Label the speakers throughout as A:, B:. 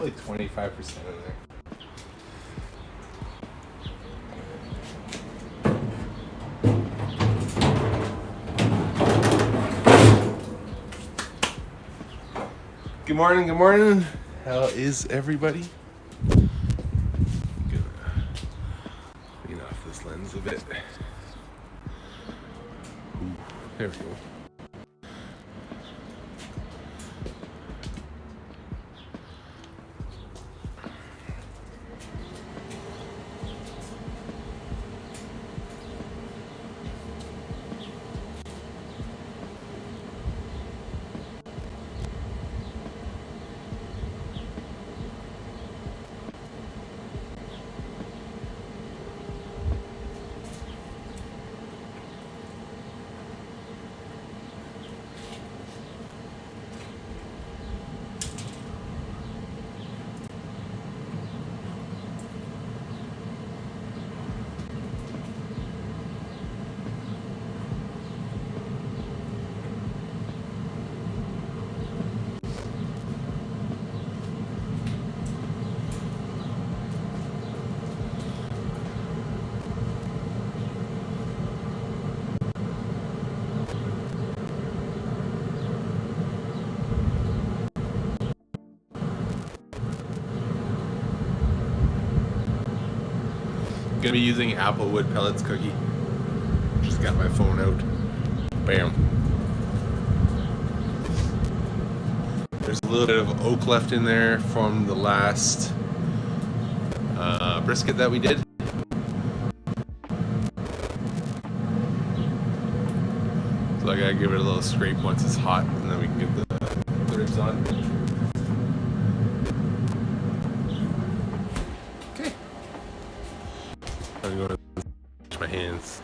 A: like 25% in there. Good morning, good morning. How is everybody? Gonna clean off this lens a bit. Ooh, there we go. Gonna be using Applewood pellets cookie. Just got my phone out. Bam. There's a little bit of oak left in there from the last brisket that we did. So I gotta give it a little scrape once it's hot, and then we can get the ribs on. Okay. I'm going to wash my hands.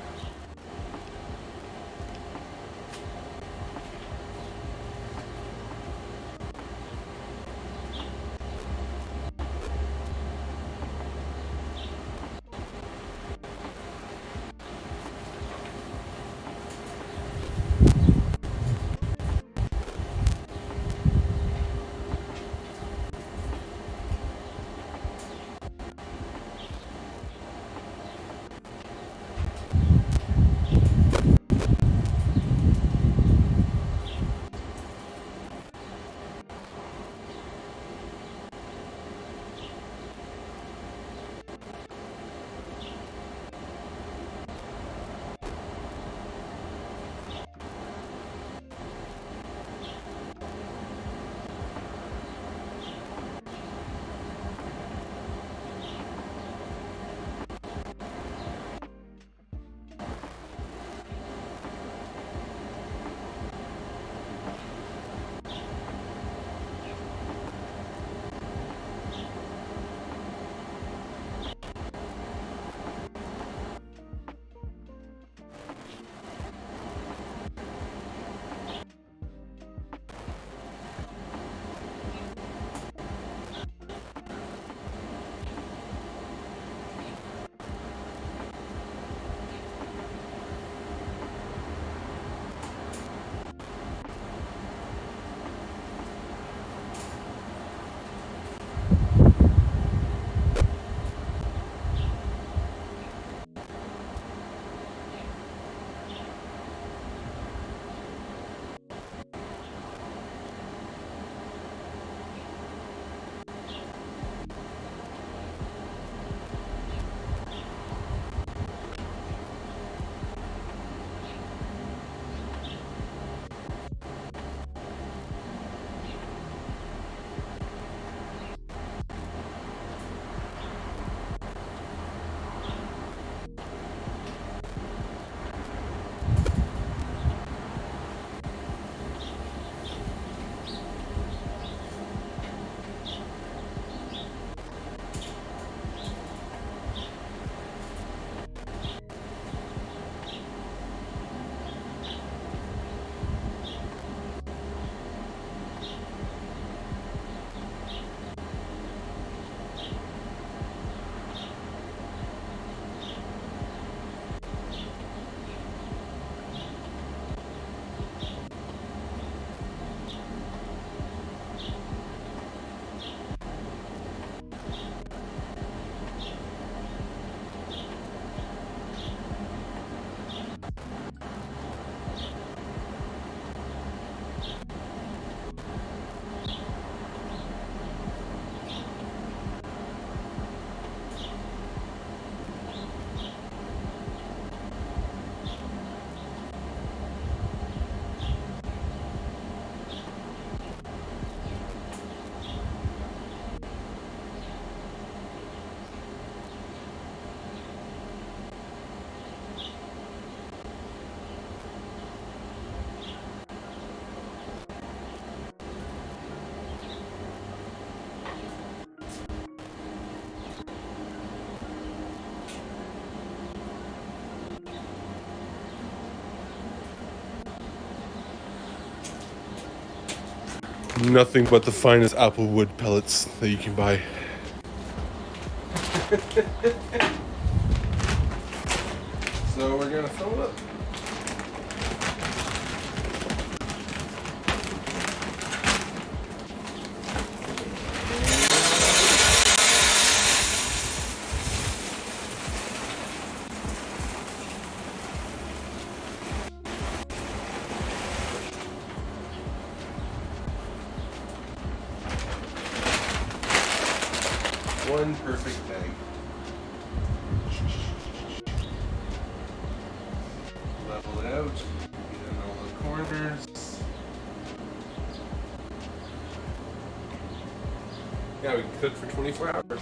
A: Nothing but the finest Applewood pellets that you can buy. So we're gonna fill it up. One perfect bag. Level it out. Get in all the corners. Yeah, we can cook for 24 hours.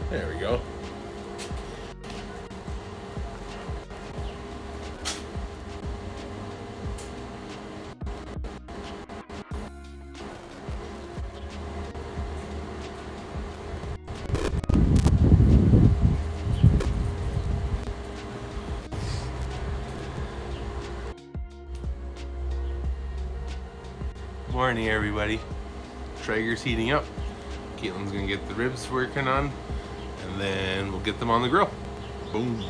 A: There we go. Morning, everybody. Traeger's heating up. Caitlin's gonna get the ribs working on, and then we'll get them on the grill. Boom.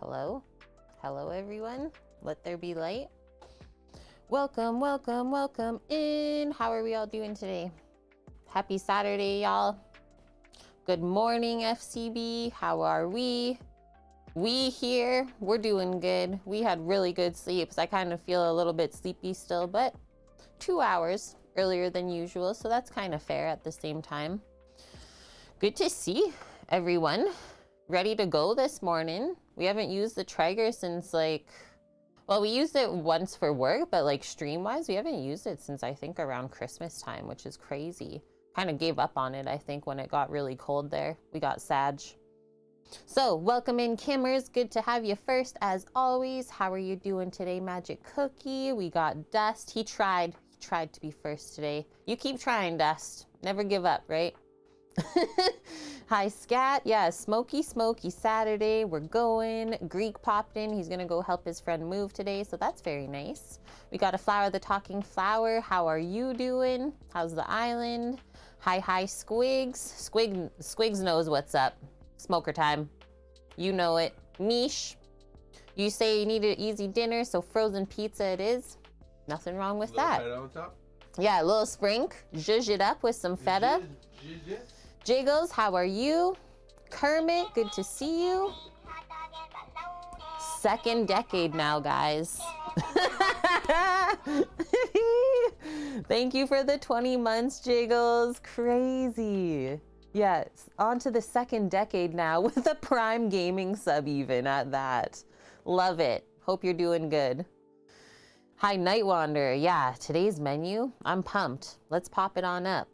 B: Hello? Hello, everyone. Let there be light. Welcome, welcome, welcome in. How are we all doing today? Happy Saturday, y'all. Good morning, FCB. How are we? We here, we're doing good. We had really good sleep, so I kind of feel a little bit sleepy still, but 2 hours earlier than usual, so that's kind of fair at the same time. Good to see everyone ready to go this morning. We haven't used the Traeger since well, we used it once for work, but like stream wise, we haven't used it since I think around Christmas time, which is crazy. Kind of gave up on it, I think, when it got really cold there. We got Sag. So welcome in, Kimmers. Good to have you first as always. How are you doing today, Magic Cookie? We got Dust. He tried to be first today. You keep trying, Dust. Never give up, right? Hi, Scat. Yeah, smoky Saturday. We're going. Greek popped in. He's gonna go help his friend move today, so that's very nice. We got a Flower the Talking Flower. How are you doing? How's the island? Hi, Squigs. Squigs knows what's up. Smoker time. You know it. Mish. You say you need an easy dinner, so frozen pizza it is. Nothing wrong with that.
A: Feta on top.
B: Yeah, a little sprink. Zhuzh it up with some feta. Jiggles, how are you? Kermit, good to see you. Second decade now, guys. Thank you for the 20 months, Jiggles. Crazy. Yeah, on to the second decade now with a Prime Gaming sub even at that. Love it. Hope you're doing good. Hi, Night Wanderer. Yeah, today's menu. I'm pumped. Let's pop it on up.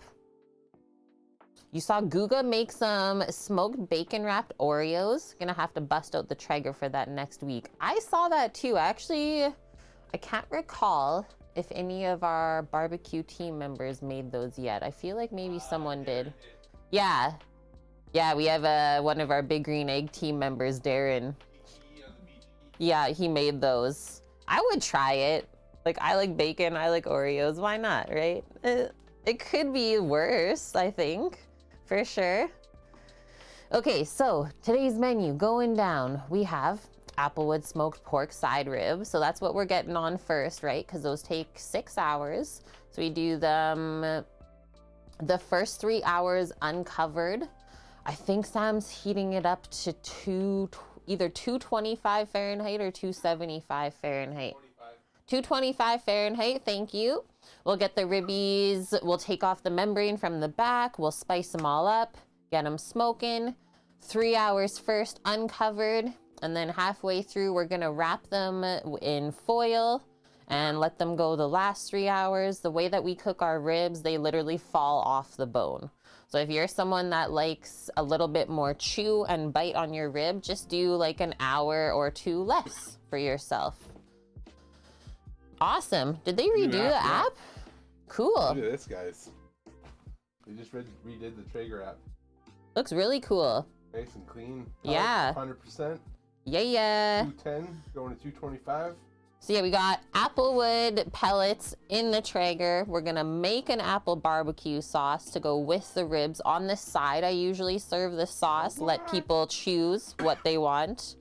B: You saw Guga make some smoked bacon wrapped Oreos. Gonna have to bust out the Traeger for that next week. I saw that too. Actually, I can't recall if any of our barbecue team members made those yet. I feel like maybe someone did. Yeah. Yeah, we have one of our Big Green Egg team members, Darren. Yeah, he made those. I would try it. Like, I like bacon, I like Oreos. Why not, right? It could be worse, I think. For sure. Okay, so today's menu going down. We have Applewood smoked pork side ribs. So that's what we're getting on first, right? Because those take 6 hours. So we do them the first 3 hours uncovered. I think Sam's heating it up to either 225 Fahrenheit or 275 Fahrenheit. 225 Fahrenheit, thank you. We'll get the ribbies, we'll take off the membrane from the back, we'll spice them all up, get them smoking. 3 hours first uncovered, and then halfway through we're gonna wrap them in foil and let them go the last 3 hours. The way that we cook our ribs, they literally fall off the bone. So if you're someone that likes a little bit more chew and bite on your rib, just do like an hour or two less for yourself. Awesome. Did they redo the app? Cool.
A: Look at this, guys. They just redid the Traeger app.
B: Looks really cool.
A: Nice and clean.
B: Yeah.
A: 100%.
B: Yeah.
A: 210 going to 225.
B: So yeah, we got Applewood pellets in the Traeger. We're gonna make an apple barbecue sauce to go with the ribs. On the side, I usually serve the sauce. Let people choose what they want.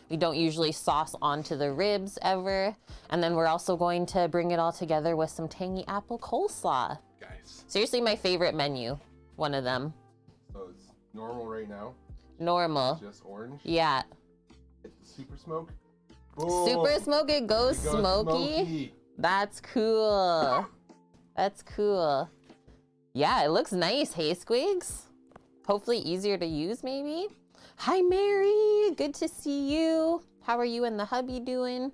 B: We don't usually sauce onto the ribs ever. And then we're also going to bring it all together with some tangy apple coleslaw.
A: Guys.
B: Seriously, my favorite menu. One of them.
A: So it's normal right now.
B: Normal.
A: Just orange.
B: Yeah.
A: Hit the super smoke. Boom.
B: Super smoke, it goes smoky. That's cool. That's cool. Yeah, it looks nice. Hey, Squigs. Hopefully easier to use, maybe. Hi, Mary. Good to see you. How are you and the hubby doing?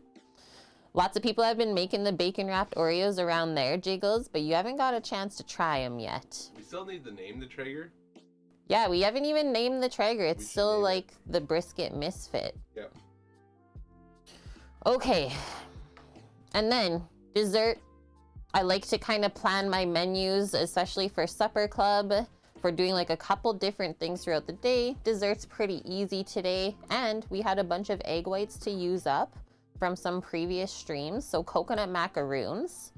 B: Lots of people have been making the bacon wrapped Oreos around there, Jiggles, but you haven't got a chance to try them yet.
A: We still need to name the Traeger.
B: Yeah, we haven't even named the Traeger. It's still like the brisket misfit.
A: Yeah.
B: Okay. And then dessert. I like to kind of plan my menus, especially for supper club. For doing like a couple different things throughout the day. Dessert's pretty easy today, and we had a bunch of egg whites to use up from some previous streams. So coconut macaroons,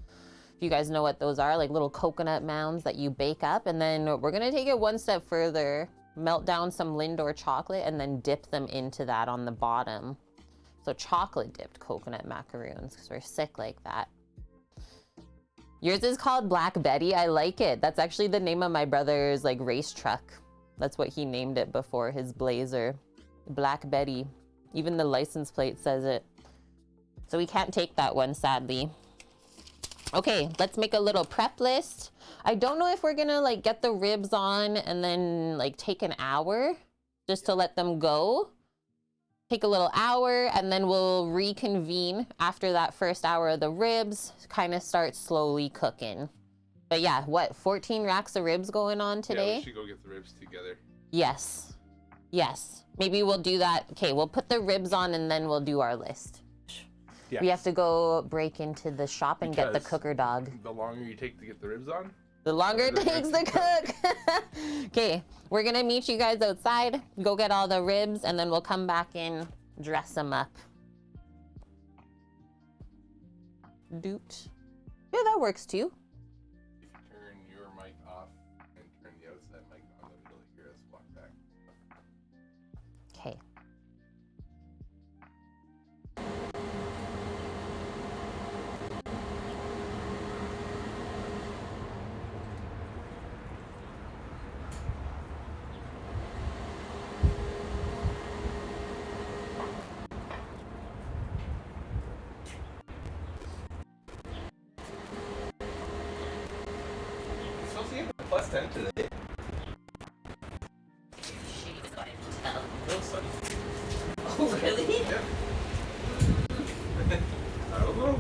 B: if you guys know what those are, like little coconut mounds that you bake up. And then we're gonna take it one step further, melt down some Lindor chocolate and then dip them into that on the bottom. So chocolate dipped coconut macaroons, because we're sick like that. Yours is called Black Betty. I like it. That's actually the name of my brother's like race truck. That's what he named it before, his Blazer. Black Betty. Even the license plate says it. So we can't take that one, sadly. Okay, let's make a little prep list. I don't know if we're gonna like get the ribs on and then like take an hour just to let them go. Take a little hour and then we'll reconvene after that first hour of the ribs, kind of start slowly cooking. But yeah, what, 14 racks of ribs going on today?
A: Yeah, we should go get the ribs together.
B: Yes. Yes. Maybe we'll do that. Okay, we'll put the ribs on and then we'll do our list. Yes. We have to go break into the shop and get the cooker dog.
A: The longer you take to get the ribs on,
B: the longer it takes to cook. Okay, we're gonna meet you guys outside, go get all the ribs, and then we'll come back in, dress them up. Doot. Yeah, that works too.
A: If you turn your mic off and turn the outside mic on, then you'll hear us walk back.
B: Okay.
A: past 10 today. Real sunny.
B: Oh, really?
A: Yeah. I don't know.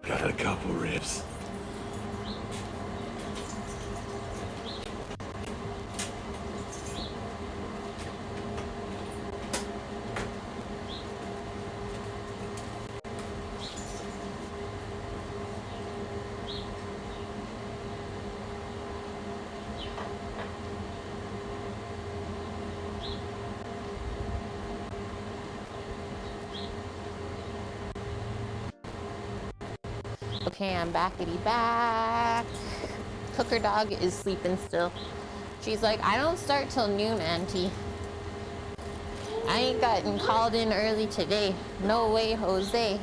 A: Got a couple ribs.
B: Okay, I'm backity back. Cooker dog is sleeping still. She's like, I don't start till noon, Auntie. I ain't gotten called in early today. No way, Jose.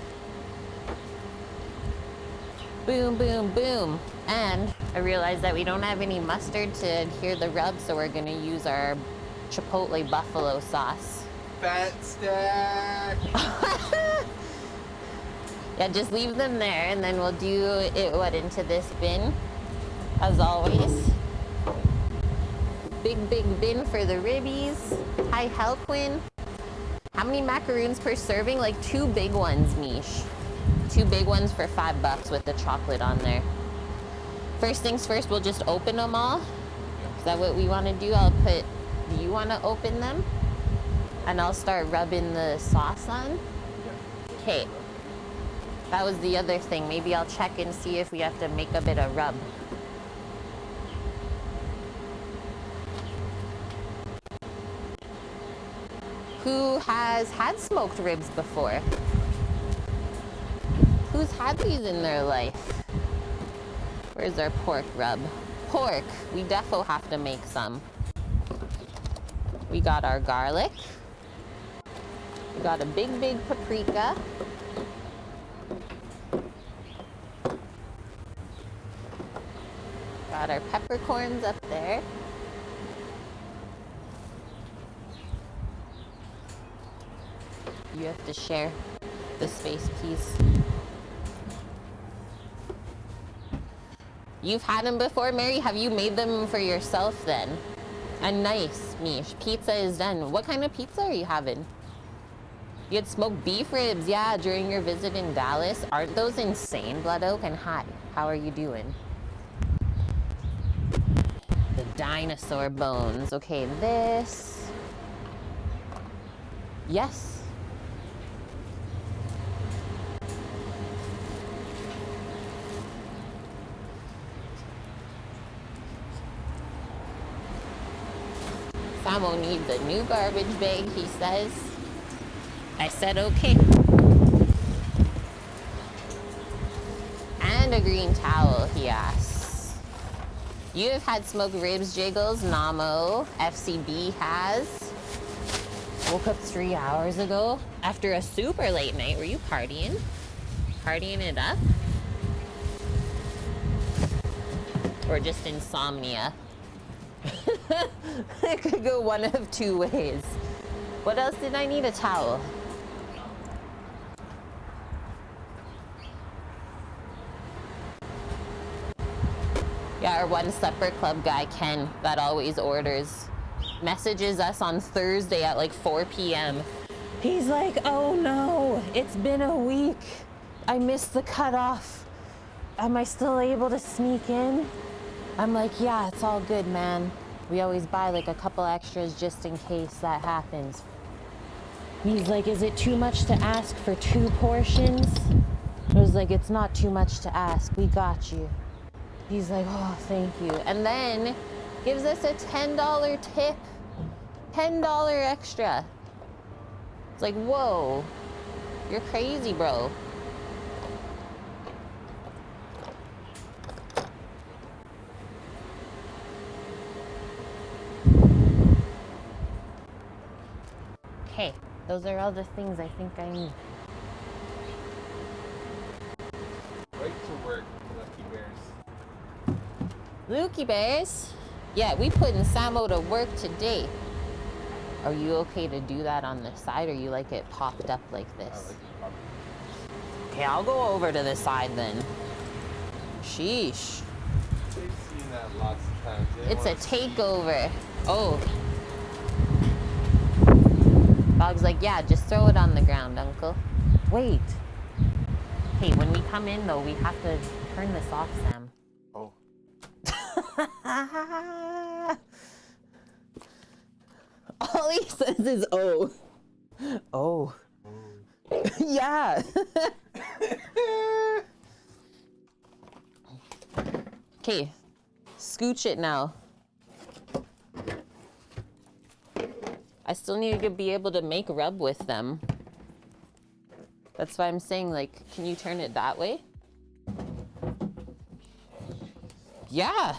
B: Boom, boom, boom. And I realized that we don't have any mustard to adhere the rub, so we're gonna use our Chipotle buffalo sauce.
A: Fat stack.
B: Yeah, just leave them there, and then we'll do it into this bin, as always. Big bin for the ribbies. Hi, Helquin. How many macaroons per serving? Like 2 big ones, Mish. 2 big ones for $5 with the chocolate on there. First things first, we'll just open them all. Is that what we want to do? Do you want to open them? And I'll start rubbing the sauce on? Okay. That was the other thing. Maybe I'll check and see if we have to make a bit of rub. Who has had smoked ribs before? Who's had these in their life? Where's our pork rub? Pork. We defo have to make some. We got our garlic. We got a big paprika. Got our peppercorns up there. You have to share the space, please. You've had them before, Mary? Have you made them for yourself then? And nice, Mish. Pizza is done. What kind of pizza are you having? You had smoked beef ribs, yeah, during your visit in Dallas. Aren't those insane, Blood Oak? And hi, how are you doing? The dinosaur bones. Okay, this. Yes. Samo needs a new garbage bag, he says. I said okay. And a green towel, he asks. You have had smoked ribs, Jiggles. Namo. FCB has. Woke up 3 hours ago after a super late night. Were you partying? Partying it up? Or just insomnia? It could go one of 2 ways. What else did I need? A towel. Yeah, our one supper club guy, Ken, that always orders. messages us on Thursday at like 4 p.m. He's like, oh no, it's been a week. I missed the cutoff. Am I still able to sneak in? I'm like, yeah, it's all good, man. We always buy like a couple extras just in case that happens. He's like, is it too much to ask for 2 portions? I was like, it's not too much to ask. We got you. He's like, oh, thank you. And then gives us a $10 tip. $10 extra. It's like, whoa, you're crazy, bro. Okay, those are all the things I think I need.
A: Right to work, Lucky Bears.
B: Lukey Bears? Yeah, we putting Samo to work today. Are you okay to do that on the side, or you like it popped up like this?
A: I like it popped.
B: Okay, I'll go over to the side then. Sheesh.
A: They've seen that lots of times.
B: It's a takeover. Oh. Dog's like, yeah, just throw it on the ground, Uncle. Wait. Hey, when we come in, though, we have to turn this off, Sam.
A: Oh.
B: All he says is, oh. Oh. Yeah. Okay, scooch it now. I still need to be able to make rub with them. That's why I'm saying, like, can you turn it that way? Yeah.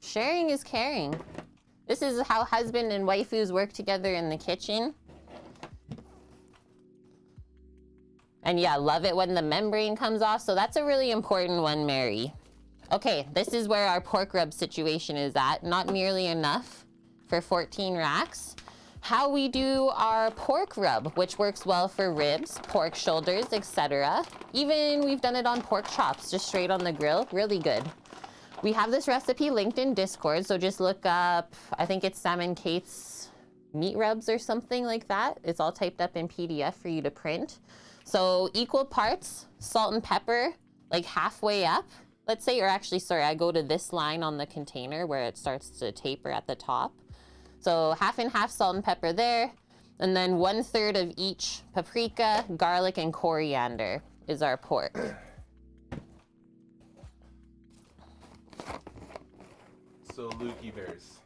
B: Sharing is caring. This is how husband and waifus work together in the kitchen. And yeah, love it when the membrane comes off. So that's a really important one, Mary. Okay, this is where our pork rub situation is at. Not nearly enough for 14 racks. How we do our pork rub, which works well for ribs, pork shoulders, etc. Even we've done it on pork chops, just straight on the grill, really good. We have this recipe linked in Discord, so just look up, I think it's Sam and Kate's meat rubs or something like that. It's all typed up in PDF for you to print. So equal parts, salt and pepper, like halfway up, let's say, or actually, sorry, I go to this line on the container where it starts to taper at the top. So half and half salt and pepper there, and then 1/3 of each paprika, garlic, and coriander is our pork.
A: So, Lukey Bears,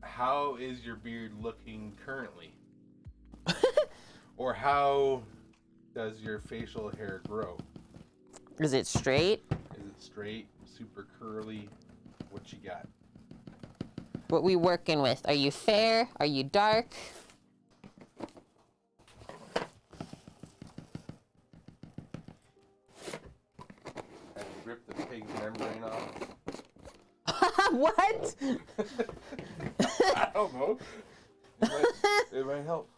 A: how is your beard looking currently? Or how does your facial hair grow?
B: Is it straight?
A: Is it straight, super curly? What you got?
B: What we working with? Are you fair? Are you dark?
A: Have you ripped the pig's membrane off?
B: What?
A: I don't know. It might help.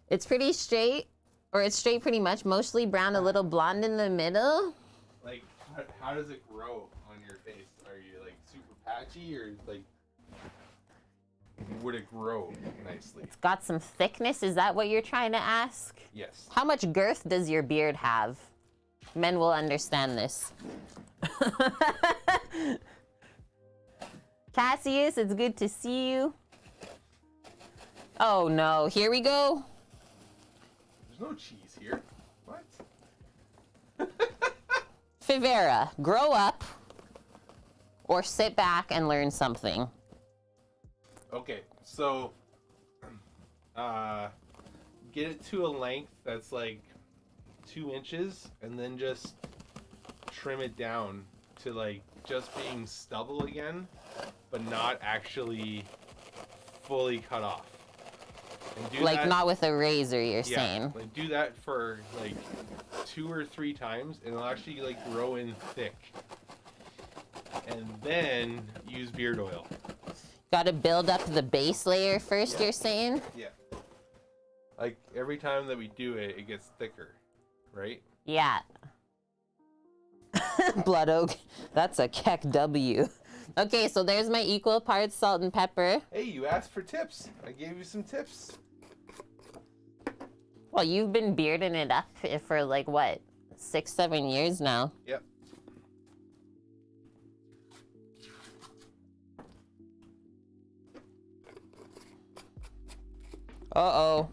B: It's pretty straight, or it's straight pretty much, mostly brown, a little blonde in the middle.
A: Like, how does it grow on your face? Are you like super patchy, or like would it grow nicely?
B: It's got some thickness. Is that what you're trying to ask?
A: Yes.
B: How much girth does your beard have? Men will understand this. Cassius, it's good to see you. Oh no, here we go.
A: There's no cheese here. What?
B: Fivera, grow up or sit back and learn something.
A: Okay, so get it to a length that's like 2 inches, and then just trim it down to like just being stubble again, but not actually fully cut off. And do
B: Like
A: that,
B: not with a razor, you're saying.
A: Like do that for like 2 or 3 times, and it'll actually like grow in thick. And then use beard oil.
B: Got to build up the base layer first, you're saying?
A: Yeah. Like every time that we do it, it gets thicker, right?
B: Yeah. Blood oak, that's a keck W. Okay, so there's my equal parts salt and pepper.
A: Hey, you asked for tips. I gave you some tips.
B: Well, you've been bearding it up for like what, 6-7 years now.
A: Yep.
B: Uh-oh.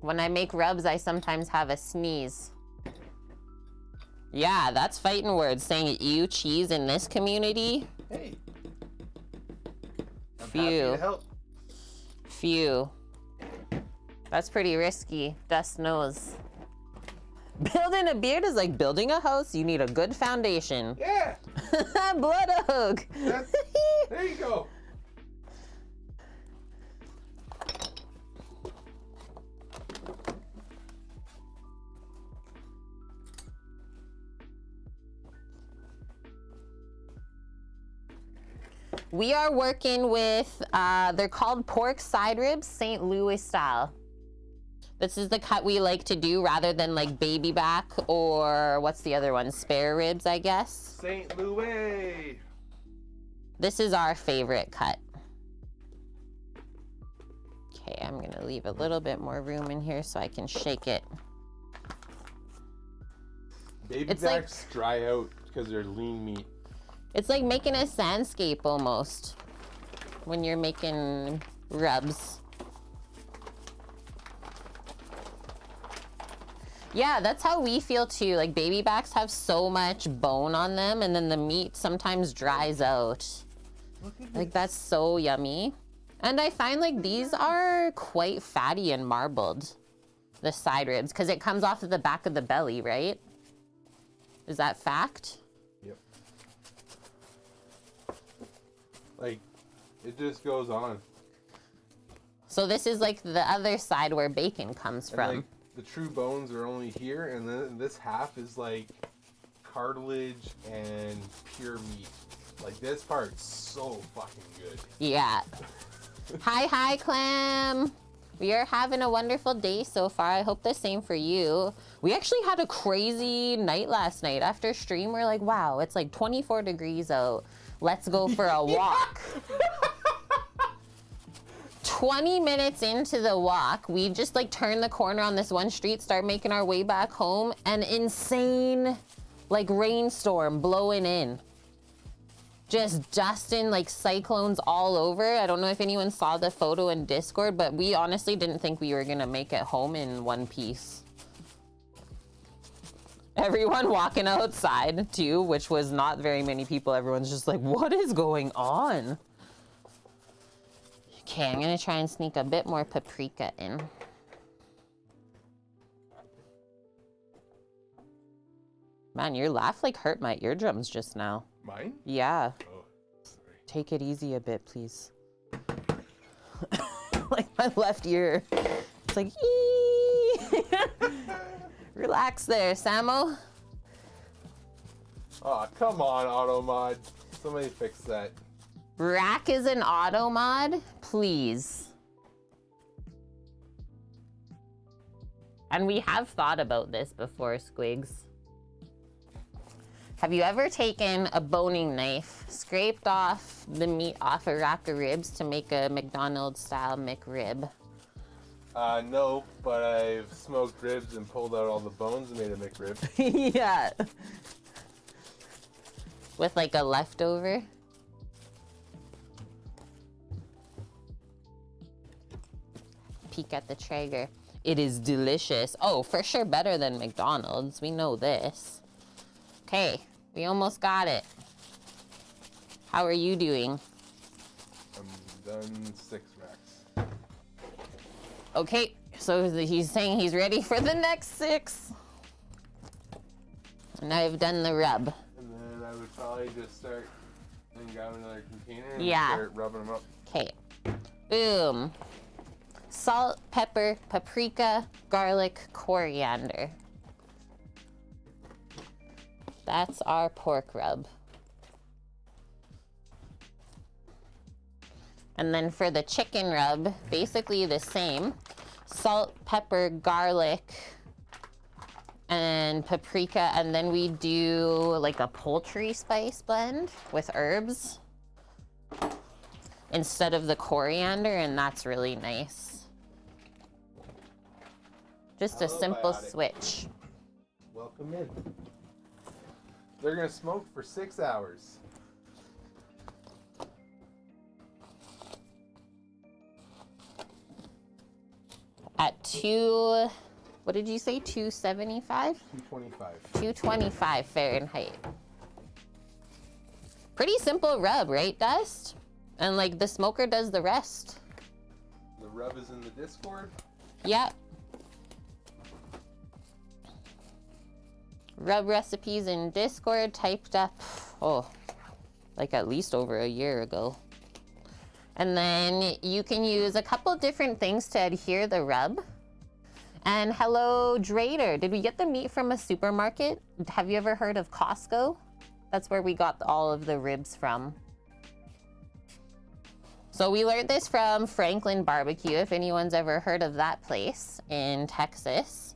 B: When I make rubs, I sometimes have a sneeze. Yeah, that's fighting words, saying ew cheese in this community.
A: Hey. I'm
B: Phew.
A: happy to help.
B: Phew. That's pretty risky. Dust knows. Building a beard is like building a house. You need a good foundation.
A: Yeah.
B: Blood oak.
A: There you go.
B: We are working with, they're called pork side ribs, St. Louis style. This is the cut we like to do rather than like baby back or what's the other one? Spare ribs, I guess.
A: St. Louis.
B: This is our favorite cut. Okay, I'm gonna leave a little bit more room in here so I can shake it.
A: Baby
B: It's
A: backs dry out because they're lean meat.
B: It's like making a sandscape almost when you're making rubs. Yeah, that's how we feel too. Like baby backs have so much bone on them and then the meat sometimes dries out. Like that's so yummy. And I find like these are quite fatty and marbled, the side ribs, because it comes off of the back of the belly, right? Is that fact?
A: Yep. Like, it just goes on.
B: So this is like the other side where bacon comes
A: And,
B: from.
A: like, the true bones are only here, and then this half is like cartilage and pure meat. Like this part's so fucking good.
B: Yeah. Hi, Clam. We are having a wonderful day so far. I hope the same for you. We actually had a crazy night last night. After stream, we're like, wow, it's like 24 degrees out. Let's go for a walk. 20 minutes into the walk, we just like turn the corner on this one street, start making our way back home, and insane like rainstorm blowing in. Just dusting like cyclones all over. I don't know if anyone saw the photo in Discord, but we honestly didn't think we were gonna make it home in one piece. Everyone walking outside too, which was not very many people. Everyone's just like, what is going on? Okay, I'm gonna try and sneak a bit more paprika in. Man, your laugh like hurt my eardrums just now.
A: Mine?
B: Yeah.
A: Oh, sorry.
B: Take it easy a bit, please. Like my left ear. It's like, ee! Relax there, Samo.
A: Oh, come on, Automod. Somebody fix that.
B: Rack is an auto mod, please. And we have thought about this before, Squigs. Have you ever taken a boning knife, scraped off the meat off a rack of ribs to make a McDonald's style McRib?
A: No, but I've smoked ribs and pulled out all the bones and made a McRib.
B: Yeah. With like a leftover? Peek at the Traeger. It is delicious. Oh, for sure better than McDonald's. We know this. Okay, we almost got it. How are you doing?
A: I'm done 6 racks.
B: Okay, so he's saying he's ready for the next 6. And I've done the rub.
A: And then I would probably just start and grab another container and
B: Yeah.
A: start rubbing them up.
B: Okay, boom. Salt, pepper, paprika, garlic, coriander. That's our pork rub. And then for the chicken rub, basically the same. Salt, pepper, garlic, and and paprika, and then we do like a poultry spice blend with herbs instead of the coriander, and that's really nice. Just a simple switch.
A: Welcome in. They're gonna smoke for 6 hours.
B: At what did you say, 275?
A: 225.
B: 225 Fahrenheit. Pretty simple rub, right, Dust? And like the smoker does the rest.
A: The rub is in the Discord?
B: Yep. Rub recipes in Discord, typed up, like at least over a year ago. And then you can use a couple different things to adhere the rub. And hello, Drader. Did we get the meat from a supermarket? Have you ever heard of Costco? That's where we got all of the ribs from. So we learned this from Franklin Barbecue, if anyone's ever heard of that place in Texas,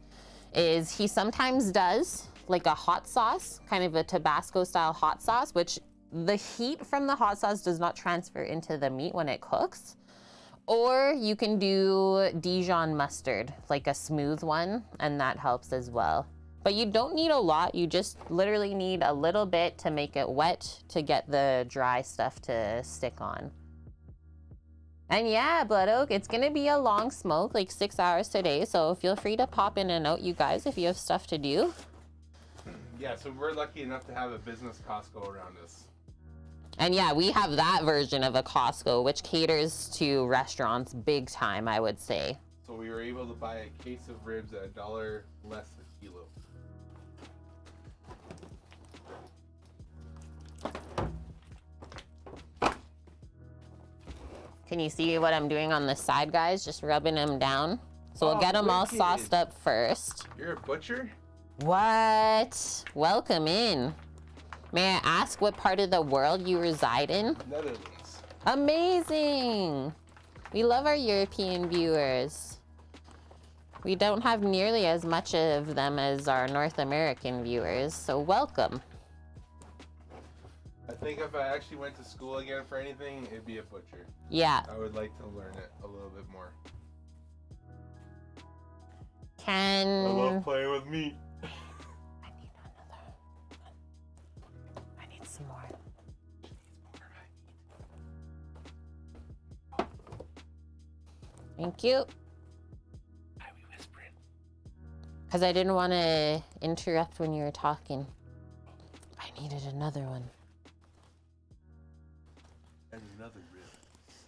B: is he sometimes does like a hot sauce, kind of a Tabasco style hot sauce, which the heat from the hot sauce does not transfer into the meat when it cooks. Or you can do Dijon mustard, like a smooth one, and that helps as well. But you don't need a lot. You just literally need a little bit to make it wet to get the dry stuff to stick on. And yeah, Blood Oak, it's gonna be a long smoke, like 6 hours today. So feel free to pop in and out, you guys, if you have stuff to do.
A: Yeah, so we're lucky enough to have a business Costco around us.
B: And yeah, we have that version of a Costco, which caters to restaurants big time, I would say.
A: So we were able to buy a case of ribs at $1 less a kilo.
B: Can you see what I'm doing on the side, guys? Just rubbing them down. So we'll get them all sauced up first.
A: You're a butcher?
B: What? Welcome in. May I ask what part of the world you reside in?
A: Netherlands.
B: Amazing. We love our European viewers. We don't have nearly as much of them as our North American viewers, so welcome.
A: I think if I actually went to school again for anything, it'd be a butcher.
B: Yeah.
A: I would like to learn it a little bit more.
B: I
A: love playing with meat.
B: I need some more. Thank you.
A: Why are we whispering?
B: Because I didn't want to interrupt when you were talking. I needed another one.
A: And another rib.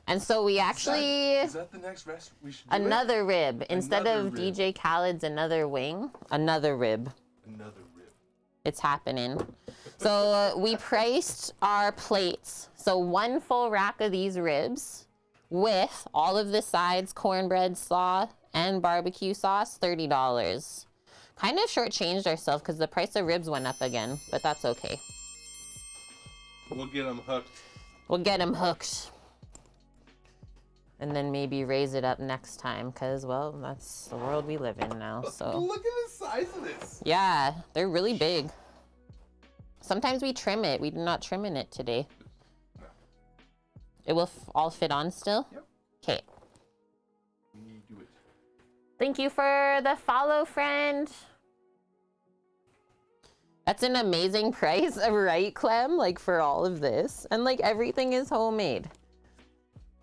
B: And so we actually...
A: Is that the next rest we should do?
B: Another rib. Instead
A: Another
B: of
A: rib.
B: DJ Khaled's another wing, another rib.
A: Another rib.
B: It's happening. So we priced our plates. So one full rack of these ribs with all of the sides, cornbread, slaw, and barbecue sauce, $30. Kind of shortchanged ourselves because the price of ribs went up again, but that's okay.
A: We'll get them hooked.
B: We'll get them hooked. And then maybe raise it up next time because, well, that's the world we live in now, so.
A: Look at the size of this.
B: Yeah, they're really big. Sometimes we trim it. We did not trim in it today.
A: No.
B: It will all fit on still?
A: Yep.
B: Okay.
A: We do it.
B: Thank you for the follow, friend. That's an amazing price, right, Clem? Like, for all of this. And, like, everything is homemade.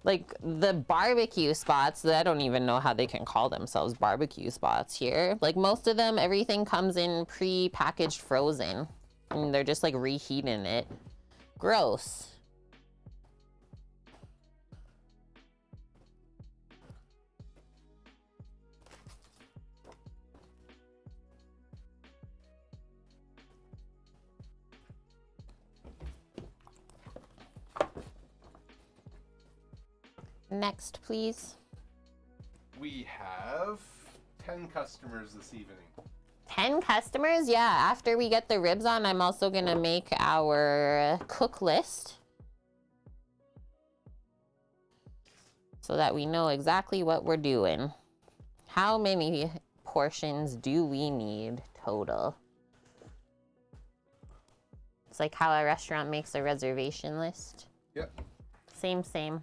B: Like, the barbecue spots, I don't even know how they can call themselves barbecue spots here. Like, most of them, everything comes in pre-packaged frozen. And they're just, like, reheating it. Gross. Next, please.
A: We have 10 customers this evening.
B: 10 customers? Yeah, after we get the ribs on, I'm also gonna make our cook list so that we know exactly what we're doing. How many portions do we need total? It's like how a restaurant makes a reservation list.
A: Yep.
B: Same, same.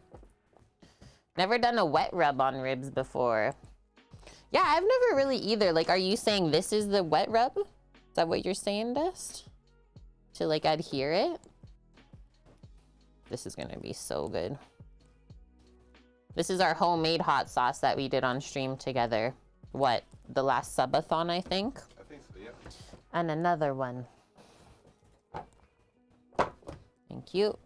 B: Never done a wet rub on ribs before. Yeah, I've never really either. Like, are you saying this is the wet rub? Is that what you're saying, Dust? To like adhere it? This is gonna be so good. This is our homemade hot sauce that we did on stream together. What, the last subathon, I think?
A: I think so, yep.
B: And another one. Thank you.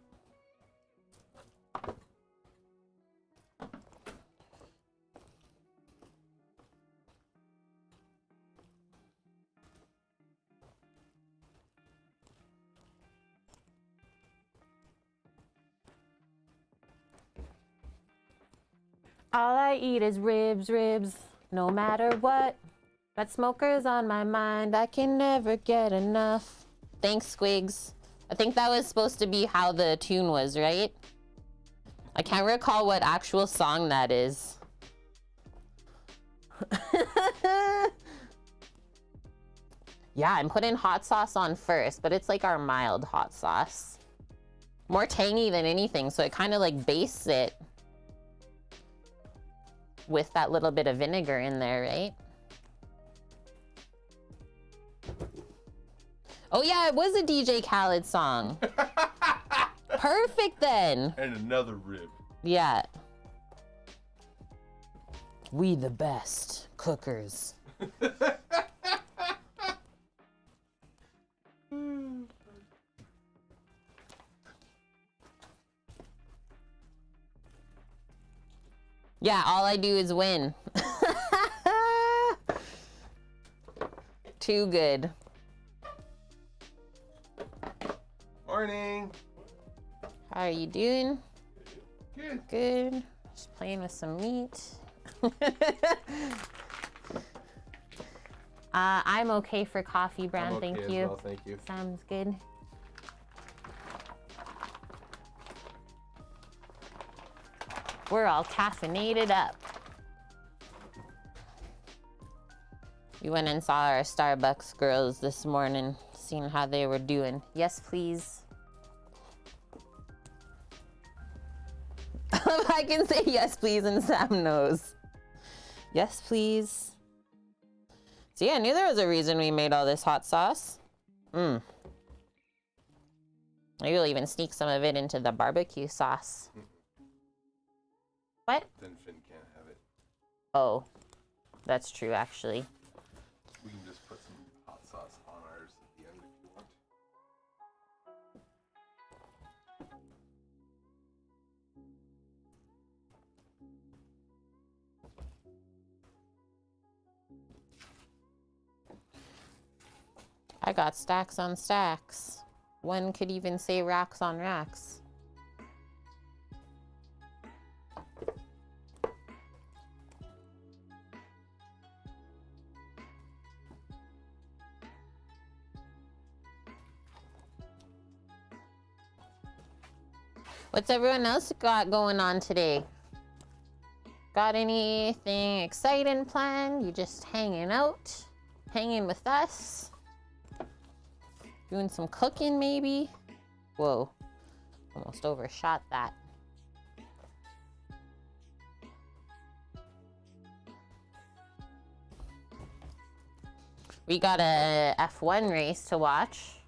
B: All I eat is ribs, ribs, no matter what. Got smokers on my mind, I can never get enough. Thanks, Squigs. I think that was supposed to be how the tune was, right? I can't recall what actual song that is. Yeah, I'm putting hot sauce on first, but it's like our mild hot sauce. More tangy than anything, so it kind of like bastes it with that little bit of vinegar in there, right? Oh yeah, it was a DJ Khaled song. Perfect then.
A: And another rib.
B: Yeah. We the best cookers. Yeah, all I do is win. Too good.
A: Morning.
B: How are you doing?
A: Good.
B: Good. Just playing with some meat. I'm okay for coffee, Brown.
A: I'm okay
B: Thank
A: as
B: you.
A: well, thank you.
B: Sounds good. We're all caffeinated up. We went and saw our Starbucks girls this morning, seeing how they were doing. Yes, please. I can say yes, please, and Sam knows. Yes, please. So yeah, I knew there was a reason we made all this hot sauce. Maybe we'll even sneak some of it into the barbecue sauce. What?
A: Then Finn can't have it.
B: Oh, that's true, actually.
A: We can just put some hot sauce on ours at the end if you want.
B: I got stacks on stacks. One could even say racks on racks. What's everyone else got going on today? Got anything exciting planned? You just hanging out? Hanging with us? Doing some cooking maybe? Whoa, almost overshot that. We got a F1 race to watch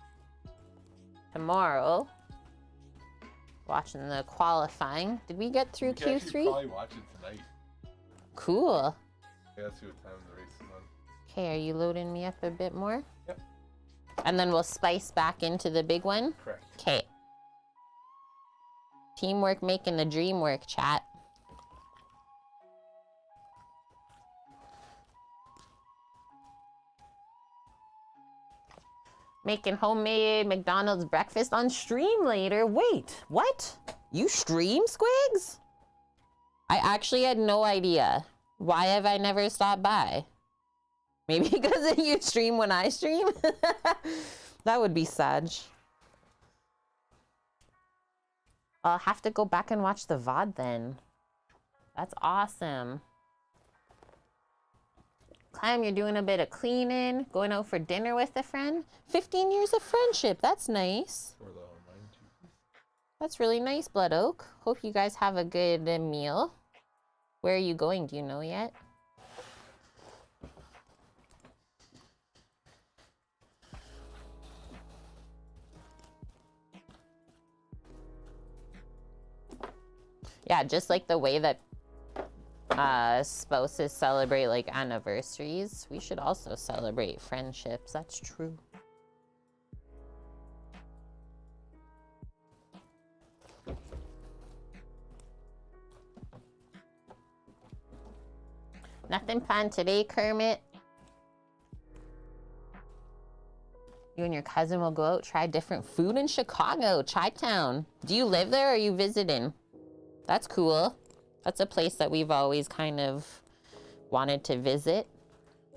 B: tomorrow. Watching the qualifying. Did we get through
A: We can
B: Q3?
A: probably watch it tonight.
B: Cool.
A: Yeah, let's see what time the race is on.
B: Okay, are you loading me up a bit more?
A: Yep.
B: And then we'll spice back into the big one?
A: Correct.
B: Okay. Teamwork making the dream work, chat. Making homemade McDonald's breakfast on stream later. Wait, what? You stream, Squigs? I actually had no idea. Why have I never stopped by? Maybe because you stream when I stream? That would be sad. I'll have to go back and watch the VOD then. That's awesome. Clem, you're doing a bit of cleaning, going out for dinner with a friend. 15 years of friendship. That's nice. That's really nice, Blood Oak. Hope you guys have a good meal. Where are you going? Do you know yet? Yeah, just like the way that spouses celebrate like anniversaries, we should also celebrate friendships. That's true. Nothing planned today, Kermit. You and your cousin will go out, try different food in Chicago, Chi-Town. Do you live there or are you visiting? That's cool. That's a place that we've always kind of wanted to visit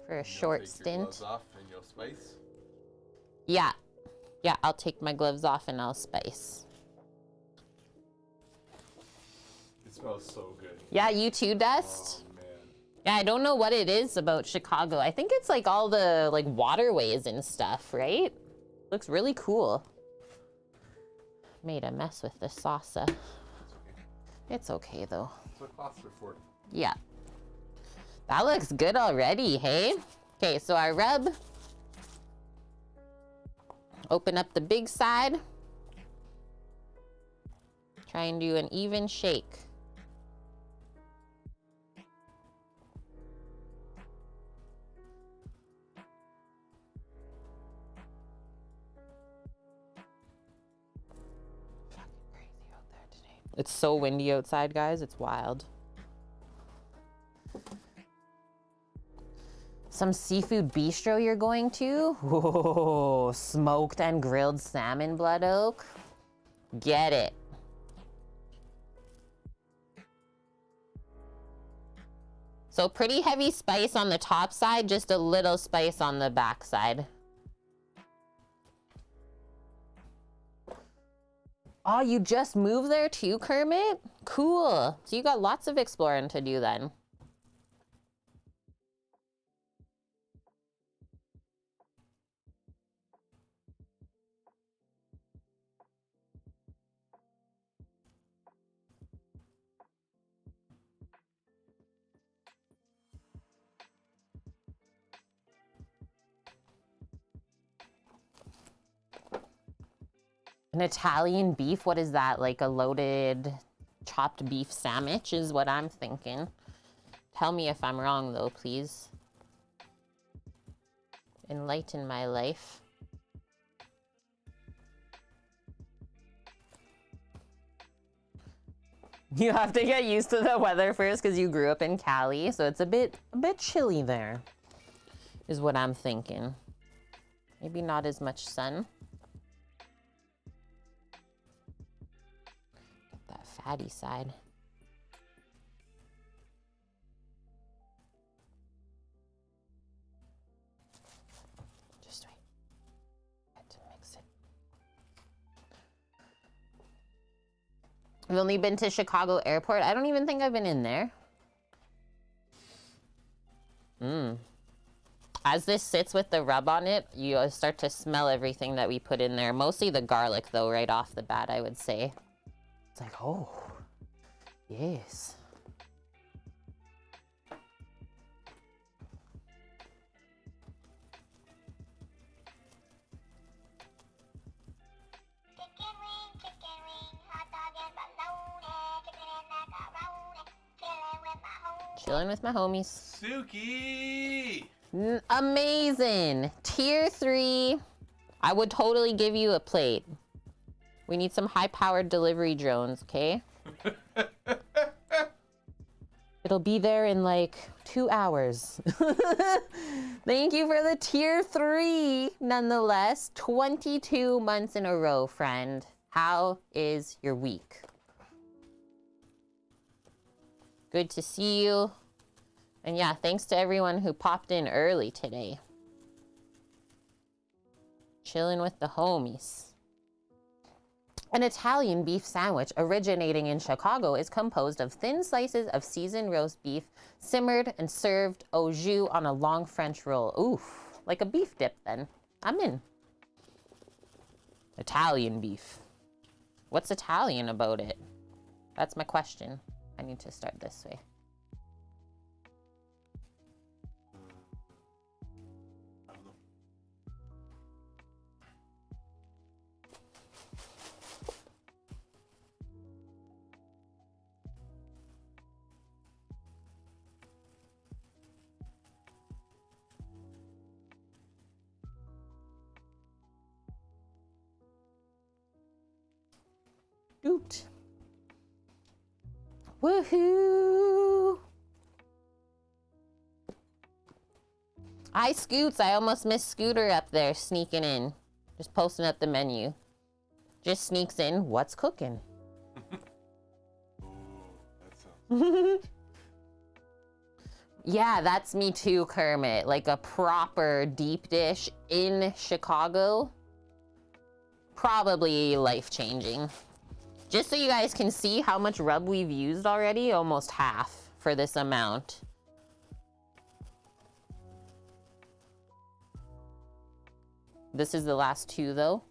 B: for a short stint.
A: Your gloves off and you'll spice?
B: Yeah. Yeah, I'll take my gloves off and I'll spice.
A: It smells so good.
B: Yeah, you too, Dust?
A: Oh, man.
B: Yeah, I don't know what it is about Chicago. I think it's like all the like waterways and stuff, right? Looks really cool. Made a mess with the salsa. It's okay though.
A: That's what cloths are for.
B: Yeah. That looks good already, hey? Okay, so our rub. Open up the big side. Try and do an even shake. It's so windy outside, guys. It's wild. Some seafood bistro you're going to? Whoa, smoked and grilled salmon, Blood Oak. Get it. So pretty heavy spice on the top side, just a little spice on the back side. Oh, you just moved there too, Kermit? Cool. So you got lots of exploring to do then. An Italian beef, what is that? Like a loaded chopped beef sandwich is what I'm thinking. Tell me if I'm wrong though, please. Enlighten my life. You have to get used to the weather first because you grew up in Cali, so it's a bit chilly there, is what I'm thinking. Maybe not as much sun. Fatty side. Just wait. I had to mix it. I've only been to Chicago Airport. I don't even think I've been in there. As this sits with the rub on it, you start to smell everything that we put in there. Mostly the garlic though, right off the bat, I would say. It's like, oh, yes. Chilling with my homies.
A: Suki!
B: Amazing. Tier 3. I would totally give you a plate. We need some high-powered delivery drones, okay? It'll be there in like 2 hours. Thank you for the tier 3, nonetheless. 22 months in a row, friend. How is your week? Good to see you. And yeah, thanks to everyone who popped in early today. Chilling with the homies. An Italian beef sandwich originating in Chicago is composed of thin slices of seasoned roast beef, simmered and served au jus on a long French roll. Oof, like a beef dip then. I'm in. Italian beef. What's Italian about it? That's my question. I need to start this way.
A: I don't know.
B: Doot. Woohoo! Hi, Scoots. I almost missed Scooter up there sneaking in. Just posting up the menu. Just sneaks in. What's cooking?
A: Oh, that sounds
B: Yeah, that's me too, Kermit. Like a proper deep dish in Chicago. Probably life-changing. Just so you guys can see how much rub we've used already, almost half for this amount. This is the last two though.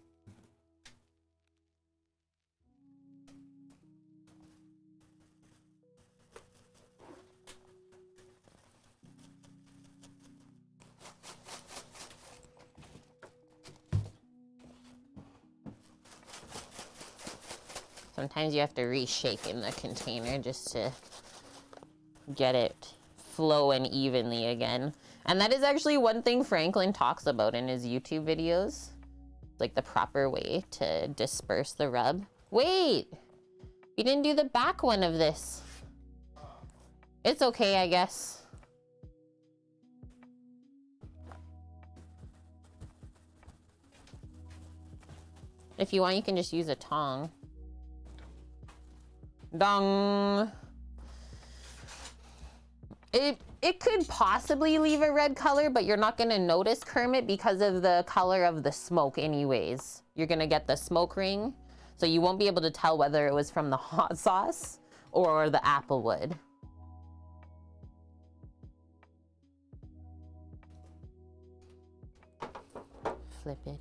B: Sometimes you have to reshake in the container just to get it flowing evenly again. And that is actually one thing Franklin talks about in his YouTube videos. Like the proper way to disperse the rub. Wait! We didn't do the back one of this. It's okay, I guess. If you want, you can just use a tong. Dong. It could possibly leave a red color, but you're not gonna notice, Kermit, because of the color of the smoke anyways. You're gonna get the smoke ring, so you won't be able to tell whether it was from the hot sauce or the Applewood. Flip it.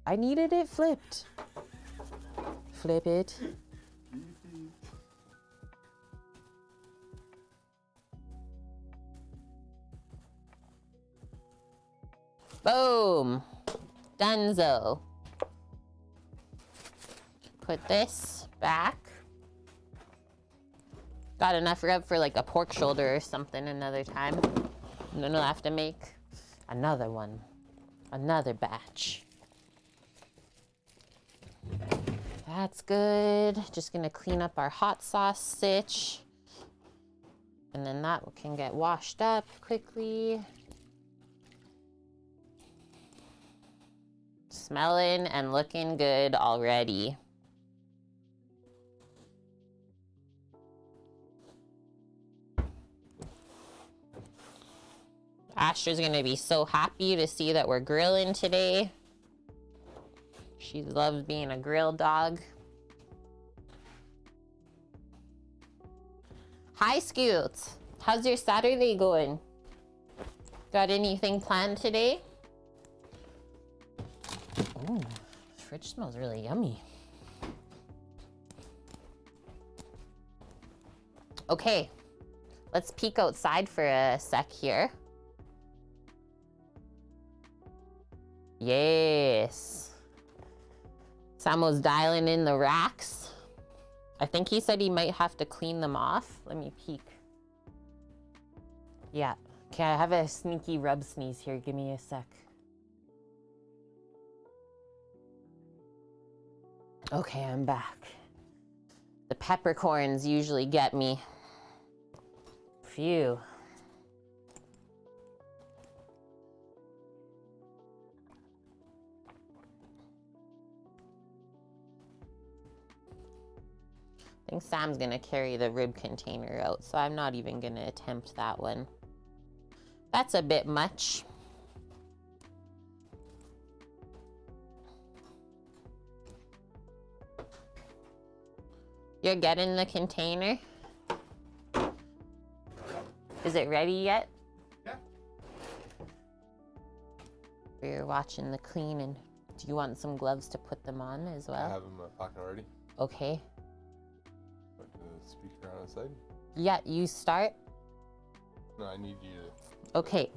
B: I needed it flipped. Flip it. Boom. Dunzo. Put this back. Got enough rub for like a pork shoulder or something another time. And then I'll have to make another one. Another batch. That's good. Just gonna clean up our hot sauce sitch. And then that can get washed up quickly. Smelling and looking good already. Astra's gonna be so happy to see that we're grilling today. She loves being a grill dog. Hi, Scoots. How's your Saturday going? Got anything planned today? Ooh, the fridge smells really yummy. Okay, let's peek outside for a sec here. Yes. Samo's dialing in the racks. I think he said he might have to clean them off. Let me peek. Yeah. Okay, I have a sneaky rub sneeze here. Give me a sec. Okay, I'm back. The peppercorns usually get me. Phew. I think Sam's gonna carry the rib container out, so I'm not even gonna attempt that one. That's a bit much. You're getting the container? Is it ready yet?
A: Yeah.
B: We're watching the cleaning. Do you want some gloves to put them on as well?
A: I have them in my pocket already.
B: Okay.
A: Put the speaker on the side.
B: Yeah, you start.
A: No, I need you to.
B: Okay.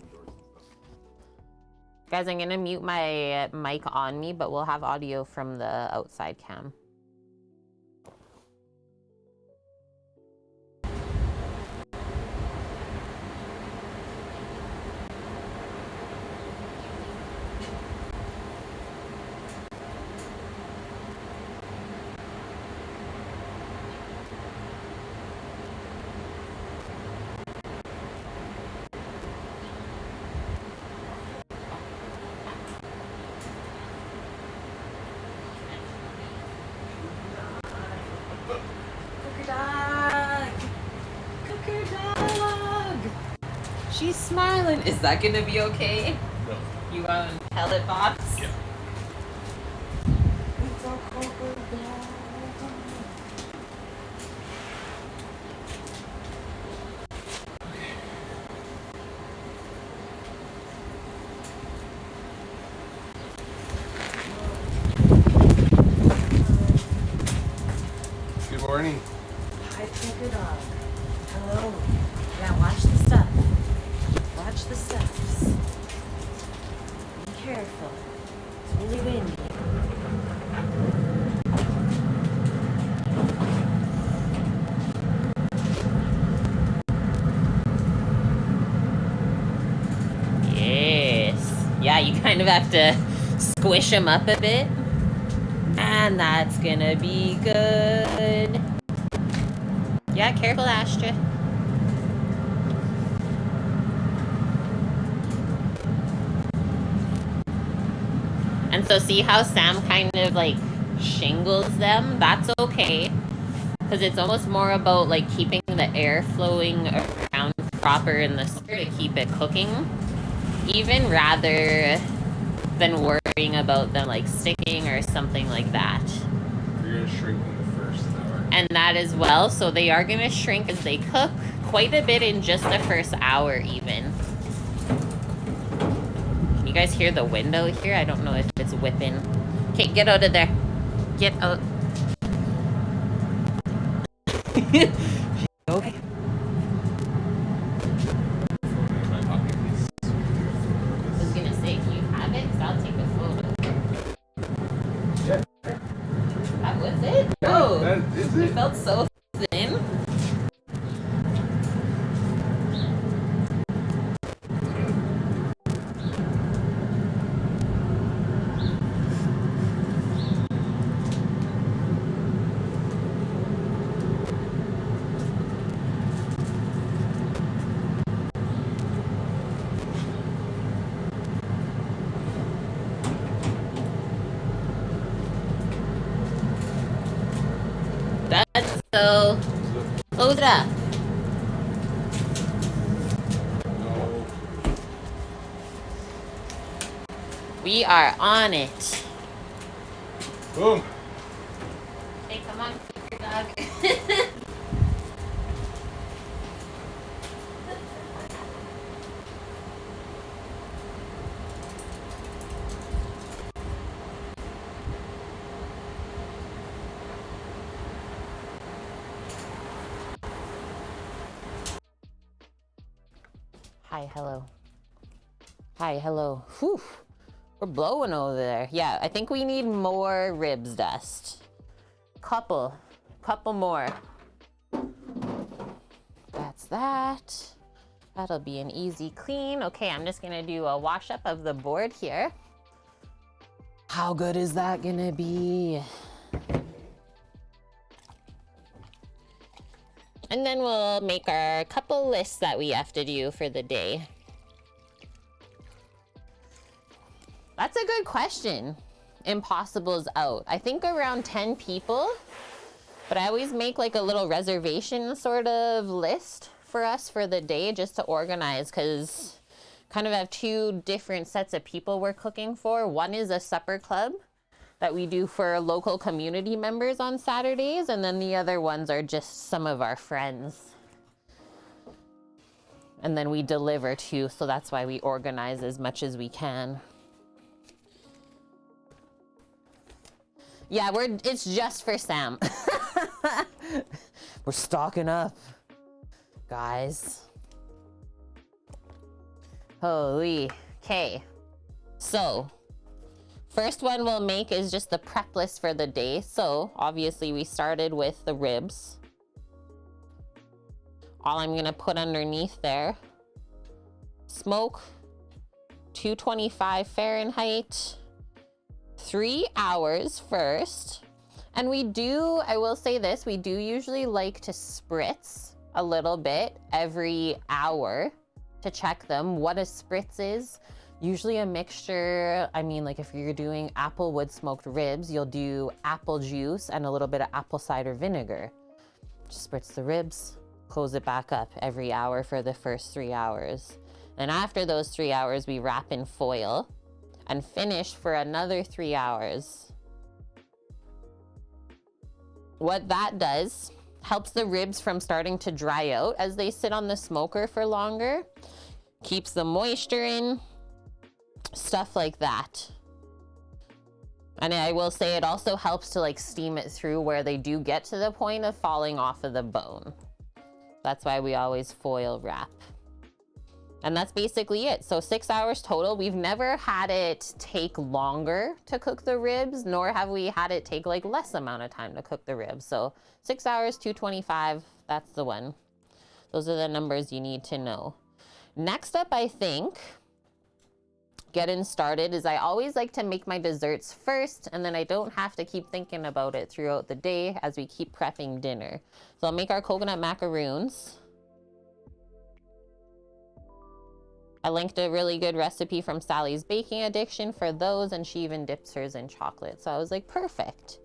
B: Guys, I'm gonna mute my mic on me, but we'll have audio from the outside cam. She's smiling. Is that gonna be okay?
A: No.
B: You want a pellet box?
A: Yeah.
B: It's a crocodile.
A: Good morning.
C: Hi, polka dog. Hello. Now watch the stuff. Watch the steps. Be careful. It's really windy.
B: Yes. Yeah, you kind of have to squish them up a bit. And that's gonna be good. Yeah, careful, Astra. And so see how Sam kind of like shingles them? That's okay. Because it's almost more about like keeping the air flowing around proper in the stir to keep it cooking. Even rather than worrying about them like sticking or something like that.
A: You're gonna shrink in the first hour.
B: And that as well. So they are going to shrink as they cook quite a bit in just the first hour even. Can you guys hear the window here? I don't know if it's whipping. Okay, get out of there. Get out. Okay.
A: In my pocket, please.
B: I was going to say, can you have it? Because I'll take a photo.
A: Yeah.
B: That was it? No.
A: That is
B: It
A: it.
B: felt so thin. That's so... Close it up.
A: No.
B: We are on it.
A: Boom.
B: Hey, come on, your dog. Hi, hello. Hi, hello. Whew. We're blowing over there. Yeah, I think we need more ribs dust. Couple more. That's that. That'll be an easy clean. Okay, I'm just gonna do a wash up of the board here. How good is that gonna be? And then we'll make our couple lists that we have to do for the day. That's a good question. Impossible's out. I think around 10 people, but I always make like a little reservation sort of list for us for the day just to organize, because kind of have two different sets of people we're cooking for. One is a supper club, that we do for local community members on Saturdays, and then the other ones are just some of our friends. And then we deliver too, so that's why we organize as much as we can. Yeah, it's just for Sam. We're stocking up, guys. Holy, okay. So, first one we'll make is just the prep list for the day. So, obviously we started with the ribs. All I'm gonna put underneath there, smoke, 225 Fahrenheit, 3 hours first. And I will say this, we do usually like to spritz a little bit every hour to check them. What a spritz is, usually a mixture, I mean, like if you're doing Applewood smoked ribs, you'll do apple juice and a little bit of apple cider vinegar. Just spritz the ribs, close it back up every hour for the first 3 hours. And after those 3 hours, we wrap in foil and finish for another 3 hours. What that does, helps the ribs from starting to dry out as they sit on the smoker for longer, keeps the moisture in, stuff like that. And I will say it also helps to like steam it through where they do get to the point of falling off of the bone. That's why we always foil wrap. And that's basically it. So 6 hours total. We've never had it take longer to cook the ribs, nor have we had it take like less amount of time to cook the ribs. So 6 hours, 225, that's the one. Those are the numbers you need to know. Next up, I think, getting started is I always like to make my desserts first, and then I don't have to keep thinking about it throughout the day as we keep prepping dinner. So I'll make our coconut macaroons. I linked a really good recipe from Sally's Baking Addiction for those, and she even dips hers in chocolate. So I was like, perfect.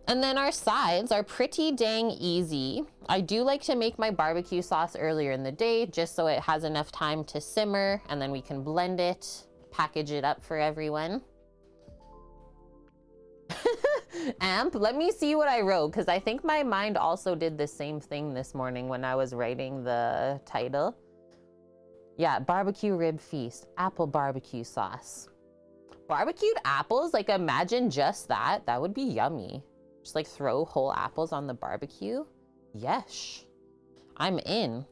B: And then our sides are pretty dang easy. I do like to make my barbecue sauce earlier in the day, just so it has enough time to simmer, and then we can blend it, package it up for everyone. Amp, let me see what I wrote, because I think my mind also did the same thing this morning when I was writing the title. Yeah, BBQ Rib Feast, apple barbecue sauce. Barbecued apples, like imagine just that. That would be yummy. Just like throw whole apples on the barbecue. Yes, I'm in.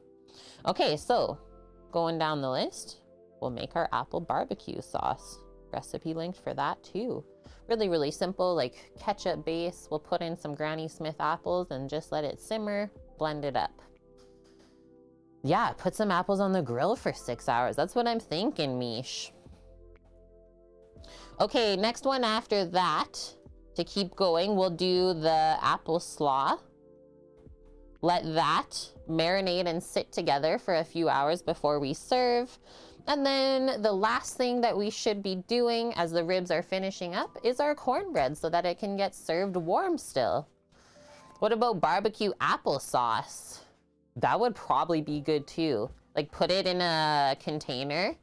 B: Okay, so going down the list, we'll make our apple barbecue sauce. Recipe linked for that too. Really, really simple, like ketchup base. We'll put in some Granny Smith apples and just let it simmer, blend it up. Yeah, put some apples on the grill for 6 hours. That's what I'm thinking, Mish. Okay, next one after that, to keep going, we'll do the apple slaw. Let that marinate and sit together for a few hours before we serve. And then the last thing that we should be doing as the ribs are finishing up is our cornbread so that it can get served warm still. What about barbecue applesauce? That would probably be good too. Like put it in a container,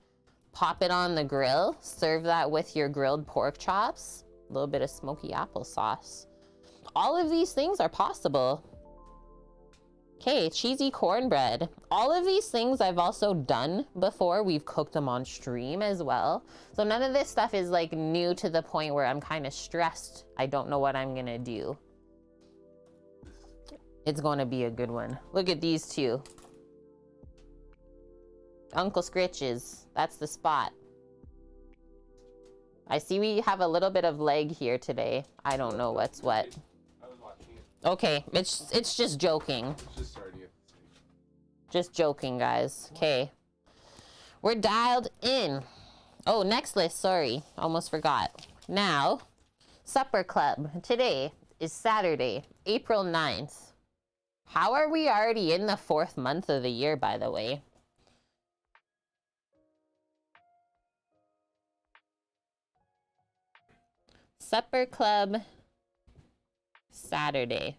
B: pop it on the grill, serve that with your grilled pork chops, a little bit of smoky applesauce. All of these things are possible. Okay, cheesy cornbread. All of these things I've also done before. We've cooked them on stream as well. So none of this stuff is like new to the point where I'm kind of stressed. I don't know what I'm gonna do. It's gonna be a good one. Look at these two. Uncle Scritches, that's the spot. I see we have a little bit of leg here today. I don't know what's what.
A: I was watching it.
B: Okay, it's just joking.
A: It's just starting at the stage.
B: Just joking, guys. Okay. We're dialed in. Oh, next list, sorry. Almost forgot. Now, supper club. Today is Saturday, April 9th. How are we already in the 4th month of the year, by the way? Supper club, Saturday.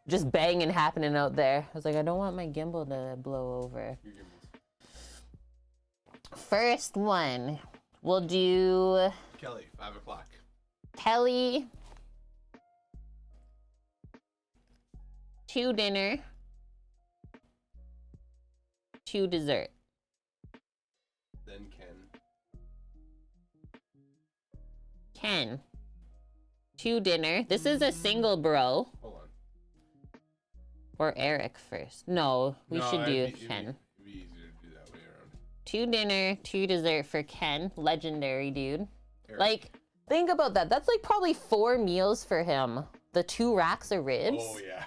B: Just banging happening out there. I was like, I don't want my gimbal to blow over. first one. We'll do
A: Kelly, 5 o'clock.
B: Kelly, 2 dinner, 2 dessert.
A: Then
B: Ken, 2 dinner. This is a single bro.
A: hold on.
B: Or Eric first. No, we should do Ken.
A: It'd be easier to do that way around.
B: 2 dinner, 2 dessert for Ken. Legendary dude.
A: Eric.
B: Like, think about that. That's like probably 4 meals for him. The 2 racks of ribs.
A: Oh, yeah.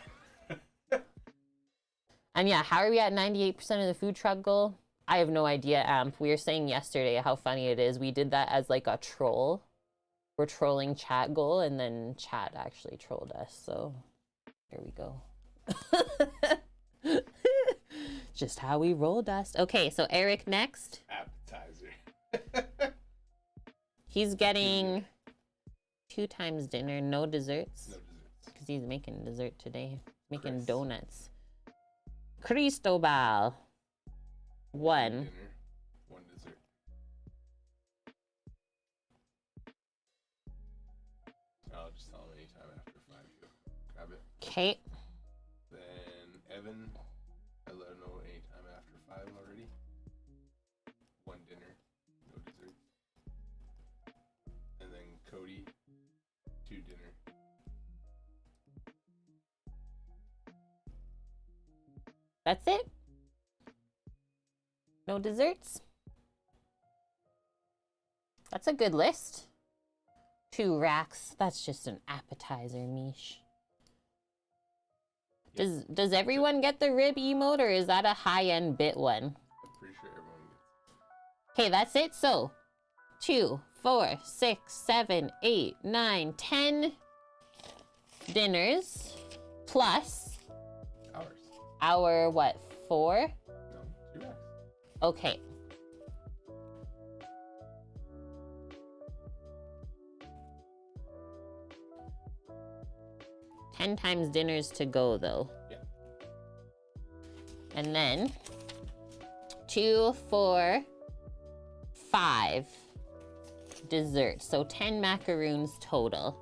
B: And yeah, how are we at 98% of the food truck goal? I have no idea, Amp. We were saying yesterday how funny it is. We did that as like a troll. We're trolling chat goal, and then chat actually trolled us. So here we go. Just how we roll dust. Okay, so Eric next.
A: Appetizer.
B: He's getting 2 times dinner, no desserts.
A: No desserts.
B: Because he's making dessert today. Making
A: Chris.
B: donuts. Cristobal. 1.
A: Dinner, 1 dessert. I'll just tell him anytime after 5 to grab it.
B: Okay.
A: Then Evan, I let him know anytime after 5 already. 1 dinner, no dessert. And then Cody, 2 dinner.
B: That's it? No desserts? That's a good list. 2 racks. That's just an appetizer, Mish. Does everyone get the rib emote, or is that a high-end bit one?
A: I'm pretty sure everyone gets
B: Okay, that's it. So 2, 4, 6, 7, 8, 9, 10 dinners plus
A: ours.
B: our what, 4?
A: No, 2 racks.
B: Okay. Ten times dinners to go though.
A: Yeah.
B: And then 2, 4, 5 desserts. So 10 macaroons total.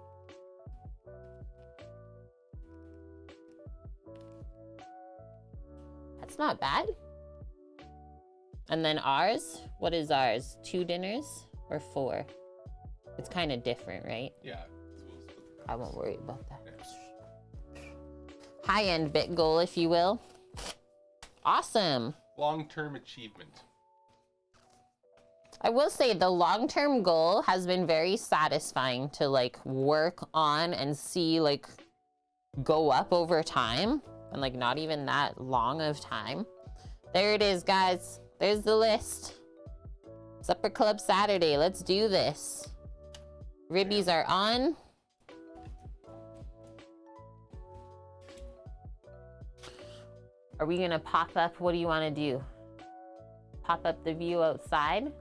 B: That's not bad. And then ours, what is ours? 2 dinners or 4? It's kind of different, right?
A: Yeah. So we'll split the
B: I
A: racks.
B: won't worry about that.
A: Yeah.
B: High-end bit goal, if you will. Awesome.
A: Long-term achievement.
B: I will say the long-term goal has been very satisfying to like work on and see like go up over time, and like not even that long of time. There it is, guys. There's the list. Supper Club Saturday. Let's do this. Ribbies are on. Are we gonna pop up? What do you want to do? Pop up the view outside?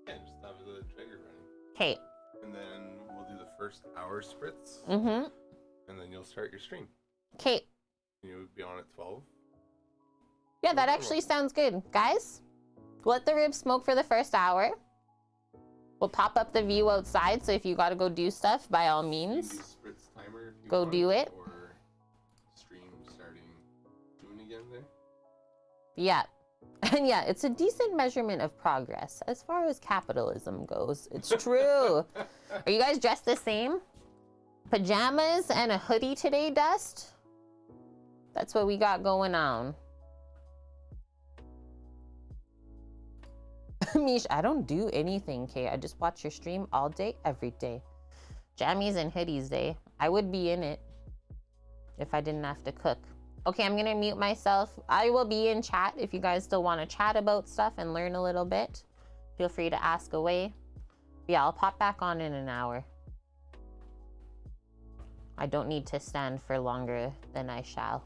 A: Yeah, just have the trigger running.
B: Okay.
A: And then we'll do the first hour spritz.
B: Mm-hmm.
A: And then you'll start your stream.
B: Okay.
A: You'll be on at 12.
B: Yeah, that actually sounds good. Guys, let the ribs smoke for the first hour. We'll pop up the view outside, so if you gotta go do stuff, by all
A: You can
B: means,
A: do spritz timer if you
B: go
A: want,
B: do it.
A: Or stream starting soon again there.
B: Yeah. And yeah, it's a decent measurement of progress as far as capitalism goes. It's true. Are you guys dressed the same? Pajamas and a hoodie today, Dust? That's what we got going on. Mish, I don't do anything, Kay. I just watch your stream all day, every day. Jammies and hoodies day. I would be in it if I didn't have to cook. Okay, I'm gonna mute myself. I will be in chat if you guys still want to chat about stuff and learn a little bit. Feel free to ask away. Yeah, I'll pop back on in an hour. I don't need to stand for longer than I shall.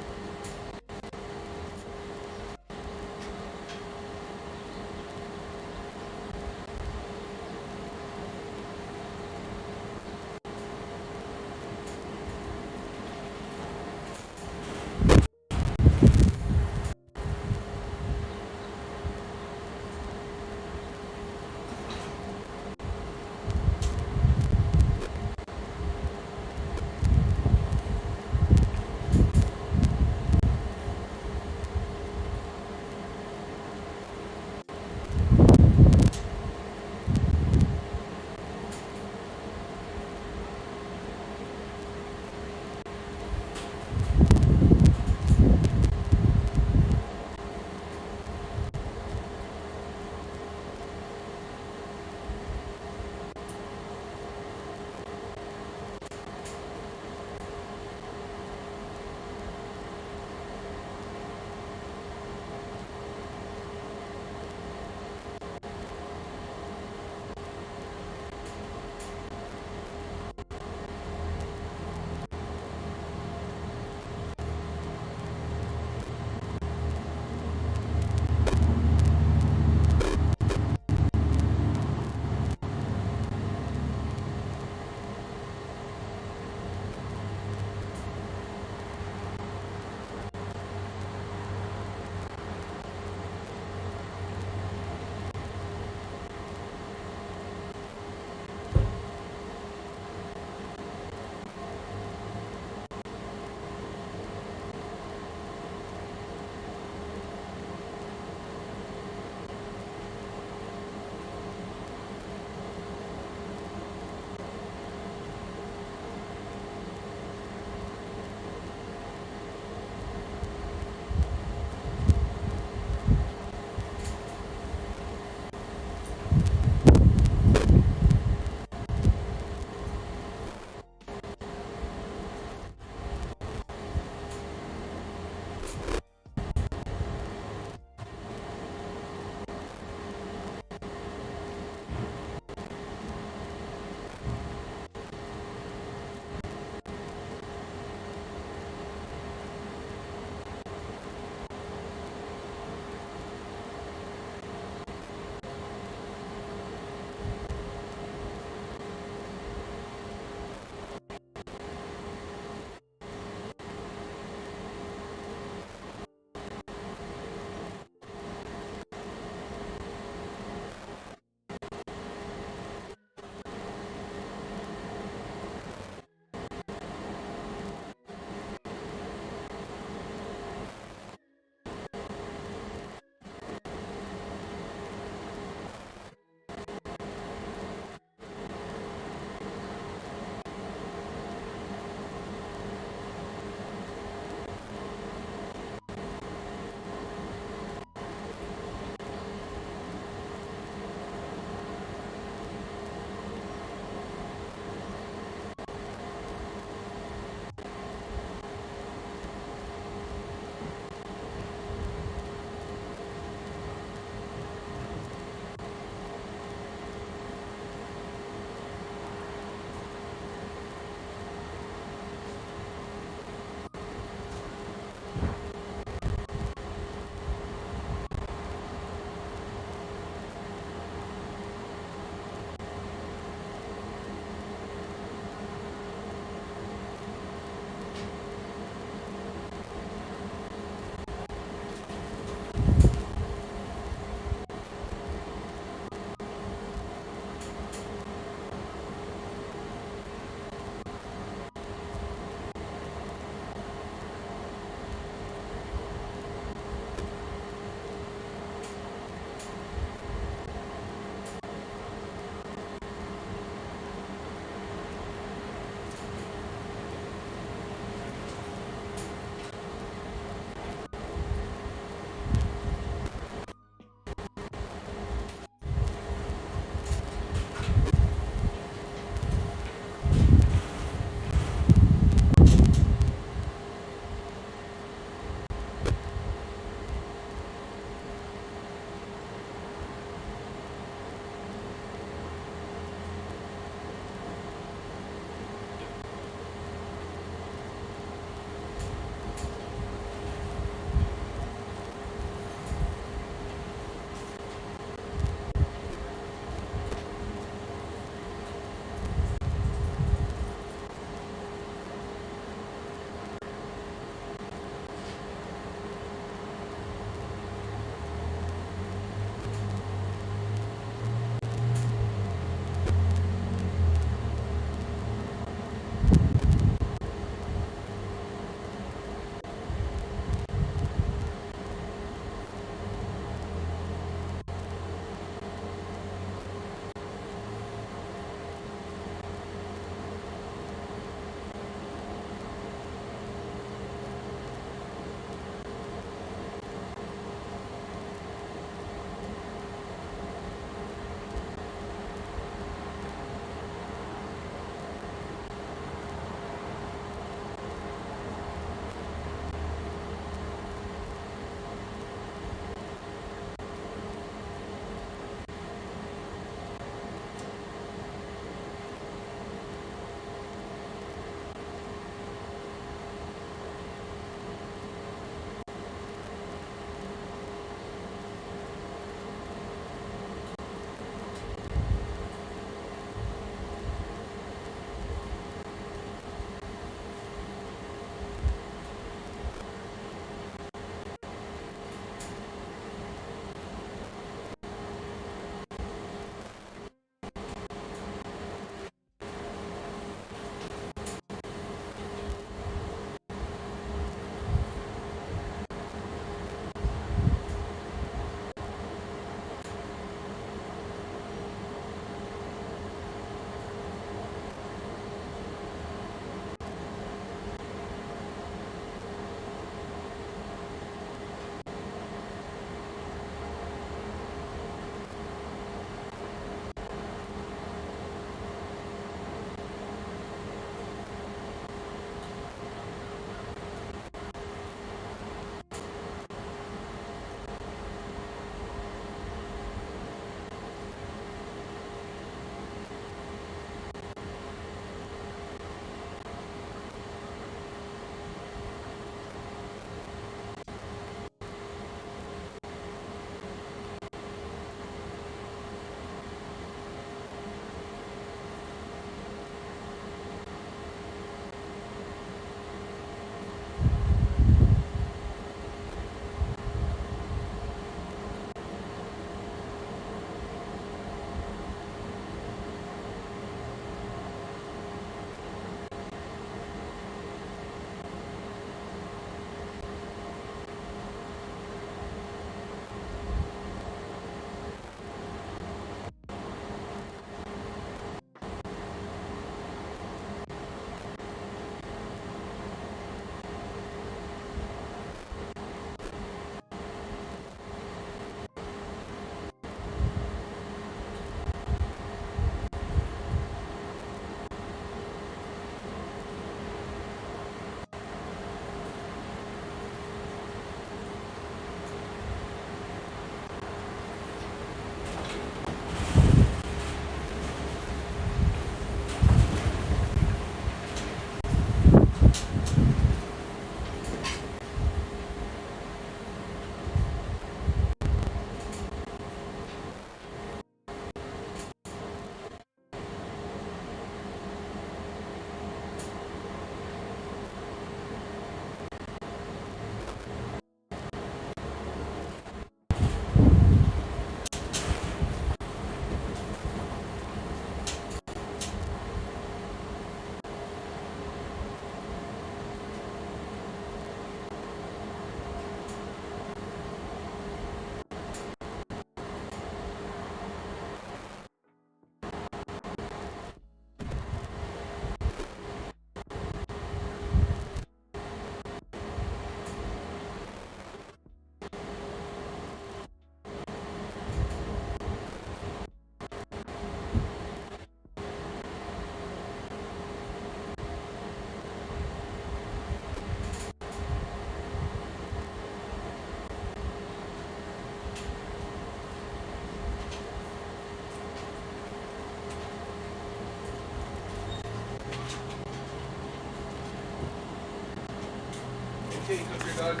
A: Okay, cooker dog.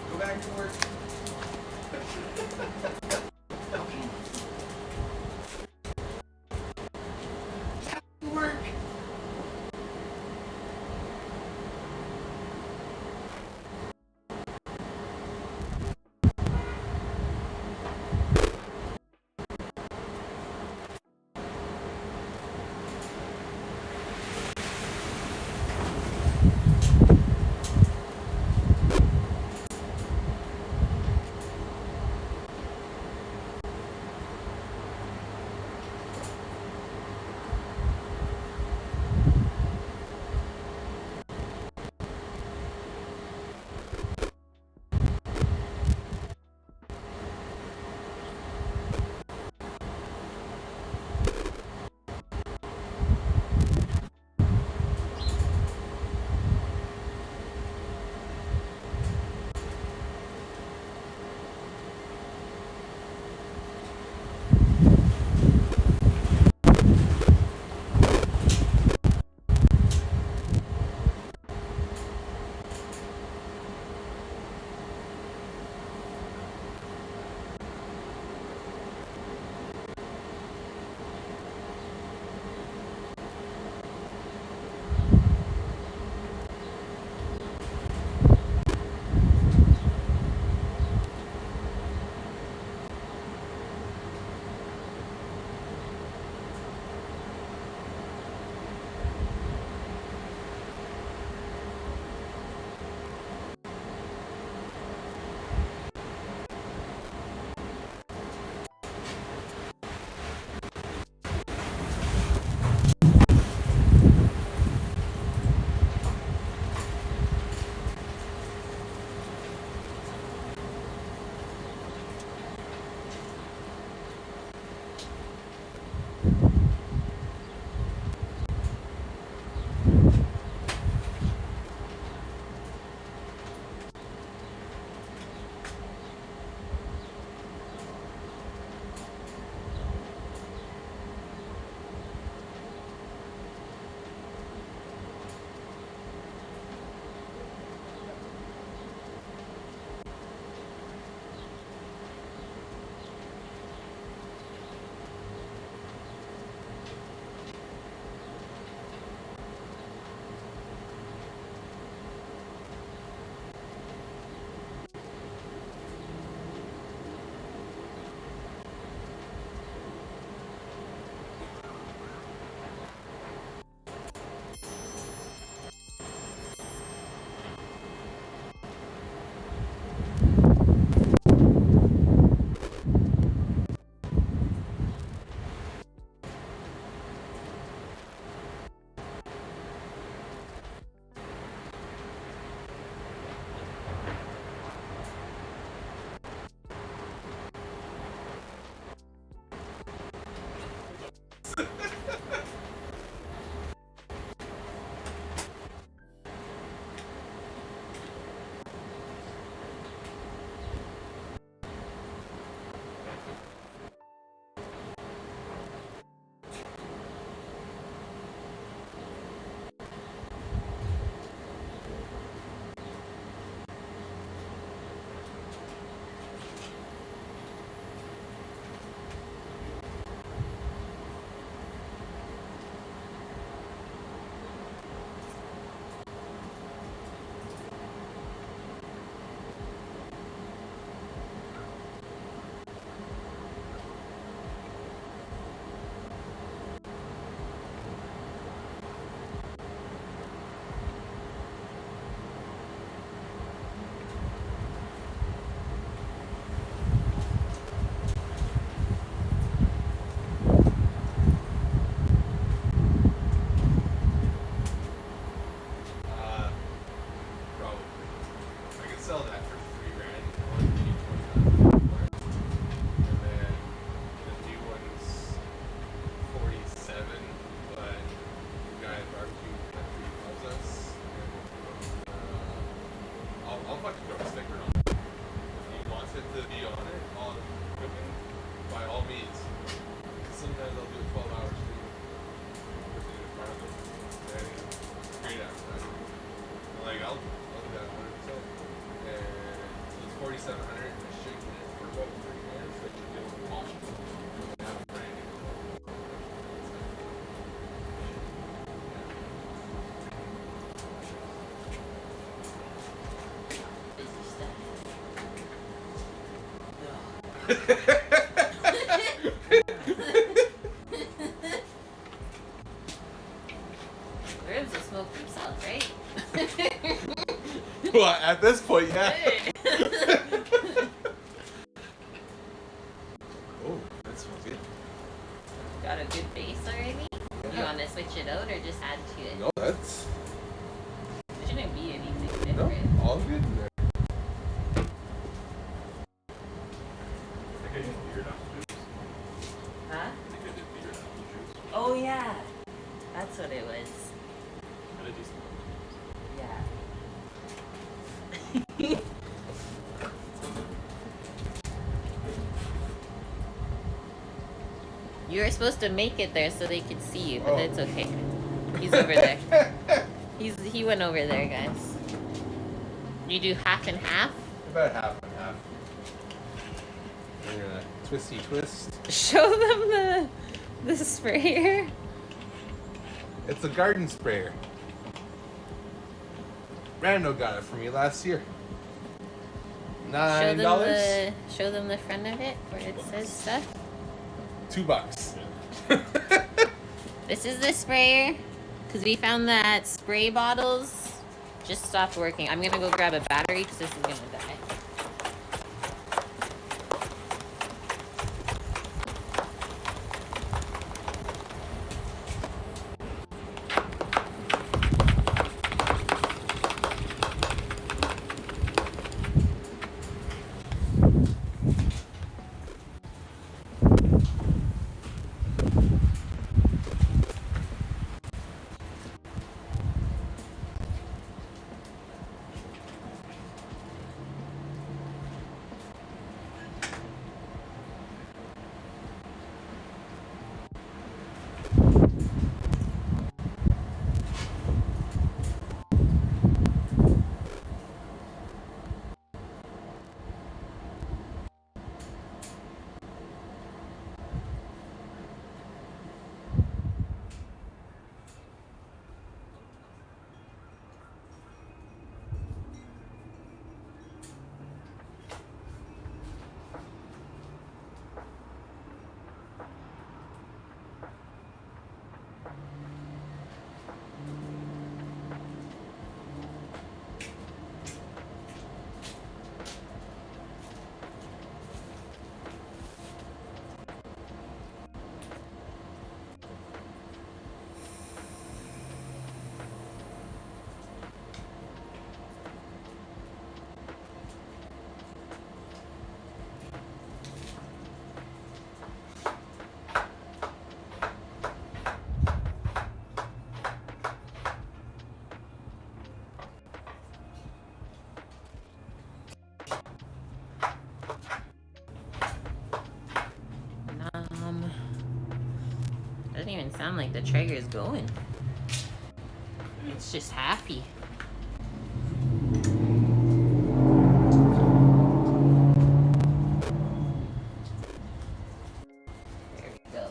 A: Go back to work.
C: Okay.
A: Work.
B: Ribs will smoke themselves, right?
A: Well, at this point, yeah. Oh, that smells good.
B: Got a good base already?
A: Yeah.
B: You want to switch it out or just add to it?
A: No, that's
B: There shouldn't be anything
A: no
B: different.
A: all good in there.
B: Huh? Oh yeah, that's what it was. Yeah. You were supposed to make it there so they could see you, but it's okay. He's over there. He went over there, guys. You do half and half?
A: About half and half. We're gonna twisty twist.
B: Show them the sprayer.
A: It's a garden sprayer. Rando got it for me last year. $9.
B: Show them the front of it where it says stuff.
A: $2.
B: This is the sprayer because we found that spray bottles just stopped working. I'm gonna go grab a battery because this is gonna die. Doesn't even sound like the trigger's going. It's just happy. There we go.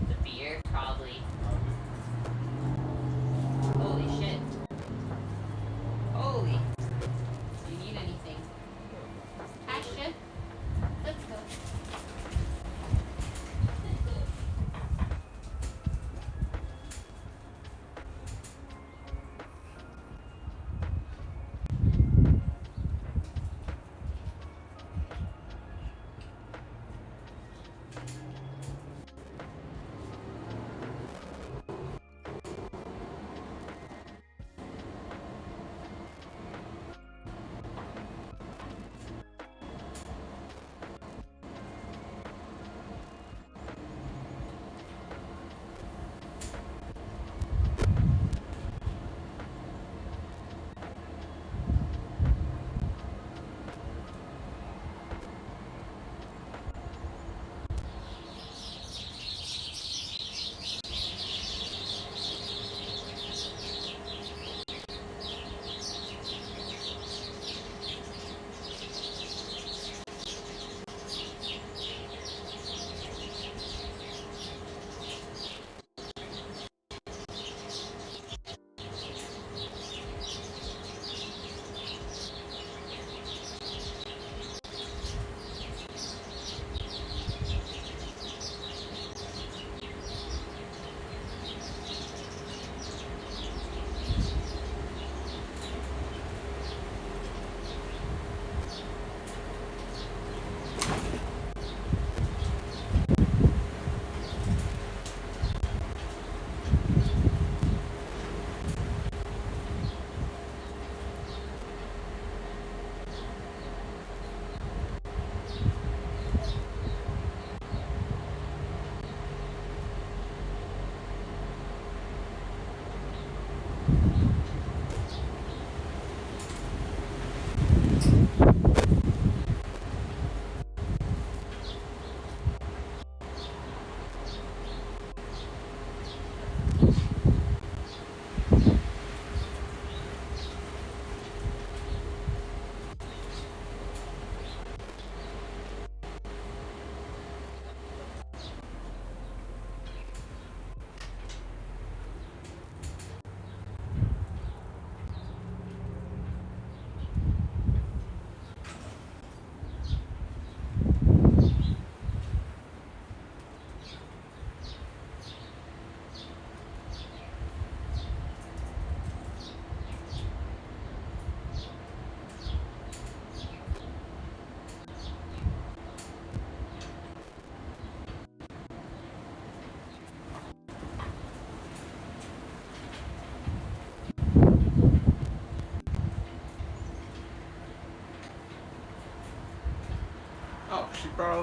B: The beer, probably. Holy shit. Holy. Do you need anything? Asha? Let's go.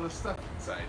A: the stuff inside.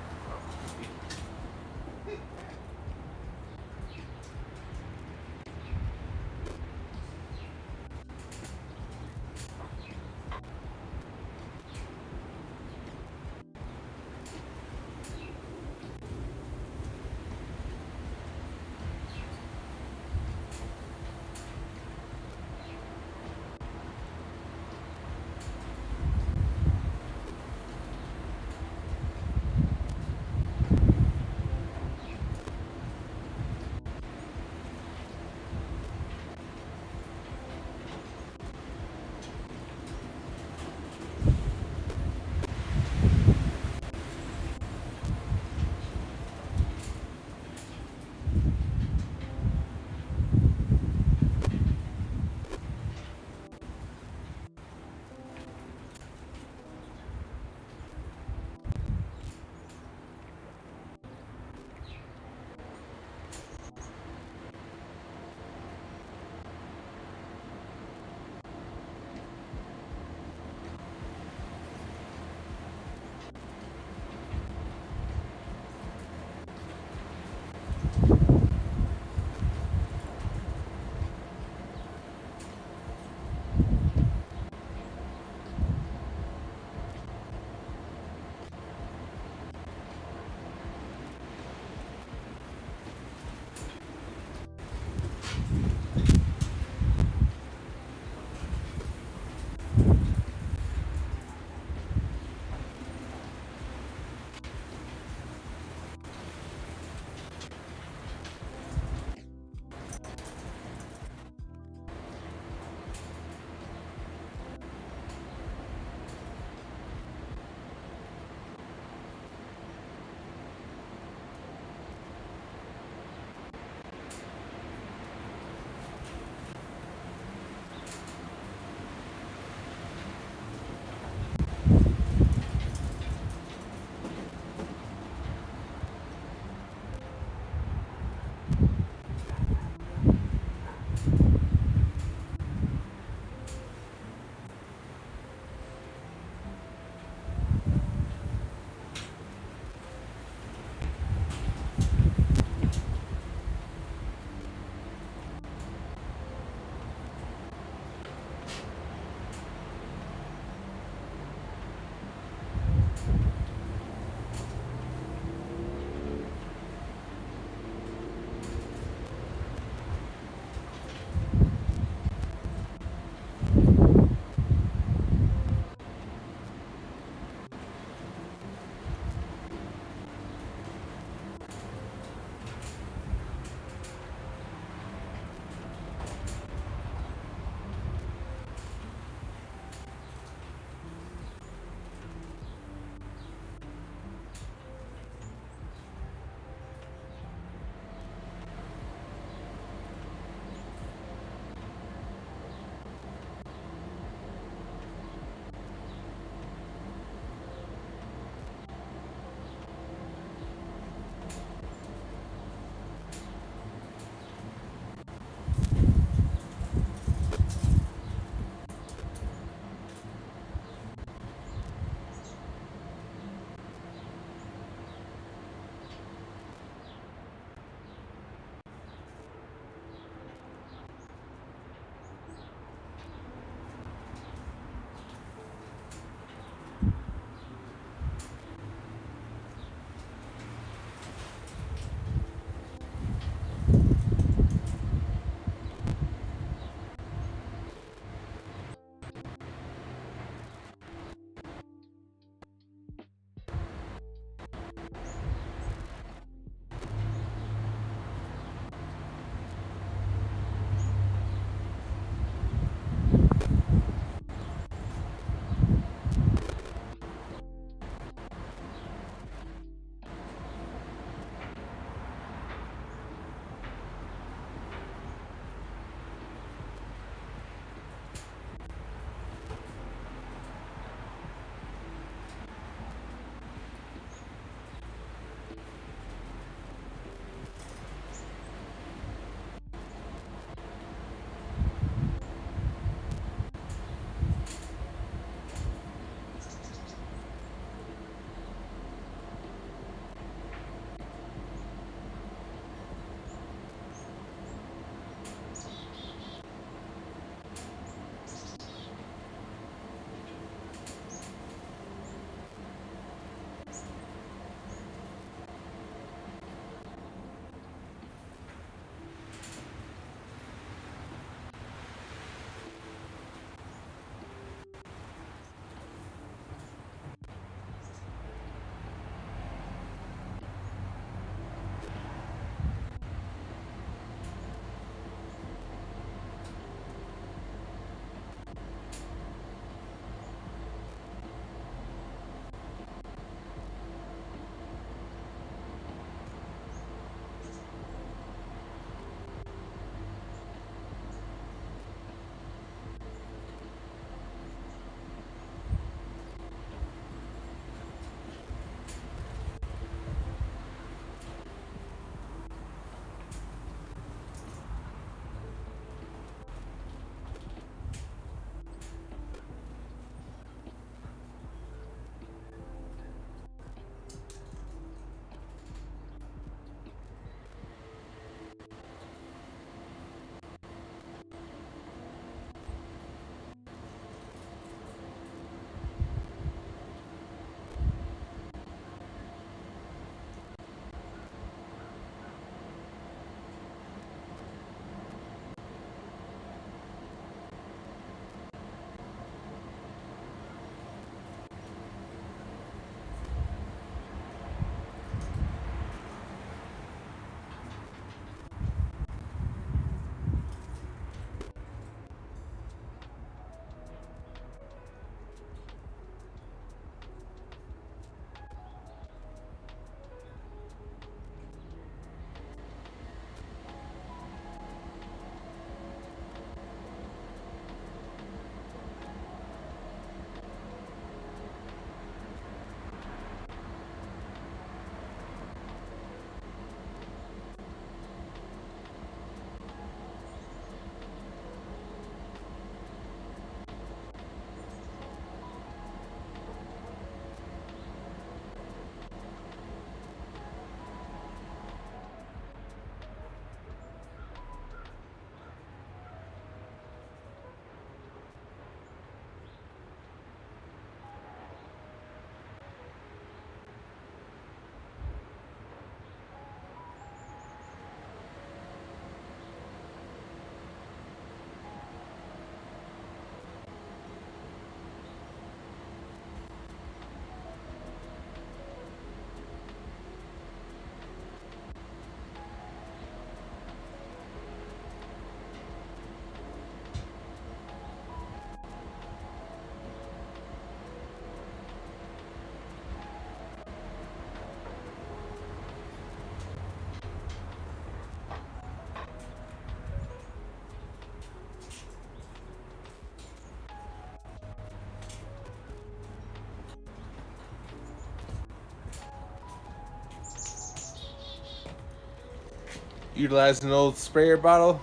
A: Utilize an old sprayer bottle.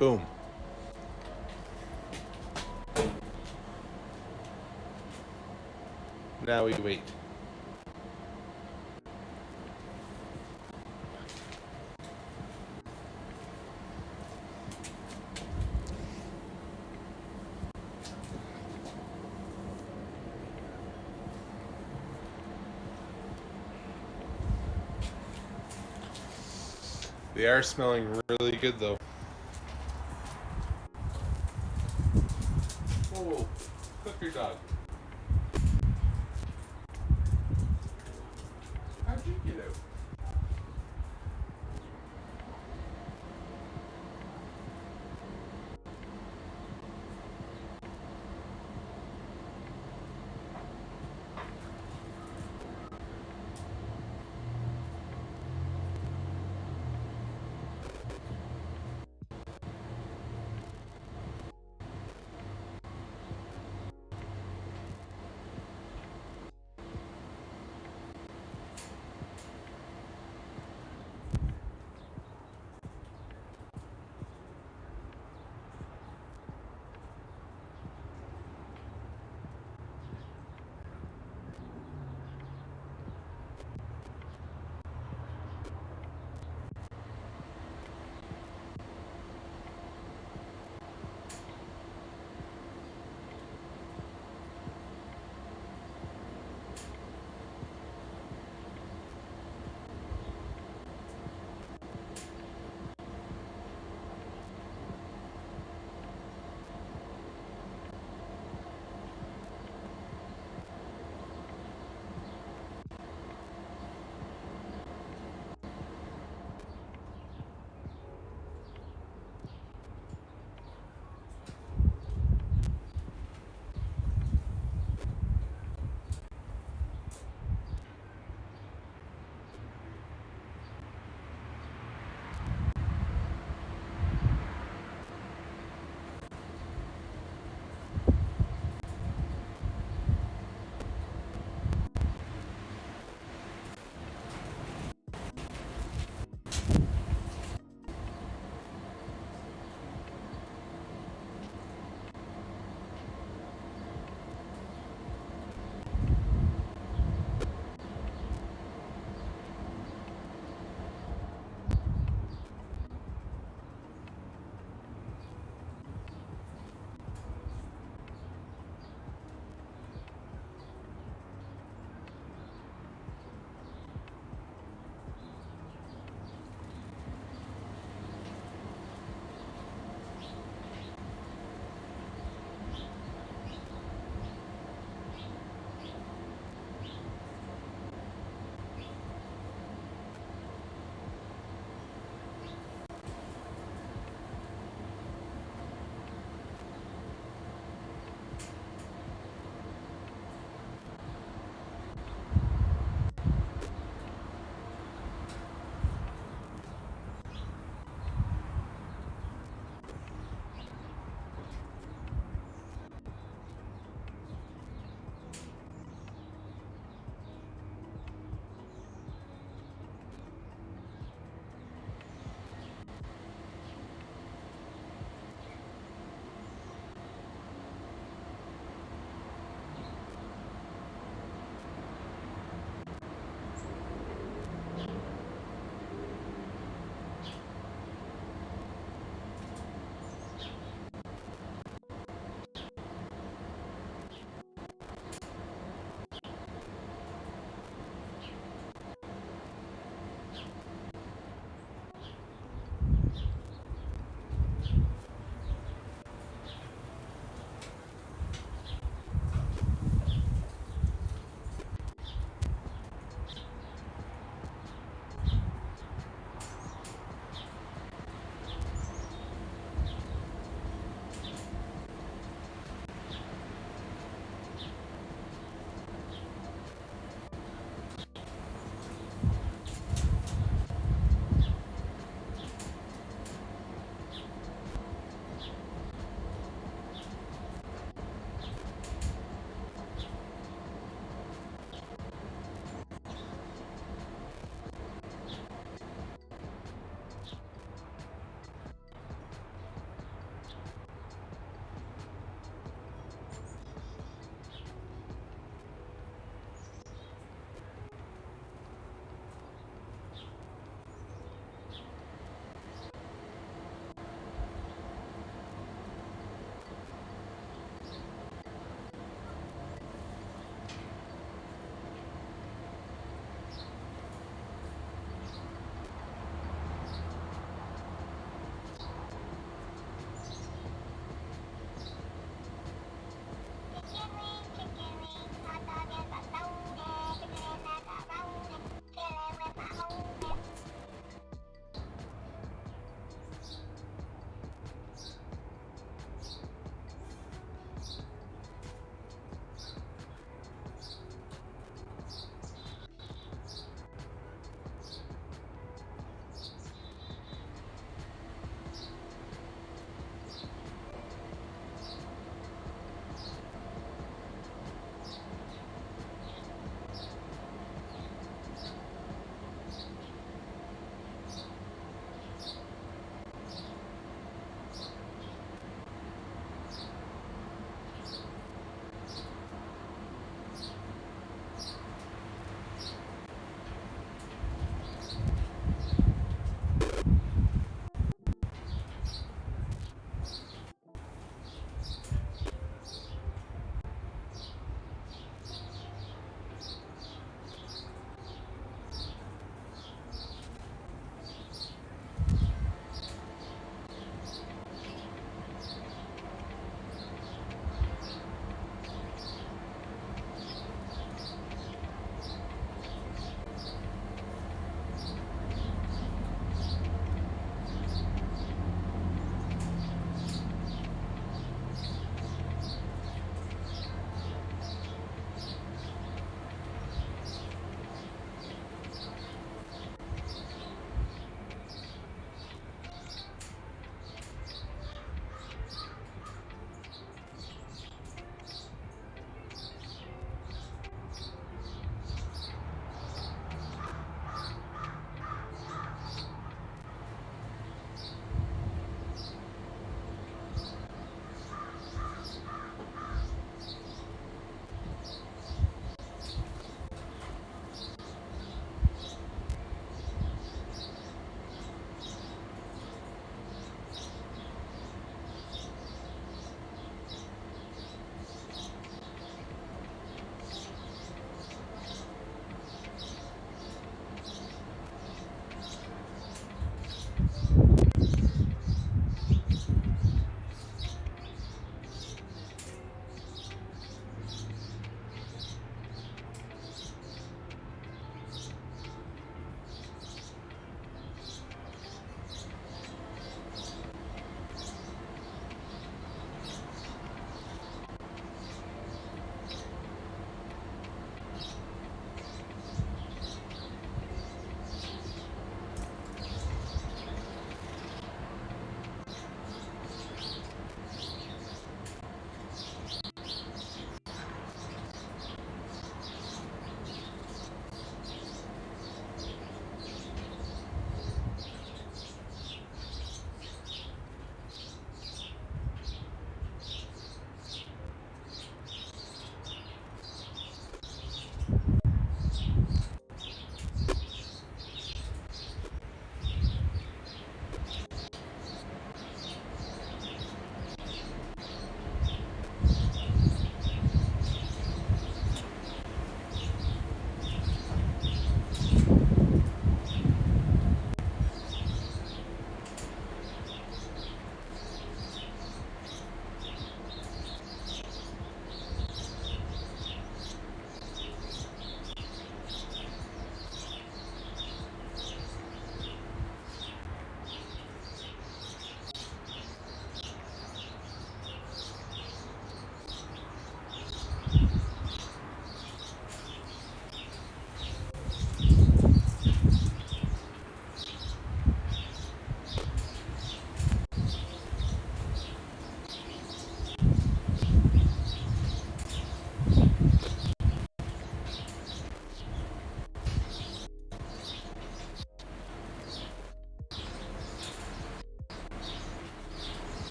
A: Boom. Now we wait. They are smelling really good though. Whoa, cook your dog. How'd you get out?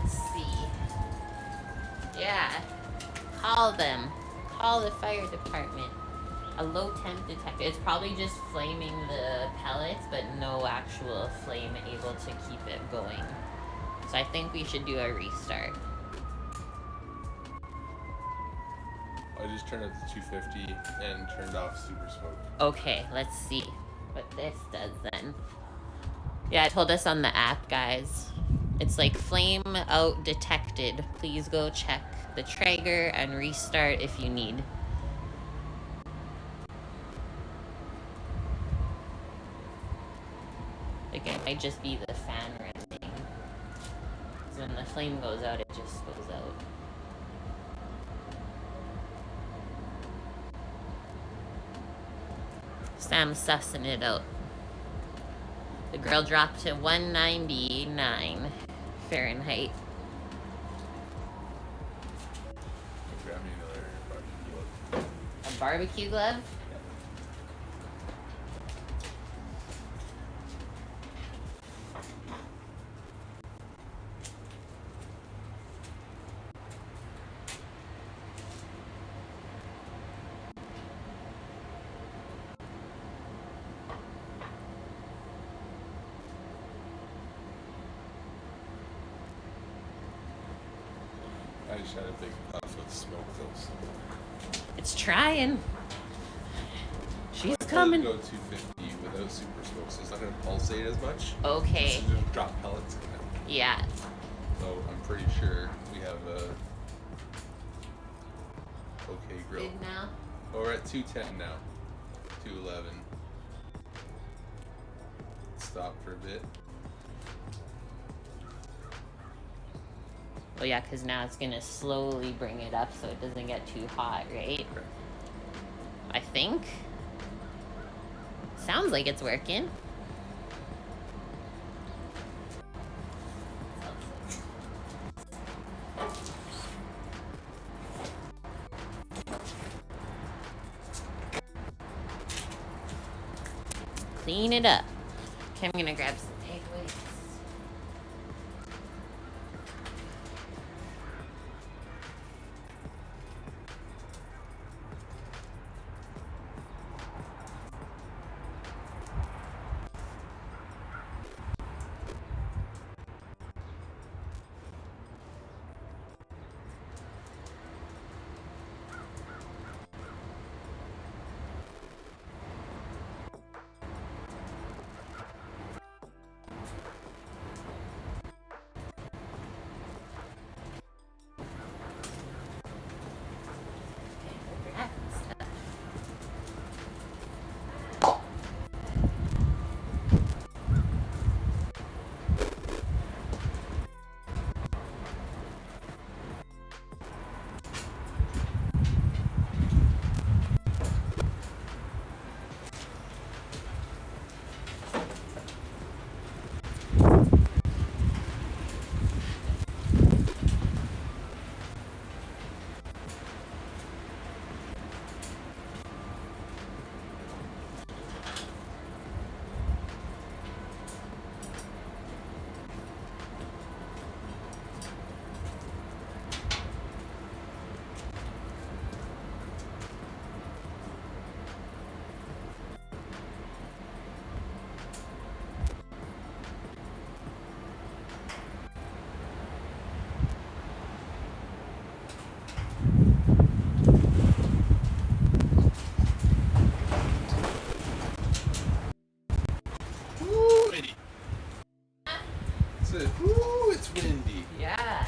B: let's see. Yeah, call them. Call the fire department. A low temp detector. It's probably just flaming the pellets, but no actual flame able to keep it going. So I think we should do a restart.
A: I just turned up to 250 and turned off super smoke.
B: Okay, let's see what this does then. Yeah, it told us on the app, guys. It's like flame out detected. Please go check the Traeger and restart if you need. Like, it might just be the fan running. So when the flame goes out, it just goes out. Sam's sussing it out. The grill dropped to 199 Fahrenheit.
A: Grab me another barbecue glove.
B: A barbecue glove?
A: I just had a big puff of smoke though.
B: It's trying. She's
A: I'd
B: coming.
A: go 250 without super smoke, so it's not gonna pulsate as much.
B: Okay.
A: So just drop pellets in it.
B: Yeah.
A: So I'm pretty sure we have a okay grill.
B: Good now?
A: Oh, we're at 210 now. 211. Stop for a bit.
B: Well, yeah, because now it's going to slowly bring it up so it doesn't get too hot, right?
A: Okay.
B: I think. Sounds like it's working. Clean it up. Okay, I'm going to grab some takeaways.
A: Ooh, it's windy.
B: Yeah.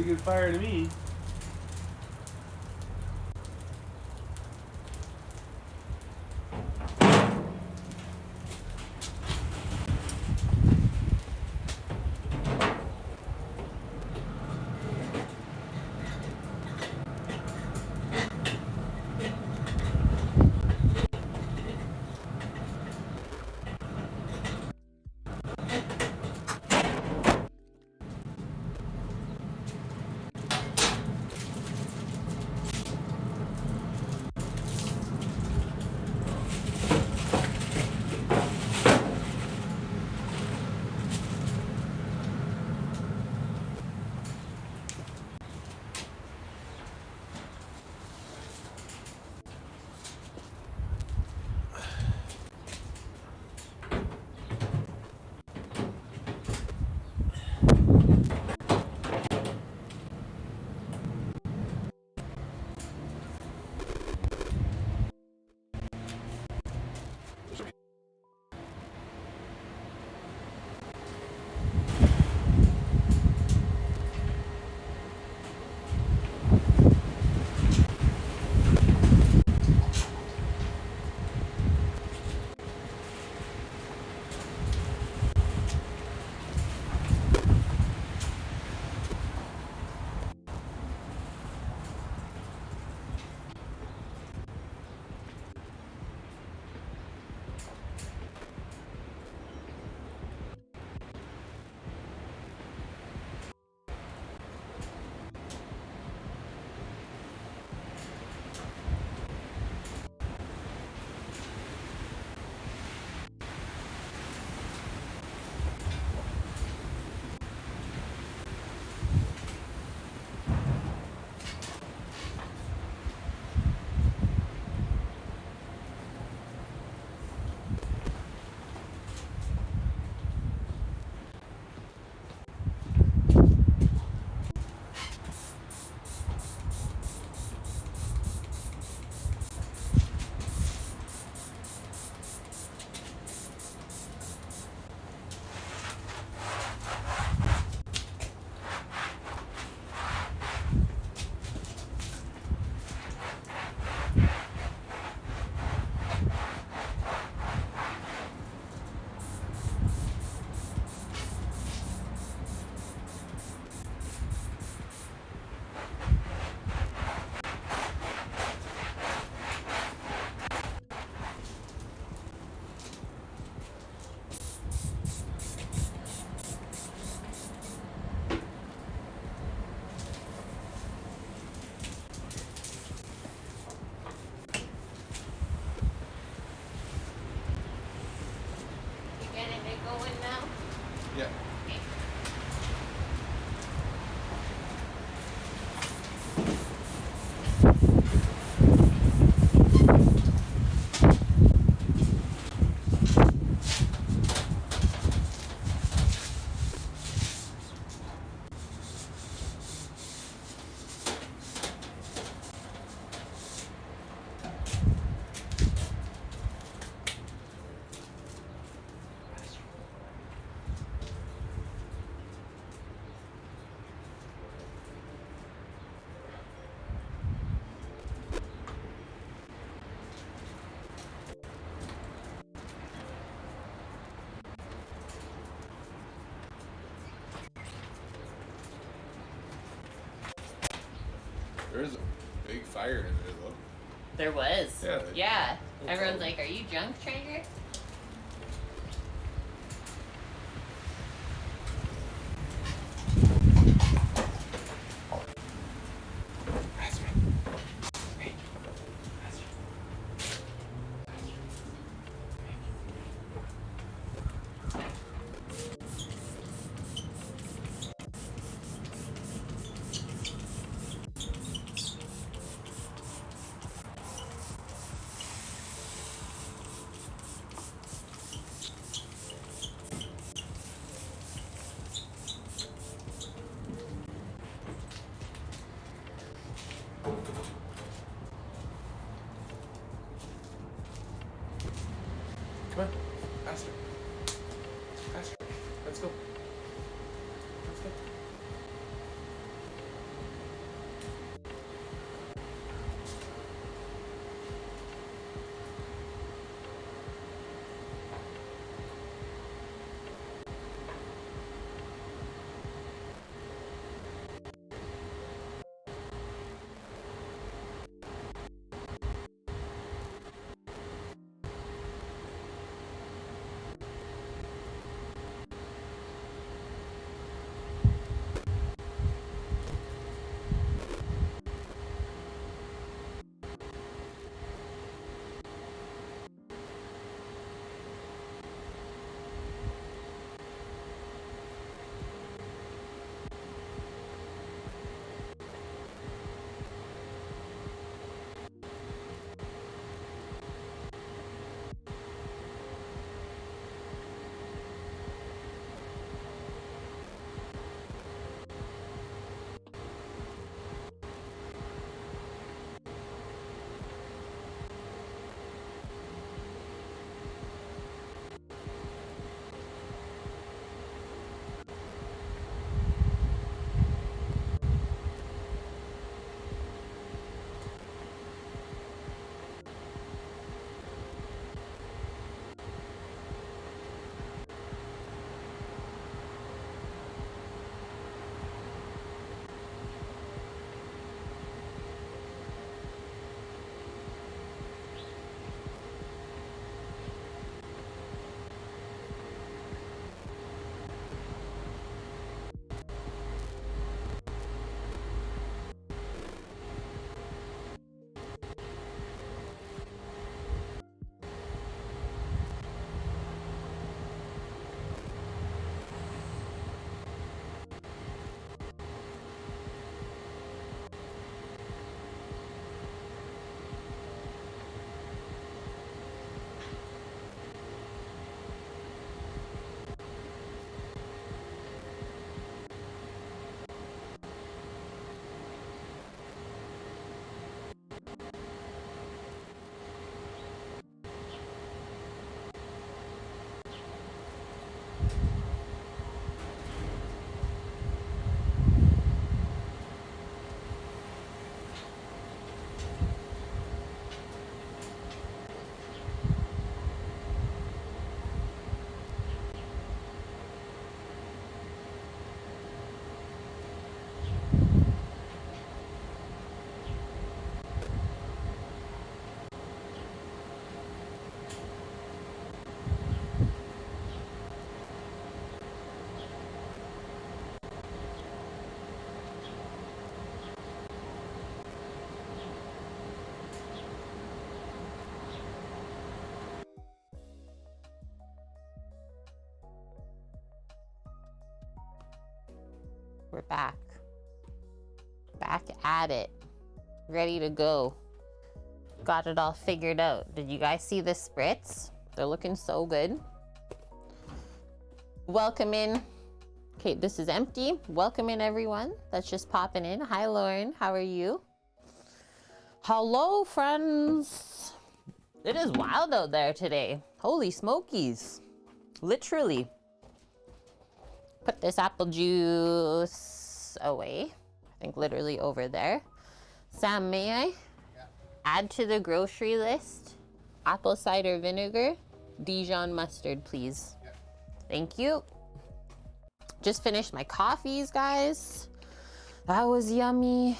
A: pretty good fire to me. Yeah. There's a big fire in there, though.
B: There was.
A: Yeah.
B: Yeah. Everyone's like, "Are you drunk, Traeger?"
A: Come on, faster. Faster. Let's go. Let's go.
B: We're back. Back at it. Ready to go. Got it all figured out. Did you guys see the spritz? They're looking so good. Welcome in. Okay, this is empty. Welcome in, everyone that's just popping in. Hi, Lauren. How are you? Hello, friends. It is wild out there today. Holy smokies. Literally. Put this apple juice away. I think literally over there. Sam, may I? Yeah. Add to the grocery list, apple cider vinegar, Dijon mustard, please. Yeah. Thank you. Just finished my coffees, guys. That was yummy.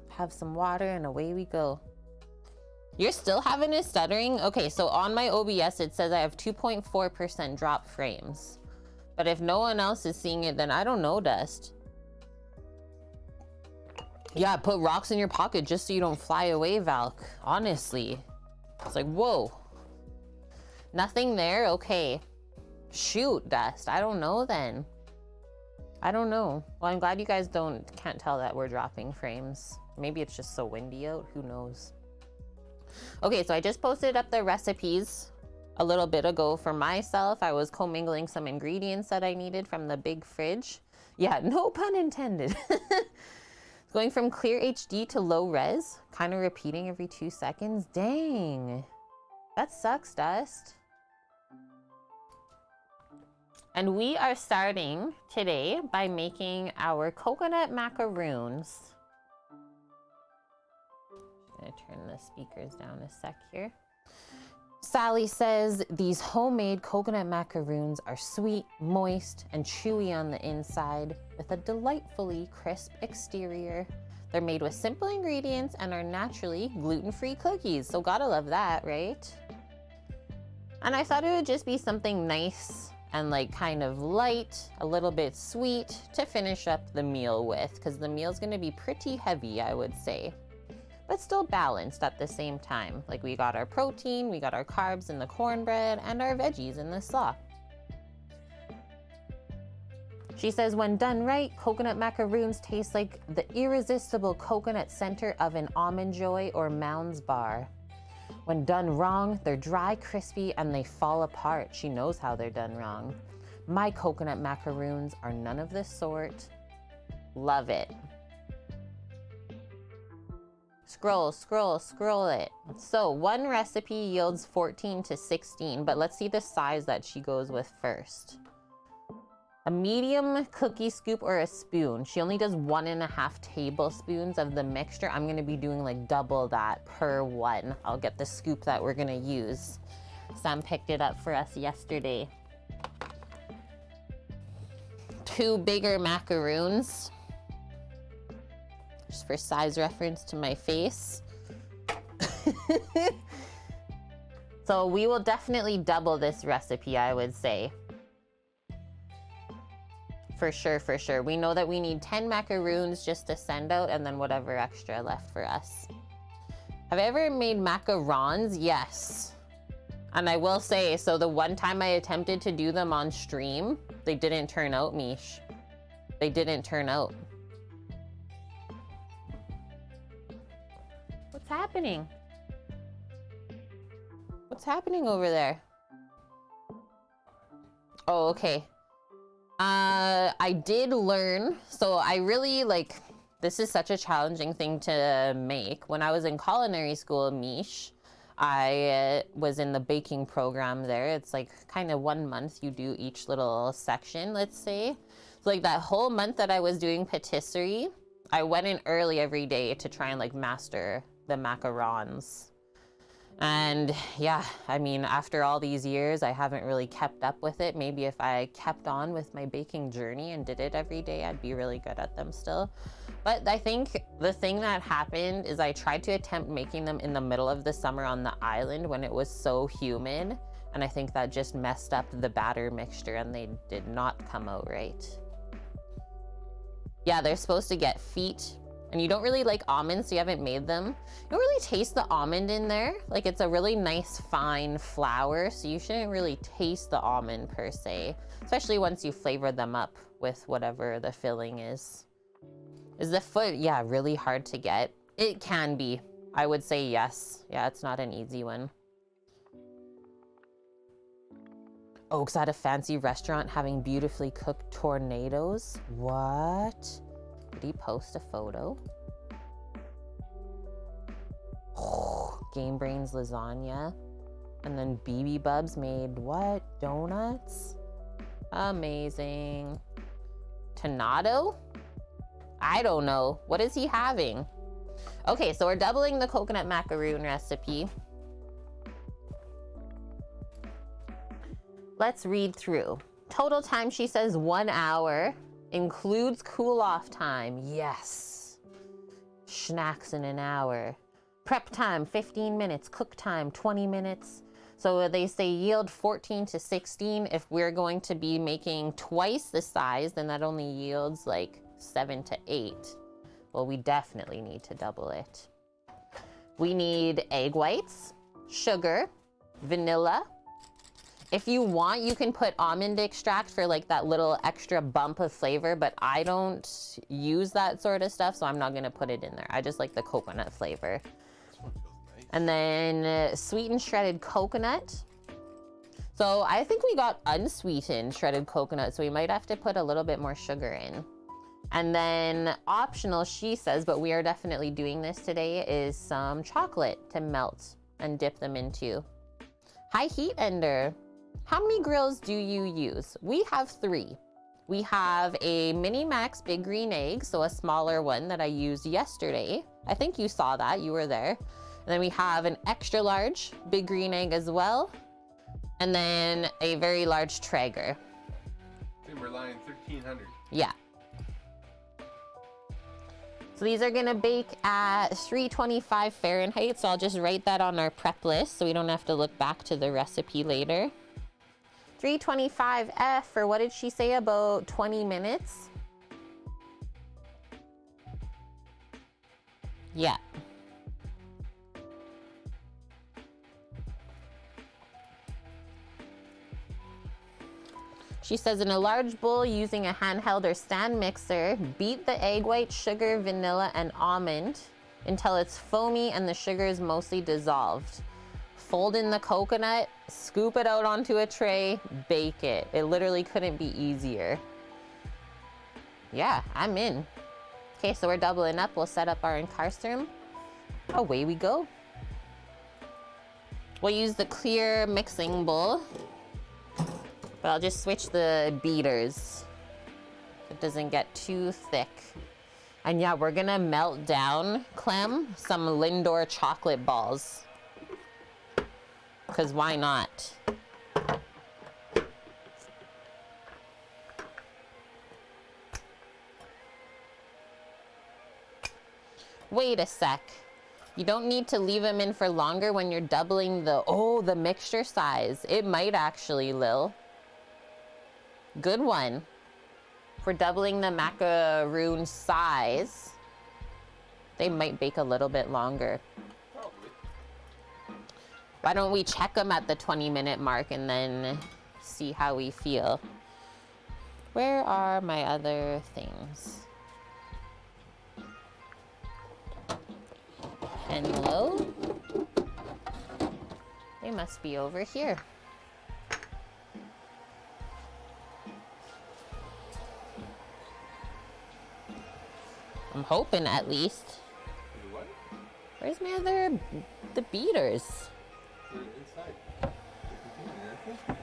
B: Have some water and away we go. You're still having a stuttering? Okay, so on my OBS, it says I have 2.4% drop frames. But if no one else is seeing it, then I don't know, Dust. Yeah, put rocks in your pocket just so you don't fly away, Valk. Honestly. It's like, whoa. Nothing there? Okay. Shoot, Dust. I don't know then. I don't know. Well, I'm glad you guys can't tell that we're dropping frames. Maybe it's just so windy out. Who knows? Okay, so I just posted up the recipes a little bit ago for myself. I was commingling some ingredients that I needed from the big fridge. Yeah, no pun intended. Going from clear HD to low res, kind of repeating every 2 seconds. Dang, that sucks, Dust. And we are starting today by making our coconut macaroons. I'm gonna turn the speakers down a sec here. Sally says these homemade coconut macaroons are sweet, moist, and chewy on the inside with a delightfully crisp exterior. They're made with simple ingredients and are naturally gluten-free cookies. So gotta love that, right? And I thought it would just be something nice and like kind of light, a little bit sweet to finish up the meal with, because the meal's gonna be pretty heavy, I would say. But still balanced at the same time. Like we got our protein, we got our carbs in the cornbread, and our veggies in the slaw. She says, when done right, coconut macaroons taste like the irresistible coconut center of an Almond Joy or Mounds bar. When done wrong, they're dry, crispy, and they fall apart. She knows how they're done wrong. My coconut macaroons are none of this sort. Love it. Scroll, scroll, scroll it. So one recipe yields 14 to 16, but let's see the size that she goes with first. A medium cookie scoop or a spoon. She only does 1.5 tablespoons of the mixture. I'm gonna be doing like double that per one. I'll get the scoop that we're gonna use. Sam picked it up for us yesterday. 2 bigger macaroons. Just for size reference to my face. So we will definitely double this recipe, I would say. For sure, for sure. We know that we need 10 macaroons just to send out and then whatever extra left for us. Have I ever made macarons? Yes. And I will say, so the one time I attempted to do them on stream, they didn't turn out, Mish. They didn't turn out. What's happening? What's happening over there? Oh, okay. I did learn, so I really this is such a challenging thing to make. When I was in culinary school, Mish, I was in the baking program there. It's like kind of 1 month you do each little section, let's say. So like that whole month that I was doing patisserie, I went in early every day to try and master the macarons. And yeah, I mean, after all these years, I haven't really kept up with it. Maybe if I kept on with my baking journey and did it every day, I'd be really good at them still. But I think the thing that happened is I tried to attempt making them in the middle of the summer on the island when it was so humid. And I think that just messed up the batter mixture and they did not come out right. Yeah, they're supposed to get feet and you don't really like almonds, so you haven't made them, you don't really taste the almond in there. Like, it's a really nice fine flour, so you shouldn't really taste the almond per se, especially once you flavor them up with whatever the filling is. Is the foot, yeah, really hard to get? It can be. I would say yes. Yeah, it's not an easy one. Oak's at a fancy restaurant having beautifully cooked tornadoes. What? Did he post a photo? Game Brains lasagna. And then BB Bubs made what? Donuts? Amazing. Tonado? I don't know. What is he having? Okay, so we're doubling the coconut macaroon recipe. Let's read through. Total time, she says 1 hour. Includes cool off time. Yes. Snacks in an hour. Prep time, 15 minutes. Cook time, 20 minutes. So they say yield 14 to 16. If we're going to be making twice the size, then that only yields like 7 to 8. Well, we definitely need to double it. We need egg whites, sugar, vanilla. If you want, you can put almond extract for like that little extra bump of flavor, but I don't use that sort of stuff, so I'm not gonna put it in there. I just like the coconut flavor.
A: This one feels nice.
B: And then sweetened shredded coconut. So I think we got unsweetened shredded coconut, so we might have to put a little bit more sugar in. And then optional, she says, but we are definitely doing this today, is some chocolate to melt and dip them into. High heat ender. How many grills do you use? We have 3. We have a Mini Max Big Green Egg, so a smaller one that I used yesterday. I think you saw that, you were there. And then we have an extra large Big Green Egg as well. And then a very large Traeger.
A: Timber line 1300.
B: Yeah. So these are gonna bake at 325 Fahrenheit. So I'll just write that on our prep list so we don't have to look back to the recipe later. 325 F for, what did she say, about 20 minutes? Yeah. She says, in a large bowl using a handheld or stand mixer, beat the egg white, sugar, vanilla, and almond until it's foamy and the sugar is mostly dissolved. Fold in the coconut, scoop it out onto a tray, bake it. It literally couldn't be easier. Yeah, I'm in. Okay, so we're doubling up. We'll set up our incarcerum. Away we go. We'll use the clear mixing bowl, but I'll just switch the beaters so it doesn't get too thick. And yeah, we're gonna melt down, Clem, some Lindor chocolate balls. Because why not? Wait a sec. You don't need to leave them in for longer when you're doubling the mixture size. It might actually, Lil. Good one. For doubling the macaroon size, they might bake a little bit longer.
A: Probably.
B: Why don't we check them at the 20-minute mark and then see how we feel? Where are my other things? Hello? They must be over here. I'm hoping, at least.
A: What?
B: Where's my other, the beaters?
A: They're inside. The container.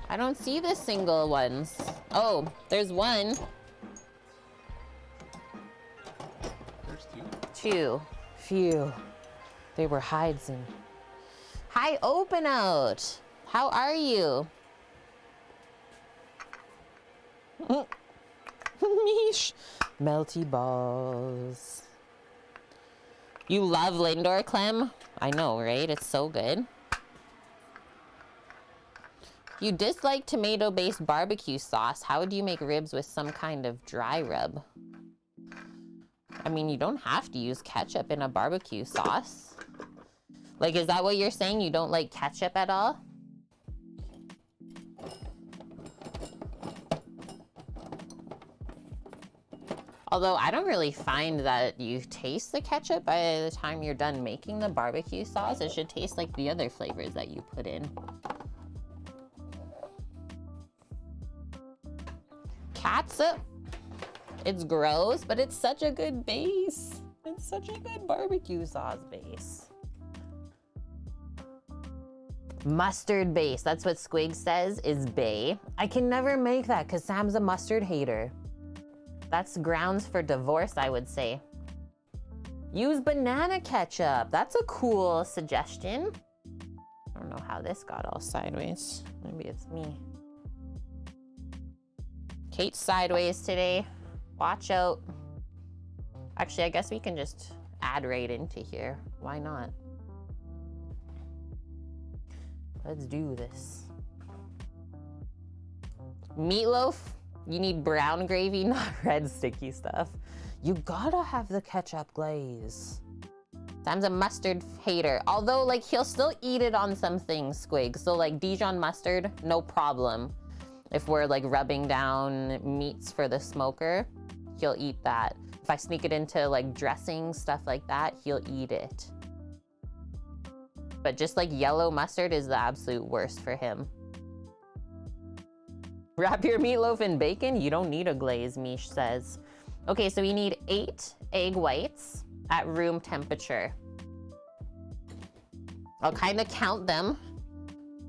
B: I don't see the single ones. Oh, there's one.
A: There's 2.
B: 2. Phew. They were hiding. Hi, Open Out. How are you? Meesh. Melty balls. You love Lindor, Clem? I know, right? It's so good. You dislike tomato-based barbecue sauce. How would you make ribs with some kind of dry rub? I mean, you don't have to use ketchup in a barbecue sauce. Like, is that what you're saying? You don't like ketchup at all? Although I don't really find that you taste the ketchup by the time you're done making the barbecue sauce. It should taste like the other flavors that you put in. Catsup. It's gross, but it's such a good base. It's such a good barbecue sauce base. Mustard base. That's what Squig says is bae. I can never make that because Sam's a mustard hater. That's grounds for divorce, I would say. Use banana ketchup. That's a cool suggestion. I don't know how this got all sideways. Maybe it's me. Kate's sideways today. Watch out. Actually, I guess we can just add right into here. Why not? Let's do this. Meatloaf. You need brown gravy, not red sticky stuff. You gotta have the ketchup glaze. Sam's a mustard hater. Although, like, he'll still eat it on some things, Squig. So, like, Dijon mustard, no problem. If we're, like, rubbing down meats for the smoker, he'll eat that. If I sneak it into, like, dressing, stuff like that, he'll eat it. But just, like, yellow mustard is the absolute worst for him. Wrap your meatloaf in bacon? You don't need a glaze, Mish says. Okay, so we need 8 egg whites at room temperature. I'll kind of count them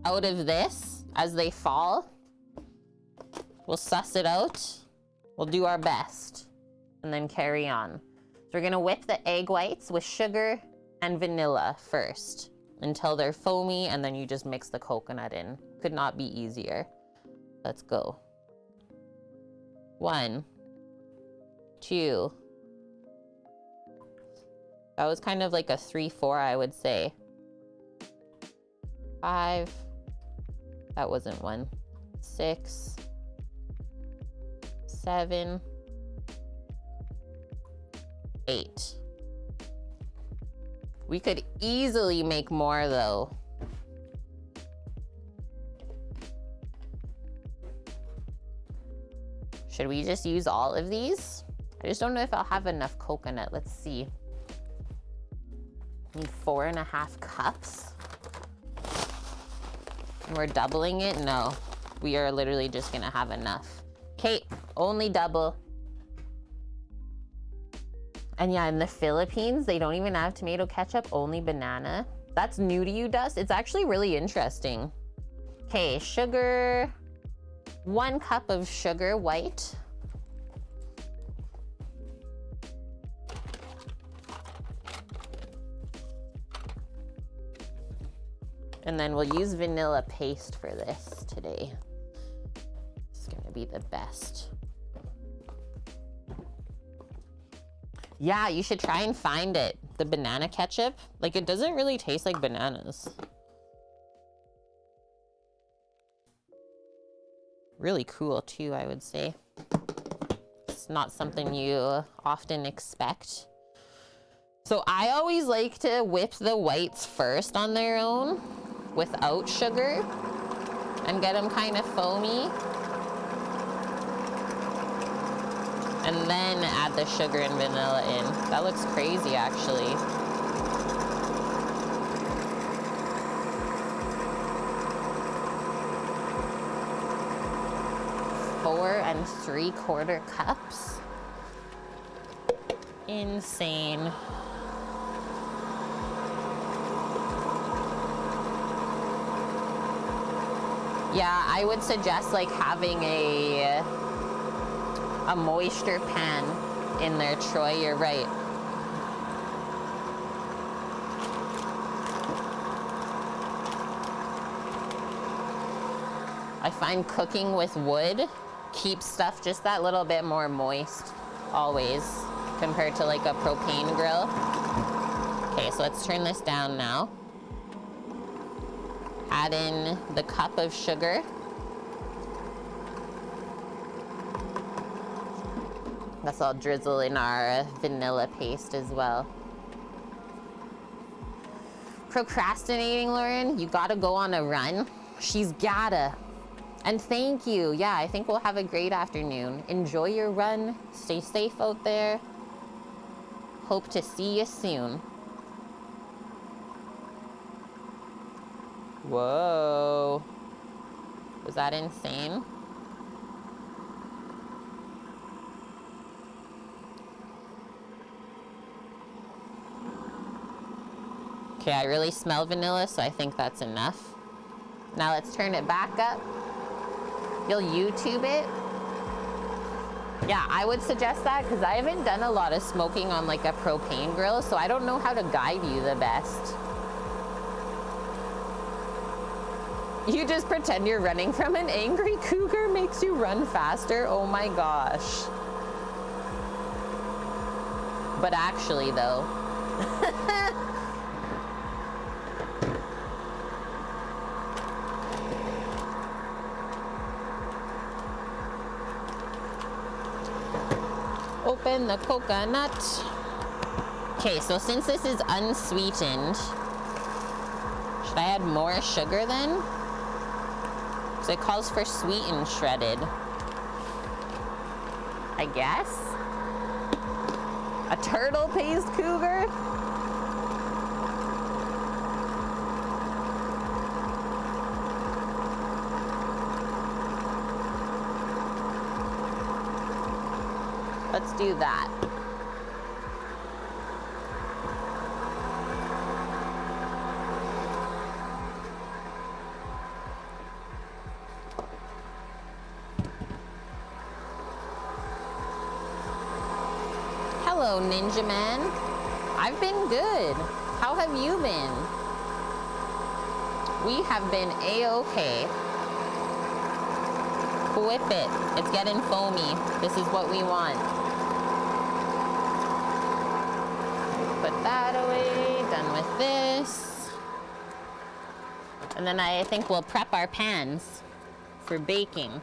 B: out of this as they fall. We'll suss it out. We'll do our best and then carry on. So we're gonna whip the egg whites with sugar and vanilla first until they're foamy, and then you just mix the coconut in. Could not be easier. Let's go. 1, 2. That was kind of like a 3-4, I would say. 5. That wasn't 1. 6. 7. 8. We could easily make more though. Should we just use all of these? I just don't know if I'll have enough coconut. Let's see. Need 4.5 cups. And we're doubling it? No, we are literally just gonna have enough. Kate, only double. And yeah, in the Philippines, they don't even have tomato ketchup, only banana. That's new to you, Dust? It's actually really interesting. Okay, sugar. 1 cup of sugar, white. And then we'll use vanilla paste for this today. It's gonna be the best. Yeah, you should try and find it. The banana ketchup, like, it doesn't really taste like bananas. Really cool too, I would say. It's not something you often expect. So I always like to whip the whites first on their own without sugar and get them kind of foamy. And then add the sugar and vanilla in. That looks crazy, actually. Four and 3/4 cups. Insane. Yeah, I would suggest like having a moisture pan in there, Troy. You're right. I find cooking with wood keeps stuff just that little bit more moist, always, compared to like a propane grill. Okay, so let's turn this down now. Add in the cup of sugar. That's all drizzle in our vanilla paste as well. Procrastinating, Lauren? You gotta go on a run. She's gotta. And thank you. Yeah, I think we'll have a great afternoon. Enjoy your run. Stay safe out there. Hope to see you soon. Whoa. Was that insane? Okay, I really smell vanilla, so I think that's enough. Now let's turn it back up. You'll YouTube it? Yeah, I would suggest that because I haven't done a lot of smoking on like a propane grill, so I don't know how to guide you the best. You just pretend you're running from an angry cougar makes you run faster? Oh my gosh. But actually though. Open the coconut. Okay, so since this is unsweetened, should I add more sugar then? Because it calls for sweet and shredded. I guess. A turtle paste cougar? Let's do that. Hello, Ninja Man. I've been good. How have you been? We have been A-okay. Whip it. It's getting foamy. This is what we want. Put that away. Done with this. And then I think we'll prep our pans for baking.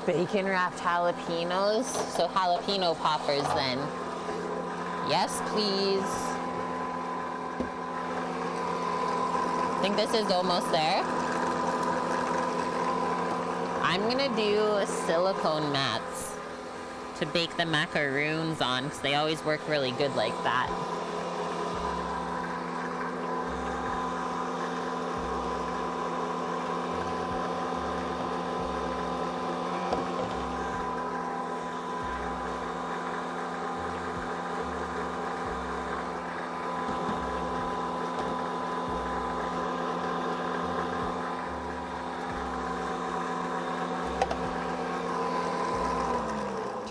B: Bacon wrapped jalapenos. So jalapeno poppers then. Yes, please. I think this is almost there. I'm gonna do silicone mats to bake the macaroons on because they always work really good like that.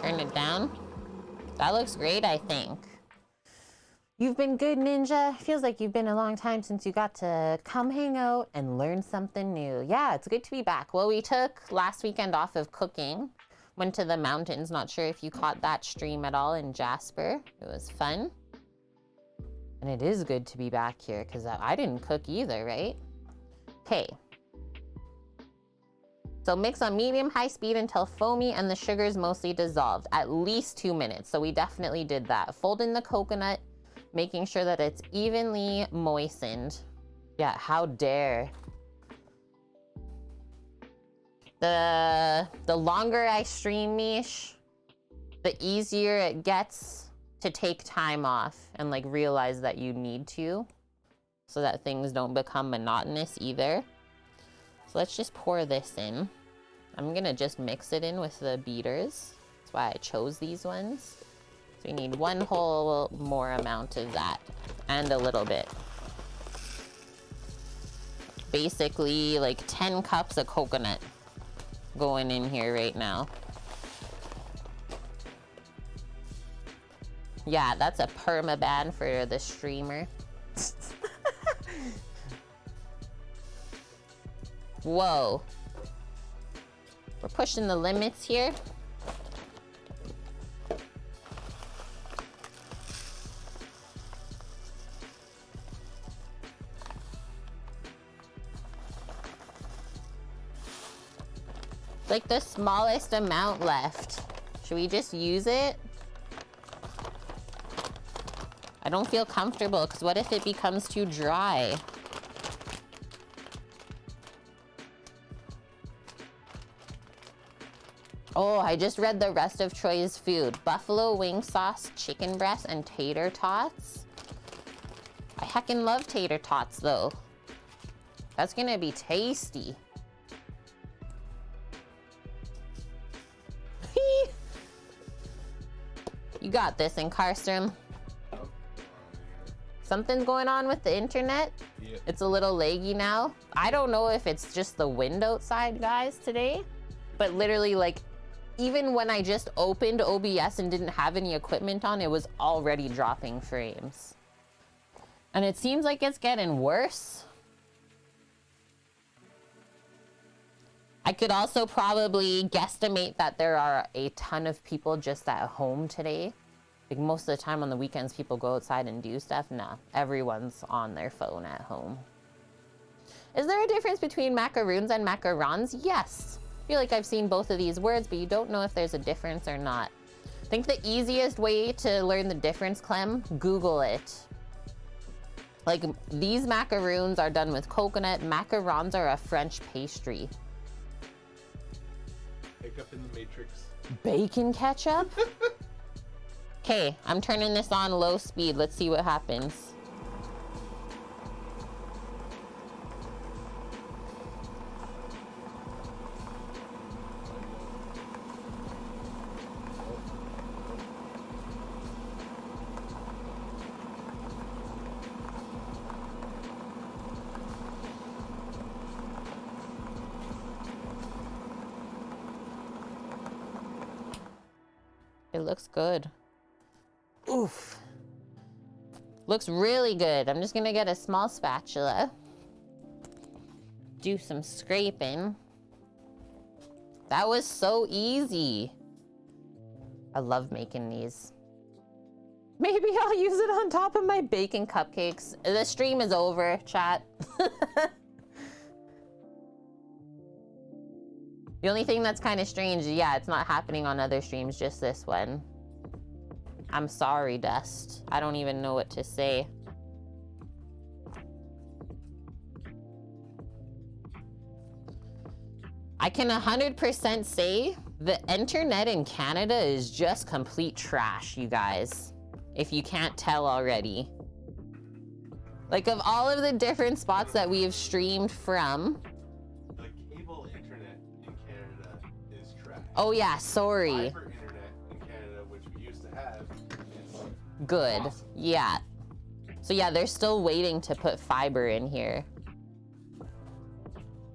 B: Turn it down. That looks great, I think. You've been good, Ninja. Feels like you've been a long time since you got to come hang out and learn something new. Yeah, it's good to be back. Well, we took last weekend off of cooking. Went to the mountains. Not sure if you caught that stream at all in Jasper. It was fun. And it is good to be back here because I didn't cook either, right? Okay. So mix on medium-high speed until foamy and the sugar is mostly dissolved, at least 2 minutes. So we definitely did that. Fold in the coconut, making sure that it's evenly moistened. Yeah, how dare. The longer I stream, Mish, the easier it gets to take time off and like realize that you need to, so that things don't become monotonous either. So let's just pour this in. I'm gonna just mix it in with the beaters. That's why I chose these ones. So you need one whole more amount of that and a little bit. Basically like 10 cups of coconut going in here right now. Yeah, that's a perma ban for the streamer. Whoa. We're pushing the limits here. like the smallest amount left. Should we just use it? I don't feel comfortable because what if it becomes too dry? Oh, I just read the rest of Troy's food. Buffalo wing sauce, chicken breast, and tater tots. I heckin' love tater tots though. That's gonna be tasty. You got this, Incarstrom. Something's going on with the internet.
A: Yeah.
B: It's a little laggy now. I don't know if it's just the wind outside, guys, today. But literally, like, even when I just opened OBS and didn't have any equipment on, it was already dropping frames. And it seems like it's getting worse. I could also probably guesstimate that there are a ton of people just at home today. Like most of the time on the weekends, people go outside and do stuff. Nah, everyone's on their phone at home. Is there a difference between macaroons and macarons? Yes. I feel like I've seen both of these words, but you don't know if there's a difference or not. I think the easiest way to learn the difference, Clem, Google it. Like these macaroons are done with coconut. Macarons are a French pastry.
A: Hiccup in the Matrix.
B: Bacon ketchup? Okay, I'm turning this on low speed. Let's see what happens. It looks good. Oof. Looks really good. I'm just gonna get a small spatula. Do some scraping. That was so easy. I love making these. Maybe I'll use it on top of my bacon cupcakes. The stream is over, chat. The only thing that's kind of strange, yeah, it's not happening on other streams, just this one. I'm sorry, Dust. I don't even know what to say. I can 100% say the internet in Canada is just complete trash, you guys. If you can't tell already. Like, of all of the different spots that we have streamed from.
A: The cable internet in Canada is trash.
B: Oh yeah, sorry.
A: Fiber internet in Canada, which we used to have, is
B: Good.
A: awesome.
B: Yeah. So yeah, they're still waiting to put fiber in here.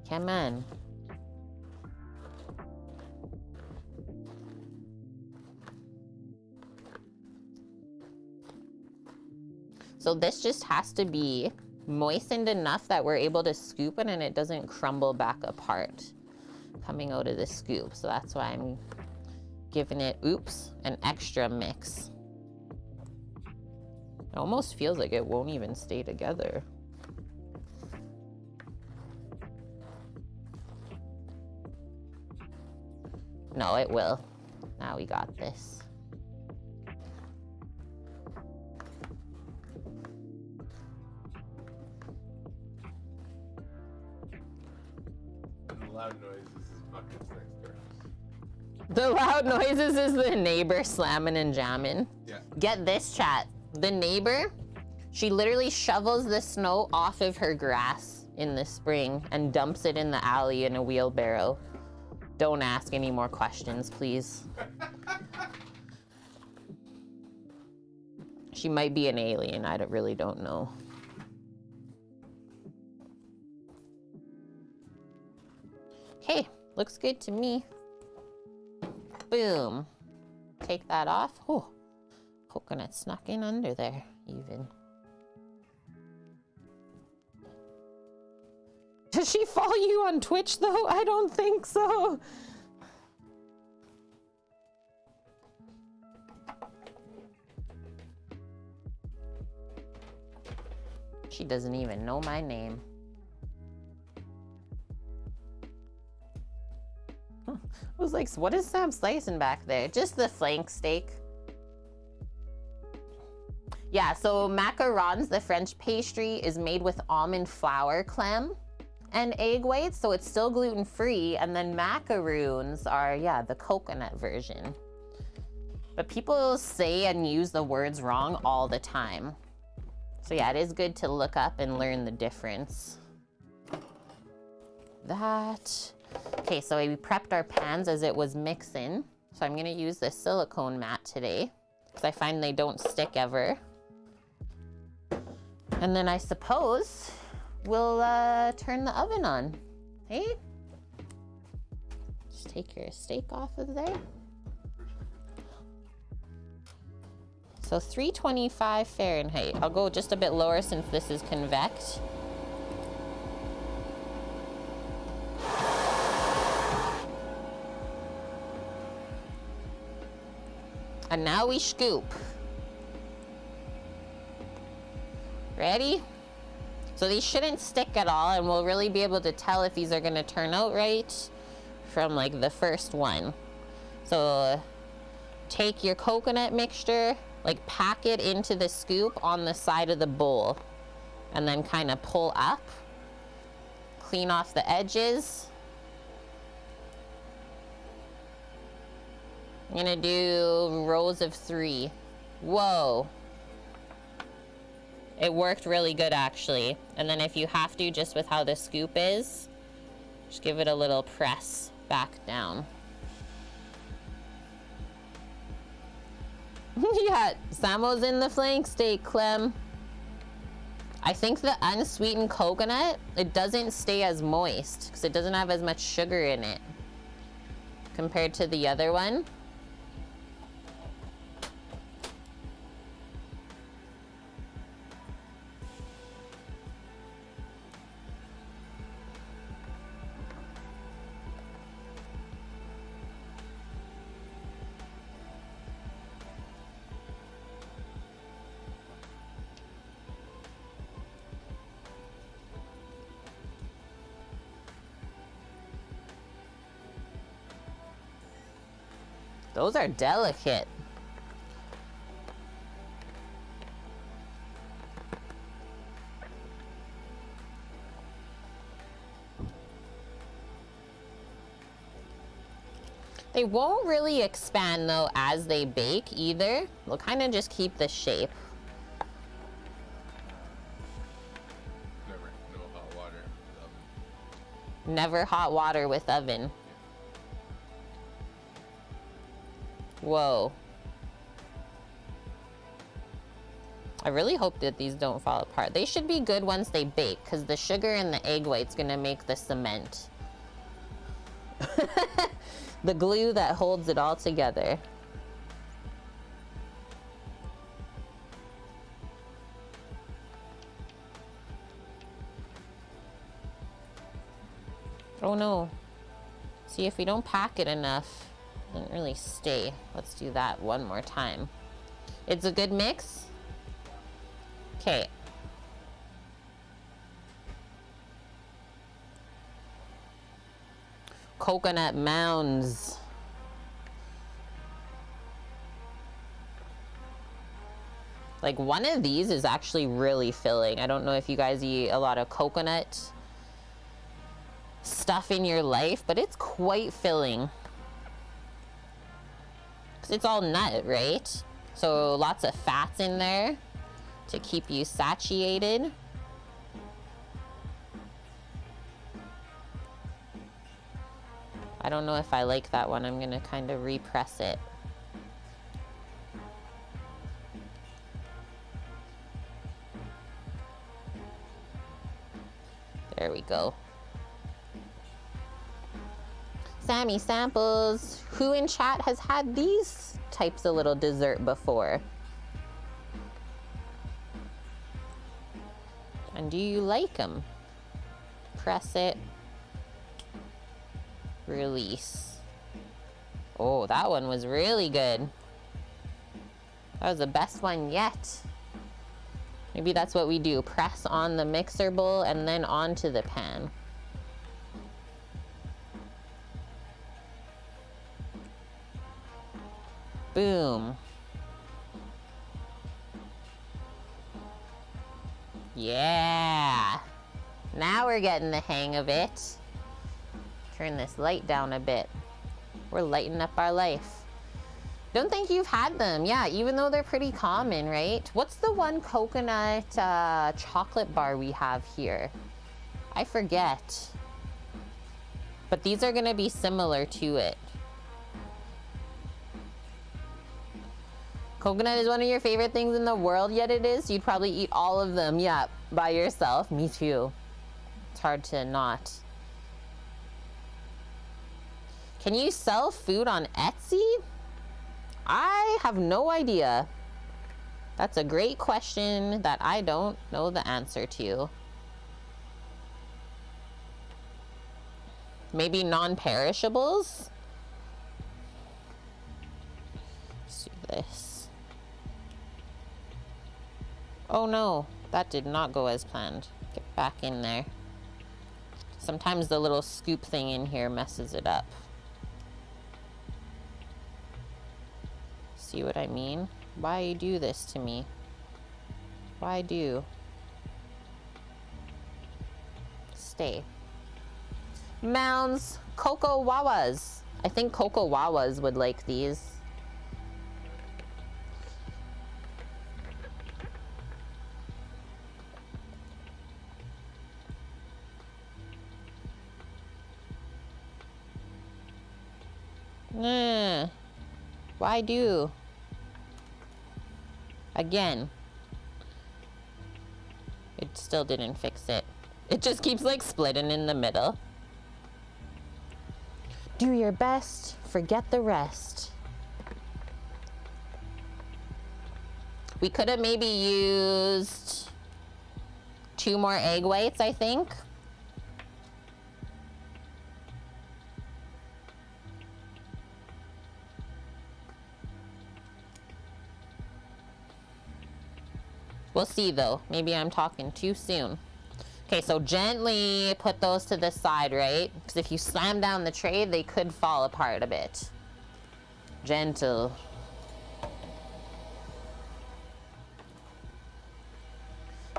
B: Come on. So this just has to be moistened enough that we're able to scoop it and it doesn't crumble back apart coming out of the scoop. So that's why I'm giving it, oops, an extra mix. It almost feels like it won't even stay together. No, it will. Now we got this.
A: And the loud noises is buckets next to us.
B: The loud noises is the neighbor slamming and jamming.
A: Yeah.
B: Get this, chat. The neighbor, she literally shovels the snow off of her grass in the spring and dumps it in the alley in a wheelbarrow. Don't ask any more questions, please. She might be an alien, I really don't know. Okay, looks good to me. Boom. Take that off. Oh, coconut snuck in under there, even. Does she follow you on Twitch, though? I don't think so. She doesn't even know my name. I was like, what is Sam slicing back there? Just the flank steak. Yeah, so macarons, the French pastry, is made with almond flour, clam, and egg whites, so it's still gluten-free. And then macaroons are, yeah, the coconut version. But people say and use the words wrong all the time. So yeah, it is good to look up and learn the difference. That. Okay, so we prepped our pans as it was mixing. So I'm gonna use this silicone mat today because I find they don't stick ever. And then I suppose we'll turn the oven on. Hey? Just take your steak off of there. So 325 Fahrenheit. I'll go just a bit lower since this is convect. And now we scoop. Ready? So these shouldn't stick at all, and we'll really be able to tell if these are gonna turn out right from like the first one. So take your coconut mixture, like pack it into the scoop on the side of the bowl, and then kind of pull up, clean off the edges. I'm gonna do rows of 3. Whoa. It worked really good actually. And then if you have to, just with how the scoop is, just give it a little press back down. Yeah, Samo's in the flank steak, Clem. I think the unsweetened coconut, it doesn't stay as moist because it doesn't have as much sugar in it compared to the other one. Those are delicate. They won't really expand though as they bake either. They'll kind of just keep the shape.
A: No hot water with oven.
B: Never hot water with oven. Whoa. I really hope that these don't fall apart. They should be good once they bake because the sugar and the egg white's gonna make the cement. The glue that holds it all together. Oh no. See, if we don't pack it enough, it doesn't really stay. Let's do that one more time. It's a good mix. Okay. Coconut mounds. Like one of these is actually really filling. I don't know if you guys eat a lot of coconut stuff in your life, but it's quite filling. 'Cause it's all nut, right? So lots of fats in there to keep you satiated. I don't know if I like that one. I'm gonna kind of repress it. There we go. Sammy samples. Who in chat has had these types of little dessert before? And do you like them? Press it. Release. Oh, that one was really good. That was the best one yet. Maybe that's what we do. Press on the mixer bowl and then onto the pan. Boom. Yeah. Now we're getting the hang of it. Turn this light down a bit. We're lighting up our life. Don't think you've had them. Yeah, even though they're pretty common, right? What's the one coconut chocolate bar we have here? I forget. But these are gonna be similar to it. Coconut is one of your favorite things in the world, yet it is. You'd probably eat all of them, yeah, by yourself. Me too. It's hard to not. Can you sell food on Etsy? I have no idea. That's a great question that I don't know the answer to. Maybe non-perishables? Let's do this. Oh no, that did not go as planned. Get back in there. Sometimes the little scoop thing in here messes it up. See what I mean? Why you do this to me? Why do? Stay. Mounds, Cocoa Wawas. I think Cocoa Wawas would like these. Why do? Again. It still didn't fix it. It just keeps like splitting in the middle. Do your best, forget the rest. We could have maybe used 2 more egg whites, I think. We'll see though. Maybe I'm talking too soon. Okay, so gently put those to the side, right? Because if you slam down the tray, they could fall apart a bit. Gentle.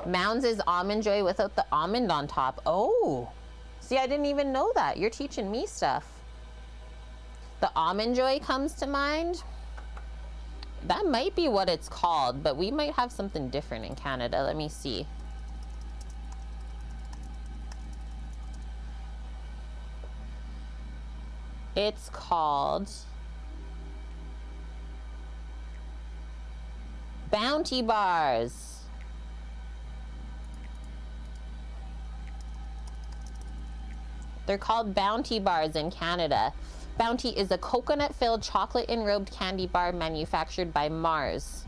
B: Mounds is Almond Joy without the almond on top. Oh, see, I didn't even know that. You're teaching me stuff. The Almond Joy comes to mind. That might be what it's called, but we might have something different in Canada. Let me see. It's called Bounty Bars. They're called Bounty Bars in Canada. Bounty is a coconut-filled chocolate-enrobed candy bar manufactured by Mars.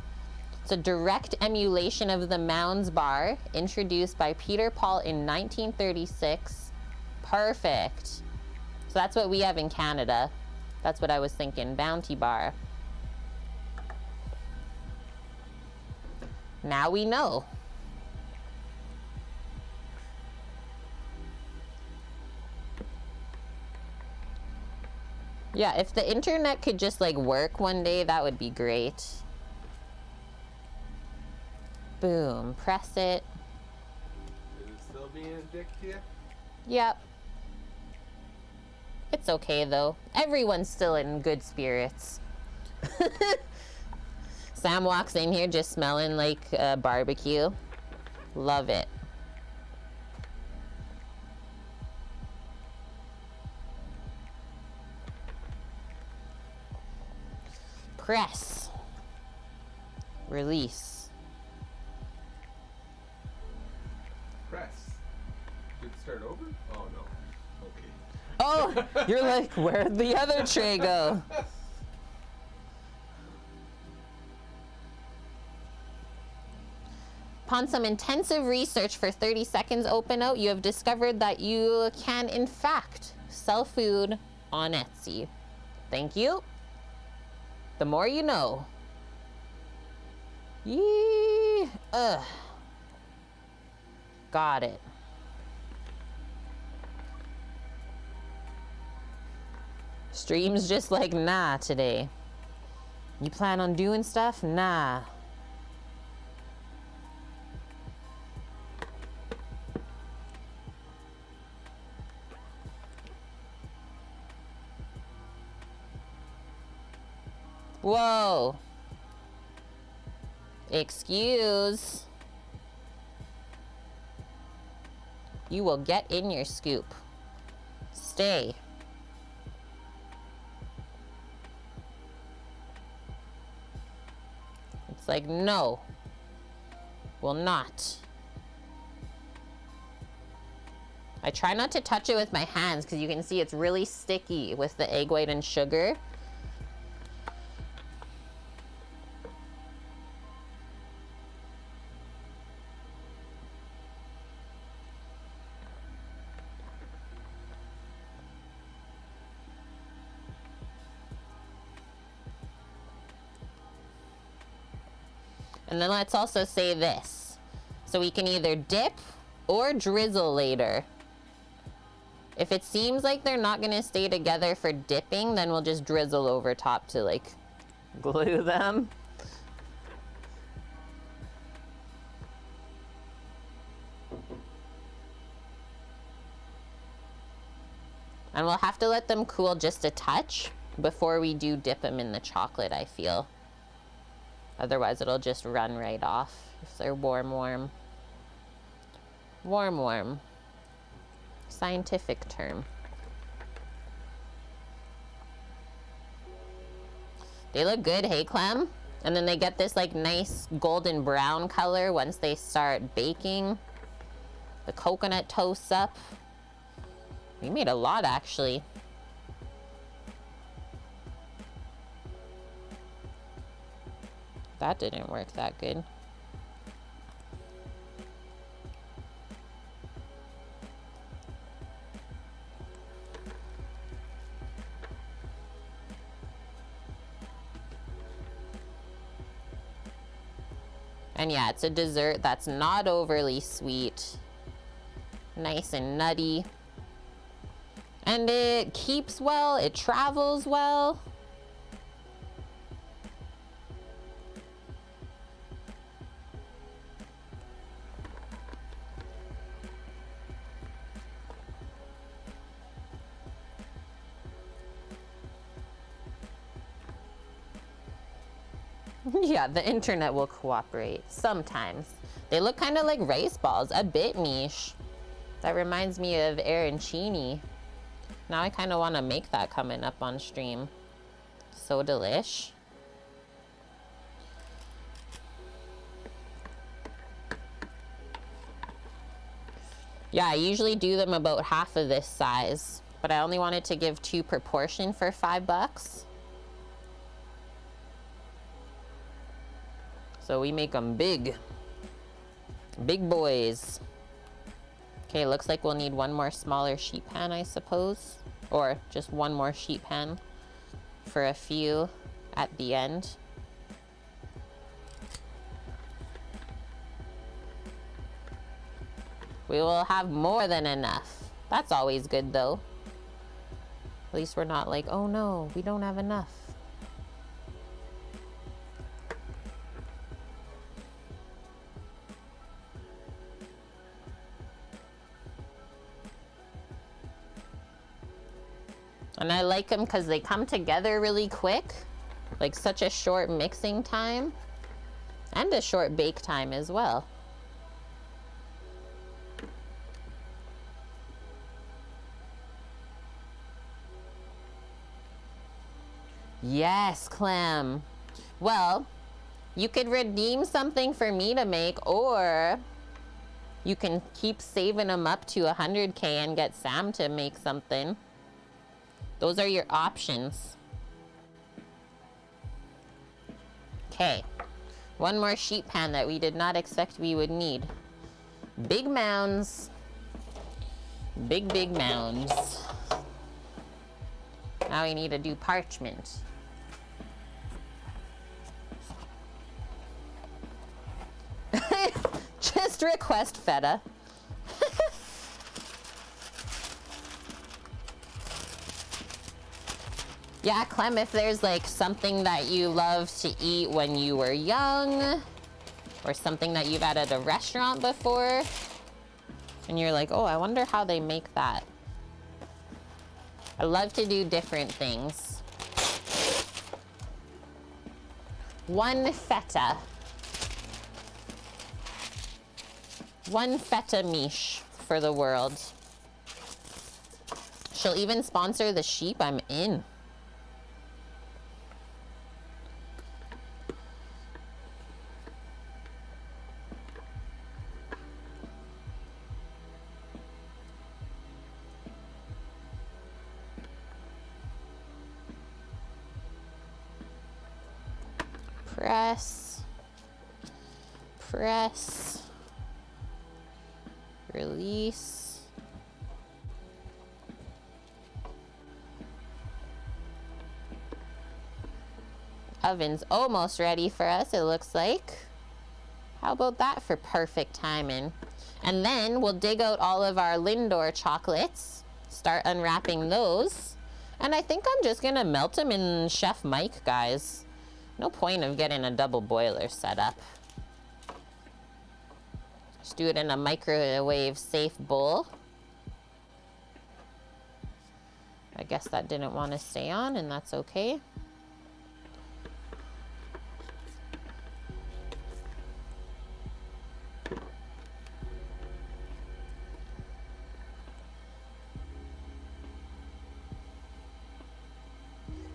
B: It's a direct emulation of the Mounds bar, introduced by Peter Paul in 1936. Perfect. So that's what we have in Canada. That's what I was thinking, Bounty bar. Now we know. Yeah, if the internet could just like work one day, that would be great. Boom, press it.
A: Is it still being a dick to you?
B: Yep. It's okay though. Everyone's still in good spirits. Sam walks in here just smelling like barbecue. Love it. Press. Release.
A: Press. Did it start over? Oh no. Okay.
B: Oh, you're like, where'd the other tray go? Upon some intensive research for 30 seconds open out, you have discovered that you can in fact sell food on Etsy. Thank you. The more you know. Yee. Ugh. Got it. Stream's just like, nah, today. You plan on doing stuff? Nah. Whoa. Excuse. You will get in your scoop. Stay. It's like, no. Will not. I try not to touch it with my hands because you can see it's really sticky with the egg white and sugar. And then let's also say this. So we can either dip or drizzle later. If it seems like they're not gonna stay together for dipping, then we'll just drizzle over top to like glue them. And we'll have to let them cool just a touch before we do dip them in the chocolate, I feel. Otherwise, it'll just run right off if they're warm, warm. Warm, warm. Scientific term. They look good, hey, Clem? And then they get this like nice golden brown color once they start baking. The coconut toasts up. We made a lot, actually. That didn't work that good. And yeah, it's a dessert that's not overly sweet. Nice and nutty. And it keeps well, it travels well. Yeah, the internet will cooperate sometimes. They look kind of like rice balls, a bit niche. That reminds me of arancini. Now I kind of want to make that coming up on stream. So delish. Yeah, I usually do them about half of this size, but I only wanted to give 2 per portion for $5. So we make them big. Big boys. Okay, looks like we'll need one more smaller sheet pan, I suppose. Or just one more sheet pan for a few at the end. We will have more than enough. That's always good though. At least we're not like, oh no, we don't have enough. And I like them because they come together really quick. Like such a short mixing time. And a short bake time as well. Yes, Clem. Well, you could redeem something for me to make, or you can keep saving them up to 100K and get Sam to make something. Those are your options. Okay. One more sheet pan that we did not expect we would need. Big mounds. Big, big mounds. Now we need to do parchment. Just request feta. Yeah, Clem, if there's like something that you love to eat when you were young, or something that you've had at a restaurant before, and you're like, oh, I wonder how they make that. I love to do different things. One feta. One feta miche for the world. She'll even sponsor the sheep. I'm in. Press, press, release. Oven's almost ready for us, it looks like. How about that for perfect timing? And then we'll dig out all of our Lindor chocolates, start unwrapping those. And I think I'm just gonna melt them in Chef Mike, guys. No point of getting a double boiler set up. Just do it in a microwave safe bowl. I guess that didn't want to stay on, and that's okay.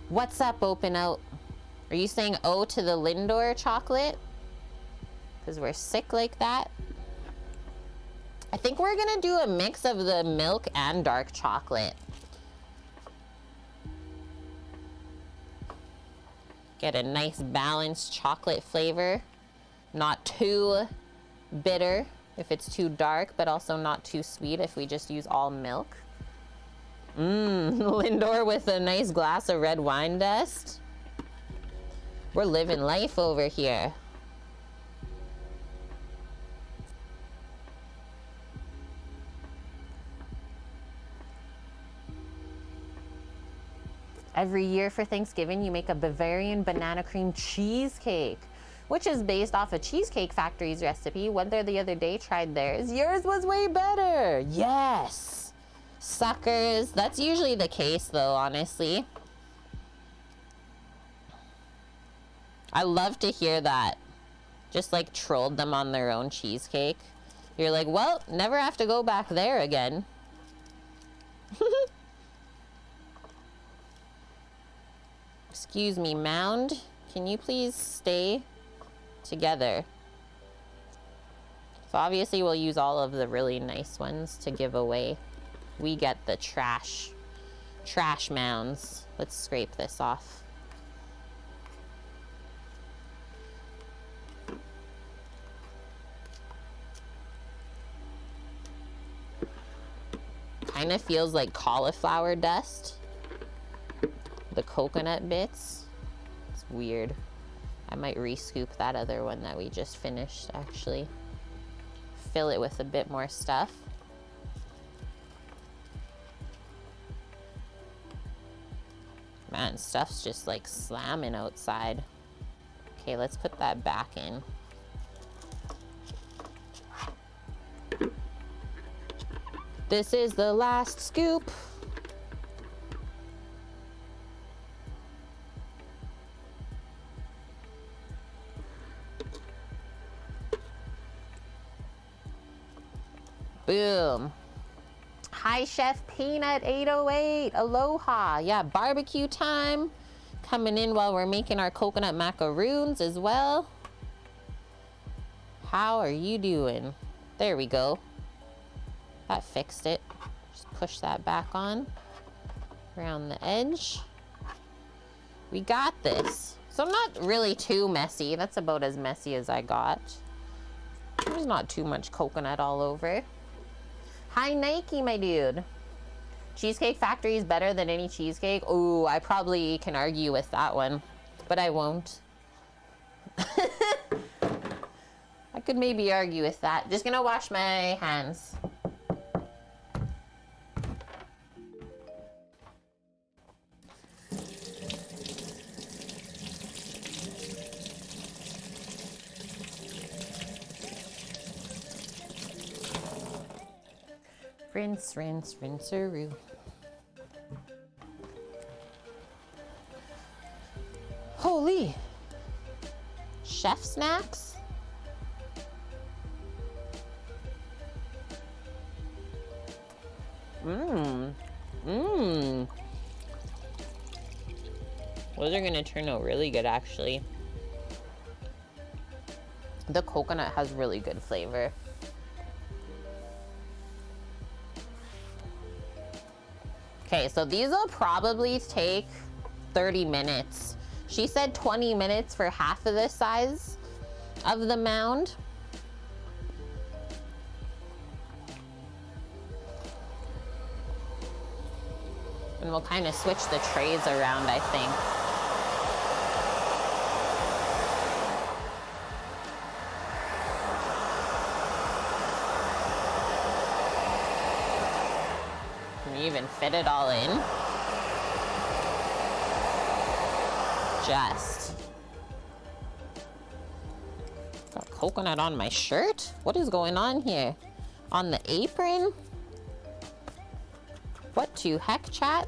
B: What's up, Open Out? Are you saying oh to the Lindor chocolate? Because we're sick like that. I think we're gonna do a mix of the milk and dark chocolate. Get a nice balanced chocolate flavor. Not too bitter if it's too dark, but also not too sweet if we just use all milk. Lindor with a nice glass of red wine dust. We're living life over here. Every year for Thanksgiving, you make a Bavarian banana cream cheesecake, which is based off a Cheesecake Factory's recipe. Went there the other day, tried theirs. Yours was way better. Yes. Suckers. That's usually the case, though, honestly. I love to hear that. Just like trolled them on their own cheesecake. You're like, well, never have to go back there again. Excuse me, Mound. Can you please stay together? So obviously we'll use all of the really nice ones to give away. We get the trash mounds. Let's scrape this off. Kind of feels like cauliflower dust. The coconut bits. It's weird. I might re-scoop that other one that we just finished, actually. Fill it with a bit more stuff. Man, stuff's just like slamming outside. Okay, let's put that back in. This is the last scoop. Boom. Hi, Chef Peanut 808. Aloha. Yeah, barbecue time. Coming in while we're making our coconut macaroons as well. How are you doing? There we go. That fixed it. Just push that back on around the edge. We got this. So not really too messy. That's about as messy as I got. There's not too much coconut all over. Hi, Nike, my dude. Cheesecake Factory is better than any cheesecake. Ooh, I probably can argue with that one, but I won't. I could maybe argue with that. Just gonna wash my hands. Rinse, rinse, rinse-a-roo. Holy! Chef snacks? Mmm. Mmm. Those are gonna turn out really good, actually. The coconut has really good flavor. Okay, so these will probably take 30 minutes. She said 20 minutes for half of the size of the mound. And we'll kind of switch the trays around, I think. Can you even fit it all in? Just. Got coconut on my shirt? What is going on here? On the apron? What to heck, chat?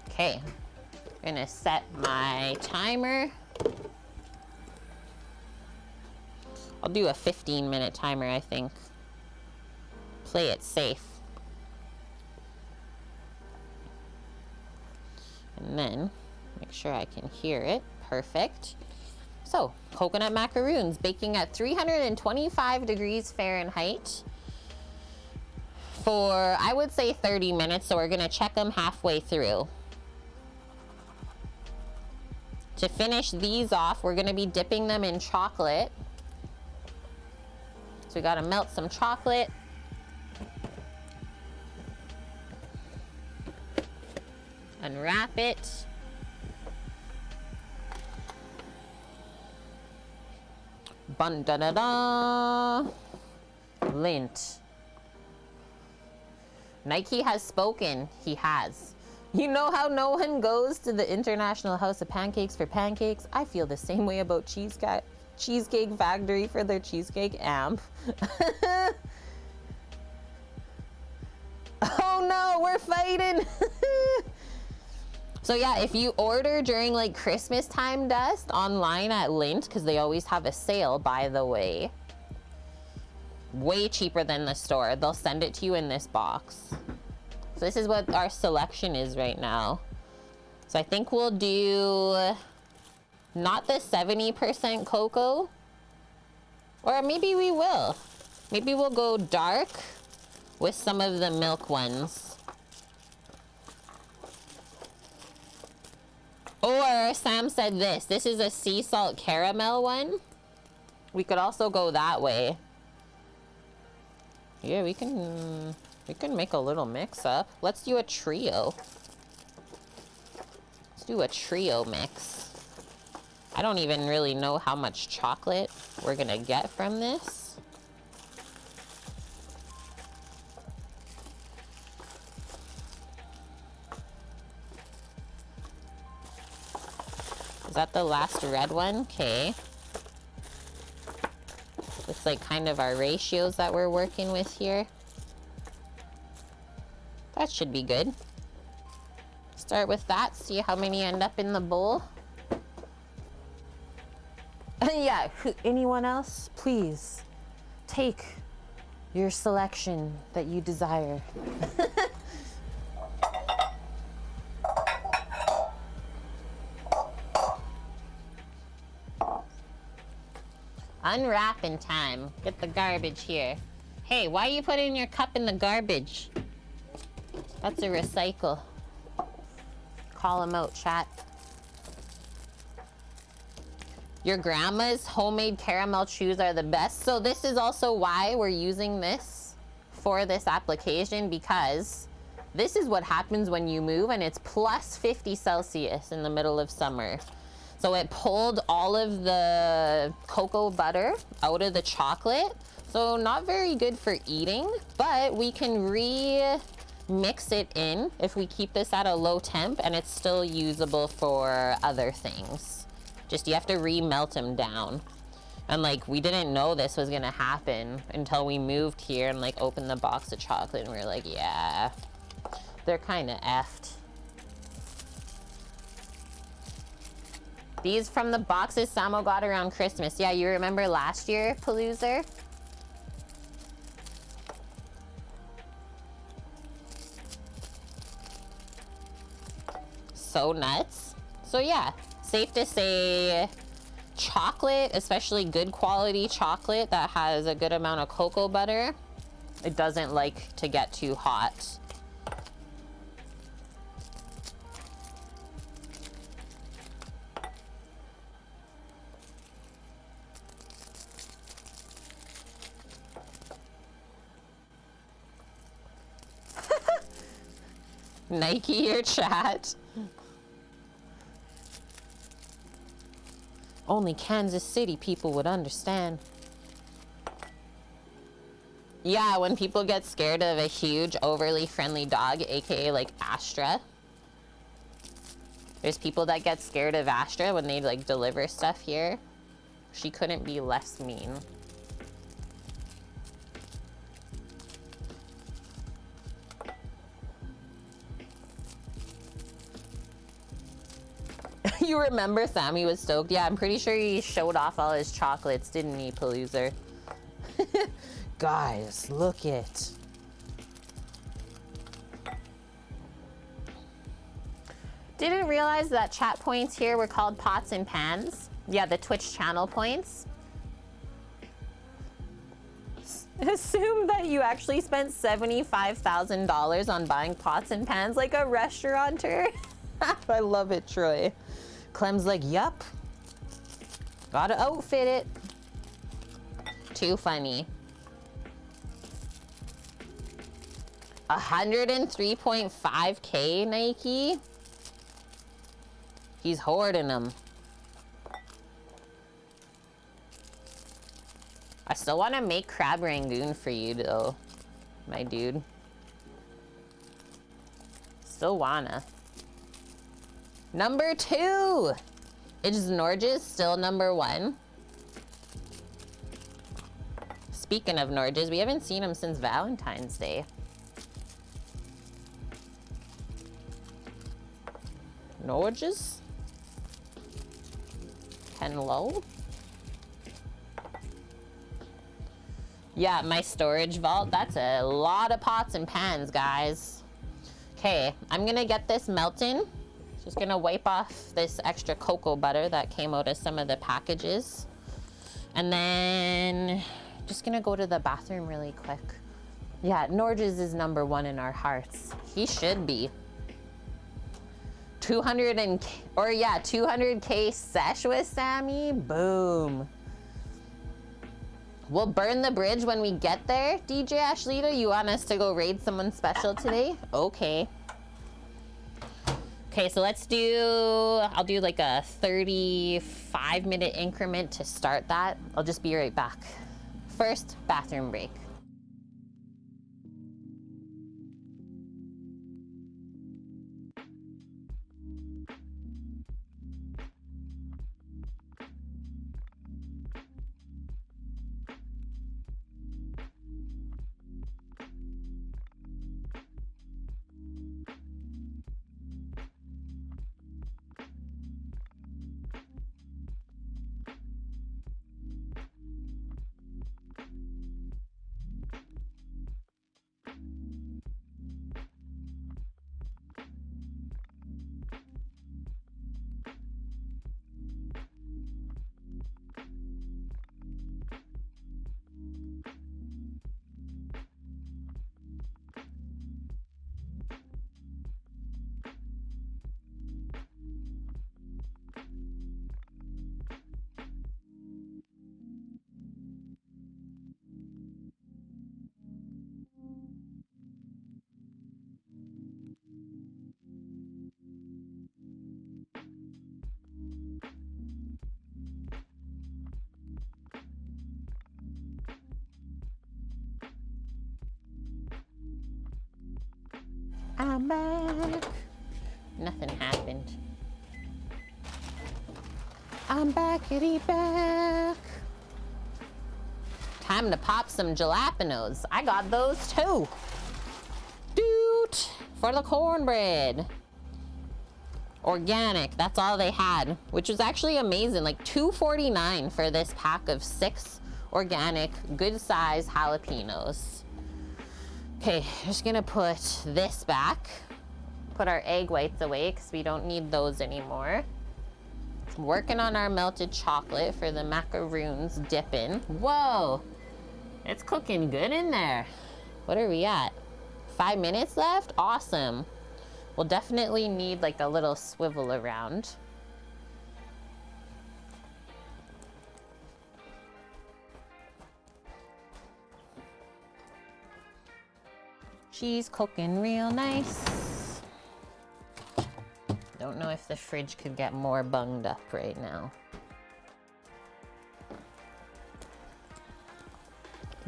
B: Okay, gonna set my timer. I'll do a 15-minute timer, I think. Play it safe. And then make sure I can hear it. Perfect. So, coconut macaroons baking at 325 degrees Fahrenheit for, I would say, 30 minutes. So we're gonna check them halfway through. To finish these off, we're gonna be dipping them in chocolate. So we gotta melt some chocolate. Unwrap it. Bun da da da. Lint. Nike has spoken. He has. You know how no one goes to the International House of Pancakes for pancakes? I feel the same way about Cheesecake Factory for their cheesecake amp. Oh no, we're fighting. So yeah, if you order during like Christmas time dust online at Lindt, because they always have a sale, by the way, way cheaper than the store. They'll send it to you in this box. So this is what our selection is right now. So I think we'll do not the 70% cocoa, or maybe we will. Maybe we'll go dark with some of the milk ones. Or Sam said this is a sea salt caramel one. We could also go that way. Yeah, we can make a little mix up. Let's do a trio. Let's do a trio mix. I don't even really know how much chocolate we're gonna get from this. Is that the last red one? Okay. It's like kind of our ratios that we're working with here. That should be good. Start with that, see how many end up in the bowl. Yeah, anyone else? Please take your selection that you desire. Unwrapping time. Get the garbage here. Hey, why are you putting your cup in the garbage? That's a recycle. Call them out, chat. Your grandma's homemade caramel chews are the best. So this is also why we're using this for this application, because this is what happens when you move and it's plus 50 Celsius in the middle of summer. So it pulled all of the cocoa butter out of the chocolate. So not very good for eating, but we can mix it in if we keep this at a low temp, and it's still usable for other things. Just you have to remelt them down. And like, we didn't know this was gonna happen until we moved here and like opened the box of chocolate and we were like, yeah, they're kind of effed. These from the boxes Samo got around Christmas. Yeah, you remember last year, Paloozer? So nuts. So yeah, safe to say chocolate, especially good quality chocolate that has a good amount of cocoa butter, it doesn't like to get too hot. Nike your chat. Only Kansas City people would understand. Yeah, when people get scared of a huge, overly friendly dog, aka like Astra. There's people that get scared of Astra when they like deliver stuff here. She couldn't be less mean. You remember Sammy was stoked? Yeah, I'm pretty sure he showed off all his chocolates, didn't he, Paloozer? Guys, look it. Didn't realize that chat points here were called pots and pans. Yeah, the Twitch channel points. Assume that you actually spent $75,000 on buying pots and pans like a restaurateur. I love it, Troy. Clem's like, yup. Gotta outfit it. Too funny. 103.5K Nike. He's hoarding them. I still want to make crab rangoon for you though, my dude. Still wanna. Number 2. Is Norges still number 1? Speaking of Norges, we haven't seen him since Valentine's Day. Norges? Hello? Yeah, my storage vault, that's a lot of pots and pans, guys. Okay, I'm gonna get this melting. Just gonna wipe off this extra cocoa butter that came out of some of the packages. And then just gonna go to the bathroom really quick. Yeah, Norges is number 1 in our hearts. He should be. 200K sesh with Sammy, boom. We'll burn the bridge when we get there. DJ Ashlita, you want us to go raid someone special today? Okay. Okay, so let's do, I'll do like a 35-minute increment to start that. I'll just be right back. First, bathroom break. I'm back. Nothing happened. I'm backity back. time to pop some jalapenos. I got those too. Doot for the cornbread. Organic, that's all they had, which was actually amazing. Like $2.49 for this pack of 6 organic, good size jalapenos. Okay, just gonna put this back. Put our egg whites away because we don't need those anymore. Working on our melted chocolate for the macaroons dipping. Whoa, it's cooking good in there. What are we at? 5 minutes left? Awesome. We'll definitely need like a little swivel around. She's cooking real nice. Don't know if the fridge could get more bunged up right now.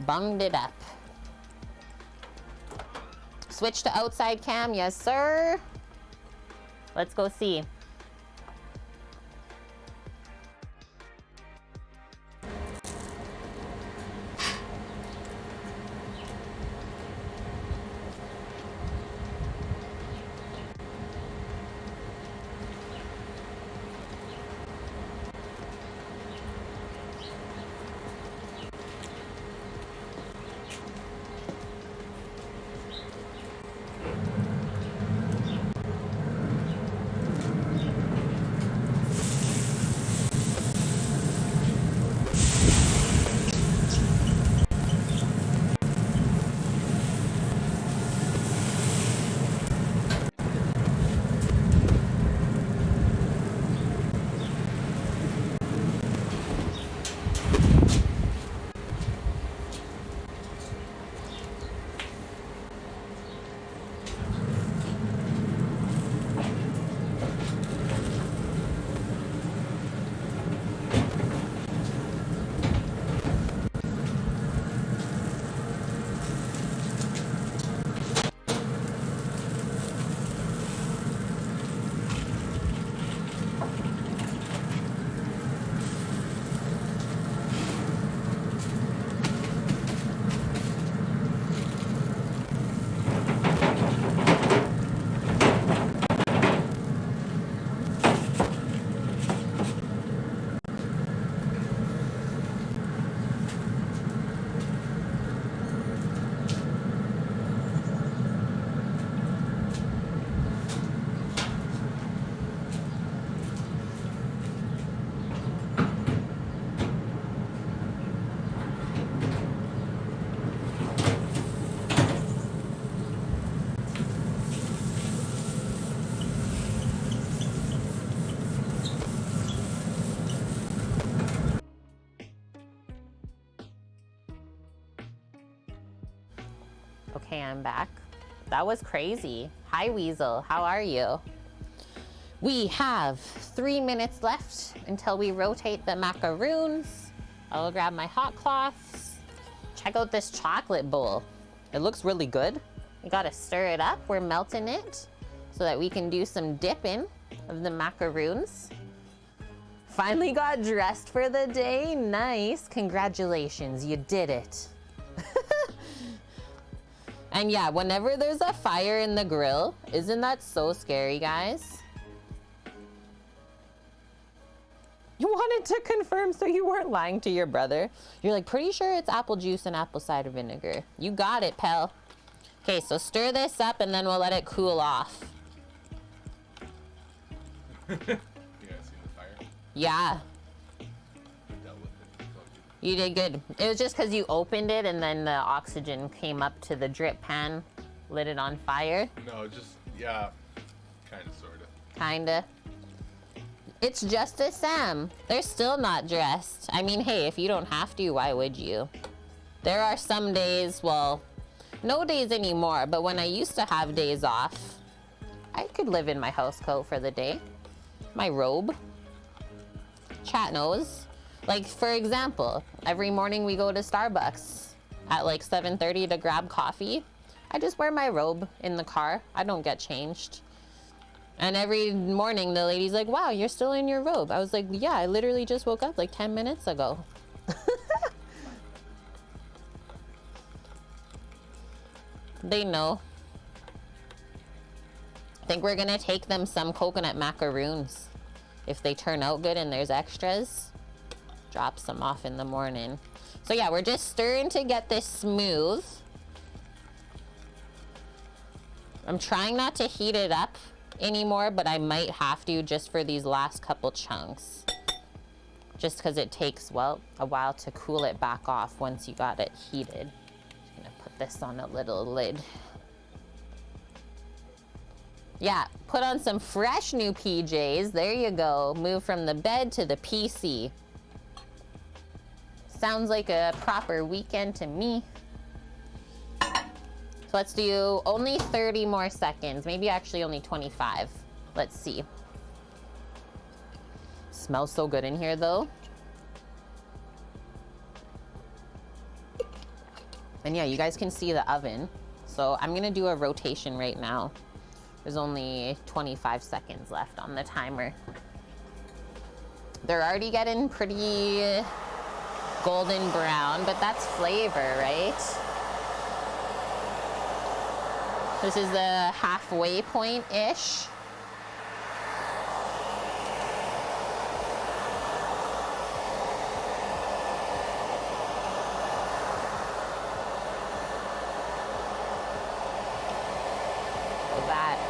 B: Bunged it up. Switch to outside cam, yes sir. Let's go see. Okay, I'm back. That was crazy. Hi, Weasel. How are you? We have 3 minutes left until we rotate the macaroons. I'll grab my hot cloths. Check out this chocolate bowl. It looks really good. We gotta stir it up. We're melting it so that we can do some dipping of the macaroons. Finally got dressed for the day. Nice. Congratulations. You did it. And yeah, whenever there's a fire in the grill, isn't that so scary, guys? You wanted to confirm so you weren't lying to your brother. You're like, pretty sure it's apple juice and apple cider vinegar. You got it, pal. Okay, so stir this up and then we'll let it cool off.
A: You guys see the fire?
B: Yeah.
A: Dealt with it.
B: You did good. It was just because you opened it and then the oxygen came up to the drip pan, lit it on fire.
A: No, just, yeah, kind of, sort of.
B: Kinda. It's just a Sam. They're still not dressed. I mean, hey, if you don't have to, why would you? There are some days, well, no days anymore, but when I used to have days off, I could live in my house coat for the day. My robe. Chat knows. Like, for example, every morning we go to Starbucks at like 7:30 to grab coffee. I just wear my robe in the car. I don't get changed. And every morning the lady's like, wow, you're still in your robe. I was like, yeah, I literally just woke up like 10 minutes ago. they know. I think we're gonna take them some coconut macaroons. If they turn out good and there's extras, drop some off in the morning. So yeah, we're just stirring to get this smooth. I'm trying not to heat it up anymore, but I might have to just for these last couple chunks. Just because it takes, well, a while to cool it back off once you got it heated. Just gonna put this on a little lid. Yeah, put on some fresh new PJs. There you go. Move from the bed to the PC. Sounds like a proper weekend to me. So let's do only 30 more seconds. Maybe actually only 25. Let's see. Smells so good in here though. And yeah, you guys can see the oven. So I'm gonna do a rotation right now. There's only 25 seconds left on the timer. They're already getting pretty golden brown, but that's flavor, right? This is the halfway point-ish.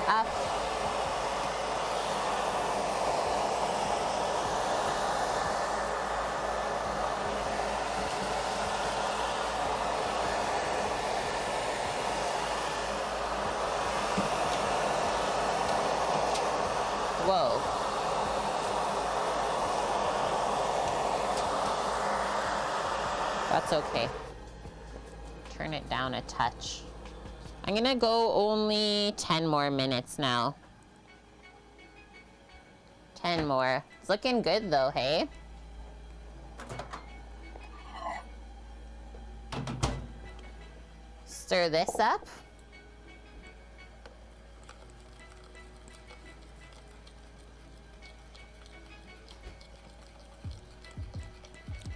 B: Up. Whoa. That's okay. Turn it down a touch. I'm gonna go only 10 more minutes now. 10 more. It's looking good though, hey? Stir this up.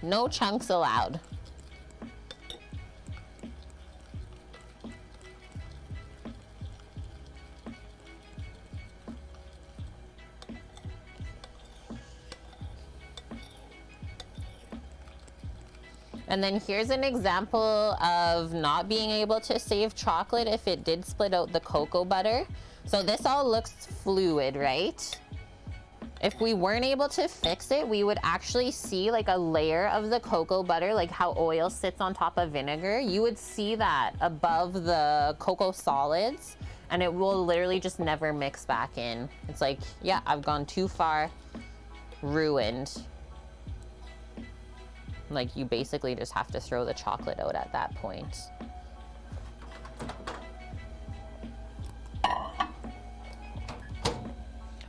B: No chunks allowed. And then here's an example of not being able to save chocolate if it did split out the cocoa butter. So this all looks fluid, right? If we weren't able to fix it, we would actually see like a layer of the cocoa butter, like how oil sits on top of vinegar. You would see that above the cocoa solids, and it will literally just never mix back in. It's like, yeah, I've gone too far, ruined. Like you basically just have to throw the chocolate out at that point.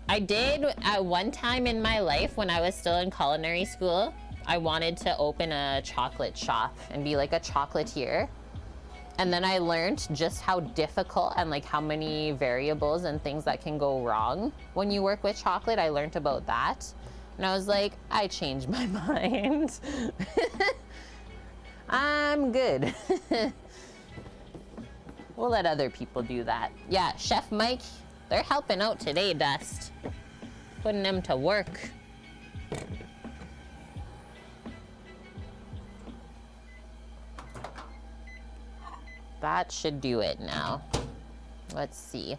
B: I did at one time in my life when I was still in culinary school, I wanted to open a chocolate shop and be like a chocolatier. And then I learned just how difficult and like how many variables and things that can go wrong when you work with chocolate. I learned about that. And I was like, I changed my mind. I'm good. We'll let other people do that. Yeah, Chef Mike, they're helping out today, Dust. Putting them to work. That should do it now. Let's see.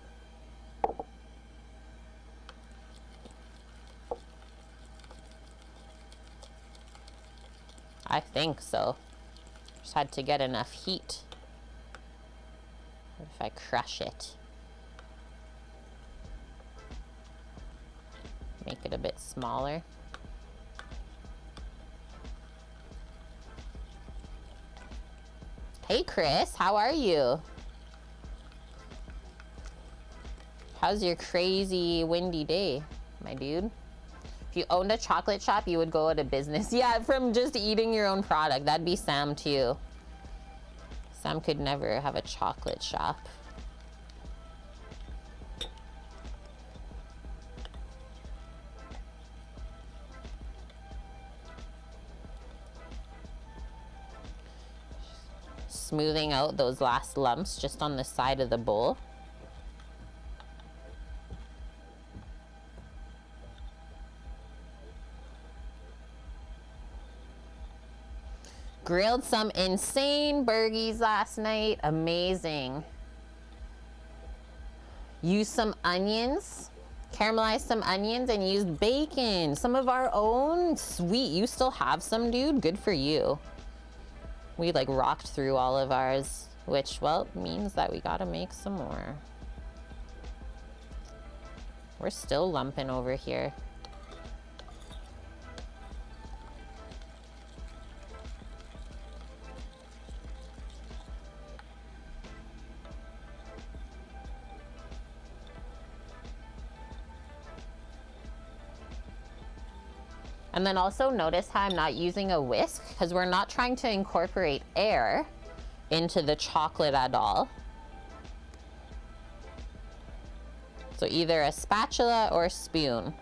B: I think so. Just had to get enough heat. What if I crush it? Make it a bit smaller. Hey Chris, how are you? How's your crazy windy day, my dude? If you owned a chocolate shop, you would go out of business. Yeah, from just eating your own product. That'd be Sam too. Sam could never have a chocolate shop. smoothing out those last lumps just on the side of the bowl. Grilled some insane burgies last night. Amazing. Used some onions. Caramelized some onions and used bacon. Some of our own. Sweet. You still have some, dude? Good for you. We like rocked through all of ours, which, well, means that we gotta make some more. We're still lumping over here. And then also notice how I'm not using a whisk, because we're not trying to incorporate air into the chocolate at all. So either a spatula or a spoon.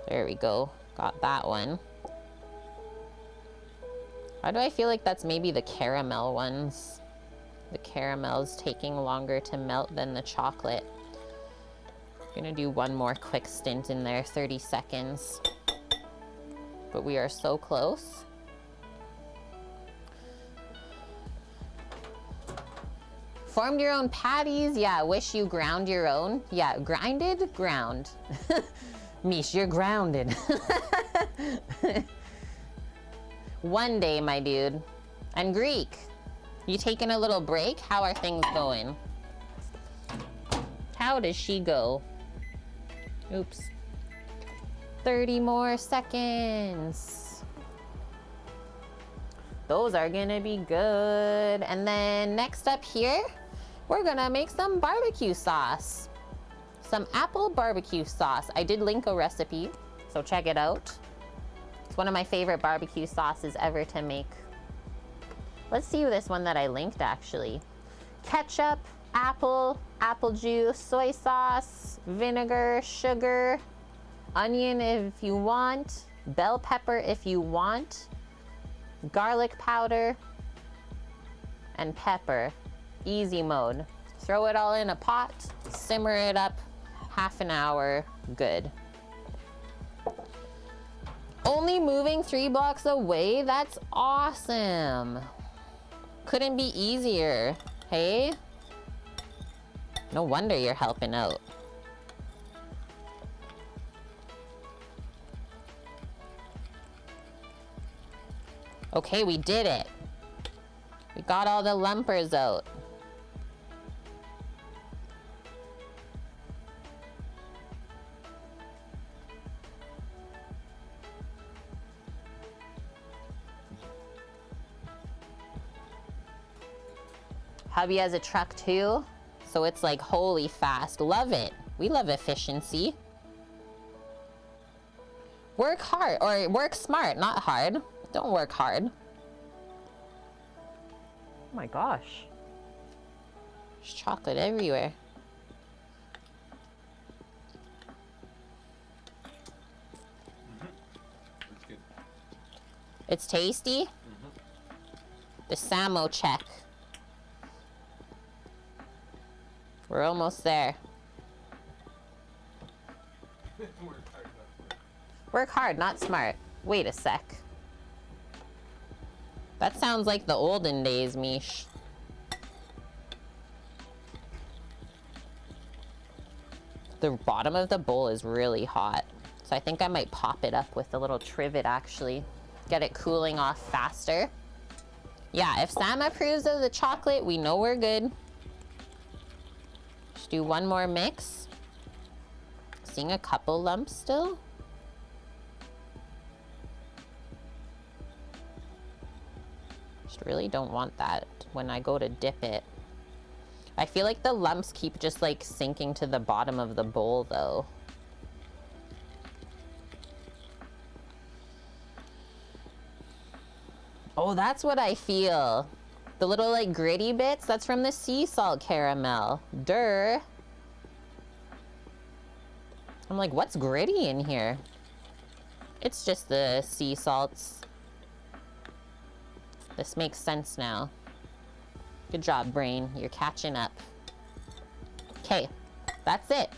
B: There we go, got that one. Why do I feel like that's maybe the caramel ones? The caramel's taking longer to melt than the chocolate. Gonna do one more quick stint in there, 30 seconds. But we are so close. Formed your own patties? Yeah, wish you ground your own. Yeah, grinded? Ground. Mish, you're grounded. One day, my dude. And Greek, you taking a little break? How are things going? How does she go? Oops. 30 more seconds. Those are gonna be good. And then next up here, we're gonna make some barbecue sauce. Some apple barbecue sauce. I did link a recipe, so check it out. It's one of my favorite barbecue sauces ever to make. Let's see this one that I linked actually. Ketchup, apple juice, soy sauce, vinegar, sugar, onion if you want, bell pepper if you want, garlic powder, and pepper. Easy mode. Throw it all in a pot, simmer it up, half an hour, good. Only moving 3 blocks away? That's awesome. Couldn't be easier, hey? No wonder you're helping out. Okay, we did it. We got all the lumpers out. Hubby has a truck too, so it's like holy fast. Love it. We love efficiency. Work hard, or work smart, not hard. Don't work hard. Oh my gosh. There's chocolate everywhere.
A: That's good.
B: It's tasty? The Samo check. We're almost there. Work hard, not smart. Wait a sec. That sounds like the olden days, Mish. The bottom of the bowl is really hot, so I think I might pop it up with a little trivet actually. Get it cooling off faster. Yeah, if Sam approves of the chocolate, we know we're good. Just do one more mix. Seeing a couple lumps still. Just really don't want that when I go to dip it. I feel like the lumps keep just like sinking to the bottom of the bowl though. Oh, that's what I feel. The little like gritty bits, that's from the sea salt caramel. Durr. I'm like, what's gritty in here? It's just the sea salts. This makes sense now. Good job, brain. You're catching up. Okay, that's it.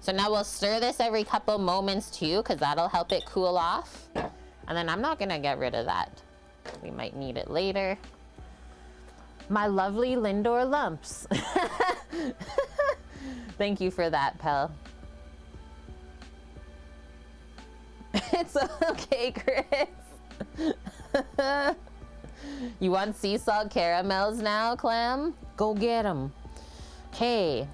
B: So now we'll stir this every couple moments too, because that'll help it cool off. And then I'm not gonna get rid of that. We might need it later. My lovely Lindor lumps. Thank you for that, Pell. It's okay, Chris. You want sea salt caramels now, Clem? Go get them. Okay.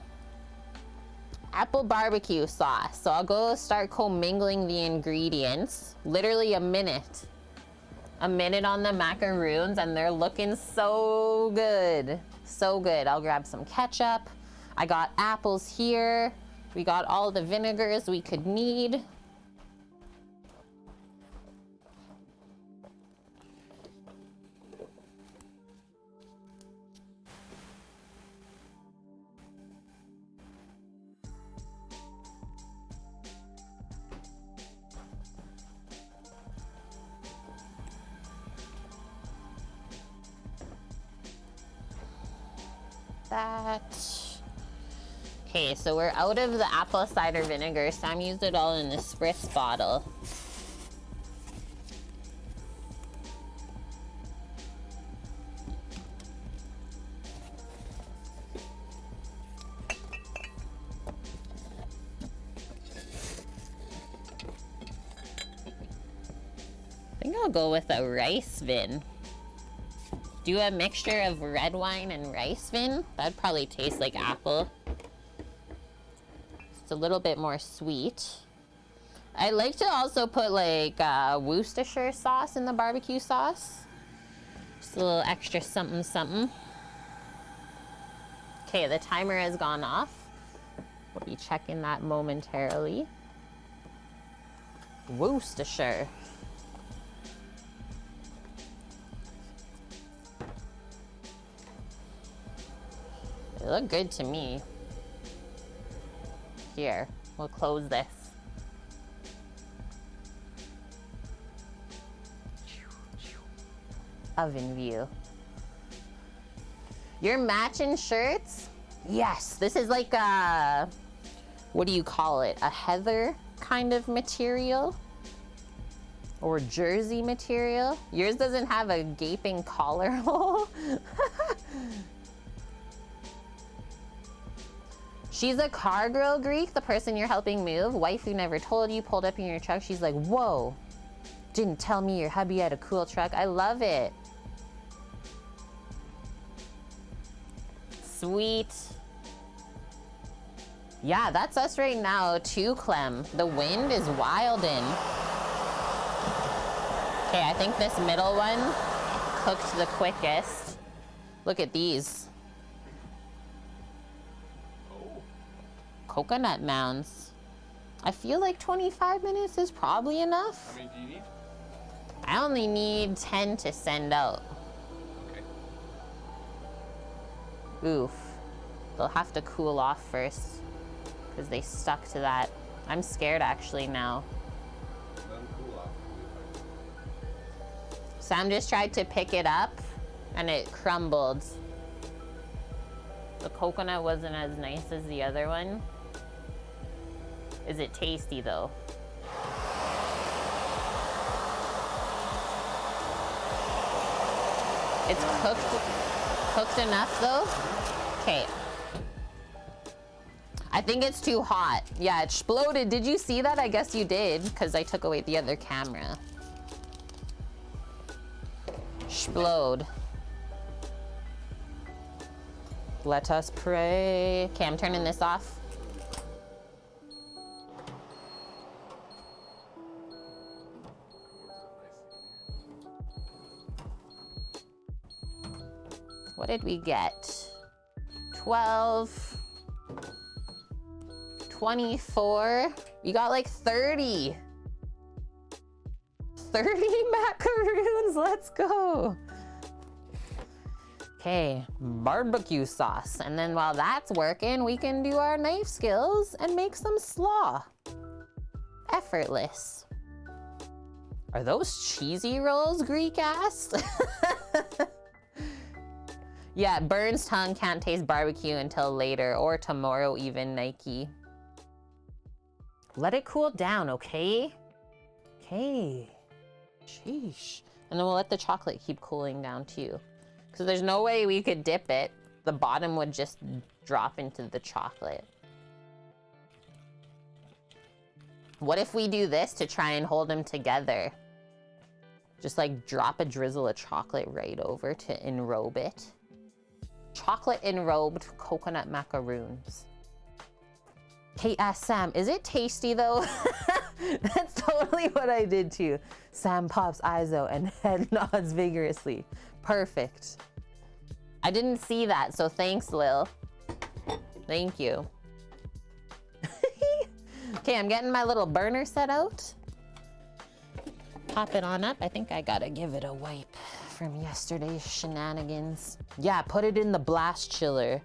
B: Apple barbecue sauce. So I'll go start commingling the ingredients. Literally a minute. A minute on the macaroons, and they're looking so good. So good. I'll grab some ketchup. I got apples here. We got all the vinegars we could need. That. Okay, so we're out of the apple cider vinegar. Sam used it all in the spritz bottle. I think I'll go with a rice vin. Do a mixture of red wine and rice vin. That'd probably taste like apple. It's a little bit more sweet. I like to also put like Worcestershire sauce in the barbecue sauce. Just a little extra something something. Okay, the timer has gone off. We'll be checking that momentarily. Worcestershire. They look good to me. Here, we'll close this. Oven view. You're matching shirts? Yes, this is like a, what do you call it? A heather kind of material? Or jersey material? Yours doesn't have a gaping collar hole. She's a car girl, Greek, the person you're helping move. Wife who never told you, pulled up in your truck. She's like, whoa, didn't tell me your hubby had a cool truck. I love it. Sweet. Yeah, that's us right now too, Clem. The wind is wildin'. Okay, I think this middle one cooked the quickest. Look at these. Coconut mounds. I feel like 25 minutes is probably enough.
A: How many do you need?
B: I only need 10 to send out.
A: Okay.
B: Oof. They'll have to cool off first because they stuck to that. I'm scared actually now.
A: Let them cool off.
B: Sam just tried to pick it up and it crumbled. The coconut wasn't as nice as the other one. Is it tasty though? It's cooked enough though? Okay. I think it's too hot. Yeah, it exploded. Did you see that? I guess you did, because I took away the other camera. Explode. Let us pray. Okay, I'm turning this off. What did we get? 12, 24. We got like 30. 30 macaroons, let's go. Okay, barbecue sauce. And then while that's working, we can do our knife skills and make some slaw. Effortless. Are those cheesy rolls, Greek ass? Yeah, Burns tongue can't taste barbecue until later, or tomorrow even, Nike. Let it cool down, okay? Okay. Sheesh. And then we'll let the chocolate keep cooling down too. Because there's no way we could dip it. The bottom would just drop into the chocolate. What if we do this to try and hold them together? Just like drop a drizzle of chocolate right over to enrobe it. Chocolate enrobed coconut macaroons. Kate asked Sam, is it tasty though? That's totally what I did too. Sam pops eyes out and head nods vigorously. Perfect. I didn't see that, so thanks, Lil. Thank you. Okay, I'm getting my little burner set out. Pop it on up. I think I gotta give it a wipe from yesterday's shenanigans. Yeah, put it in the blast chiller.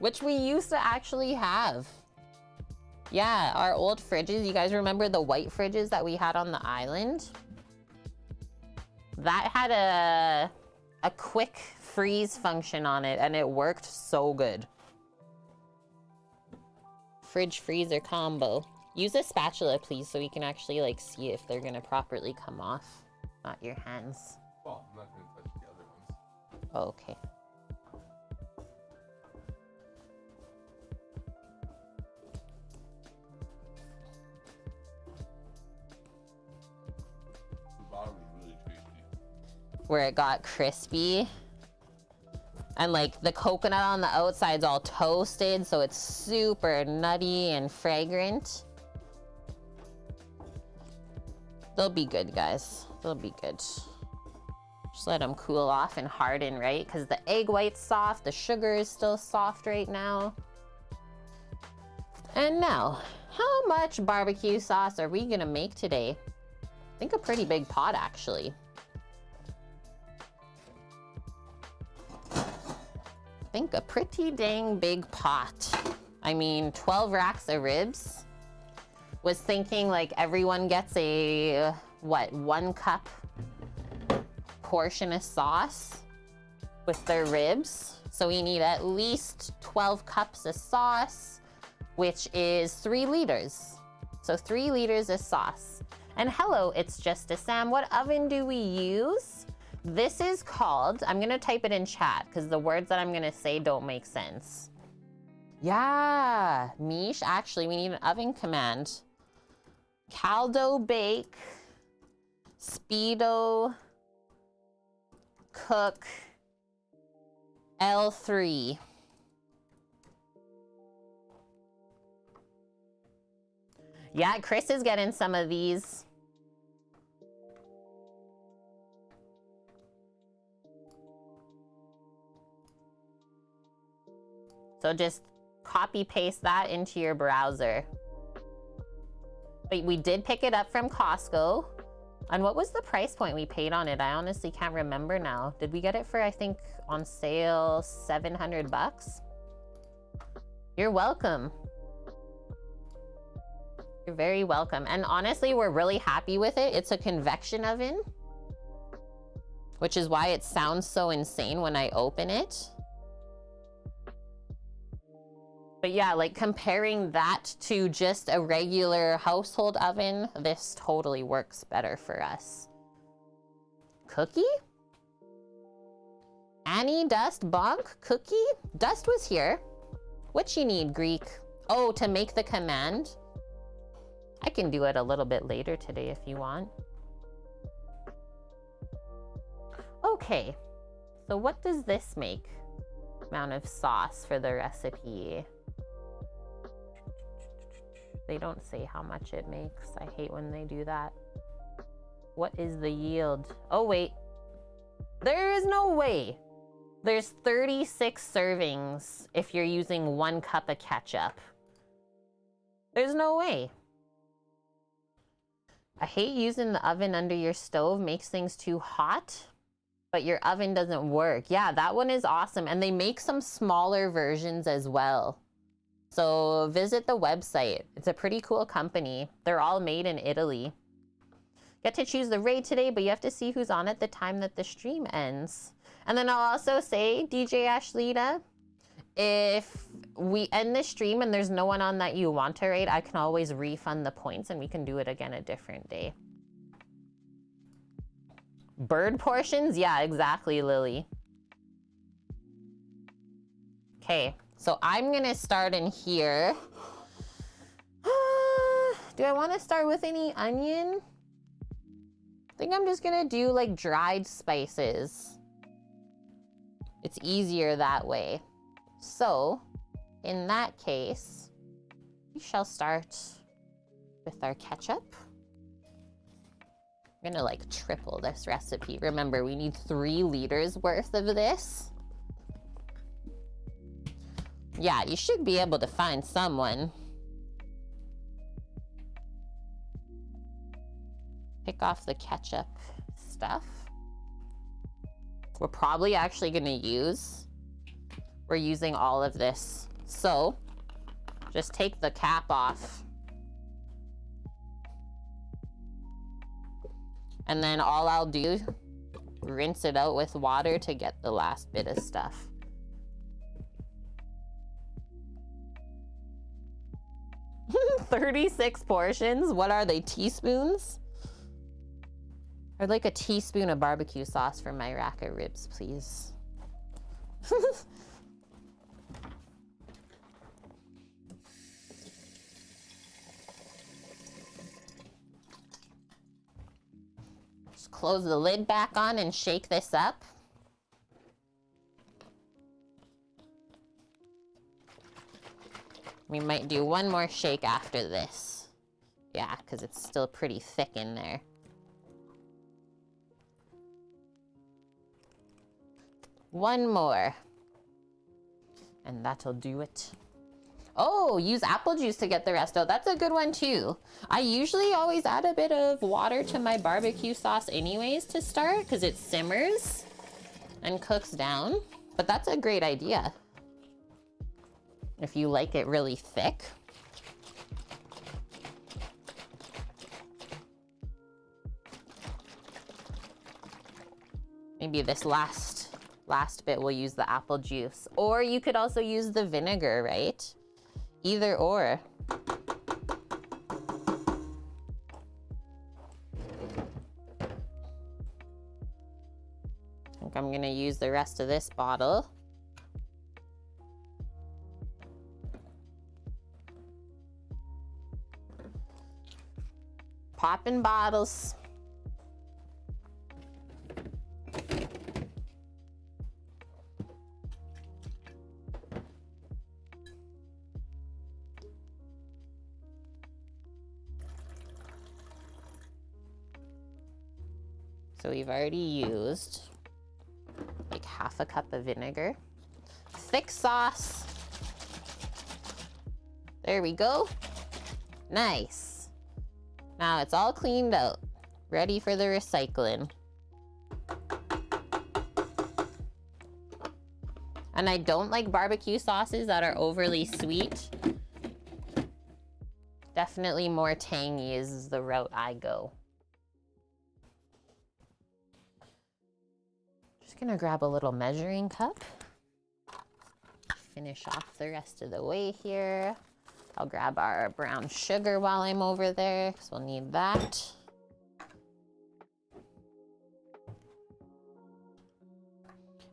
B: Which we used to actually have. Yeah, our old fridges. You guys remember the white fridges that we had on the island? That had a quick freeze function on it, and it worked so good. Fridge freezer combo. Use a spatula, please, so we can actually like see if they're gonna properly come off. Not your hands.
A: Well, I'm not gonna touch the other ones.
B: Oh, okay.
A: The bottom is really tasty.
B: Where it got crispy. And like the coconut on the outside's all toasted, so it's super nutty and fragrant. They'll be good, guys. They'll be good. Just let them cool off and harden, right? Because the egg white's soft, the sugar is still soft right now. And now, how much barbecue sauce are we gonna make today? I think a pretty big pot, actually. I think a pretty dang big pot. I mean, 12 racks of ribs. Was thinking like everyone gets a, what, 1 cup portion of sauce with their ribs. So we need at least 12 cups of sauce, which is 3 liters. So 3 liters of sauce. And hello, it's just a Sam. What oven do we use? This is called, I'm gonna type it in chat because the words that I'm gonna say don't make sense. Yeah, Mish, actually we need an oven command. Caldo bake, speedo, cook, L3. Yeah, Chris is getting some of these. So just copy paste that into your browser. But we did pick it up from Costco. And what was the price point we paid on it? I honestly can't remember now. Did we get it for, I think, on sale, 700 bucks? You're welcome. You're very welcome. And honestly, we're really happy with it. It's a convection oven, which is why it sounds so insane when I open it. But yeah, like comparing that to just a regular household oven, this totally works better for us. Cookie? Annie, Dust, Bonk, Cookie? Dust was here. What you need, Greek? Oh, to make the command? I can do it a little bit later today if you want. Okay, so what does this make? Amount of sauce for the recipe. They don't say how much it makes. I hate when they do that. What is the yield? Oh, wait. There is no way. There's 36 servings if you're using 1 cup of ketchup. There's no way. I hate using the oven under your stove. Makes things too hot, but your oven doesn't work. Yeah, that one is awesome. And they make some smaller versions as well. So visit the website. It's a pretty cool company. They're all made in Italy. Get to choose the raid today, but you have to see who's on at the time that the stream ends. And then I'll also say, DJ Ashlita, if we end the stream and there's no one on that you want to raid, I can always refund the points and we can do it again a different day. Bird portions? Yeah, exactly, Lily. Okay, so I'm gonna start in here. Do I want to start with any onion? I think I'm just gonna do like dried spices. It's easier that way. So, in that case, we shall start with our ketchup. I'm gonna like triple this recipe. Remember, we need 3 liters worth of this. Yeah, you should be able to find someone. Pick off the ketchup stuff. We're probably actually gonna we're using all of this. So just take the cap off. And then all I'll do, rinse it out with water to get the last bit of stuff. $36 portions? What are they, teaspoons? I'd like a teaspoon of barbecue sauce for my rack of ribs, please. Just close the lid back on and shake this up. We might do one more shake after this. Yeah, because it's still pretty thick in there. One more. And that'll do it. Oh, use apple juice to get the rest out. That's a good one too. I usually always add a bit of water to my barbecue sauce anyways to start because it simmers and cooks down. But that's a great idea. If you like it really thick. Maybe this last bit we'll use the apple juice. Or you could also use the vinegar, right? Either or. I think I'm gonna use the rest of this bottle. Popping bottles. So we've already used like half a cup of vinegar. Thick sauce. There we go. Nice. Now it's all cleaned out, ready for the recycling. And I don't like barbecue sauces that are overly sweet. Definitely more tangy is the route I go. Just gonna grab a little measuring cup. Finish off the rest of the way here. I'll grab our brown sugar while I'm over there, because we'll need that.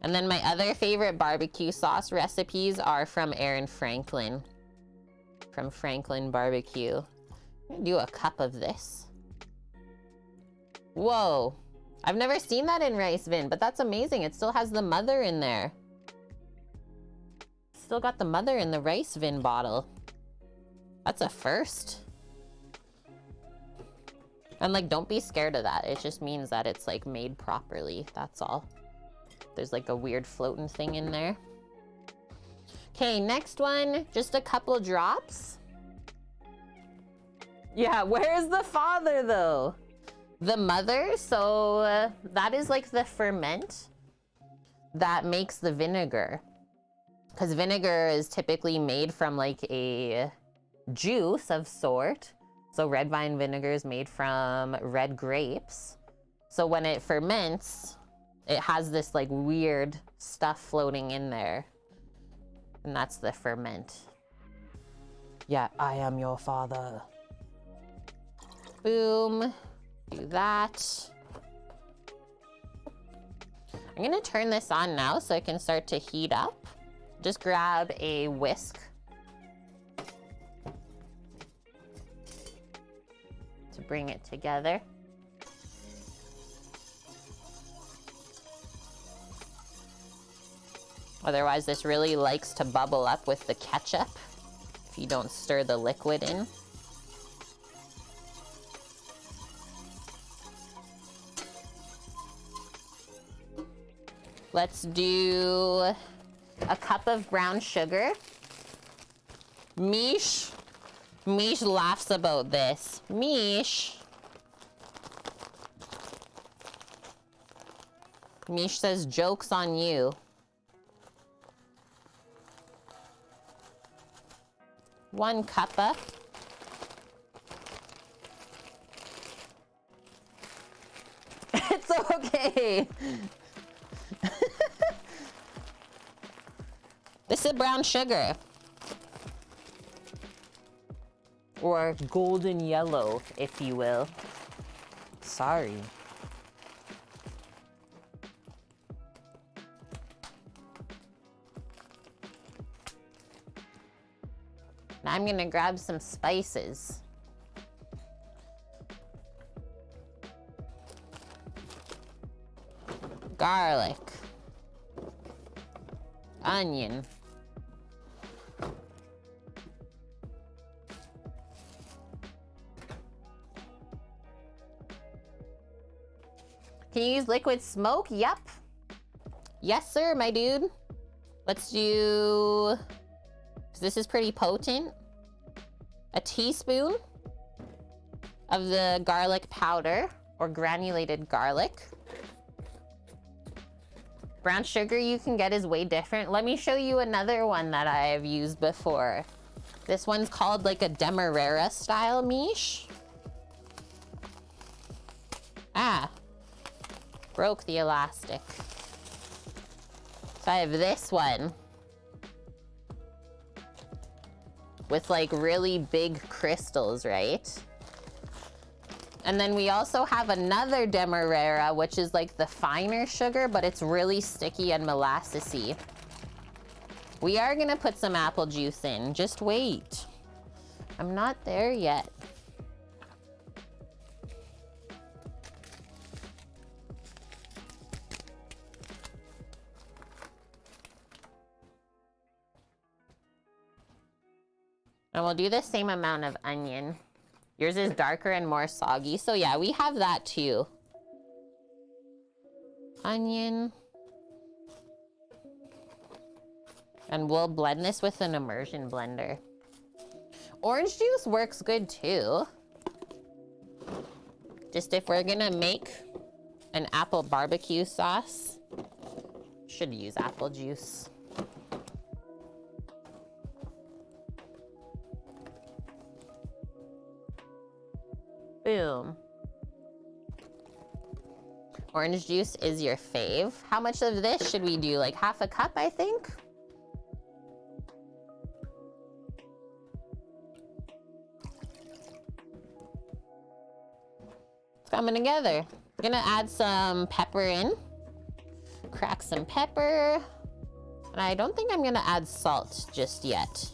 B: And then my other favorite barbecue sauce recipes are from Aaron Franklin. From Franklin Barbecue. I'm gonna do a cup of this. Whoa. I've never seen that in rice vin, but that's amazing. It still has the mother in there. Still got the mother in the rice vin bottle. That's a first. And like, don't be scared of that. It just means that it's like made properly. That's all. There's like a weird floating thing in there. Okay, next one, just a couple drops. Yeah, where's the father though? The mother, so that is like the ferment that makes the vinegar. because vinegar is typically made from like a juice of sort. So red vine vinegar is made from red grapes. So when it ferments, it has this like weird stuff floating in there. And that's the ferment. Yeah, I am your father. Boom. Do that. I'm gonna turn this on now so it can start to heat up. Just grab a whisk to bring it together. Otherwise, this really likes to bubble up with the ketchup if you don't stir the liquid in. Let's do a cup of brown sugar. Mish laughs about this. Mish says, joke's on you. 1 cuppa. It's okay. This is brown sugar. Or golden yellow, if you will. Sorry. Now I'm gonna grab some spices. Garlic. Onion. Can you use liquid smoke? Yep. Yes, sir, my dude. Let's do, this is pretty potent. A teaspoon of the garlic powder or granulated garlic. Brown sugar you can get is way different. Let me show you another one that I have used before. This one's called like a demerara style miche. Ah, broke the elastic. So I have this one with like really big crystals, right? And then we also have another demerara, which is like the finer sugar, but it's really sticky and molassesy. We are gonna put some apple juice in, just wait. I'm not there yet. And we'll do the same amount of onion. Yours is darker and more soggy, so yeah, we have that too. Onion. And we'll blend this with an immersion blender. Orange juice works good too. Just if we're gonna make an apple barbecue sauce, should use apple juice. Boom. Orange juice is your fave. How much of this should we do? Like half a cup, I think? It's coming together. I'm gonna add some pepper in. Crack some pepper. And I don't think I'm gonna add salt just yet.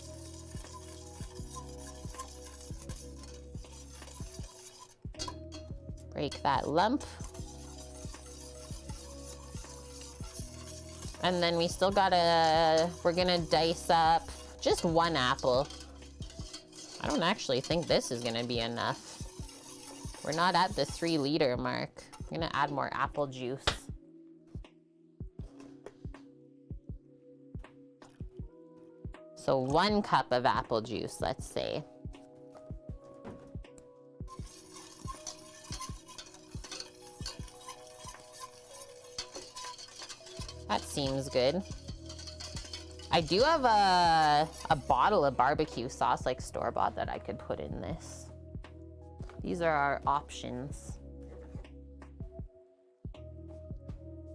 B: Break that lump. And then we still we're gonna dice up just 1 apple. I don't actually think this is gonna be enough. We're not at the 3-liter mark. I'm gonna add more apple juice. So 1 cup of apple juice, let's say. That seems good. I do have a bottle of barbecue sauce, like store-bought, that I could put in this. These are our options.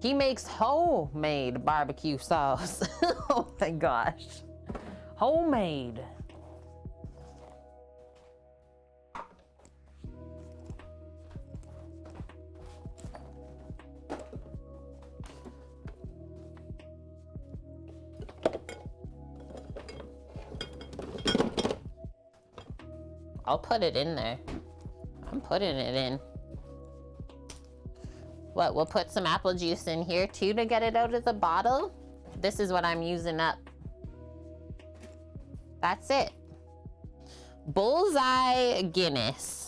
B: He makes homemade barbecue sauce. Oh my gosh. Homemade. I'll put it in there. I'm putting it in. What, we'll put some apple juice in here too to get it out of the bottle? This is what I'm using up. That's it. Bullseye Guinness.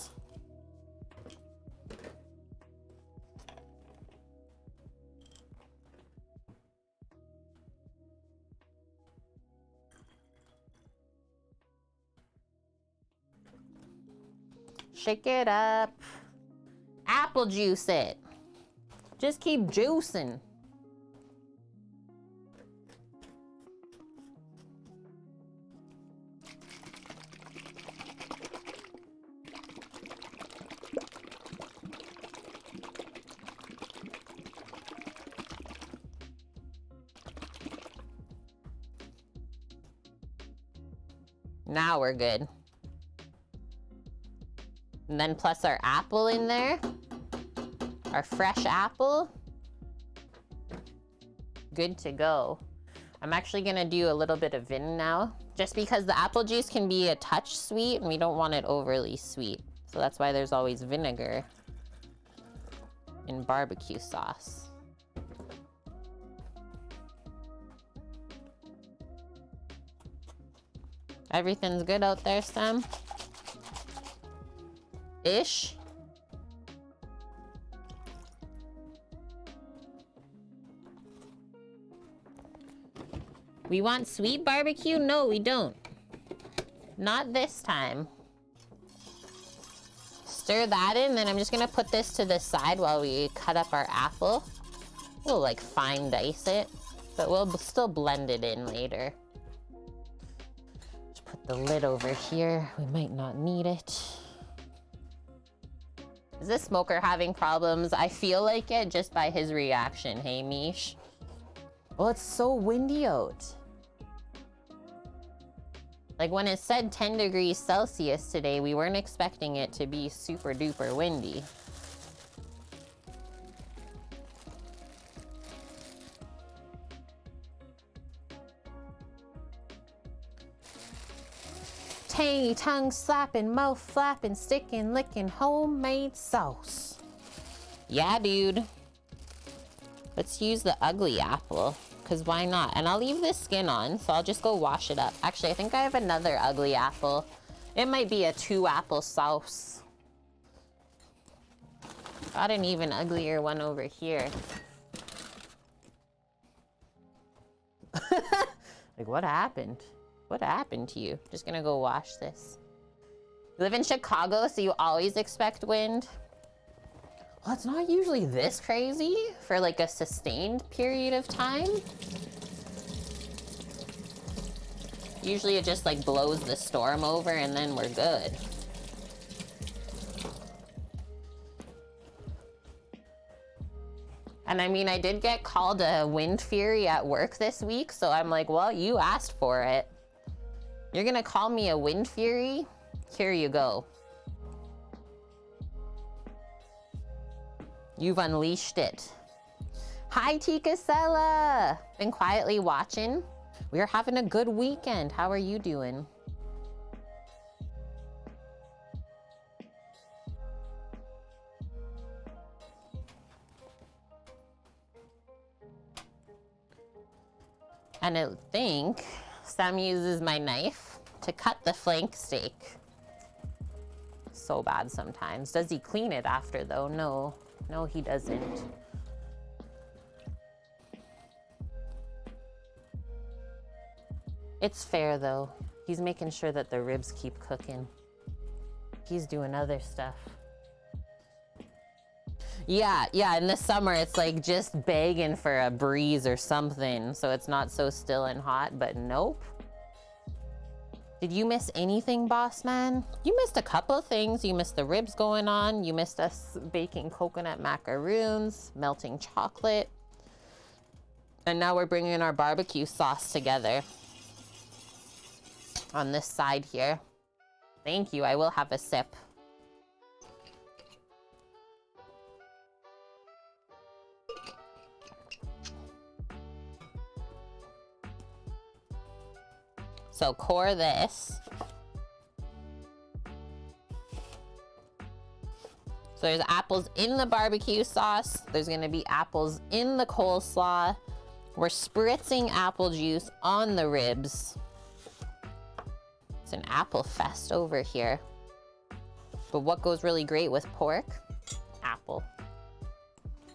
B: Shake it up. Apple juice it. Just keep juicing. Now we're good. And then plus our apple in there, our fresh apple. Good to go. I'm actually gonna do a little bit of vin now, just because the apple juice can be a touch sweet and we don't want it overly sweet. So that's why there's always vinegar in barbecue sauce. Everything's good out there, Sam? Ish? We want sweet barbecue? No, we don't. Not this time. Stir that in, then I'm just gonna put this to the side while we cut up our apple. We'll like fine dice it, but we'll still blend it in later. Just put the lid over here. We might not need it. Is this smoker having problems? I feel like it just by his reaction, hey Mish? Well, it's so windy out. Like when it said 10 degrees Celsius today, we weren't expecting it to be super duper windy. Tangy, tongue slapping, mouth flapping, sticking, licking, homemade sauce. Yeah, dude. Let's use the ugly apple, because why not? And I'll leave this skin on, so I'll just go wash it up. Actually, I think I have another ugly apple. It might be a 2-apple sauce. Got an even uglier one over here. Like, what happened? What happened to you? Just gonna go wash this. You live in Chicago, so you always expect wind. Well, it's not usually this crazy for like a sustained period of time. Usually it just like blows the storm over and then we're good. And I mean, I did get called a wind fury at work this week, so I'm like, well, you asked for it. You're gonna call me a wind fury? Here you go. You've unleashed it. Hi, Tikasella. Been quietly watching. We're having a good weekend. How are you doing? And I think Sam uses my knife to cut the flank steak. So bad sometimes. Does he clean it after though? No. No, he doesn't. It's fair though. He's making sure that the ribs keep cooking. He's doing other stuff. Yeah, in the summer, it's like just begging for a breeze or something, so it's not so still and hot, but nope. Did you miss anything, boss man? You missed a couple of things. You missed the ribs going on. You missed us baking coconut macaroons, melting chocolate. And now we're bringing our barbecue sauce together on this side here. Thank you, I will have a sip. So core this. So there's apples in the barbecue sauce. There's gonna be apples in the coleslaw. We're spritzing apple juice on the ribs. It's an apple fest over here. But what goes really great with pork? Apple.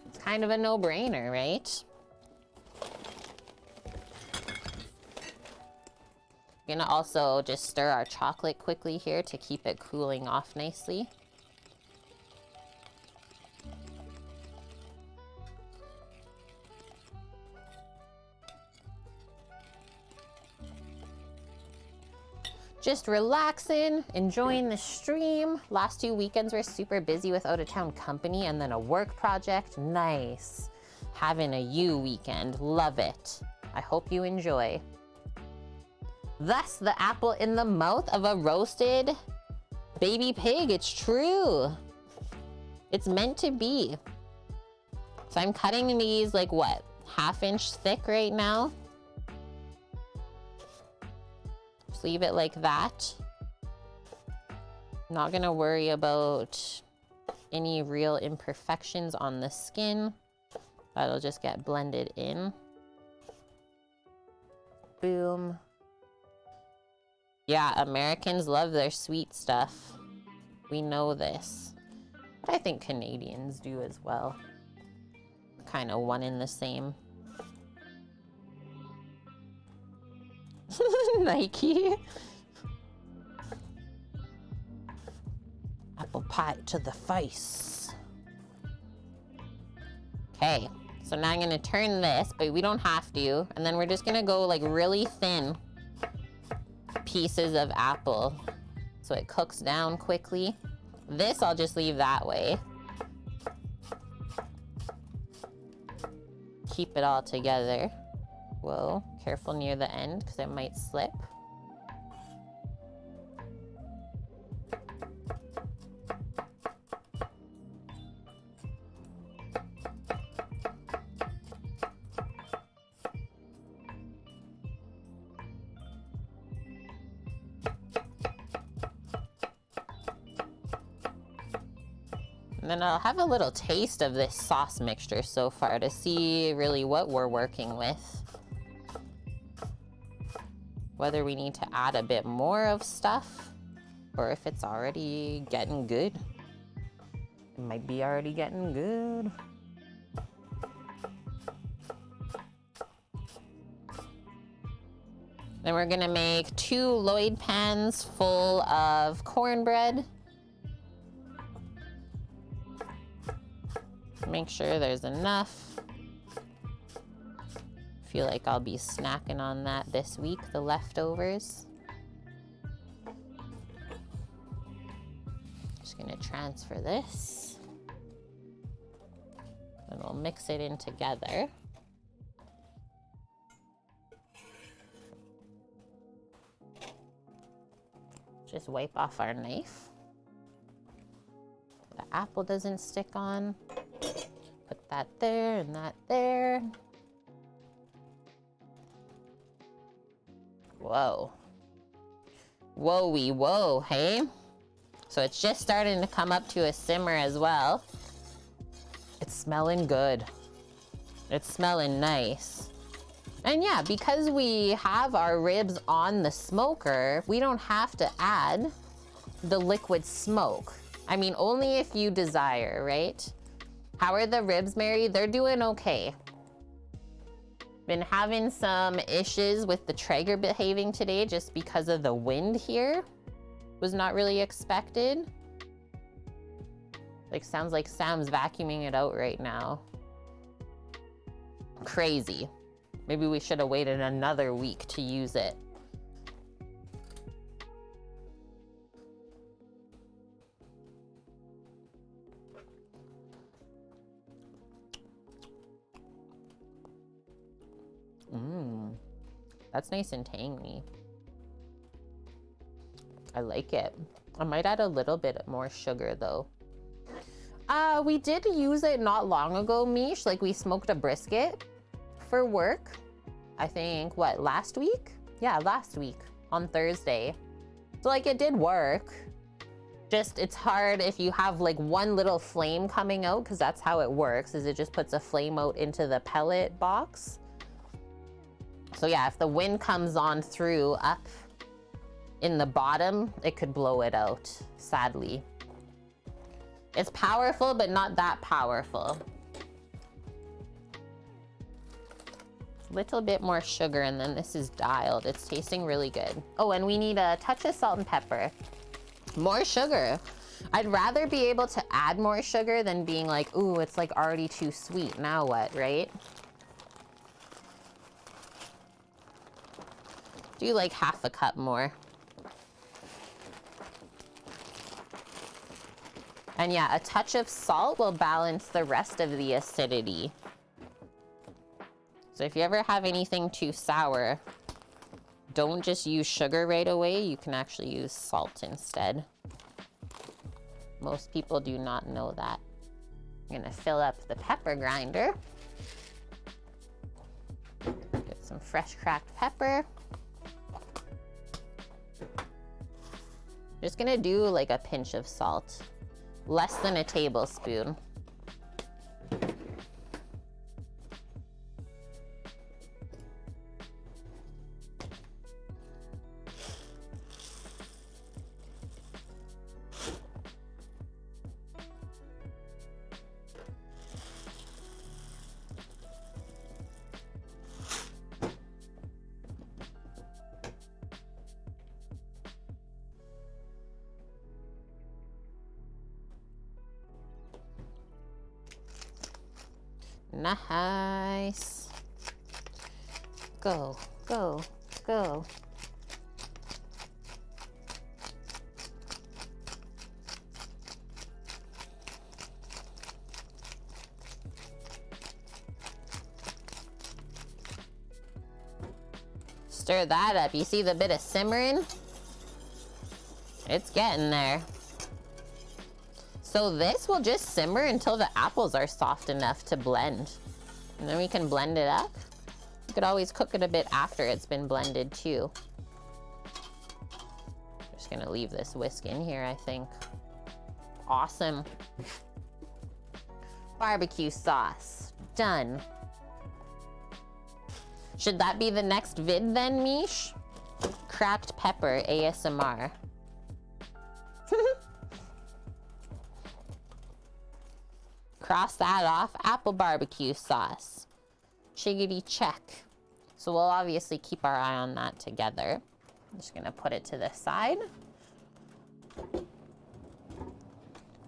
B: It's kind of a no-brainer, right? Gonna also just stir our chocolate quickly here to keep it cooling off nicely. Just relaxing, enjoying the stream. Last 2 weekends were super busy with out-of-town company and then a work project. Nice. Having a you weekend, love it. I hope you enjoy. Thus, the apple in the mouth of a roasted baby pig. It's true. It's meant to be. So I'm cutting these like what, 1/2 inch thick right now. Just leave it like that. Not gonna worry about any real imperfections on the skin. That'll just get blended in. Boom. Yeah, Americans love their sweet stuff. We know this. But I think Canadians do as well. Kind of one in the same. Nike. Apple pie to the face. Okay, so now I'm gonna turn this, but we don't have to. And then we're just gonna go like really thin pieces of apple so it cooks down quickly. This I'll just leave that way. Keep it all together. Whoa, careful near the end because it might slip. And then I'll have a little taste of this sauce mixture so far to see really what we're working with. Whether we need to add a bit more of stuff or if it's already getting good. It might be already getting good. Then we're gonna make 2 Lloyd pans full of cornbread. Make sure there's enough. Feel like I'll be snacking on that this week, the leftovers. Just gonna transfer this. And we'll mix it in together. Just wipe off our knife. The apple doesn't stick on. Put that there and that there. Whoa. Whoa-wee whoa, hey? So it's just starting to come up to a simmer as well. It's smelling good. It's smelling nice. And yeah, because we have our ribs on the smoker, we don't have to add the liquid smoke. I mean, only if you desire, right? How are the ribs, Mary? They're doing okay. Been having some issues with the Traeger behaving today just because of the wind here. Was not really expected. Like, sounds like Sam's vacuuming it out right now. Crazy. Maybe we should have waited another week to use it. That's nice and tangy. I like it. I might add a little bit more sugar though. We did use it not long ago, Mish. Like, we smoked a brisket for work. I think, what, last week? Yeah, last week on Thursday. So like, it did work. Just, it's hard if you have like one little flame coming out, because that's how it works, is it just puts a flame out into the pellet box. So yeah, if the wind comes on through up in the bottom, it could blow it out, sadly. It's powerful, but not that powerful. Little bit more sugar, and then this is dialed. It's tasting really good. Oh, and we need a touch of salt and pepper. More sugar. I'd rather be able to add more sugar than being like, ooh, it's like already too sweet. Now what, right? Do like half a cup more. And yeah, a touch of salt will balance the rest of the acidity. So if you ever have anything too sour, don't just use sugar right away. You can actually use salt instead. Most people do not know that. I'm gonna fill up the pepper grinder. Get some fresh cracked pepper. Just gonna do like a pinch of salt. Less than a tablespoon. Nice. Go, go, go. Stir that up. You see the bit of simmering? It's getting there. So this will just simmer until the apples are soft enough to blend. And then we can blend it up. You could always cook it a bit after it's been blended too. Just gonna leave this whisk in here, I think. Awesome. Barbecue sauce, done. Should that be the next vid then, Mish? Cracked pepper ASMR. Cross that off, apple barbecue sauce. Chiggity check. So we'll obviously keep our eye on that together. I'm just gonna put it to the side.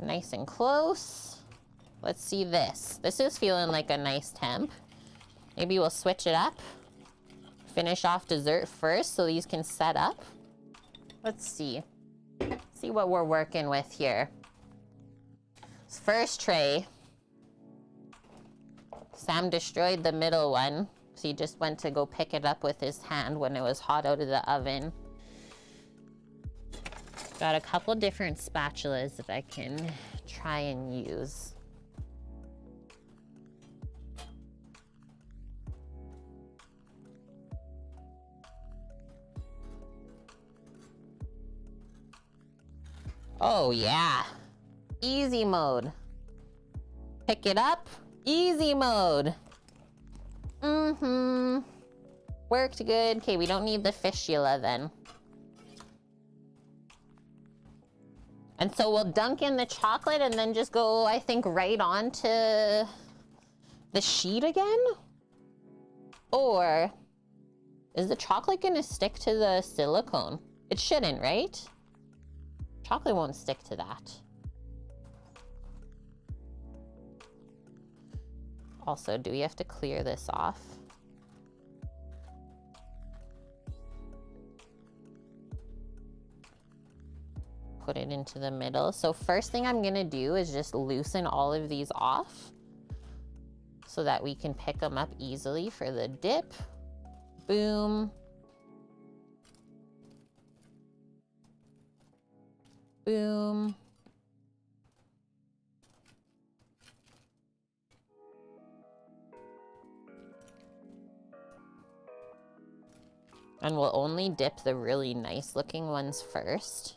B: Nice and close. Let's see this. This is feeling like a nice temp. Maybe we'll switch it up. Finish off dessert first so these can set up. Let's see. See what we're working with here. This first tray. Sam destroyed the middle one, so he just went to go pick it up with his hand when it was hot out of the oven. Got a couple different spatulas that I can try and use. Oh yeah, easy mode. Pick it up. Easy mode. Worked good. Okay, we don't need the fistula then. And so we'll dunk in the chocolate and then just go, I think, right on to the sheet again? Or is the chocolate gonna stick to the silicone? It shouldn't, right? Chocolate won't stick to that. Also, do we have to clear this off? Put it into the middle. So first thing I'm gonna do is just loosen all of these off so that we can pick them up easily for the dip. Boom. Boom. And we'll only dip the really nice looking ones first.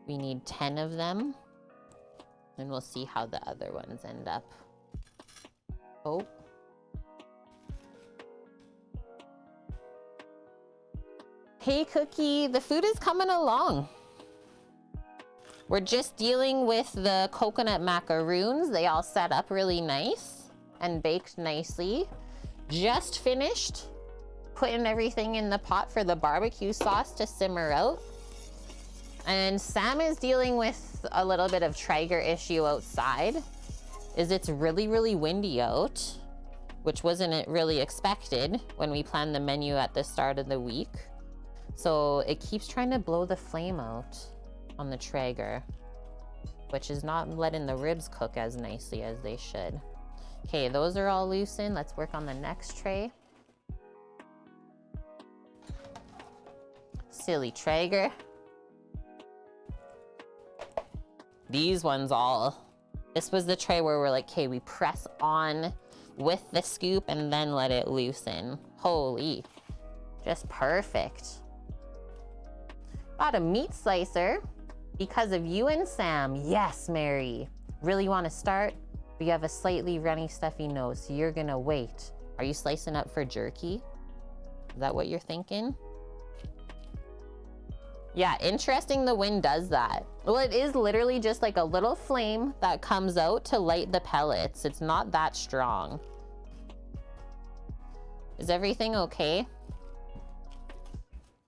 B: We need 10 of them. And we'll see how the other ones end up. Oh. Hey Cookie, the food is coming along. We're just dealing with the coconut macaroons. They all set up really nice and baked nicely. Just finished putting everything in the pot for the barbecue sauce to simmer out. And Sam is dealing with a little bit of Traeger issue outside. It's really, really windy out, which wasn't really expected when we planned the menu at the start of the week. So it keeps trying to blow the flame out on the Traeger, which is not letting the ribs cook as nicely as they should. Okay, those are all loosened. Let's work on the next tray. Silly Traeger. These ones all, this was the tray where we're like, okay, we press on with the scoop and then let it loosen. Holy, just perfect. Got a meat slicer because of you and Sam. Yes, Mary. Really want to start? But you have a slightly runny, stuffy nose, so you're gonna wait. Are you slicing up for jerky? Is that what you're thinking? Yeah, interesting the wind does that. Well, it is literally just like a little flame that comes out to light the pellets. It's not that strong. Is everything okay?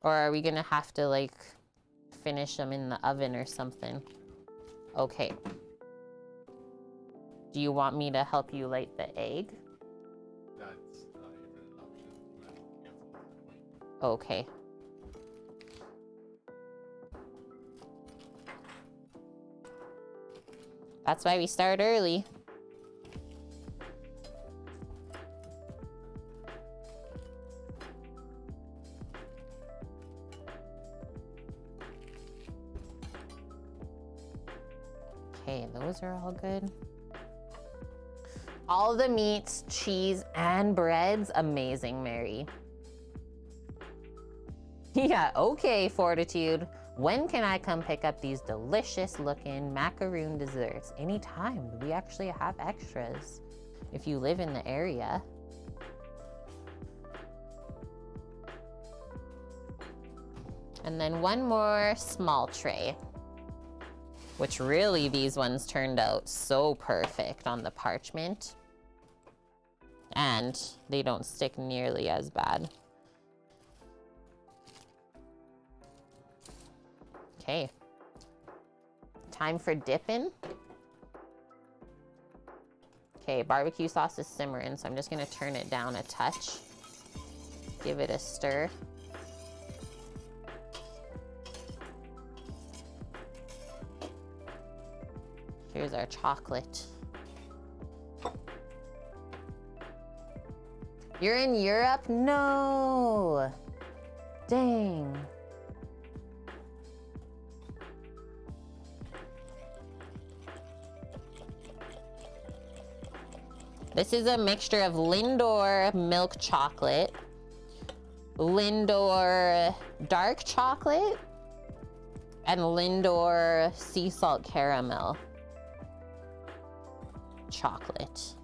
B: Or are we gonna have to like finish them in the oven or something? Okay. Do you want me to help you light the egg?
A: That's an option.
B: Okay. That's why we start early. Okay, those are all good. All the meats, cheese, and breads, amazing, Mary. Yeah, okay, Fortitude. When can I come pick up these delicious looking macaroon desserts? Anytime. We actually have extras if you live in the area. And then one more small tray, which really these ones turned out so perfect on the parchment. And they don't stick nearly as bad. Okay, time for dipping. Okay, barbecue sauce is simmering, so I'm just gonna turn it down a touch. Give it a stir. Here's our chocolate. You're in Europe? No. Dang. This is a mixture of Lindor milk chocolate, Lindor dark chocolate, and Lindor sea salt caramel chocolate.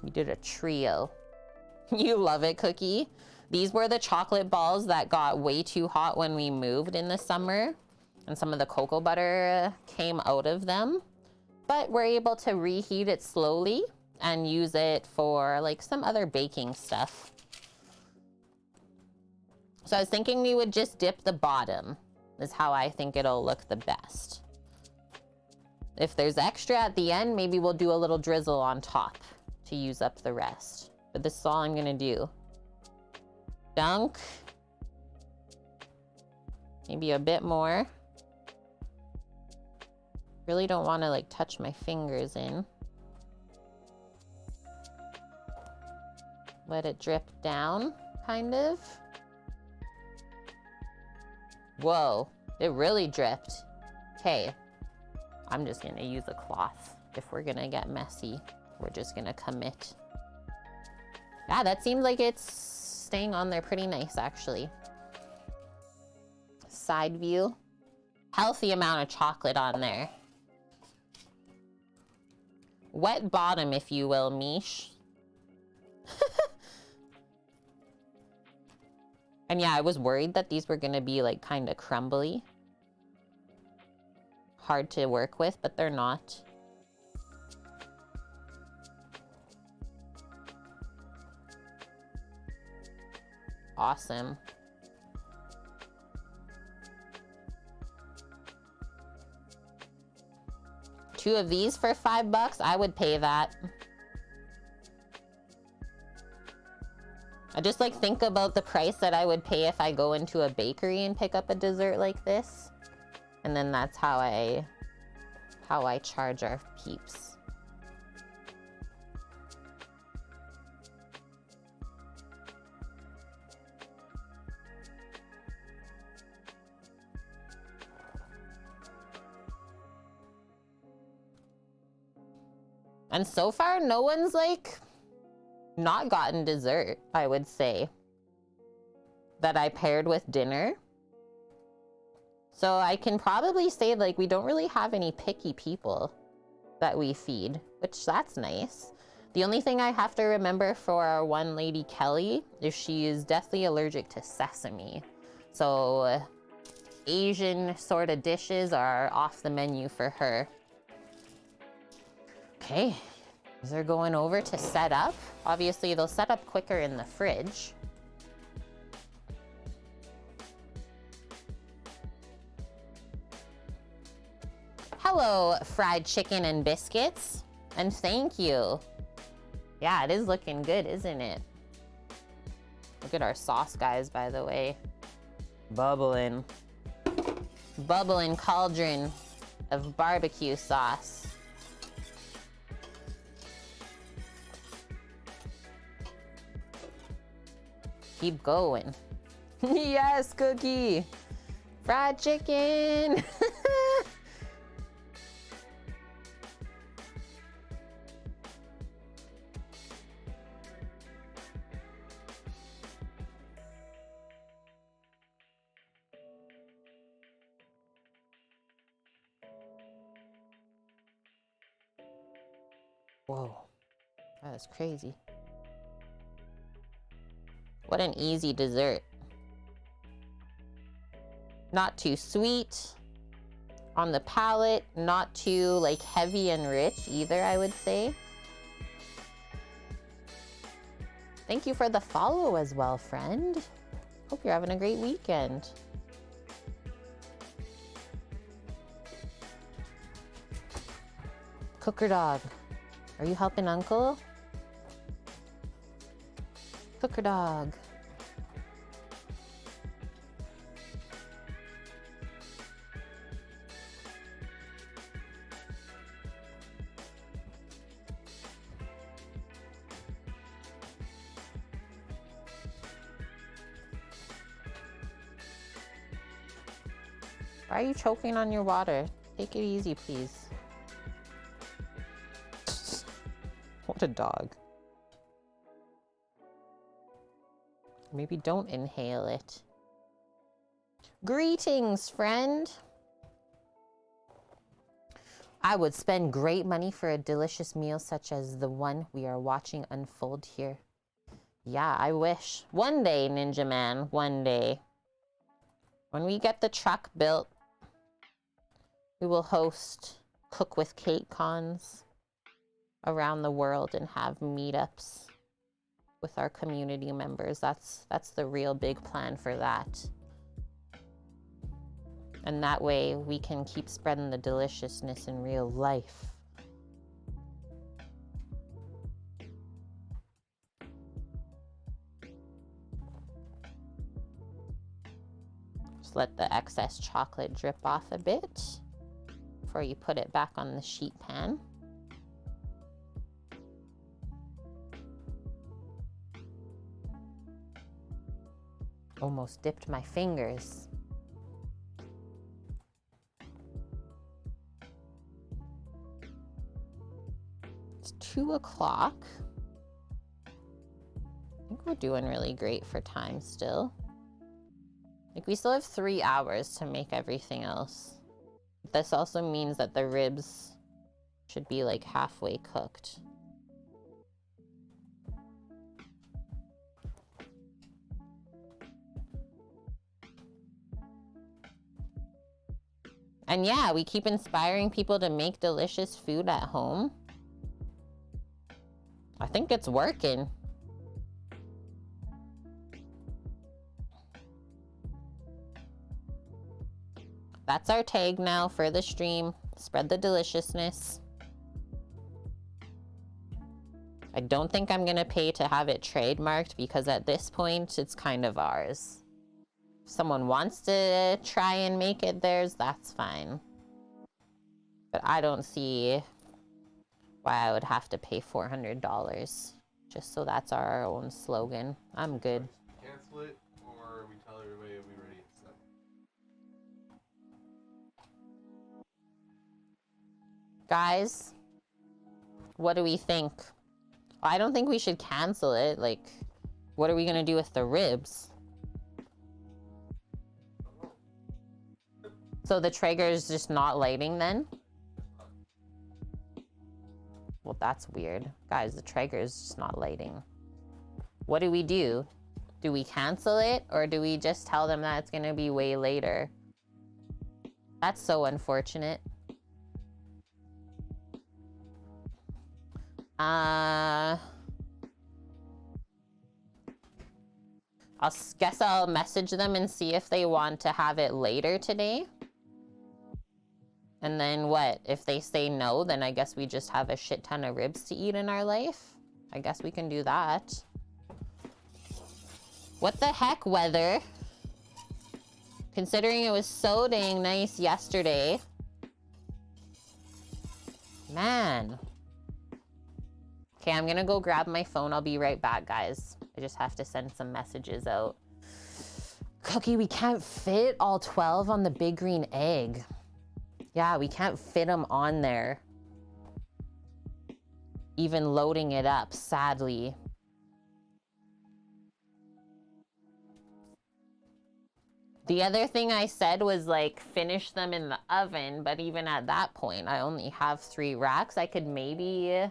B: We did a trio. You love it, Cookie. These were the chocolate balls that got way too hot when we moved in the summer, and some of the cocoa butter came out of them, but we're able to reheat it slowly and use it for like some other baking stuff. So I was thinking we would just dip the bottom, is how I think it'll look the best. If there's extra at the end, maybe we'll do a little drizzle on top. to use up the rest. But this is all I'm gonna do. Dunk. Maybe a bit more. Really don't want to like touch my fingers in. Let it drip down, kind of. Whoa, it really dripped. Okay, I'm just gonna use a cloth. If we're gonna get messy, we're just gonna commit. Yeah, that seems like it's staying on there pretty nice, actually. Side view. Healthy amount of chocolate on there. Wet bottom, if you will, Mish. And yeah, I was worried that these were gonna be like kind of crumbly. Hard to work with, but they're not. Awesome. Two of these for $5, I would pay that. I just like think about the price that I would pay if I go into a bakery and pick up a dessert like this. And then that's how I charge our peeps. And so far, no one's like not gotten dessert, I would say, that I paired with dinner. So I can probably say like we don't really have any picky people that we feed, which that's nice. The only thing I have to remember for our one lady, Kelly, is she is deathly allergic to sesame. So Asian sort of dishes are off the menu for her. Okay, these are going over to set up. Obviously, they'll set up quicker in the fridge. Hello, fried chicken and biscuits. And thank you. Yeah, it is looking good, isn't it? Look at our sauce, guys, by the way. Bubbling. Bubbling cauldron of barbecue sauce. Keep going. Yes, Cookie. Fried chicken. Whoa, that is crazy. What an easy dessert. Not too sweet on the palate, not too like heavy and rich either, I would say. Thank you for the follow as well, friend. Hope you're having a great weekend. Cooker dog, are you helping Uncle? Cooker dog. Why are you choking on your water? Take it easy, please. What a dog. Maybe don't inhale it. Greetings, friend. I would spend great money for a delicious meal such as the one we are watching unfold here. Yeah, I wish. One day, Ninja Man, one day. When we get the truck built, we will host Cook with Kate cons around the world and have meetups with our community members. That's the real big plan for that. And that way we can keep spreading the deliciousness in real life. Just let the excess chocolate drip off a bit before you put it back on the sheet pan. Almost dipped my fingers. It's 2 o'clock. I think we're doing really great for time still. Like, we still have 3 hours to make everything else. This also means that the ribs should be like halfway cooked. And yeah, we keep inspiring people to make delicious food at home. I think it's working. That's our tag now for the stream. Spread the deliciousness. I don't think I'm gonna pay to have it trademarked because at this point, it's kind of ours. If someone wants to try and make it theirs, that's fine. But I don't see why I would have to pay $400 just so that's our own slogan. I'm good.
A: Cancel it, or we tell everybody it'll be ready at 7.
B: Guys, what do we think? I don't think we should cancel it. Like, what are we gonna do with the ribs? So the Traeger is just not lighting then? Well, that's weird. Guys, the Traeger is just not lighting. What do we do? Do we cancel it, or do we just tell them that it's gonna be way later? That's so unfortunate. Guess I'll message them and see if they want to have it later today. And then what? If they say no, then I guess we just have a shit ton of ribs to eat in our life. I guess we can do that. What the heck, weather? Considering it was so dang nice yesterday. Man. Okay, I'm gonna go grab my phone. I'll be right back, guys. I just have to send some messages out. Cookie, we can't fit all 12 on the big green egg. Yeah, we can't fit them on there. Even loading it up, sadly. The other thing I said was like finish them in the oven, but even at that point, I only have 3 racks. I could maybe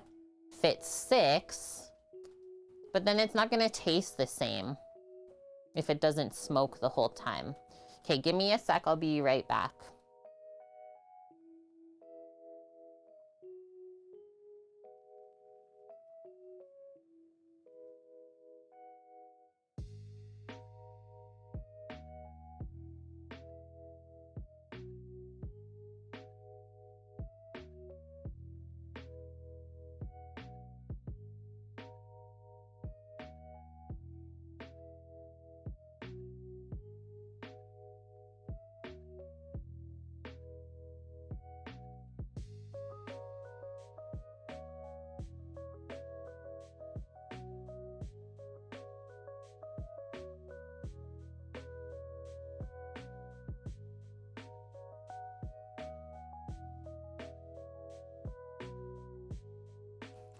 B: fit 6, but then it's not gonna taste the same if it doesn't smoke the whole time. Okay, give me a sec, I'll be right back.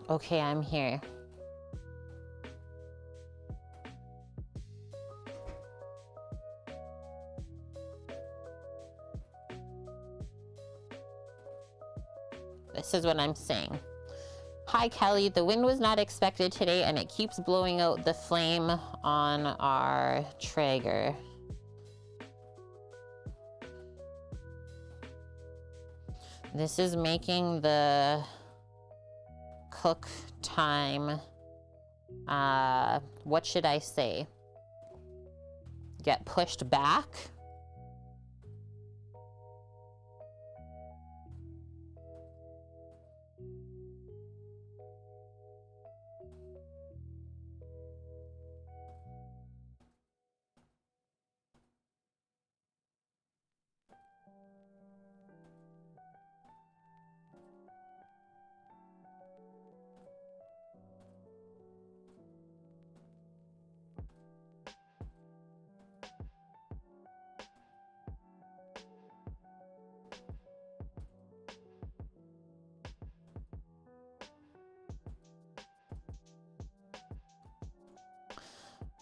B: Okay, I'm here. This is what I'm saying. Hi, Kelly. The wind was not expected today, and it keeps blowing out the flame on our Traeger. This is making the cook time, what should I say? Get pushed back?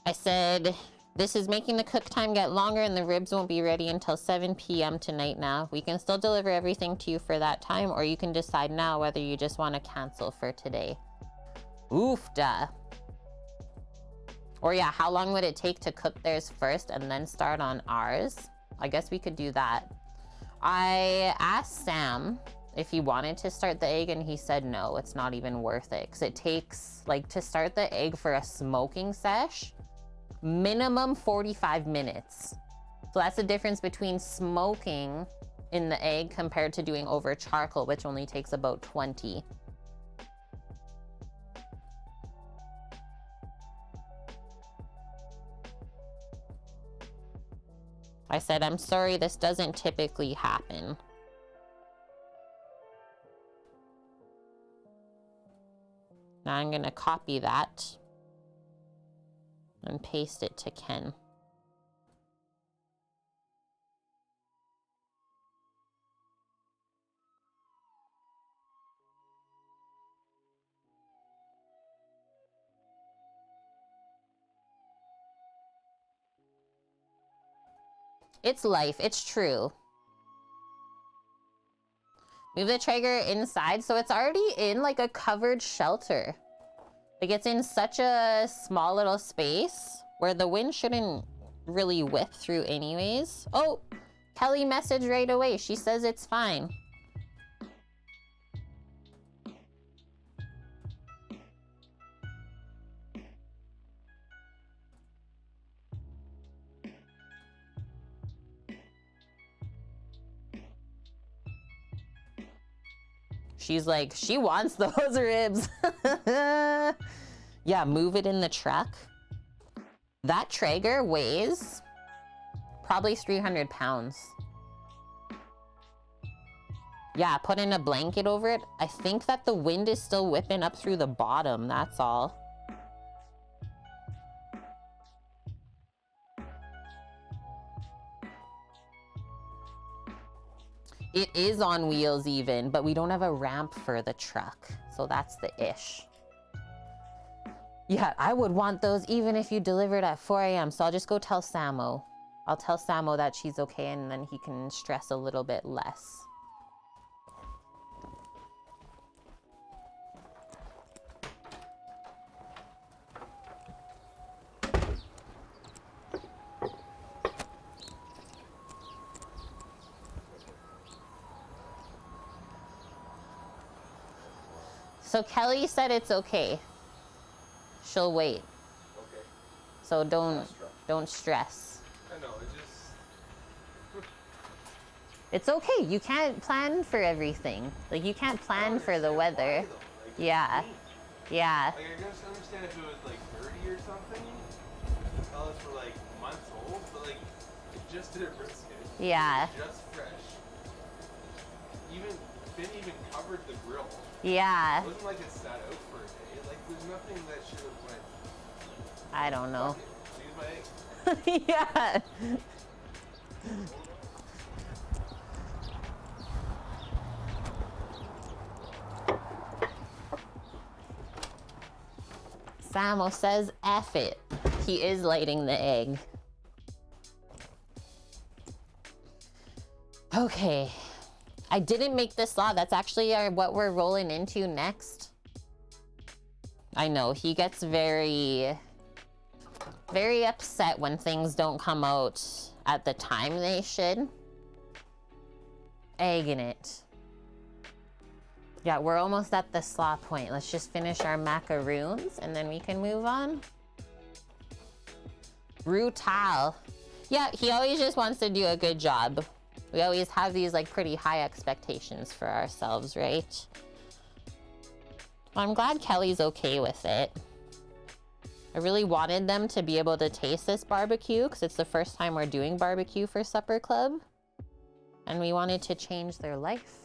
B: I said, this is making the cook time get longer and the ribs won't be ready until 7 p.m. tonight now. We can still deliver everything to you for that time, or you can decide now whether you just want to cancel for today. Oof, duh. Or yeah, how long would it take to cook theirs first and then start on ours? I guess we could do that. I asked Sam if he wanted to start the egg and he said no, it's not even worth it. Because it takes, like, to start the egg for a smoking sesh, minimum 45 minutes. So that's the difference between smoking in the egg compared to doing over charcoal, which only takes about 20. I said, I'm sorry, this doesn't typically happen. Now I'm gonna copy that and paste it to Ken. It's life, it's true. Move the Traeger inside, so it's already in like a covered shelter. Like it's in such a small little space where the wind shouldn't really whip through anyways. Oh, Kelly messaged right away. She says it's fine. She's like, she wants those ribs. Yeah, move it in the truck. That Traeger weighs probably 300 pounds. Yeah, put in a blanket over it. I think that the wind is still whipping up through the bottom, that's all. It is on wheels even, but we don't have a ramp for the truck. So that's the ish. Yeah, I would want those even if you delivered at 4 a.m. So I'll just go tell Samo. I'll tell Samo that she's okay and then he can stress a little bit less. So Kelly said it's okay. She'll wait.
A: Okay.
B: So don't stress.
A: I know, it just...
B: It's okay. You can't plan for everything. Like you can't plan for the weather. Yeah. Yeah.
A: Like I just understand if it was like dirty or something. The pellets were like months old, but like it just did a brisket.
B: Yeah.
A: It was just fresh. Finn even covered the grill.
B: Yeah.
A: It wasn't like it sat out for a day. Like there's nothing that should have went.
B: I don't know.
A: Use my egg.
B: Yeah. Samo says F it. He is lighting the egg. Okay. I didn't make this slaw. That's actually what we're rolling into next. I know, he gets very upset when things don't come out at the time they should. Egging it. Yeah, we're almost at the slaw point. Let's just finish our macaroons and then we can move on. Brutal. Yeah, he always just wants to do a good job. We always have these like pretty high expectations for ourselves, right? Well, I'm glad Kelly's okay with it. I really wanted them to be able to taste this barbecue because it's the first time we're doing barbecue for Supper Club. And we wanted to change their life.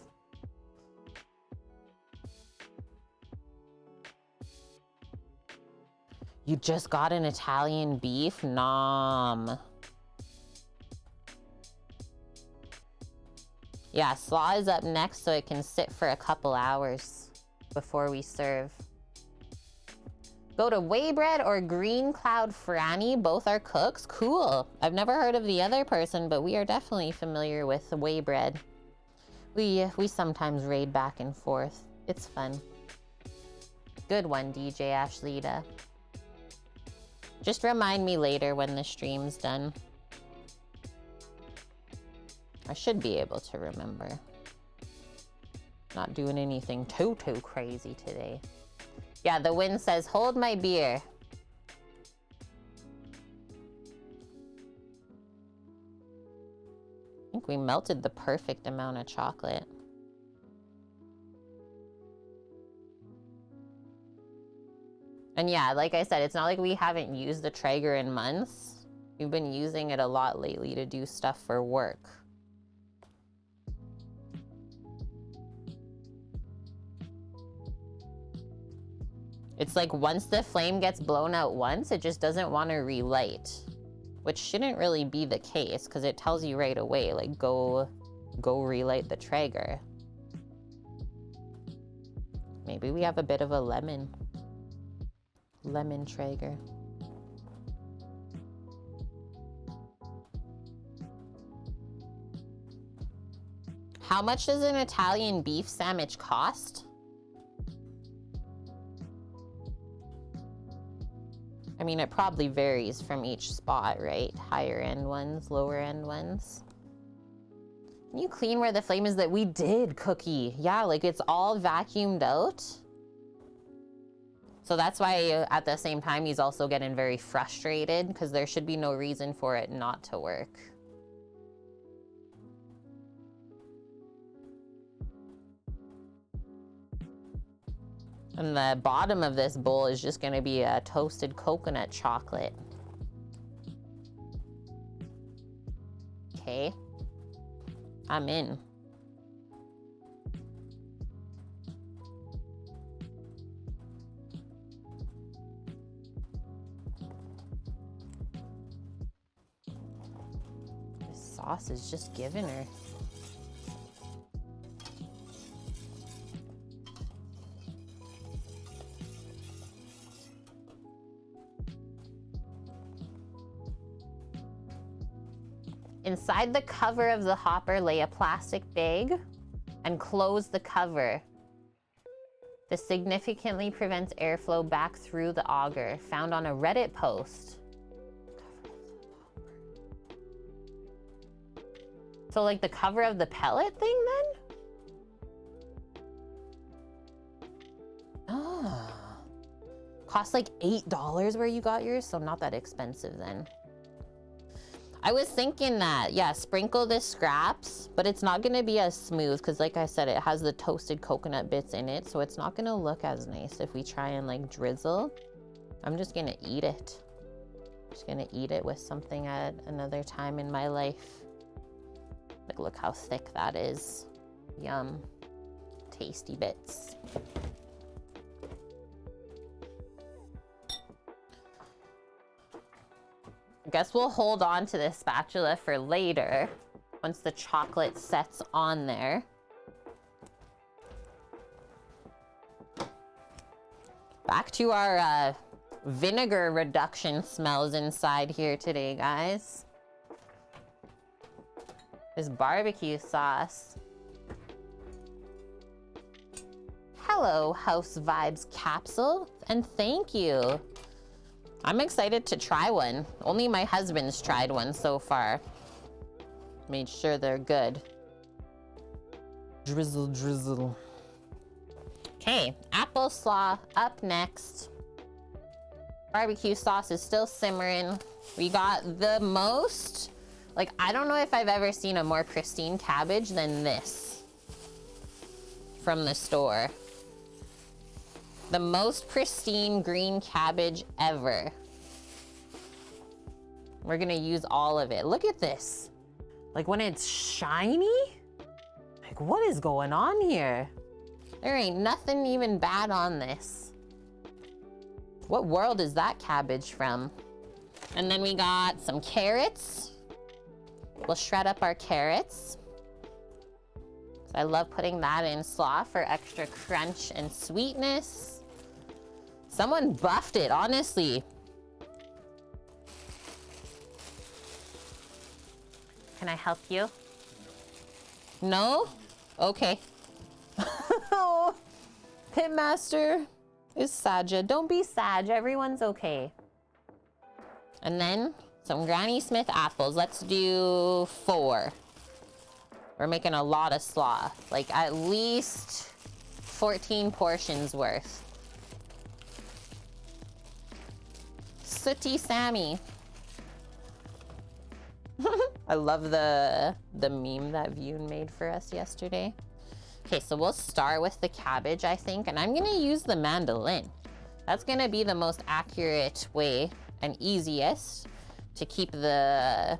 B: You just got an Italian beef? Nom. Yeah, slaw is up next so it can sit for a couple hours before we serve. Go to Whey Bread or Green Cloud Franny. Both are cooks. Cool. I've never heard of the other person, but we are definitely familiar with the Whey Bread. We sometimes raid back and forth. It's fun. Good one, DJ Ashlita. Just remind me later when the stream's done. I should be able to remember. Not doing anything too crazy today. Yeah, the wind says, hold my beer. I think we melted the perfect amount of chocolate. And yeah, like I said, it's not like we haven't used the Traeger in months. We've been using it a lot lately to do stuff for work. It's like once the flame gets blown out once, it just doesn't want to relight, which shouldn't really be the case because it tells you right away, like go relight the Traeger. Maybe we have a bit of a lemon Traeger. How much does an Italian beef sandwich cost? I mean, it probably varies from each spot, right? Higher end ones, lower end ones. Can you clean where the flame is? That we did, Cookie. Yeah, like it's all vacuumed out. So that's why at the same time, he's also getting very frustrated because there should be no reason for it not to work. And the bottom of this bowl is just gonna be a toasted coconut chocolate. Okay, I'm in. This sauce is just giving her. Inside the cover of the hopper, lay a plastic bag and close the cover. This significantly prevents airflow back through the auger, found on a Reddit post. So like the cover of the pellet thing then? Ah. Cost like $8 where you got yours, so not that expensive then. I was thinking that, yeah, sprinkle the scraps, but it's not gonna be as smooth because like I said, it has the toasted coconut bits in it, so it's not gonna look as nice if we try and like drizzle. I'm just gonna eat it. Just gonna eat it with something at another time in my life. Like, look how thick that is. Yum. Tasty bits. I guess we'll hold on to this spatula for later, once the chocolate sets on there. Back to our vinegar reduction smells inside here today, guys. This barbecue sauce. Hello, House Vibes Capsule, and thank you. I'm excited to try one. Only my husband's tried one so far. Made sure they're good. Drizzle, drizzle. Okay, apple slaw up next. Barbecue sauce is still simmering. We got the most, like, I don't know if I've ever seen a more pristine cabbage than this from the store. The most pristine green cabbage ever. We're gonna use all of it. Look at this. Like when it's shiny, like what is going on here? There ain't nothing even bad on this. What world is that cabbage from? And then we got some carrots. We'll shred up our carrots. I love putting that in slaw for extra crunch and sweetness. Someone buffed it, honestly. Can I help you? No? Okay. Pitmaster is Saja. Don't be Sag, everyone's okay. And then some Granny Smith apples. Let's do 4. We're making a lot of slaw. Like at least 14 portions worth. Sooty Sammy. I love the meme that Vune made for us yesterday. Okay, so we'll start with the cabbage, I think, and I'm gonna use the mandolin. That's gonna be the most accurate way and easiest to keep the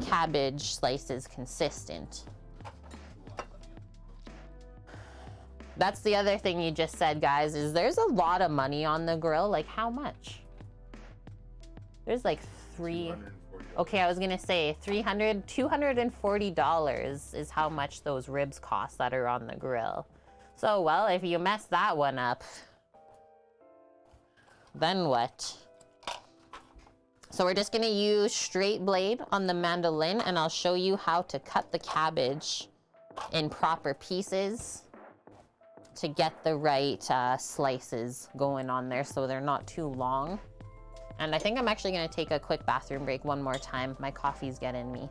B: cabbage slices consistent. That's the other thing you just said, guys, is there's a lot of money on the grill. Like how much? There's like okay, I was gonna say $240 is how much those ribs cost that are on the grill. So, well, if you mess that one up, then what? So we're just gonna use straight blade on the mandolin, and I'll show you how to cut the cabbage in proper pieces to get the right slices going on there so they're not too long. And I think I'm actually gonna take a quick bathroom break one more time. My coffee's getting me.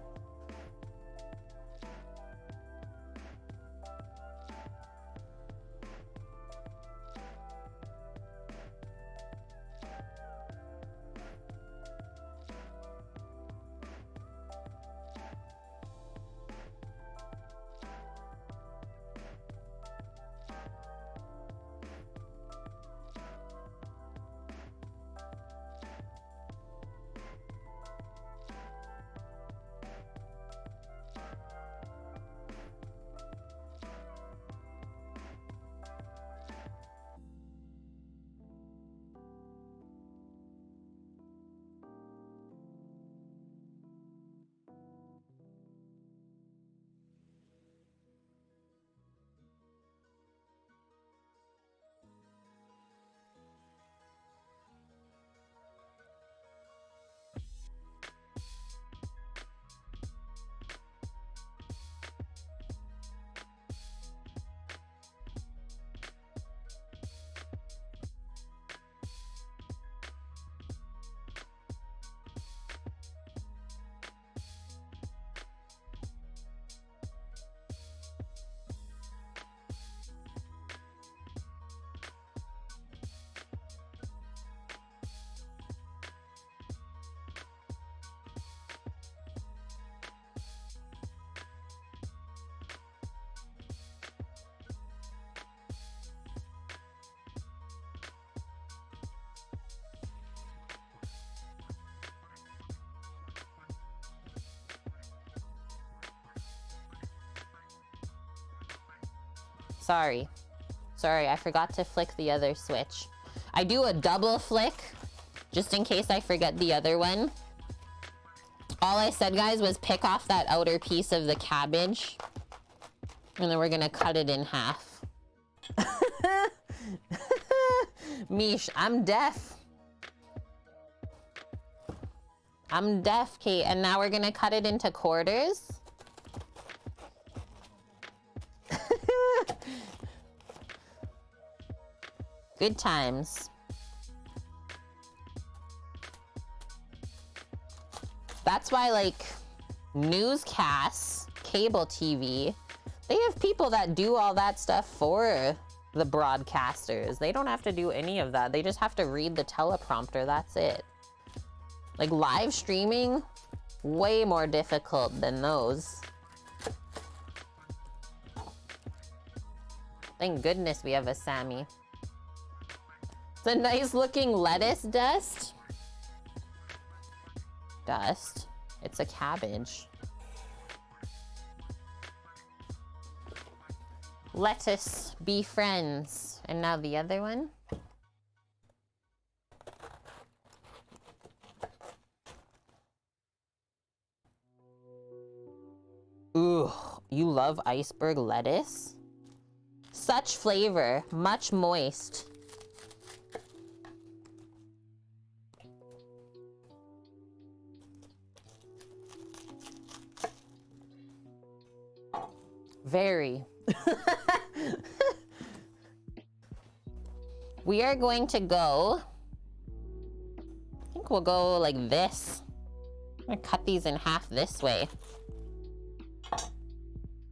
B: Sorry, I forgot to flick the other switch. I do a double flick, just in case I forget the other one. All I said, guys, was pick off that outer piece of the cabbage, and then we're gonna cut it in half. Mish, I'm deaf. I'm deaf, Kate, and now we're gonna cut it into quarters. Good times. That's why, like, newscasts, cable TV, they have people that do all that stuff for the broadcasters. They don't have to do any of that. They just have to read the teleprompter. That's it. Like, live streaming, way more difficult than those. Thank goodness we have a Sammy. It's a nice looking lettuce dust. It's a cabbage. Lettuce, be friends. And now the other one. Ooh, you love iceberg lettuce? Such flavor, much moist. Very. We are going to go, I think we'll go like this. I'm gonna cut these in half this way.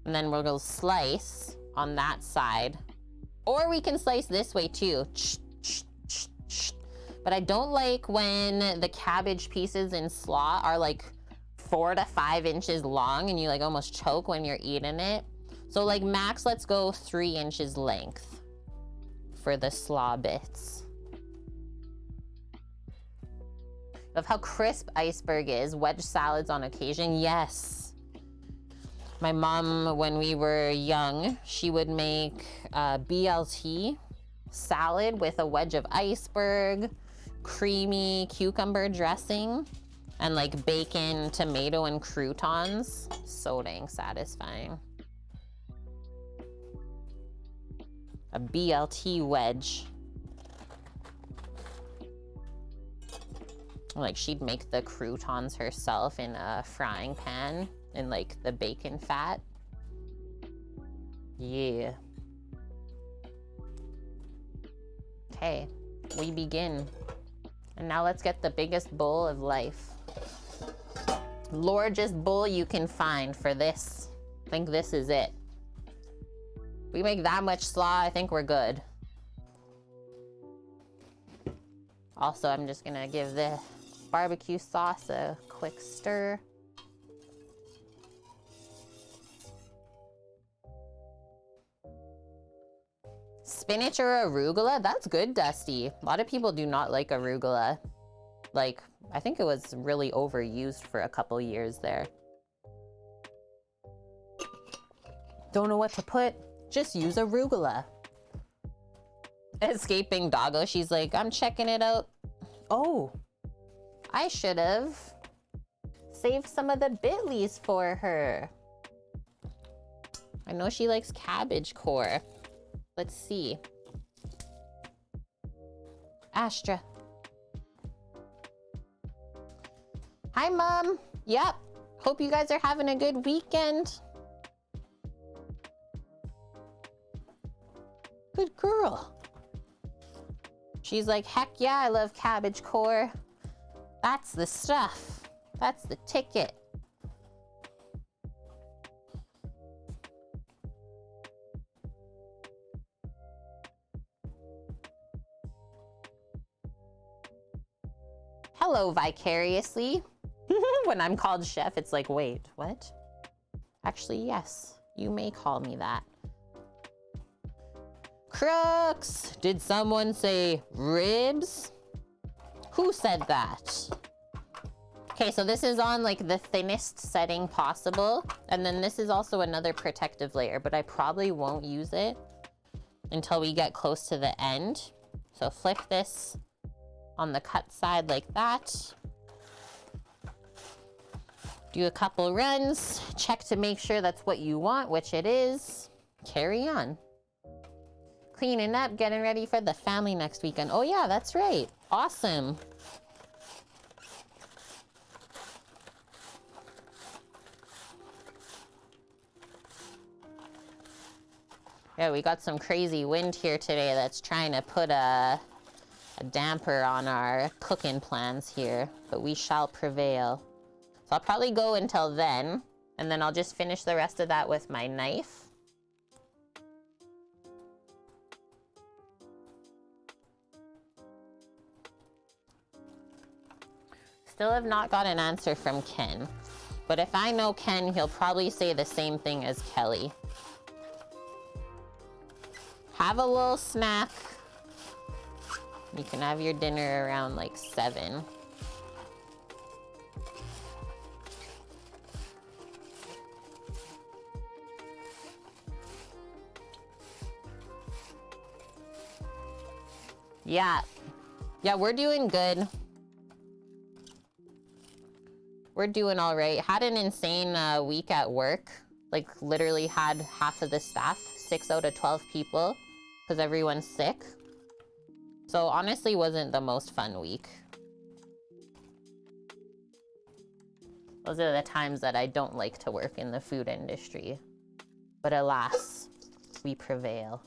B: And then we'll go slice on that side. Or we can slice this way too. But I don't like when the cabbage pieces in slaw are like 4 to 5 inches long and you like almost choke when you're eating it. So like max, let's go 3 inches length for the slaw bits. Of how crisp iceberg is. Wedge salads on occasion, yes. My mom, when we were young, she would make BLT salad with a wedge of iceberg, creamy cucumber dressing, and like bacon, tomato, and croutons. So dang satisfying. A BLT wedge. Like she'd make the croutons herself in a frying pan in like the bacon fat. Yeah. Okay, we begin. And now let's get the biggest bowl of life. Largest bowl you can find for this. I think this is it. We make that much slaw, I think we're good. Also, I'm just gonna give the barbecue sauce a quick stir. Spinach or arugula? That's good, Dusty. A lot of people do not like arugula. Like, I think it was really overused for a couple years there. Don't know what to put? Just use arugula. Escaping doggo, she's like, I'm checking it out. Oh, I should have saved some of the bitlies for her. I know she likes cabbage core. Let's see. Astra. Hi, Mom. Yep. Hope you guys are having a good weekend. Good girl. She's like, heck yeah, I love cabbage core. That's the stuff. That's the ticket. Hello, vicariously. When I'm called chef, it's like, wait, what? Actually, yes, you may call me that. Crooks! Did someone say ribs? Who said that? Okay, so this is on like the thinnest setting possible. And then this is also another protective layer, but I probably won't use it until we get close to the end. So flip this on the cut side like that. Do a couple runs, check to make sure that's what you want, which it is. Carry on. Cleaning up, getting ready for the family next weekend. Oh yeah, that's right. Awesome. Yeah, we got some crazy wind here today that's trying to put a damper on our cooking plans here, but we shall prevail. So I'll probably go until then, and then I'll just finish the rest of that with my knife. Still have not got an answer from Ken, but if I know Ken, he'll probably say the same thing as Kelly. Have a little snack. You can have your dinner around like 7. Yeah, we're doing good. We're doing all right. Had an insane week at work. Like literally had half of the staff, 6 out of 12 people, because everyone's sick. So honestly wasn't the most fun week. Those are the times that I don't like to work in the food industry. But alas, we prevail.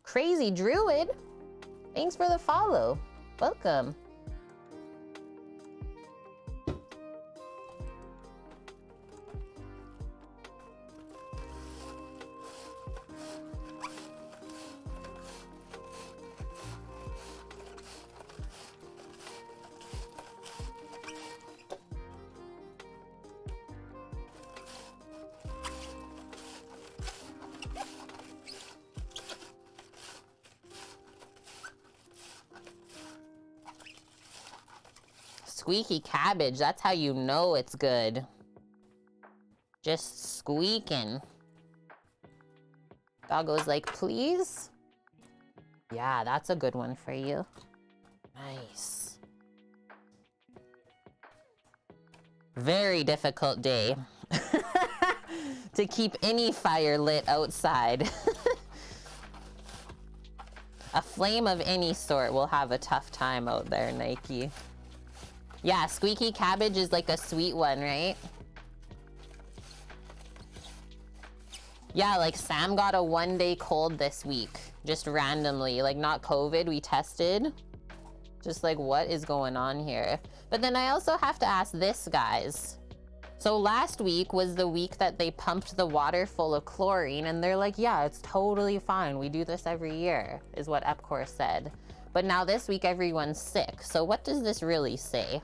B: Crazy Druid, thanks for the follow. Welcome. Squeaky cabbage, that's how you know it's good. Just squeaking. Doggo's like, please? Yeah, that's a good one for you. Nice. Very difficult day to keep any fire lit outside. A flame of any sort will have a tough time out there, Nike. Yeah, squeaky cabbage is like a sweet one, right? Yeah, like Sam got a 1-day cold this week, just randomly, like not COVID, we tested. Just like, what is going on here? But then I also have to ask this, guys. So last week was the week that they pumped the water full of chlorine, and they're like, yeah, it's totally fine. We do this every year, is what Epcor said. But now this week, everyone's sick. So what does this really say?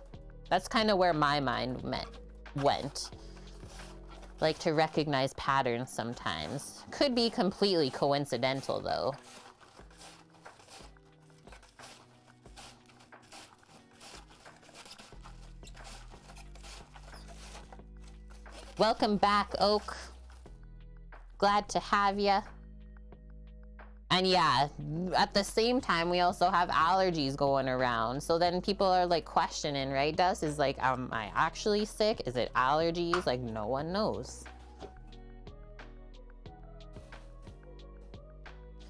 B: That's kind of where my mind went. Like to recognize patterns sometimes. Could be completely coincidental though. Welcome back, Oak. Glad to have ya. And yeah, at the same time, we also have allergies going around. So then people are like questioning, right? Dust is like, am I actually sick? Is it allergies? Like, no one knows.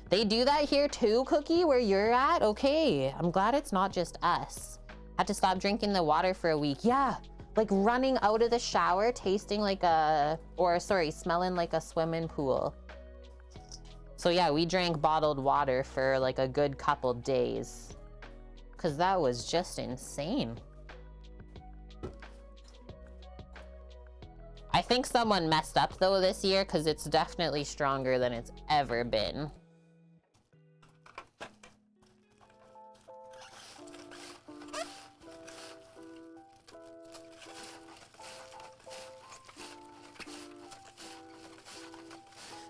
B: They do that here too, Cookie, where you're at? Okay, I'm glad it's not just us. Had to stop drinking the water for a week. Yeah, like running out of the shower, tasting like smelling like a swimming pool. So yeah, we drank bottled water for like a good couple days, because that was just insane. I think someone messed up though this year, because it's definitely stronger than it's ever been.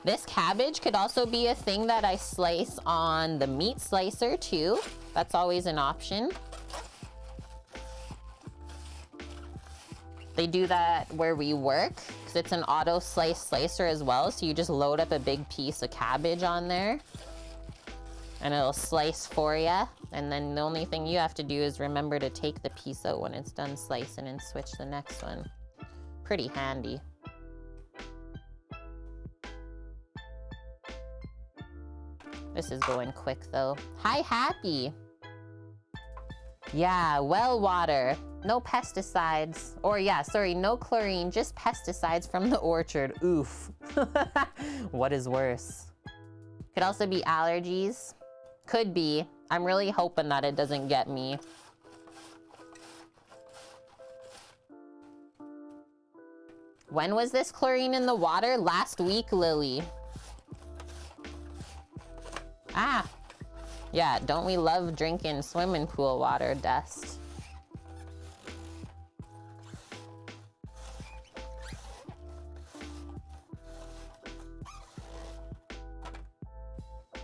B: This cabbage could also be a thing that I slice on the meat slicer too. That's always an option. They do that where we work, because it's an auto slicer as well. So you just load up a big piece of cabbage on there and it'll slice for you. And then the only thing you have to do is remember to take the piece out when it's done slicing and switch the next one. Pretty handy. This is going quick though. Hi, Happy. Yeah, well water. No pesticides. Or yeah, sorry, no chlorine, just pesticides from the orchard. Oof. What is worse? Could also be allergies. Could be. I'm really hoping that it doesn't get me. When was this chlorine in the water? Last week, Lily. Ah, yeah, don't we love drinking swimming pool water, Dust?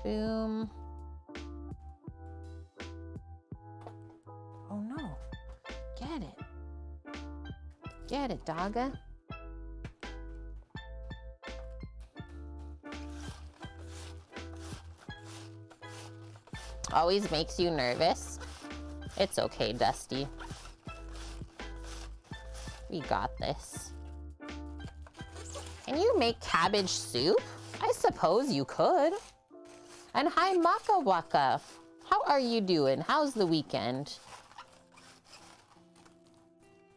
B: Boom. Oh no, get it. Get it, dogga. Always makes you nervous. It's okay, Dusty. We got this. Can you make cabbage soup? I suppose you could. And hi, Maka Waka. How are you doing? How's the weekend?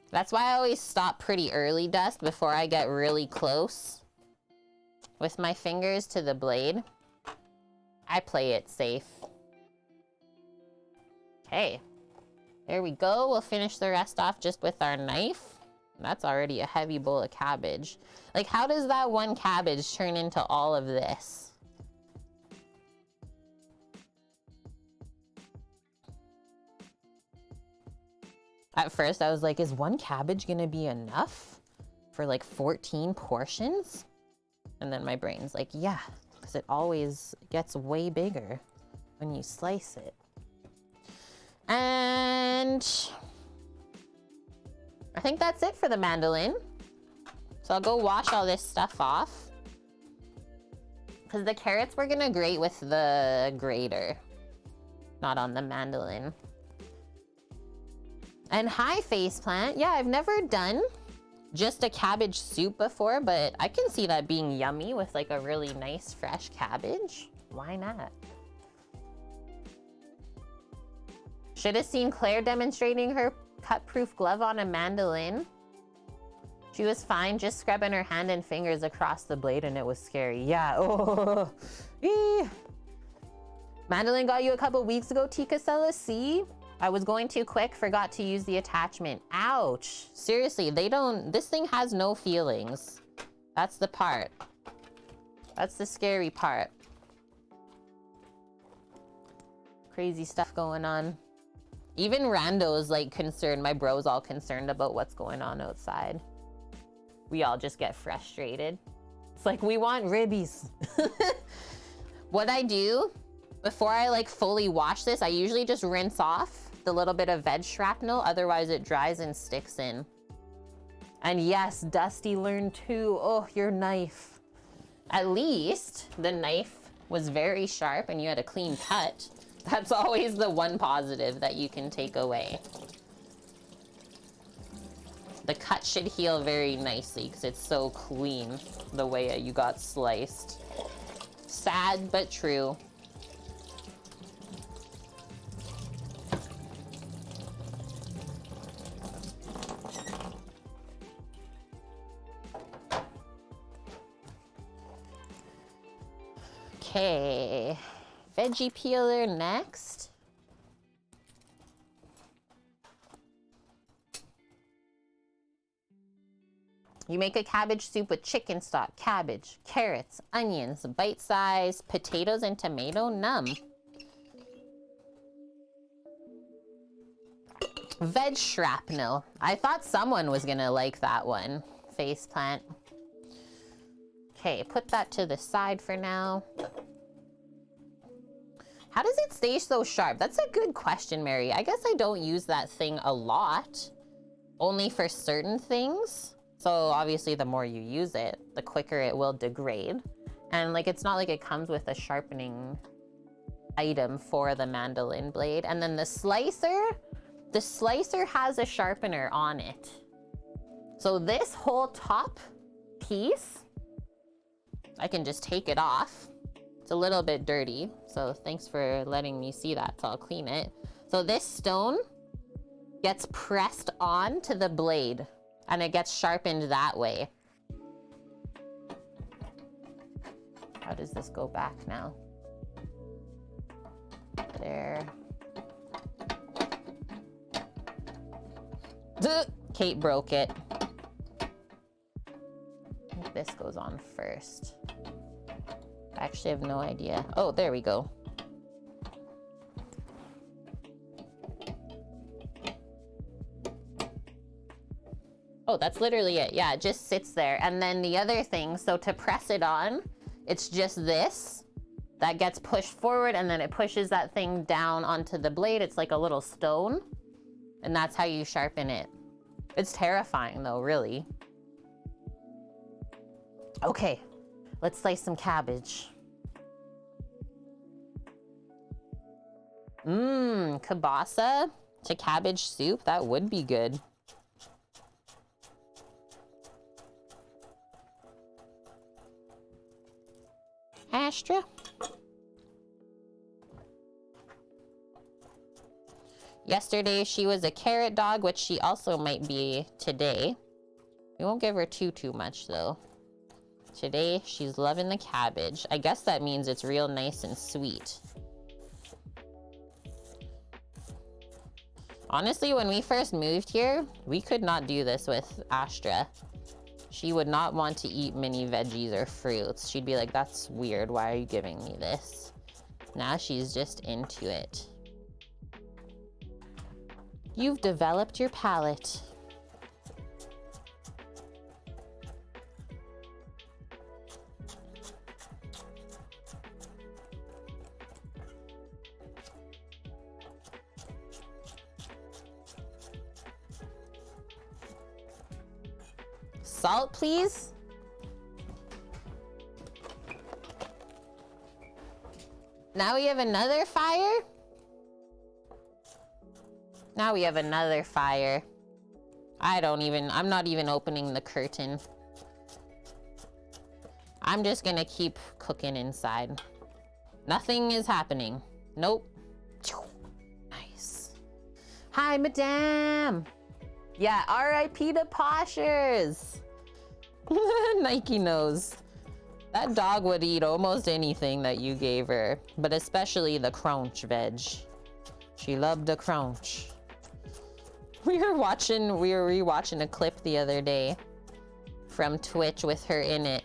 B: That's why I always stop pretty early, Dust, before I get really close with my fingers to the blade. I play it safe. Okay, there we go. We'll finish the rest off just with our knife. That's already a heavy bowl of cabbage. Like, how does that one cabbage turn into all of this? At first, I was like, is one cabbage gonna be enough for like 14 portions? And then my brain's like, yeah, because it always gets way bigger when you slice it. And I think that's it for the mandolin. So I'll go wash all this stuff off, because the carrots we're gonna grate with the grater, not on the mandolin. And hi, Faceplant. Yeah, I've never done just a cabbage soup before, but I can see that being yummy with like a really nice fresh cabbage. Why not? Should have seen Claire demonstrating her cut-proof glove on a mandolin. She was fine, just scrubbing her hand and fingers across the blade, and it was scary. Yeah, oh. Mandolin got you a couple weeks ago, Tikasella, see? I was going too quick, forgot to use the attachment. Ouch. Seriously, this thing has no feelings. That's the part. That's the scary part. Crazy stuff going on. Even Rando's like concerned. My bro's all concerned about what's going on outside. We all just get frustrated. It's like, we want ribbies. What I do before I like fully wash this, I usually just rinse off the little bit of veg shrapnel, otherwise it dries and sticks in. And yes, Dusty learned too. Oh, your knife. At least the knife was very sharp and you had a clean cut. That's always the one positive that you can take away. The cut should heal very nicely because it's so clean the way you got sliced. Sad but true. Okay, veggie peeler next. You make a cabbage soup with chicken stock, cabbage, carrots, onions, bite-sized potatoes, and tomato numb. Veg shrapnel. I thought someone was gonna like that one. Faceplant. Okay, put that to the side for now. How does it stay so sharp? That's a good question, Mary. I guess I don't use that thing a lot, only for certain things. So obviously the more you use it, the quicker it will degrade. And like, it's not like it comes with a sharpening item for the mandolin blade. And then the slicer has a sharpener on it. So this whole top piece, I can just take it off. It's a little bit dirty, so thanks for letting me see that, so I'll clean it. So this stone gets pressed on to the blade and it gets sharpened that way. How does this go back now? There. Kate broke it. I think this goes on first. I actually have no idea. Oh, there we go. Oh, that's literally it. Yeah, it just sits there. And then the other thing, so to press it on, it's just this that gets pushed forward and then it pushes that thing down onto the blade. It's like a little stone, and that's how you sharpen it. It's terrifying though, really. Okay, let's slice some cabbage. Kielbasa to cabbage soup, that would be good. Astra. Yesterday, she was a carrot dog, which she also might be today. We won't give her too much, though. Today, she's loving the cabbage. I guess that means it's real nice and sweet. Honestly, when we first moved here, we could not do this with Astra. She would not want to eat mini veggies or fruits. She'd be like, that's weird. Why are you giving me this? Now she's just into it. You've developed your palate. Salt, please. Now we have another fire. Now we have another fire. I'm not even opening the curtain. I'm just gonna keep cooking inside. Nothing is happening. Nope. Nice. Hi, madame. Yeah, R.I.P. to Poshers. Nike knows. That dog would eat almost anything that you gave her, but especially the crunch veg. She loved the crunch. We were rewatching a clip the other day from Twitch with her in it.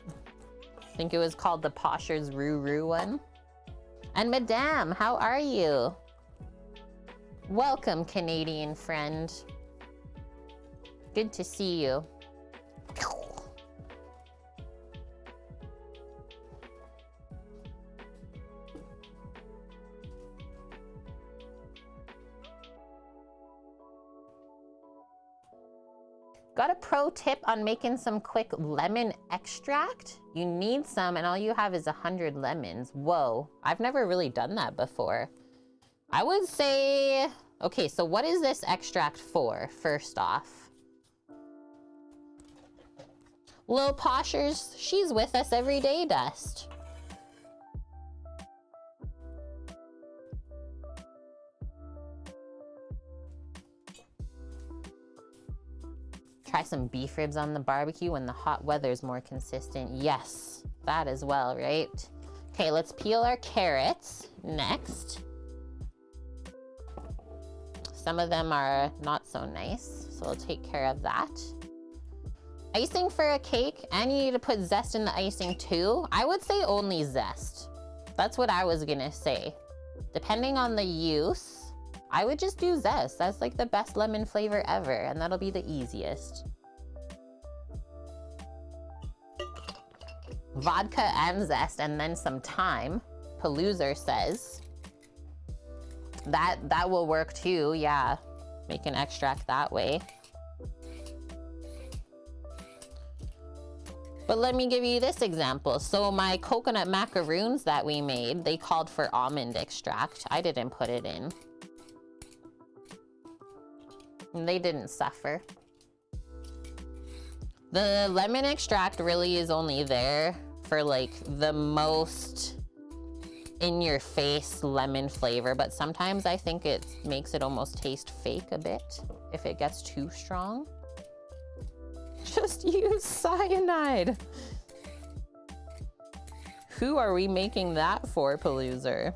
B: I think it was called the Poshers Roo one. And madame, how are you? Welcome, Canadian friend. Good to see you. Got a pro tip on making some quick lemon extract? You need some and all you have is 100 lemons. Whoa, I've never really done that before. I would say, okay, so what is this extract for, first off? Lil Poshers, she's with us every day, Dust. Try some beef ribs on the barbecue when the hot weather's more consistent. Yes, that as well, right? Okay, let's peel our carrots next. Some of them are not so nice, so we'll take care of that. Icing for a cake, and you need to put zest in the icing too. I would say only zest. That's what I was gonna say. Depending on the use, I would just do zest. That's like the best lemon flavor ever, and that'll be the easiest. Vodka and zest, and then some thyme, Paloozer says. That will work too, yeah. Make an extract that way. But let me give you this example. So my coconut macaroons that we made, they called for almond extract. I didn't put it in. And they didn't suffer. The lemon extract really is only there for like the most in your face lemon flavor, but sometimes I think it makes it almost taste fake a bit if it gets too strong. Just use cyanide. Who are we making that for, Paloozer?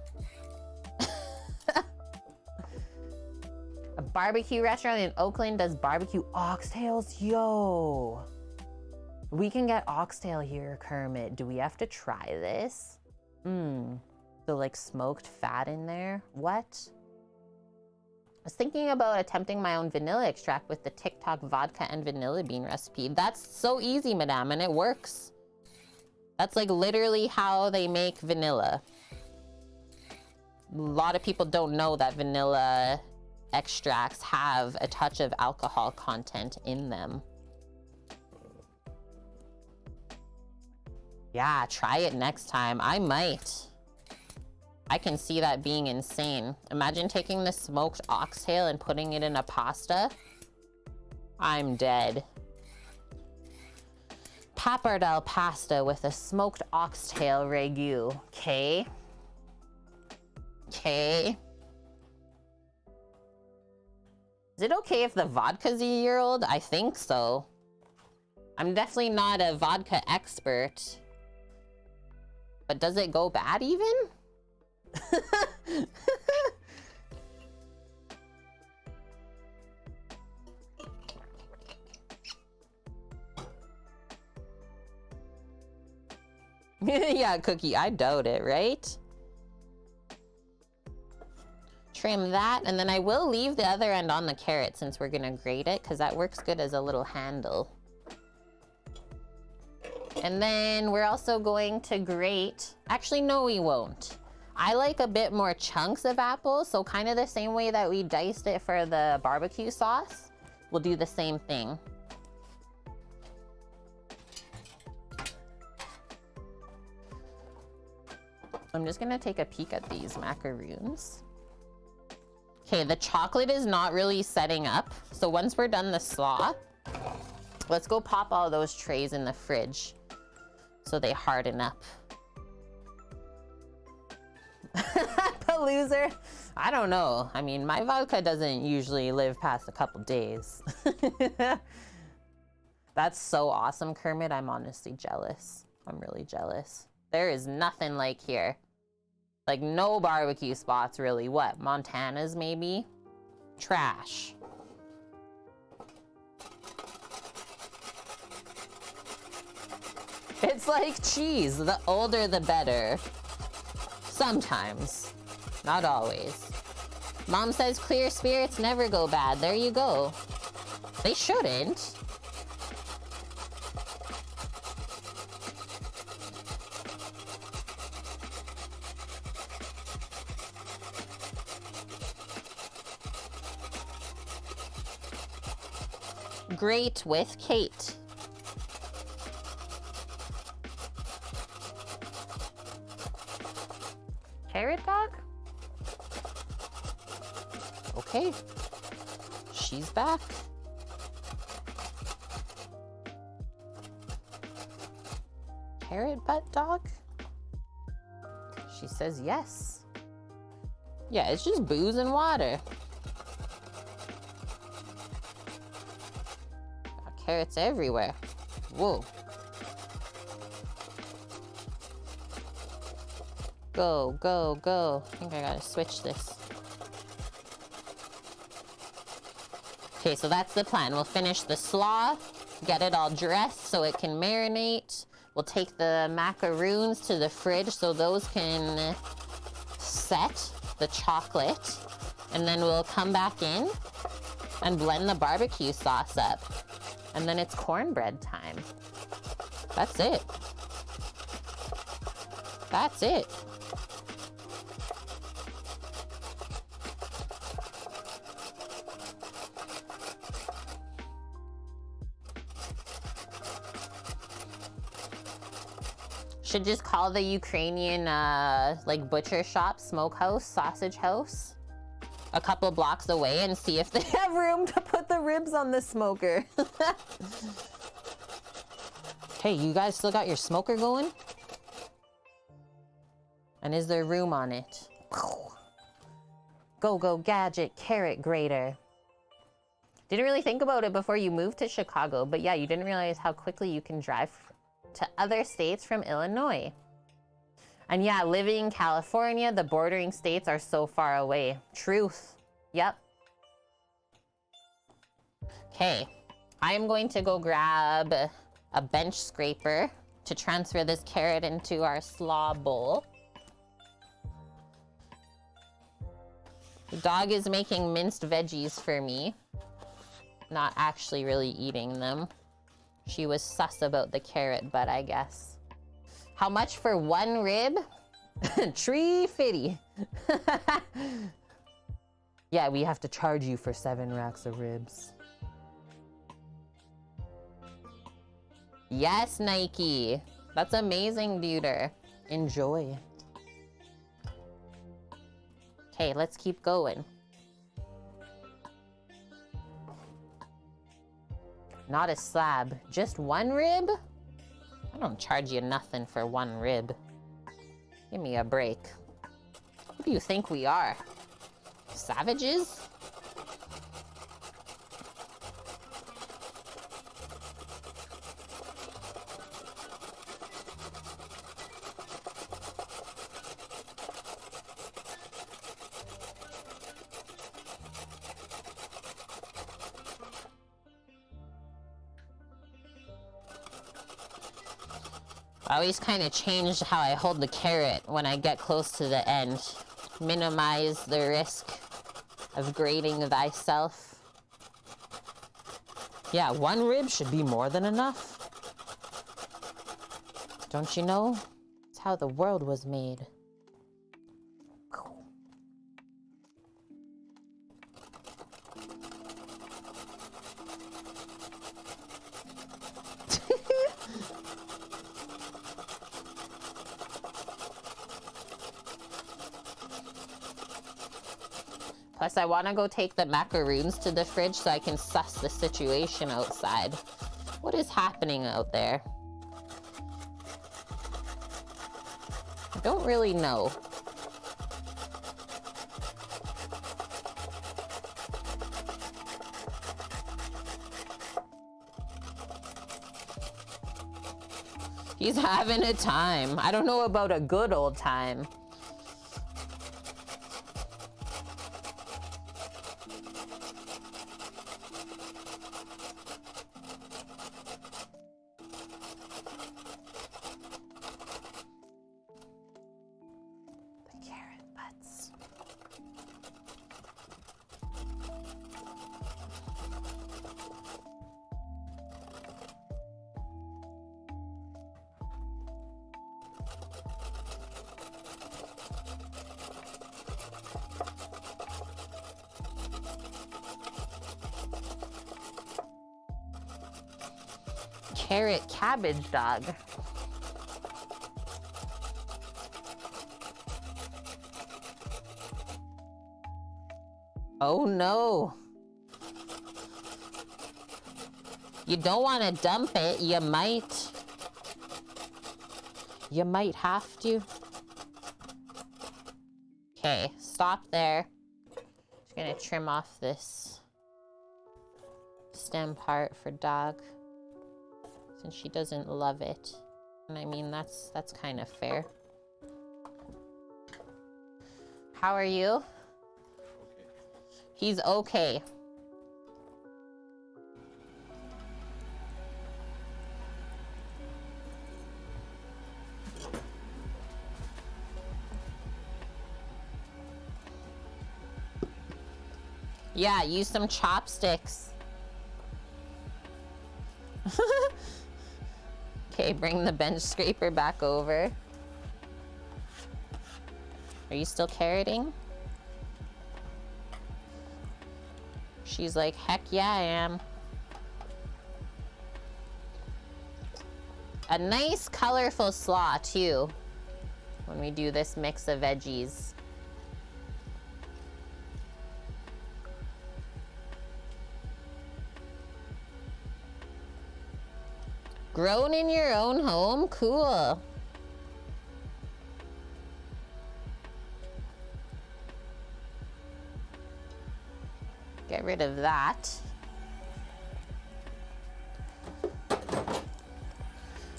B: A barbecue restaurant in Oakland does barbecue oxtails? Yo. We can get oxtail here, Kermit. Do we have to try this? The like smoked fat in there? What? I was thinking about attempting my own vanilla extract with the TikTok vodka and vanilla bean recipe. That's so easy, madame, and it works. That's like literally how they make vanilla. A lot of people don't know that vanilla extracts have a touch of alcohol content in them. Yeah, try it next time. I might. I can see that being insane. Imagine taking the smoked oxtail and putting it in a pasta. I'm dead. Pappardelle pasta with a smoked oxtail ragu. Okay. Okay. Is it okay if the vodka's a year old? I think so. I'm definitely not a vodka expert. But does it go bad even? Yeah, Cookie, I doubt it, right? Trim that, and then I will leave the other end on the carrot since we're gonna grate it, because that works good as a little handle. And then we're also going to grate, actually no we won't. I like a bit more chunks of apple, so kind of the same way that we diced it for the barbecue sauce, we'll do the same thing. I'm just gonna take a peek at these macaroons. Okay, the chocolate is not really setting up. So once we're done the slaw, let's go pop all those trays in the fridge so they harden up. Loser, I don't know. I mean, my vodka doesn't usually live past a couple days. That's so awesome, Kermit. I'm honestly jealous. I'm really jealous. There is nothing like here. Like no barbecue spots really. What, Montana's maybe? Trash. It's like cheese, the older the better. Sometimes, not always. Mom says clear spirits never go bad. There you go. They shouldn't. Great with Kate. Carrot dog? Okay. She's back. Carrot butt dog? She says yes. Yeah, it's just booze and water. Carrots everywhere. Whoa. Go, go, go. I think I gotta switch this. Okay, so that's the plan. We'll finish the slaw, get it all dressed so it can marinate. We'll take the macaroons to the fridge so those can set the chocolate. And then we'll come back in and blend the barbecue sauce up. And then it's cornbread time. That's it. That's it. Should just call the Ukrainian like butcher shop, smokehouse, sausage house a couple blocks away and see if they have room to put the ribs on the smoker. Hey, you guys still got your smoker going? And is there room on it? Go, go, gadget, carrot grater. Didn't really think about it before you moved to Chicago, but yeah, you didn't realize how quickly you can drive to other states from Illinois. And yeah, living in California, the bordering states are so far away. Truth. Yep. Okay, I'm going to go grab a bench scraper to transfer this carrot into our slaw bowl. The dog is making minced veggies for me, not actually really eating them. She was sus about the carrot butt, I guess. How much for one rib? $3.50. Yeah, we have to charge you for 7 racks of ribs. Yes, Nike. That's amazing, duder. Enjoy. Okay, let's keep going. Not a slab, just one rib? I don't charge you nothing for one rib. Give me a break. Who do you think we are? Savages? I always kind of change how I hold the carrot when I get close to the end. Minimize the risk of grating thyself. Yeah, one rib should be more than enough. Don't you know? It's how the world was made. Plus, I want to go take the macaroons to the fridge so I can suss the situation outside. What is happening out there? I don't really know. He's having a time. I don't know about a good old time. Carrot cabbage dog. Oh no. You don't want to dump it. You might. You might have to. Okay, stop there. Just gonna trim off this stem part for dog. Since she doesn't love it. And I mean, that's kind of fair. How are you?
A: Okay.
B: He's okay. Yeah, use some chopsticks. Okay, bring the bench scraper back over. Are you still carroting? She's like, heck yeah, I am. A nice colorful slaw too, when we do this mix of veggies. Grown in your own home? Cool. Get rid of that.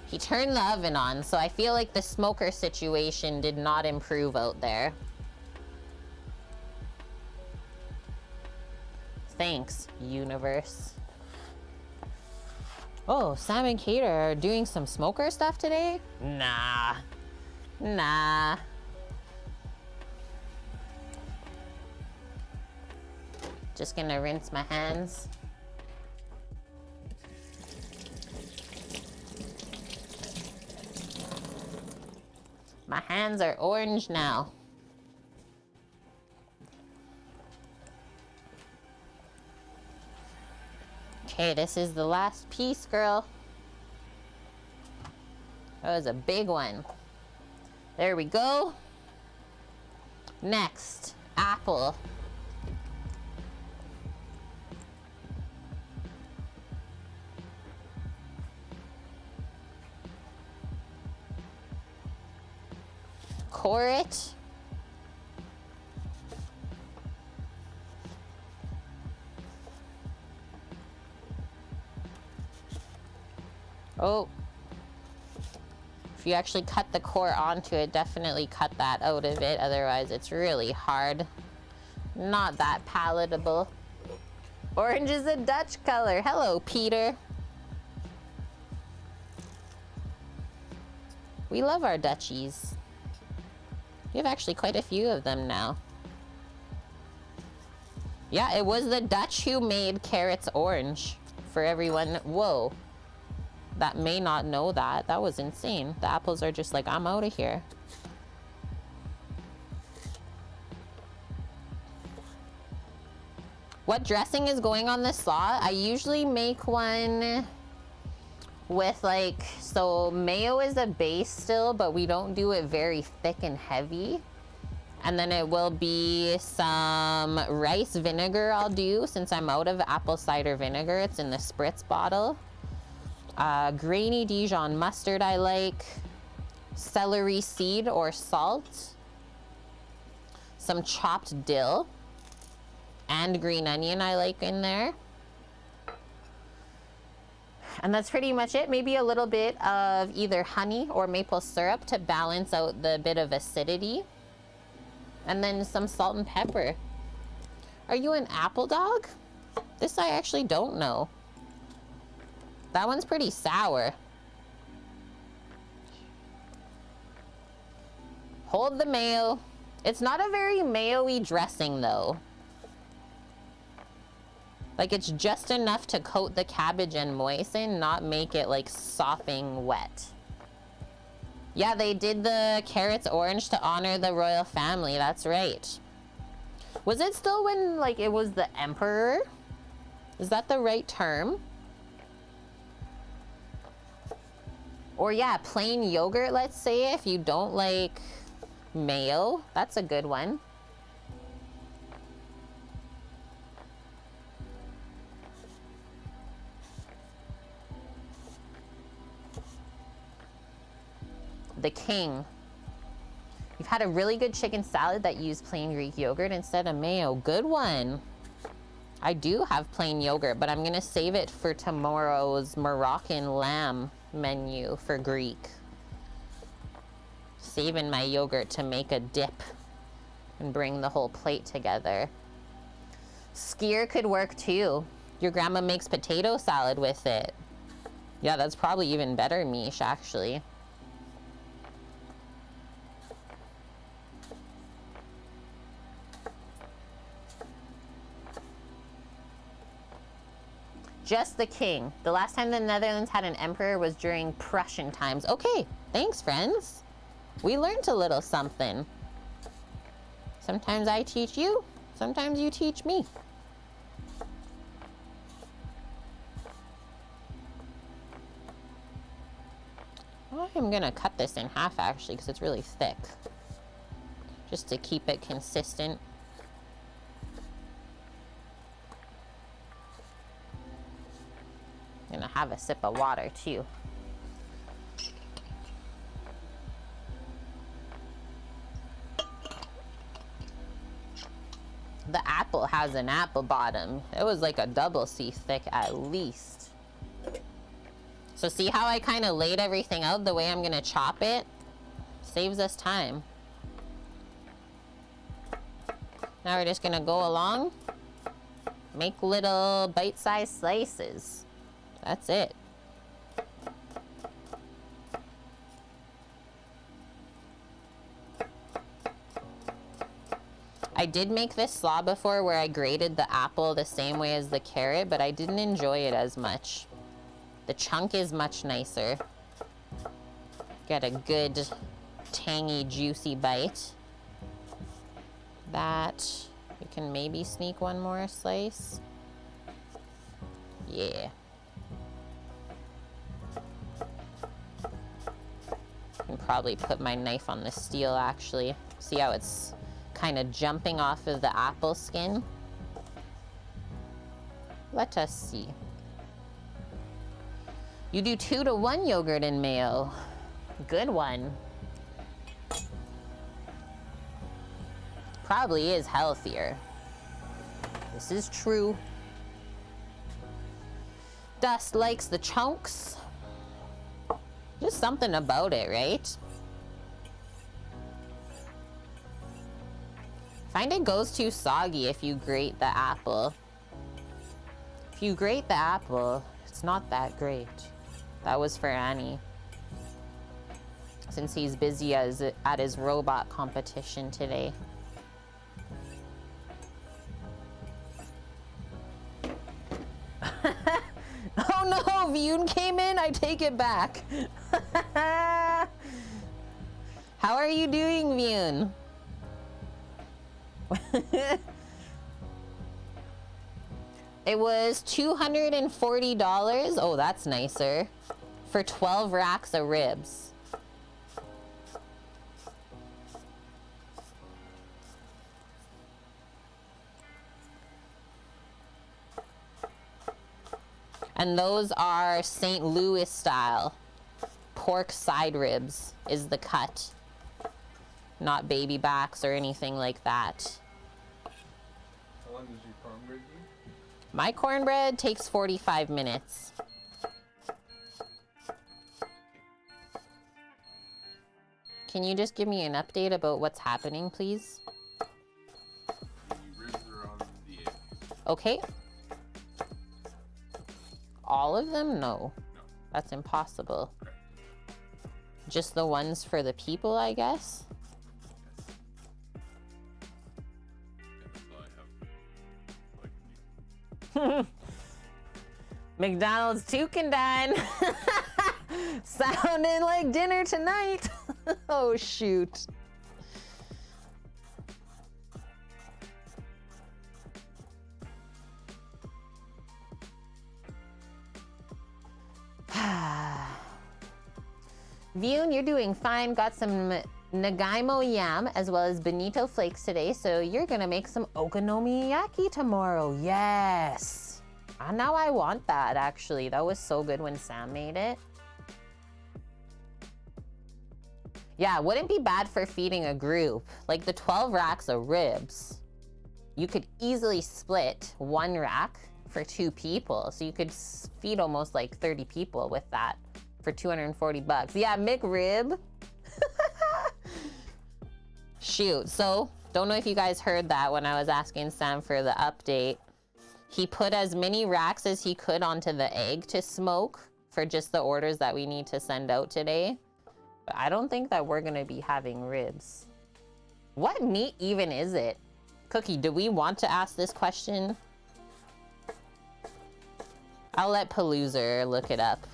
B: He turned the oven on, so I feel like the smoker situation did not improve out there. Thanks, universe. Oh, Sam and Kate are doing some smoker stuff today? Nah. Nah. Just gonna rinse my hands. My hands are orange now. Okay, this is the last piece, girl. That was a big one. There we go. Next, apple. Core it. Oh, if you actually cut the core onto it, definitely cut that out of it. Otherwise, it's really hard. Not that palatable. Orange is a Dutch color. Hello, Peter. We love our Dutchies. We have actually quite a few of them now. Yeah, it was the Dutch who made carrots orange. For everyone, whoa. That may not know that. That was insane. The apples are just like, I'm out of here. What dressing is going on this slaw? I usually make one with like, so mayo is a base still, but we don't do it very thick and heavy. And then it will be some rice vinegar I'll do since I'm out of apple cider vinegar. It's in the spritz bottle. Grainy Dijon mustard I like. Celery seed or salt. Some chopped dill. And green onion I like in there. And that's pretty much it. Maybe a little bit of either honey or maple syrup to balance out the bit of acidity. And then some salt and pepper. Are you an apple dog? This I actually don't know. That one's pretty sour. Hold the mayo. It's not a very mayo-y dressing though. Like it's just enough to coat the cabbage and moisten, not make it like sopping wet. Yeah, they did the carrots orange to honor the royal family, that's right. Was it still when like it was the emperor? Is that the right term? Or yeah, plain yogurt, let's say, if you don't like mayo. That's a good one. The king. You've had a really good chicken salad that used plain Greek yogurt instead of mayo. Good one. I do have plain yogurt, but I'm gonna save it for tomorrow's Moroccan lamb menu for Greek. Saving my yogurt to make a dip and bring the whole plate together. Skyr could work too. Your grandma makes potato salad with it. Yeah, that's probably even better mish actually. Just the king. The last time the Netherlands had an emperor was during Prussian times. Okay, thanks friends. We learned a little something. Sometimes I teach you, sometimes you teach me. I'm gonna cut this in half actually because it's really thick. Just to keep it consistent. Gonna have a sip of water too. The apple has an apple bottom. It was like a double C thick at least. So see how I kind of laid everything out the way I'm gonna chop it? Saves us time. Now we're just gonna go along, make little bite-sized slices. That's it. I did make this slaw before where I grated the apple the same way as the carrot, but I didn't enjoy it as much. The chunk is much nicer. Get a good, tangy, juicy bite. That, you can maybe sneak one more slice. Yeah. I can probably put my knife on the steel actually. See how it's kind of jumping off of the apple skin? Let us see. You do 2-to-1 yogurt and mayo. Good one. Probably is healthier. This is true. Dust likes the chunks. Just something about it, right? Find it goes too soggy if you grate the apple. If you grate the apple, it's not that great. That was for Annie. since he's busy at his robot competition today. Oh no, Vyun came in, I take it back. How are you doing, Vyun? It was $240. Oh, that's nicer. For 12 racks of ribs. And those are St. Louis style. Pork side ribs is the cut. Not baby backs or anything like that.
A: How long does your cornbread do?
B: My cornbread takes 45 minutes. Can you just give me an update about what's happening, please?
A: The ribs are on the egg.
B: Okay. All of them? No.
A: No.
B: That's impossible.
A: Okay.
B: Just the ones for the people, I guess? McDonald's Toucan dine. Sounding like dinner tonight. Oh, shoot. Vyun, you're doing fine. Got some Nagaimo yam as well as bonito flakes today, so you're gonna make some okonomiyaki tomorrow. Yes. Now I want that, actually. That was so good when Sam made it. Yeah, wouldn't be bad for feeding a group. Like the 12 racks of ribs, you could easily split one rack for 2 people. So you could feed almost like 30 people with that for 240 bucks. Yeah, McRib. Shoot, so don't know if you guys heard that when I was asking Sam for the update. He put as many racks as he could onto the egg to smoke for just the orders that we need to send out today. But I don't think that we're gonna be having ribs. What meat even is it? Cookie, do we want to ask this question? I'll let Paloozer look it up.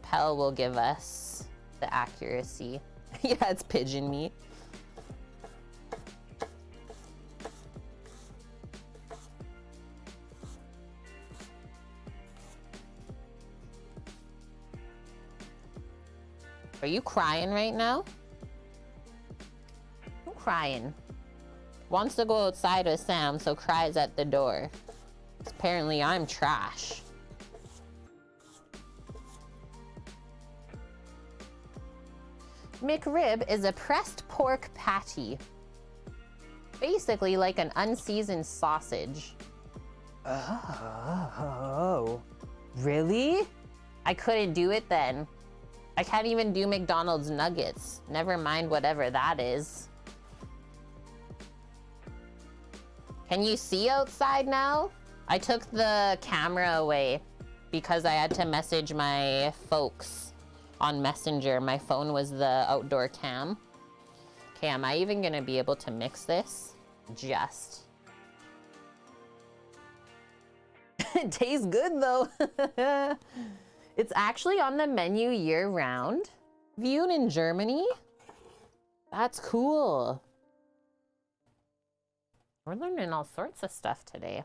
B: Pell will give us the accuracy. Yeah, it's pigeon meat. Are you crying right now? I'm crying. Wants to go outside with Sam, so cries at the door. Apparently I'm trash. McRib is a pressed pork patty. Basically like an unseasoned sausage. Oh, really? I couldn't do it then. I can't even do McDonald's nuggets. Never mind whatever that is. Can you see outside now? I took the camera away because I had to message my folks on Messenger. My phone was the outdoor cam. Okay, am I even gonna be able to mix this? Just. It tastes good though. It's actually on the menu year-round. Vyun in Germany? That's cool. We're learning all sorts of stuff today.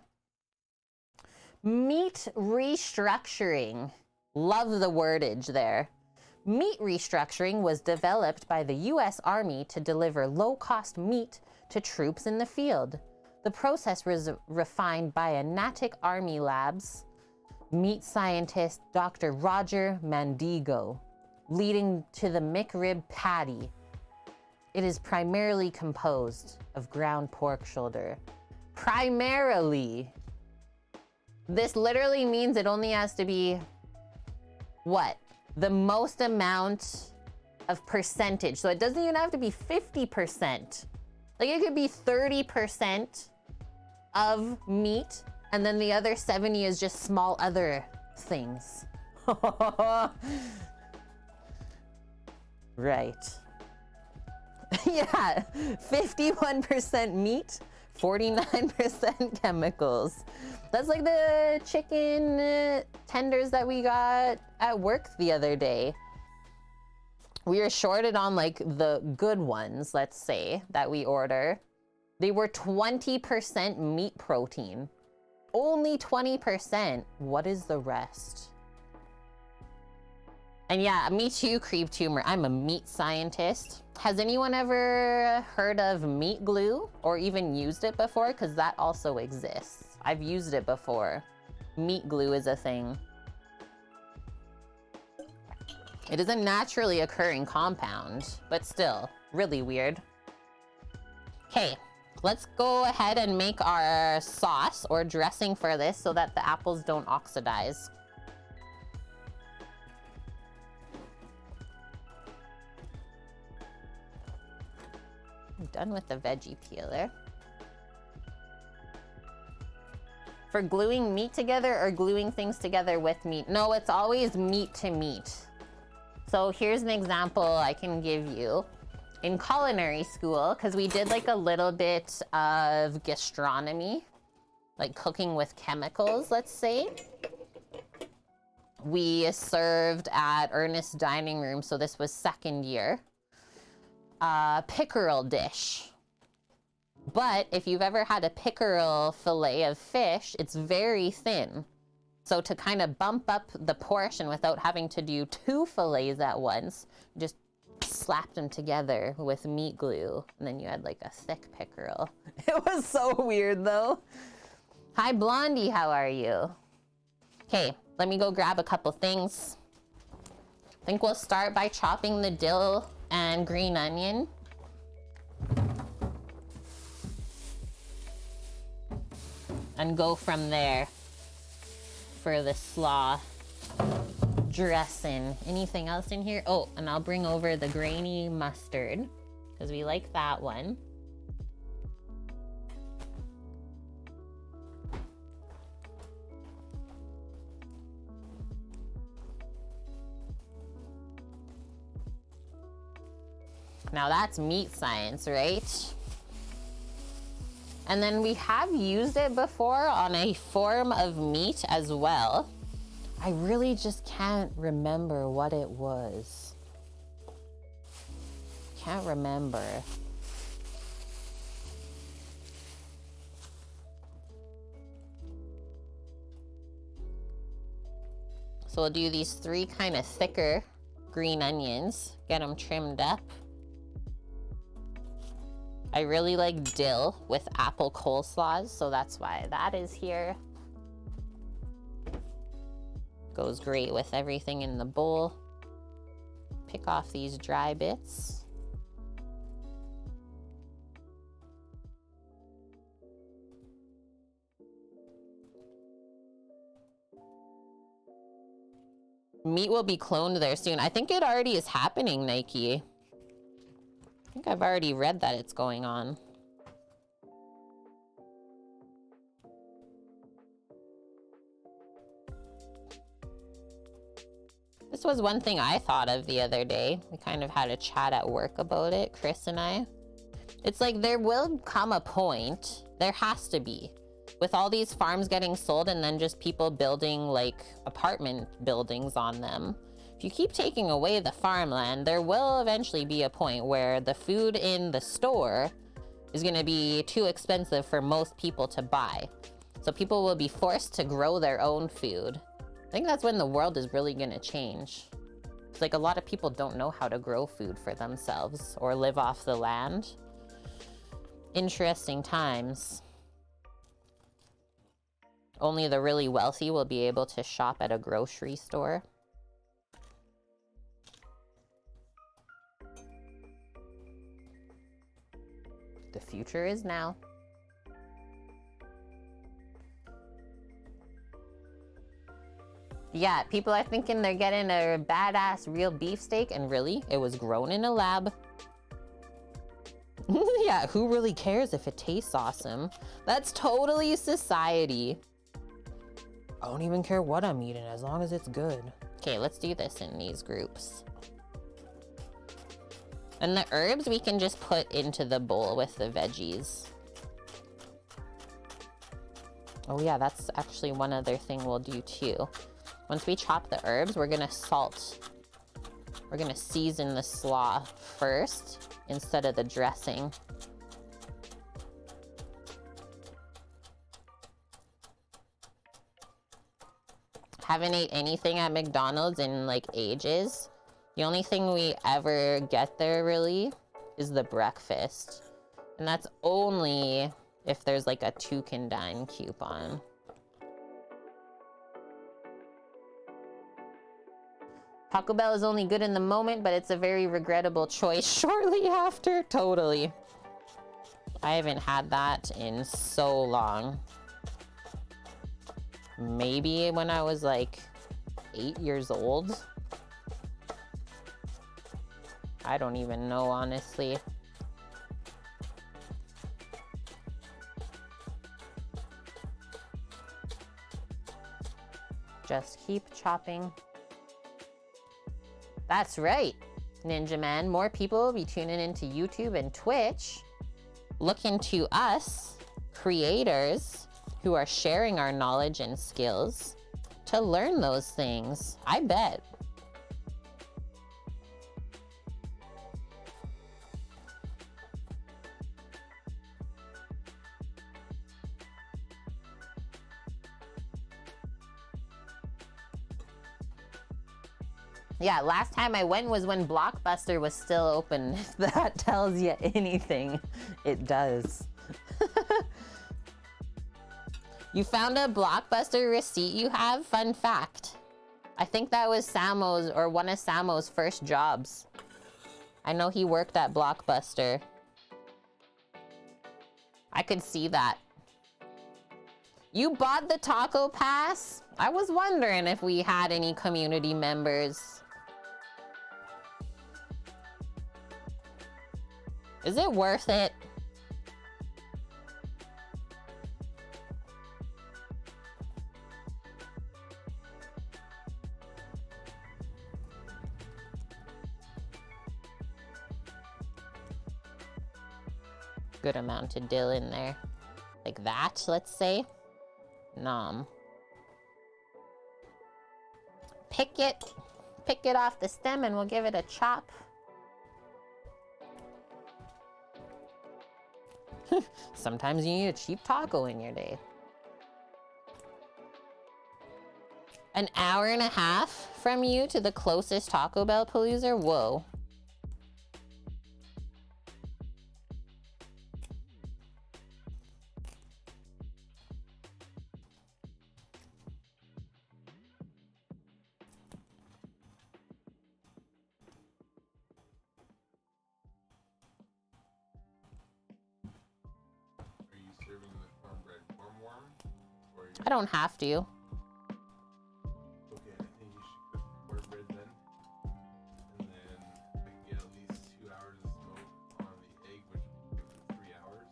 B: Meat restructuring. Love the wordage there. Meat restructuring was developed by the US Army to deliver low-cost meat to troops in the field. The process was refined by a Natick Army Labs meat scientist Dr. Roger Mandigo, leading to the McRib patty. It is primarily composed of ground pork shoulder. Primarily. This literally means it only has to be, what? The most amount of percentage. So it doesn't even have to be 50%. Like it could be 30% of meat, and then the other 70 is just small other things. Right. Yeah, 51% meat, 49% chemicals. That's like the chicken tenders that we got at work the other day. We were shorted on like the good ones, let's say, that we order. They were 20% meat protein. Only 20%. What is the rest? And yeah, me too, Creep Tumor. I'm a meat scientist. Has anyone ever heard of meat glue or even used it before? Because that also exists. I've used it before. Meat glue is a thing. It is a naturally occurring compound, but still, really weird. Okay, let's go ahead and make our sauce or dressing for this so that the apples don't oxidize. I'm done with the veggie peeler. For gluing meat together or gluing things together with meat? No, it's always meat to meat. So here's an example I can give you. In culinary school, because we did like a little bit of gastronomy, like cooking with chemicals, let's say. We served at Ernest's Dining Room, so this was second year. Pickerel dish. But if you've ever had a pickerel fillet of fish, it's very thin. So to kind of bump up the portion without having to do 2 fillets at once, just slapped them together with meat glue. And then you had like a thick pickerel. It was so weird though. Hi Blondie, how are you? Okay, let me go grab a couple things. I think we'll start by chopping the dill and green onion. And go from there for the slaw dressing. Anything else in here? Oh, and I'll bring over the grainy mustard because we like that one. Now that's meat science, right? And then we have used it before on a form of meat as well. I really just can't remember what it was. Can't remember. So we'll do these 3 kind of thicker green onions, get them trimmed up. I really like dill with apple coleslaws, so that's why that is here. Goes great with everything in the bowl. Pick off these dry bits. Meat will be cloned there soon. I think it already is happening, Nike. I think I've already read that it's going on. This was one thing I thought of the other day. We kind of had a chat at work about it, Chris and I. It's like there will come a point, there has to be, with all these farms getting sold and then just people building like apartment buildings on them. If you keep taking away the farmland, there will eventually be a point where the food in the store is going to be too expensive for most people to buy. So people will be forced to grow their own food. I think that's when the world is really going to change. It's like a lot of people don't know how to grow food for themselves or live off the land. Interesting times. Only the really wealthy will be able to shop at a grocery store. The future is now. Yeah, people are thinking they're getting a badass real beefsteak, and really, it was grown in a lab. Yeah, who really cares if it tastes awesome? That's totally society. I don't even care what I'm eating as long as it's good. Okay, let's do this in these groups. And the herbs we can just put into the bowl with the veggies. Oh yeah, that's actually one other thing we'll do too. Once we chop the herbs, we're gonna salt. We're gonna season the slaw first instead of the dressing. Haven't ate anything at McDonald's in like ages. The only thing we ever get there really is the breakfast. And that's only if there's like a 2 can dine coupon. Taco Bell is only good in the moment, but it's a very regrettable choice shortly after. Totally. I haven't had that in so long. Maybe when I was like 8 years old. I don't even know, honestly. Just keep chopping. That's right, Ninja Man. More people will be tuning into YouTube and Twitch. Looking to us, creators, who are sharing our knowledge and skills to learn those things. I bet. Yeah, last time I went was when Blockbuster was still open. If that tells you anything, it does. You found a Blockbuster receipt you have? Fun fact. I think that was Samo's or one of Samo's first jobs. I know he worked at Blockbuster. I could see that. You bought the taco pass? I was wondering if we had any community members. Is it worth it? Good amount of dill in there. Like that, let's say. Nom. Pick it off the stem and we'll give it a chop. Sometimes you need a cheap taco in your day. An hour and a half from you to the closest Taco Bell Palooza? Whoa. I don't have to.
A: Okay, I think you should cook cornbread then. And then I can get at least 2 hours of smoke on the egg, which will cook for 3 hours.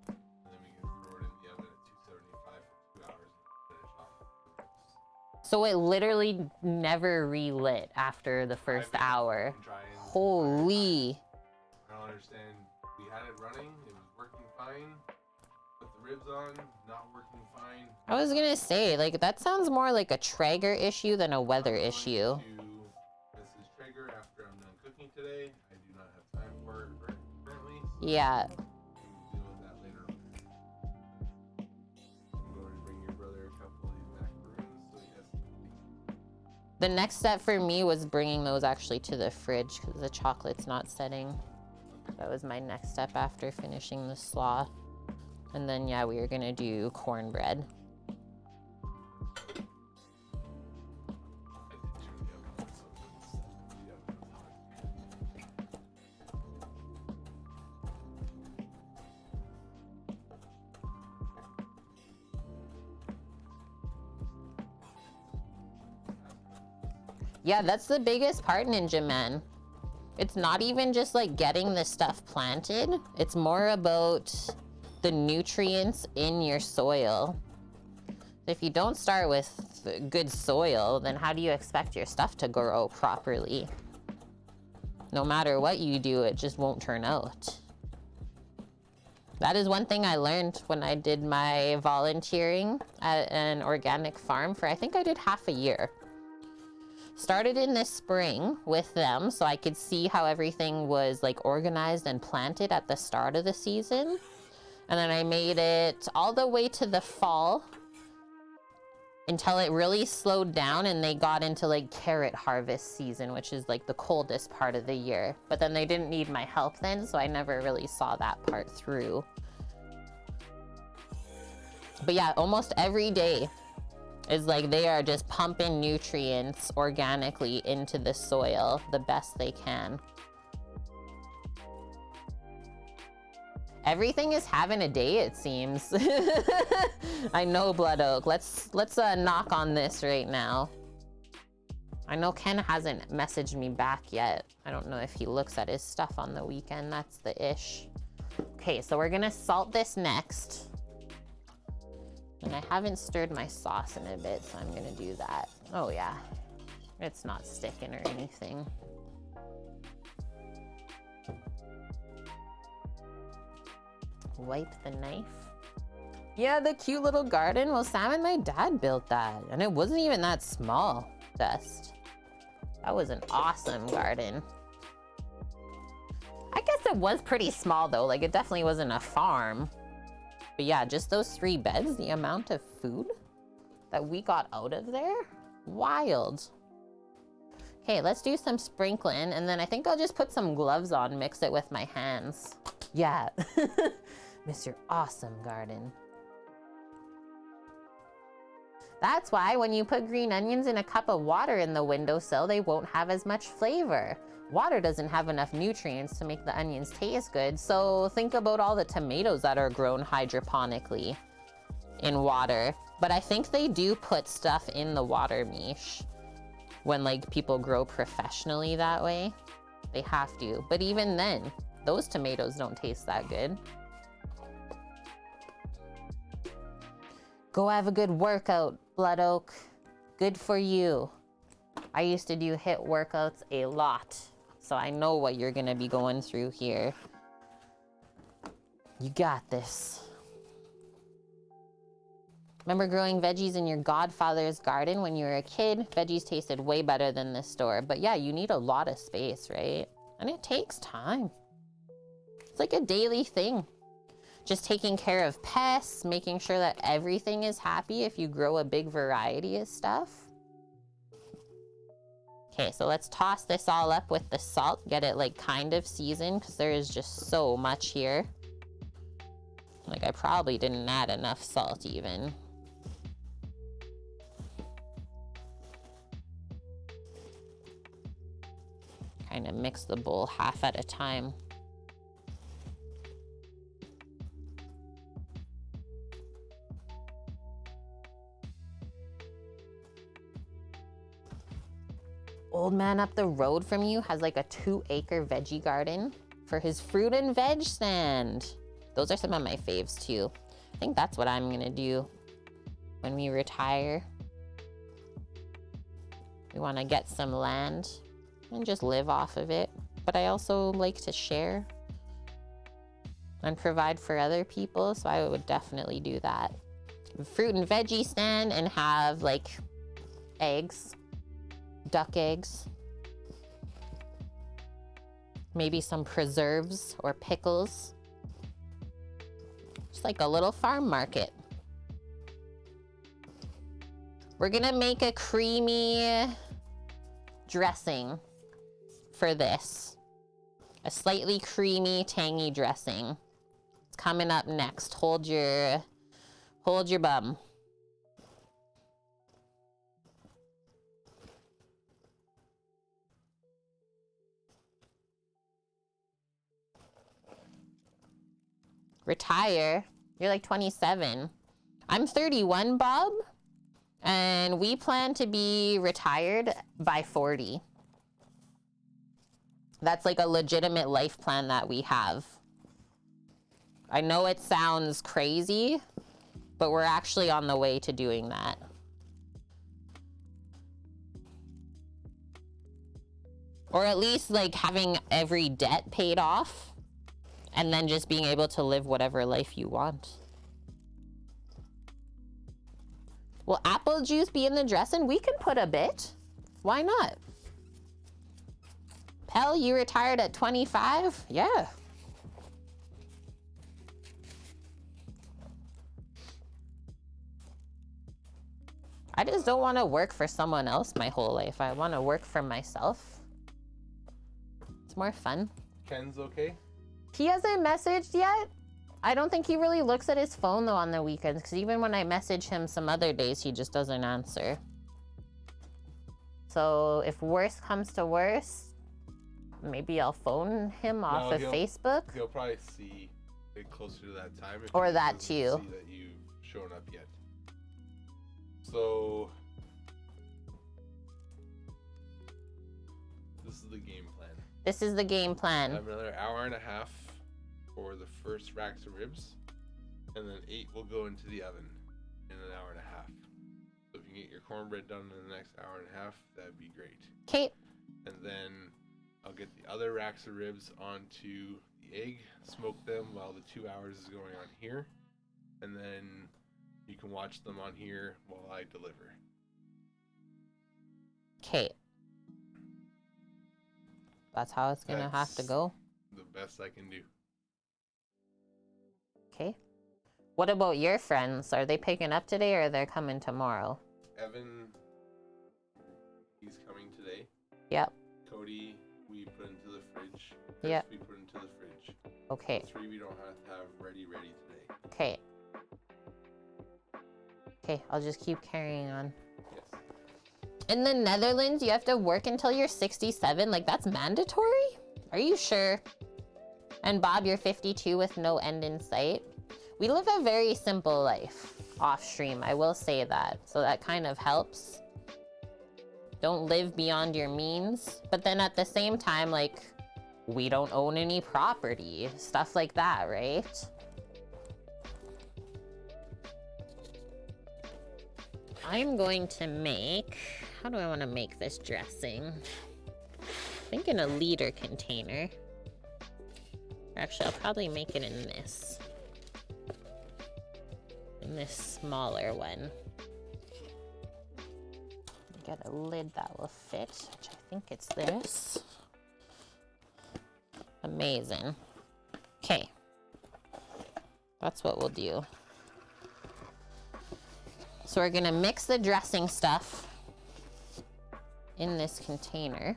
A: And then we can throw it in the oven at 275 for 2 hours and finish off.
B: So it literally never relit after the first hour. Holy.
A: I don't understand. We had it running, it was working fine. Put the ribs on, not working fine.
B: I was gonna say, like, that sounds more like a Traeger issue than a weather issue.
A: Mrs. Traeger after I'm done cooking today. I do not have time for it currently. So
B: Yeah.
A: we'll deal with that later on. I'm going to bring your brother a couple of these macaroons so he has something.
B: The next step for me was bringing those actually to the fridge because the chocolate's not setting. That was my next step after finishing the slaw. And then, yeah, we were gonna do cornbread. Yeah, that's the biggest part, Ninja Man. It's not even just like getting the stuff planted. It's more about the nutrients in your soil. If you don't start with good soil, then how do you expect your stuff to grow properly? No matter what you do, it just won't turn out. That is one thing I learned when I did my volunteering at an organic farm for, I think I did half a year. Started in this spring with them so I could see how everything was like organized and planted at the start of the season. And then I made it all the way to the fall until it really slowed down and they got into like carrot harvest season, which is like the coldest part of the year. But then they didn't need my help then, so I never really saw that part through. But yeah, almost every day is like they are just pumping nutrients organically into the soil the best they can. Everything is having a day, it seems. I know, Blood Oak. Let's knock on this right now. I know Ken hasn't messaged me back yet. I don't know if he looks at his stuff on the weekend. That's the ish. Okay, so we're gonna salt this next. And I haven't stirred my sauce in a bit, so I'm gonna do that. Oh yeah, it's not sticking or anything. Wipe the knife. Yeah, the cute little garden. Well, Sam and my dad built that, and it wasn't even that small, Dust. That was an awesome garden. I guess it was pretty small though, like it definitely wasn't a farm. But yeah, just those 3 beds, the amount of food that we got out of there, wild. Okay, let's do some sprinkling, and then I think I'll just put some gloves on, mix it with my hands. Yeah. Miss your awesome garden. That's why when you put green onions in a cup of water in the windowsill, they won't have as much flavor. Water doesn't have enough nutrients to make the onions taste good, so think about all the tomatoes that are grown hydroponically in water. But I think they do put stuff in the water, Mish, when like people grow professionally that way. They have to. But even then, those tomatoes don't taste that good. Go have a good workout, Blood Oak. Good for you. I used to do HIIT workouts a lot, so I know what you're gonna be going through here. You got this. Remember growing veggies in your godfather's garden when you were a kid? Veggies tasted way better than this store. But yeah, you need a lot of space, right? And it takes time. It's like a daily thing. Just taking care of pests, making sure that everything is happy if you grow a big variety of stuff. Okay, so let's toss this all up with the salt, get it like kind of seasoned because there is just so much here. Like I probably didn't add enough salt even. Kind of mix the bowl half at a time. Old man up the road from you has like a 2-acre veggie garden for his fruit and veg stand. Those are some of my faves too. I think that's what I'm gonna do when we retire. We wanna get some land and just live off of it. But I also like to share and provide for other people, so I would definitely do that. Fruit and veggie stand and have like eggs. Duck eggs, maybe some preserves or pickles. Just like a little farm market. We're gonna make a creamy dressing for this. A slightly creamy, tangy dressing. It's coming up next. Hold your bum. Retire? You're like 27. I'm 31, Bob, and we plan to be retired by 40. That's like a legitimate life plan that we have. I know it sounds crazy, but we're actually on the way to doing that. Or at least like having every debt paid off and then just being able to live whatever life you want. Will apple juice be in the dressing? We can put a bit. Why not? Pell, you retired at 25? Yeah. I just don't want to work for someone else my whole life. I want to work for myself. It's more fun.
A: Ken's okay?
B: He hasn't messaged yet. I don't think he really looks at his phone though on the weekends, because even when I message him some other days, he just doesn't answer. So if worst comes to worst, maybe I'll phone him off of Facebook.
A: He'll probably see it closer to that time. If
B: Or
A: he
B: that
A: doesn't
B: too.
A: See that you've shown up yet. So this is the game plan.
B: This is the game
A: I
B: plan.
A: have another hour and a half for the first racks of ribs, and then 8 will go into the oven in an hour and a half. So if you can get your cornbread done in the next hour and a half, that'd be great.
B: Okay.
A: And then I'll get the other racks of ribs onto the egg, smoke them while the 2 hours is going on here, and then you can watch them on here while I deliver.
B: Okay. That's how it's gonna have to
A: That's
B: go.
A: The best I can do.
B: Okay. What about your friends? Are they picking up today or they're coming tomorrow?
A: Evan, he's coming today.
B: Yep.
A: Cody, we put into the fridge. Chris,
B: Yep.
A: we put into the fridge.
B: Okay.
A: The 3 we don't have to have ready today.
B: Okay. Okay, I'll just keep carrying on.
A: Yes.
B: In the Netherlands, you have to work until you're 67? Like, that's mandatory? Are you sure? And Bob, you're 52 with no end in sight? We live a very simple life off stream, I will say that. So that kind of helps. Don't live beyond your means. But then at the same time, like, we don't own any property. Stuff like that, right? I'm going to make, how do I want to make this dressing? I think in a liter container. Actually, I'll probably make it in this smaller one. Get a lid that will fit, which I think it's this. Amazing. Okay. That's what we'll do. So we're gonna mix the dressing stuff in this container.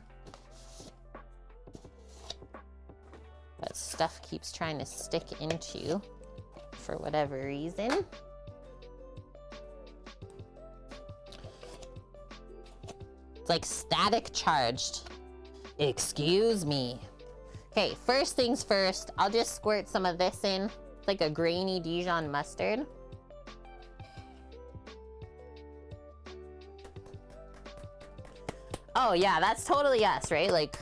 B: That stuff keeps trying to stick into for whatever reason. It's like static charged. Excuse me. Okay, first things first, I'll just squirt some of this in. It's like a grainy Dijon mustard. Oh yeah, that's totally us, right? Like,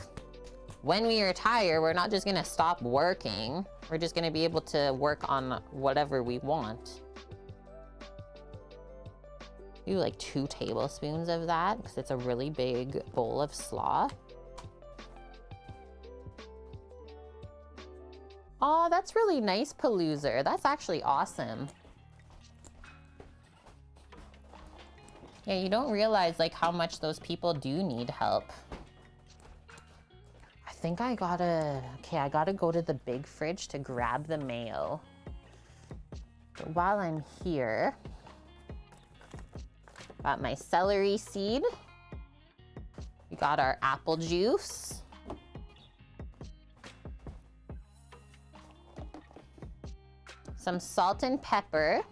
B: when we retire, we're not just gonna stop working. We're just gonna be able to work on whatever we want. Do like 2 tablespoons of that, because it's a really big bowl of slaw. Oh, that's really nice, Paloozer. That's actually awesome. Yeah, you don't realize like how much those people do need help. I think I gotta go to the big fridge to grab the mayo. But while I'm here, got my celery seed. We got our apple juice. Some salt and pepper.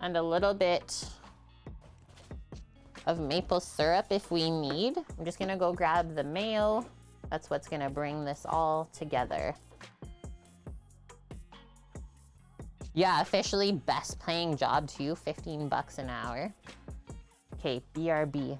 B: And a little bit of maple syrup if we need. I'm just gonna go grab the mayo. That's what's gonna bring this all together. Yeah, officially best paying job too, 15 bucks an hour. Okay, BRB.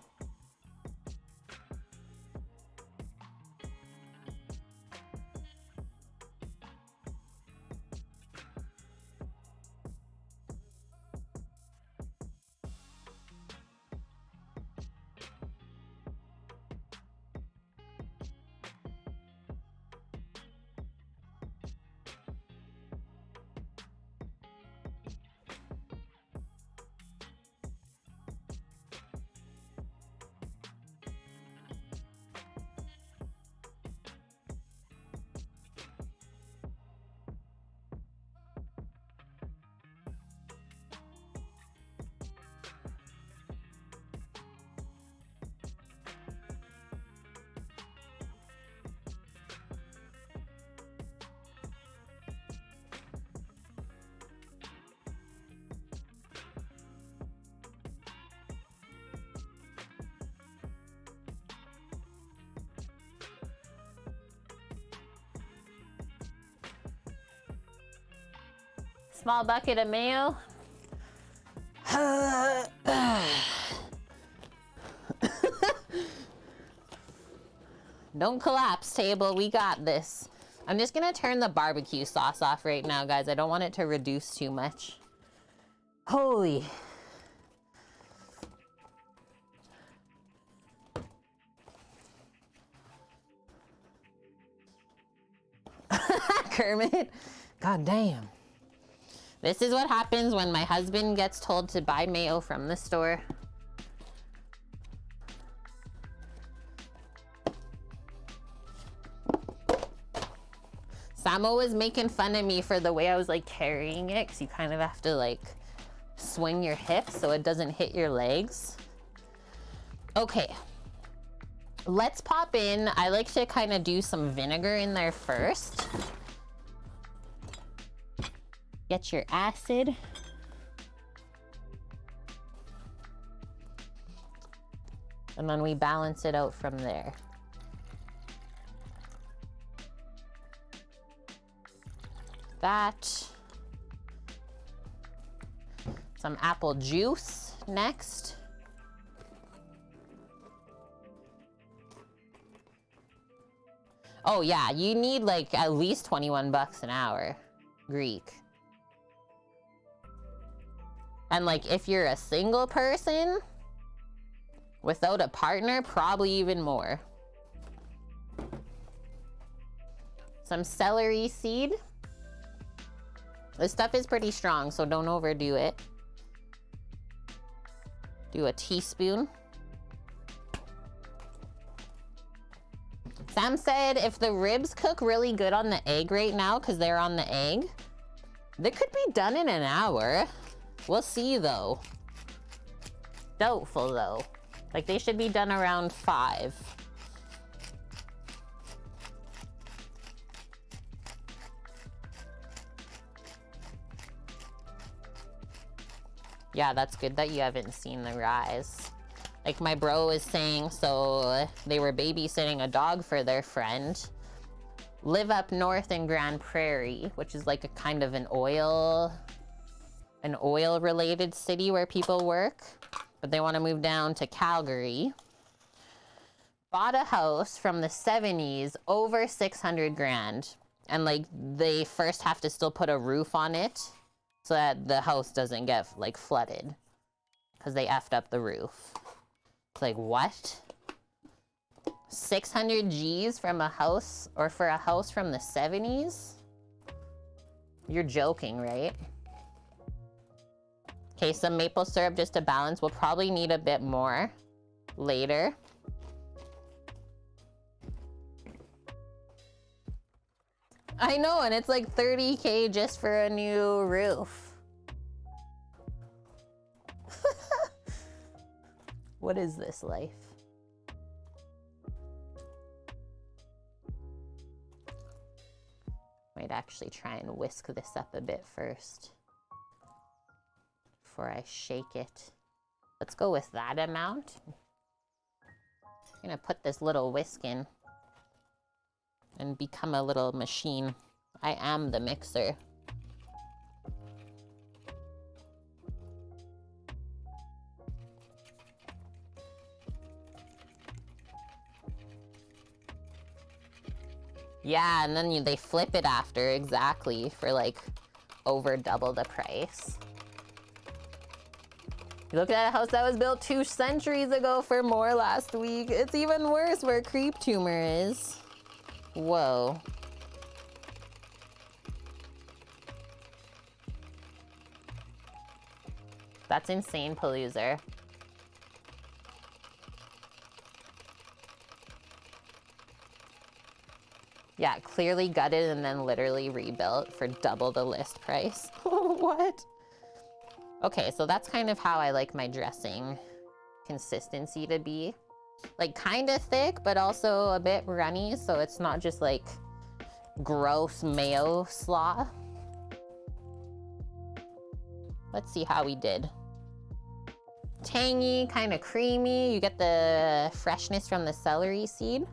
B: Small bucket of mayo. Don't collapse, table. We got this. I'm just gonna turn the barbecue sauce off right now, guys. I don't want it to reduce too much. Holy. Kermit. God damn. This is what happens when my husband gets told to buy mayo from the store. Samo was making fun of me for the way I was like carrying it, because you kind of have to like swing your hips so it doesn't hit your legs. Okay, let's pop in. I like to kind of do some vinegar in there first. Get your acid. And then we balance it out from there. That. Some apple juice next. Oh yeah, you need like at least 21 bucks an hour, Greek. And like if you're a single person without a partner, probably even more. Some celery seed. This stuff is pretty strong, so don't overdo it. Do a teaspoon. Sam said if the ribs cook really good on the egg right now, because they're on the egg, they could be done in an hour. We'll see though. Doubtful though. Like they should be done around 5. Yeah, that's good that you haven't seen the rise. Like my bro was saying, so they were babysitting a dog for their friend. Live up north in Grand Prairie, which is like a kind of an oil related city where people work, but they want to move down to Calgary. Bought a house from the 70s, over 600 grand. And like they first have to still put a roof on it so that the house doesn't get like flooded because they effed up the roof. It's like, what? 600 G's from a house, or for a house from the 70s? You're joking, right? Okay, some maple syrup just to balance. We'll probably need a bit more later. I know, and it's like 30K just for a new roof. What is this life? Might actually try and whisk this up a bit first before I shake it. Let's go with that amount. I'm gonna put this little whisk in and become a little machine. I am the mixer. Yeah, and then they flip it after, exactly, for like over double the price. You look at a house that was built 2 centuries ago for more last week. It's even worse where Creep Tumor is. Whoa. That's insane, Paloozer. Yeah, clearly gutted and then literally rebuilt for double the list price. What? Okay, so that's kind of how I like my dressing consistency to be. Like kind of thick, but also a bit runny, so it's not just like gross mayo slaw. Let's see how we did. Tangy, kind of creamy. You get the freshness from the celery seed.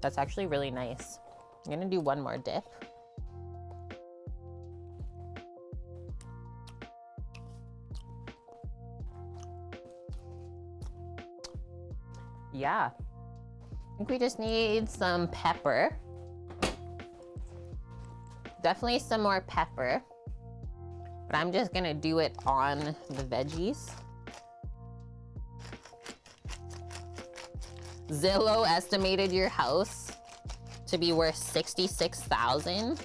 B: That's actually really nice. I'm gonna do one more dip. Yeah. I think we just need some pepper. Definitely some more pepper. But I'm just gonna do it on the veggies. Zillow estimated your house to be worth $66,000.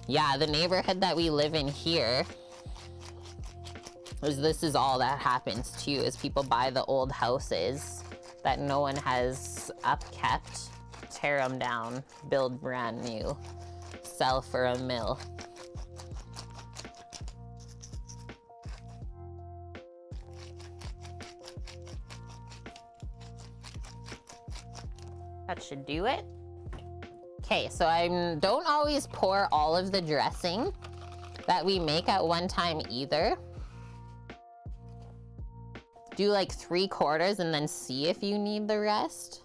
B: Yeah, the neighborhood that we live in here, this is all that happens too, is people buy the old houses that no one has upkept, tear them down, build brand new, sell for $1 million. That should do it. Okay, so I don't always pour all of the dressing that we make at one time either. Do like 3/4 and then see if you need the rest.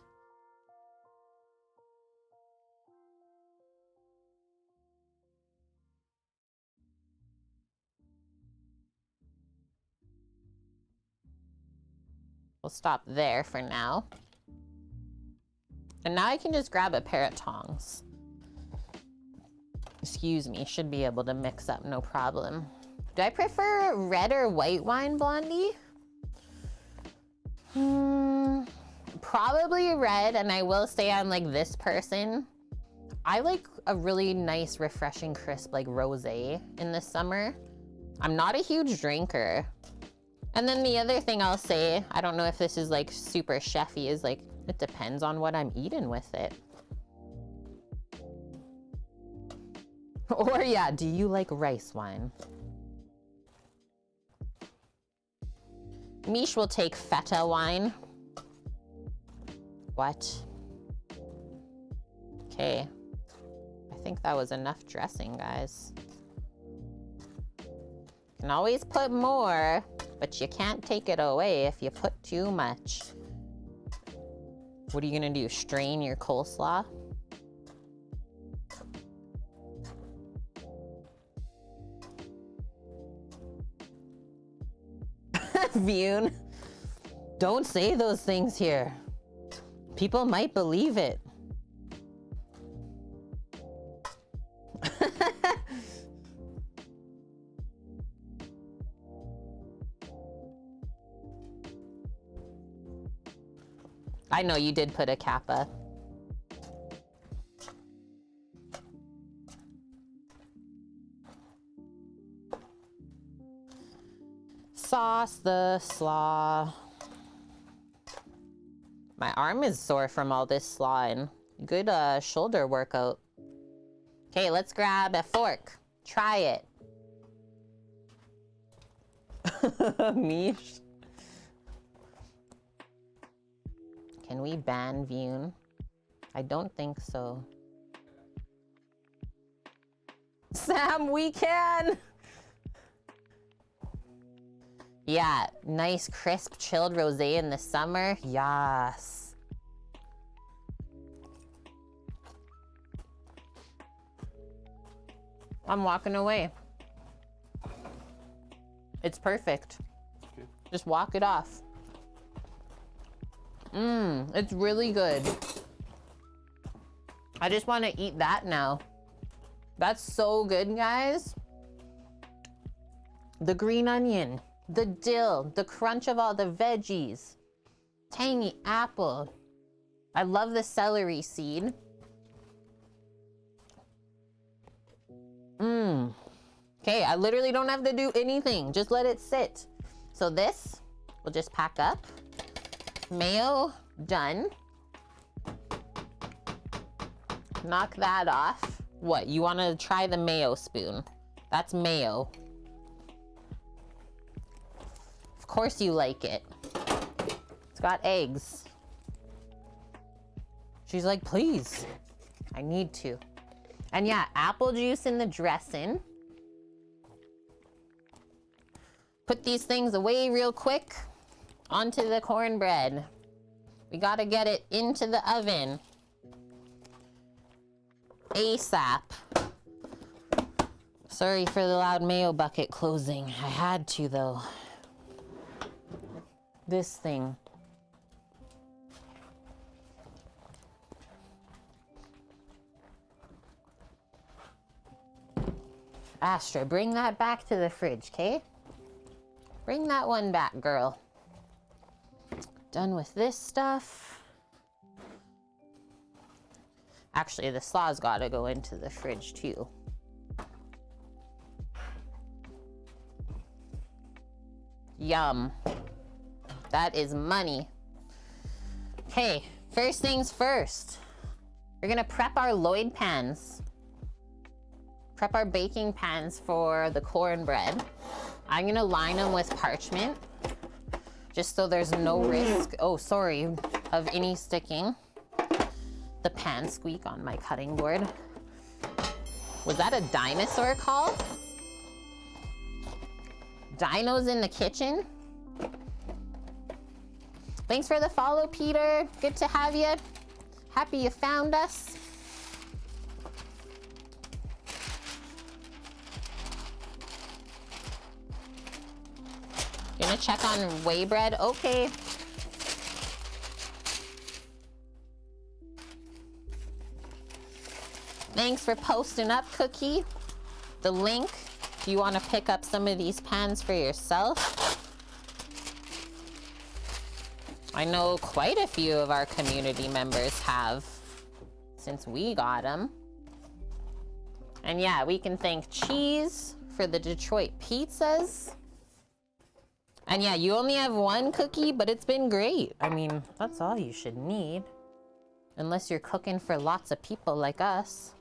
B: We'll stop there for now. And now I can just grab a pair of tongs. Excuse me, should be able to mix up no problem. Do I prefer red or white wine, Blondie? Probably red, and I will say I'm like this person. I like a really nice, refreshing, crisp, like rosé in the summer. I'm not a huge drinker. And then the other thing I'll say, I don't know if this is like super chefy, is like, it depends on what I'm eating with it. Or yeah, do you like rice wine? Mish will take feta wine. What? Okay. I think that was enough dressing, guys. Can always put more, but you can't take it away if you put too much. What are you gonna do? Strain your coleslaw? Vune, don't say those things here. People might believe it. I know you did put a kappa. Sauce the slaw. My arm is sore from all this slawing. Good shoulder workout. Okay, let's grab a fork. Try it. Mish. Can we ban Vune? I don't think so. Sam, we can! Yeah, nice, crisp, chilled rosé in the summer. Yes. I'm walking away. It's perfect.
A: Okay.
B: Just walk it off. It's really good. I just want to eat that now. That's so good, guys. The green onion, the dill, the crunch of all the veggies, tangy apple. I love the celery seed. Okay, I literally don't have to do anything. Just let it sit. So this, we'll just pack up. Mayo, done. Knock that off. What, you want to try the mayo spoon? That's mayo. Of course you like it. It's got eggs. She's like, please. I need to. And yeah, apple juice in the dressing. Put these things away real quick. Onto the cornbread. We gotta get it into the oven. ASAP. Sorry for the loud mayo bucket closing. I had to though. This thing. Astra, bring that back to the fridge, okay? Bring that one back, girl. Done with this stuff. Actually, the slaw's gotta go into the fridge too. Yum. That is money. Okay, first things first. We're gonna prep our Lloyd pans. Prep our baking pans for the cornbread. I'm gonna line them with parchment, just so there's no risk, oh sorry, of any sticking. The pan squeak on my cutting board. Was that a dinosaur call? Dinos in the kitchen? Thanks for the follow, Peter. Good to have you. Happy you found us. Gonna check on whey bread. Okay. Thanks for posting up, Cookie. The link, if you want to pick up some of these pans for yourself. I know quite a few of our community members have, since we got them. And yeah, we can thank Cheese for the Detroit pizzas. And yeah, you only have one cookie, but it's been great. I mean, that's all you should need. Unless you're cooking for lots of people like us.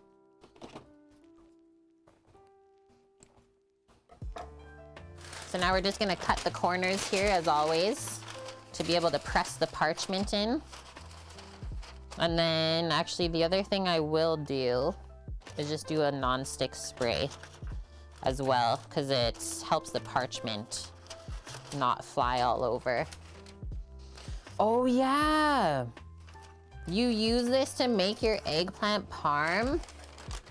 B: So now we're just gonna cut the corners here as always to be able to press the parchment in. And then actually the other thing I will do is just do a non-stick spray as well, because it helps the parchment not fly all over. Oh yeah, you use this to make your eggplant parm?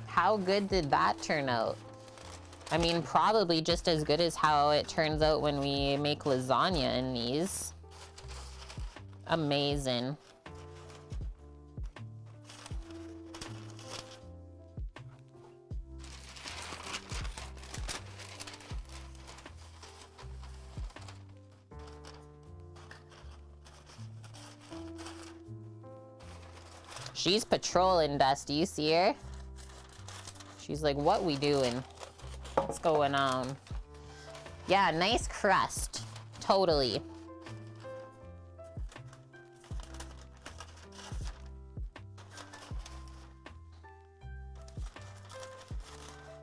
B: How good did that turn out? I mean, probably just as good as how it turns out when we make lasagna in these. Amazing. She's patrolling, Dusty. You see her? She's like, what we doing? What's going on? Yeah, nice crust. Totally.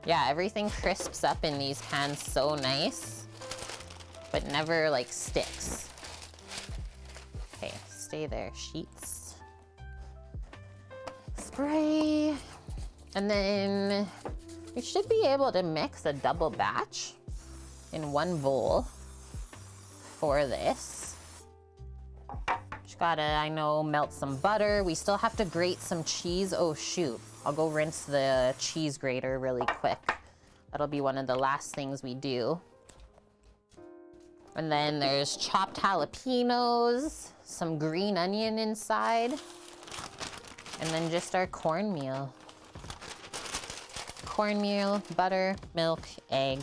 B: Yeah, everything crisps up in these pans so nice, but never like sticks. Okay, stay there, sheets. Spray. And then we should be able to mix a double batch in one bowl for this. Just gotta, I know, melt some butter. We still have to grate some cheese. Oh shoot, I'll go rinse the cheese grater really quick. That'll be one of the last things we do. And then there's chopped jalapenos, some green onion inside, and then just our cornmeal. Cornmeal, butter, milk, egg.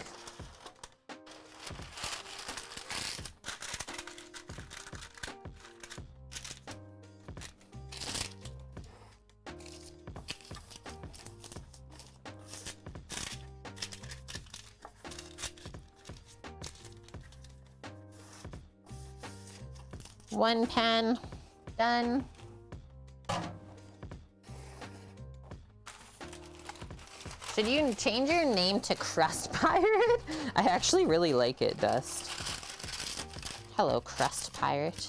B: One pan done. Should you change your name to Crust Pirate? I actually really like it, Dust. Hello, Crust Pirate.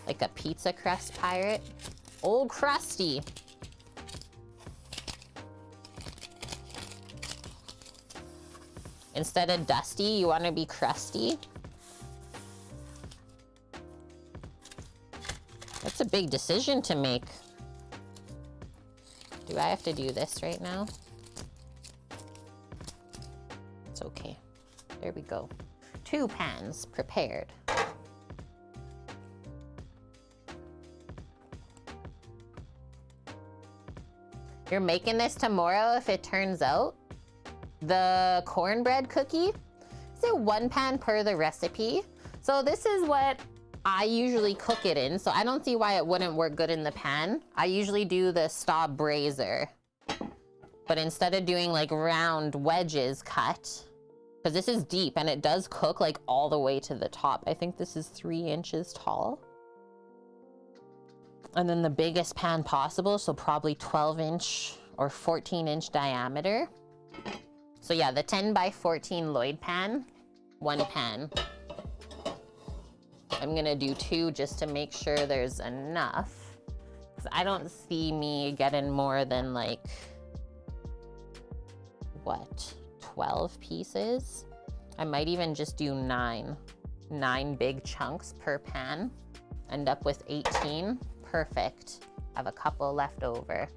B: Like a pizza crust pirate? Old Crusty. Instead of Dusty, you want to be Crusty? That's a big decision to make. Do I have to do this right now? It's okay. There we go. 2 pans prepared. You're making this tomorrow if it turns out. The cornbread cookie, so 1 pan per the recipe. So this is what I usually cook it in, so I don't see why it wouldn't work good in the pan. I usually do the Slaw braiser, but instead of doing like round wedges cut, because this is deep and it does cook like all the way to the top. I think this is 3 inches tall. And then the biggest pan possible, so probably 12-inch or 14-inch diameter. So yeah, the 10 by 14 Lloyd pan, 1 pan. I'm gonna do 2 just to make sure there's enough. 'Cause I don't see me getting more than like, what, 12 pieces? I might even just do 9 big chunks per pan. End up with 18. Perfect. Have a couple left over.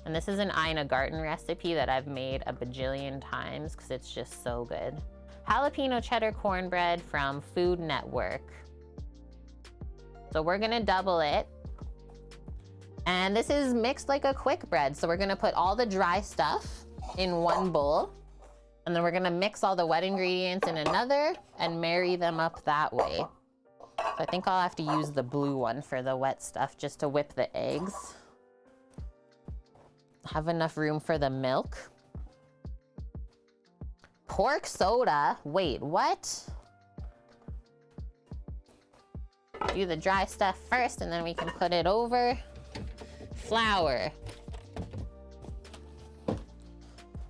B: And this is an Ina Garten recipe that I've made a bajillion times because it's just so good. Jalapeno cheddar cornbread from Food Network. So we're gonna double it. And this is mixed like a quick bread. So we're gonna put all the dry stuff in 1 bowl. And then we're gonna mix all the wet ingredients in another and marry them up that way. So I think I'll have to use the blue one for the wet stuff just to whip the eggs. Have enough room for the milk. Pork soda, wait, what? Do the dry stuff first and then we can put it over. Flour.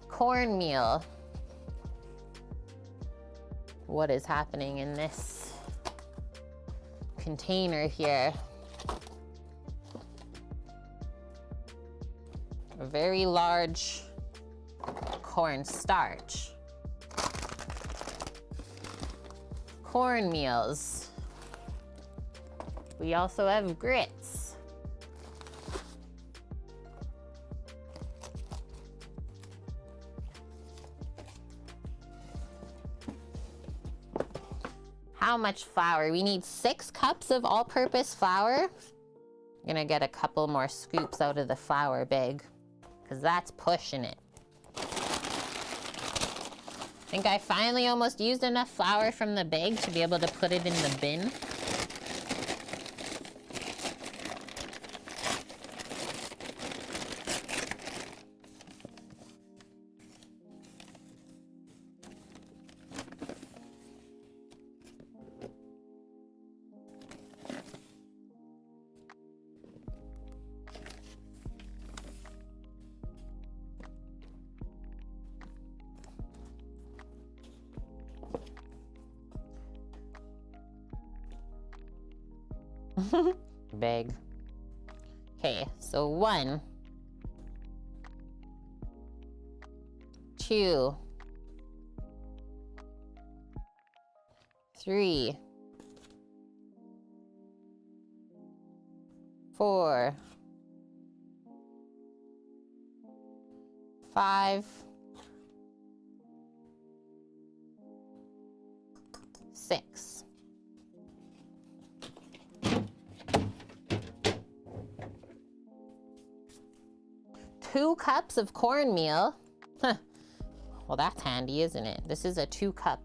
B: Cornmeal. What is happening in this container here? A very large cornstarch. Cornmeals. We also have grits. How much flour? We need 6 cups of all-purpose flour. I'm gonna get a couple more scoops out of the flour bag, because that's pushing it. I think I finally almost used enough flour from the bag to be able to put it in the bin. Big. Okay, so 1, 2, 3, 4, 5, 6. 2 cups of cornmeal. Huh. Well, that's handy, isn't it? This is a 2-cup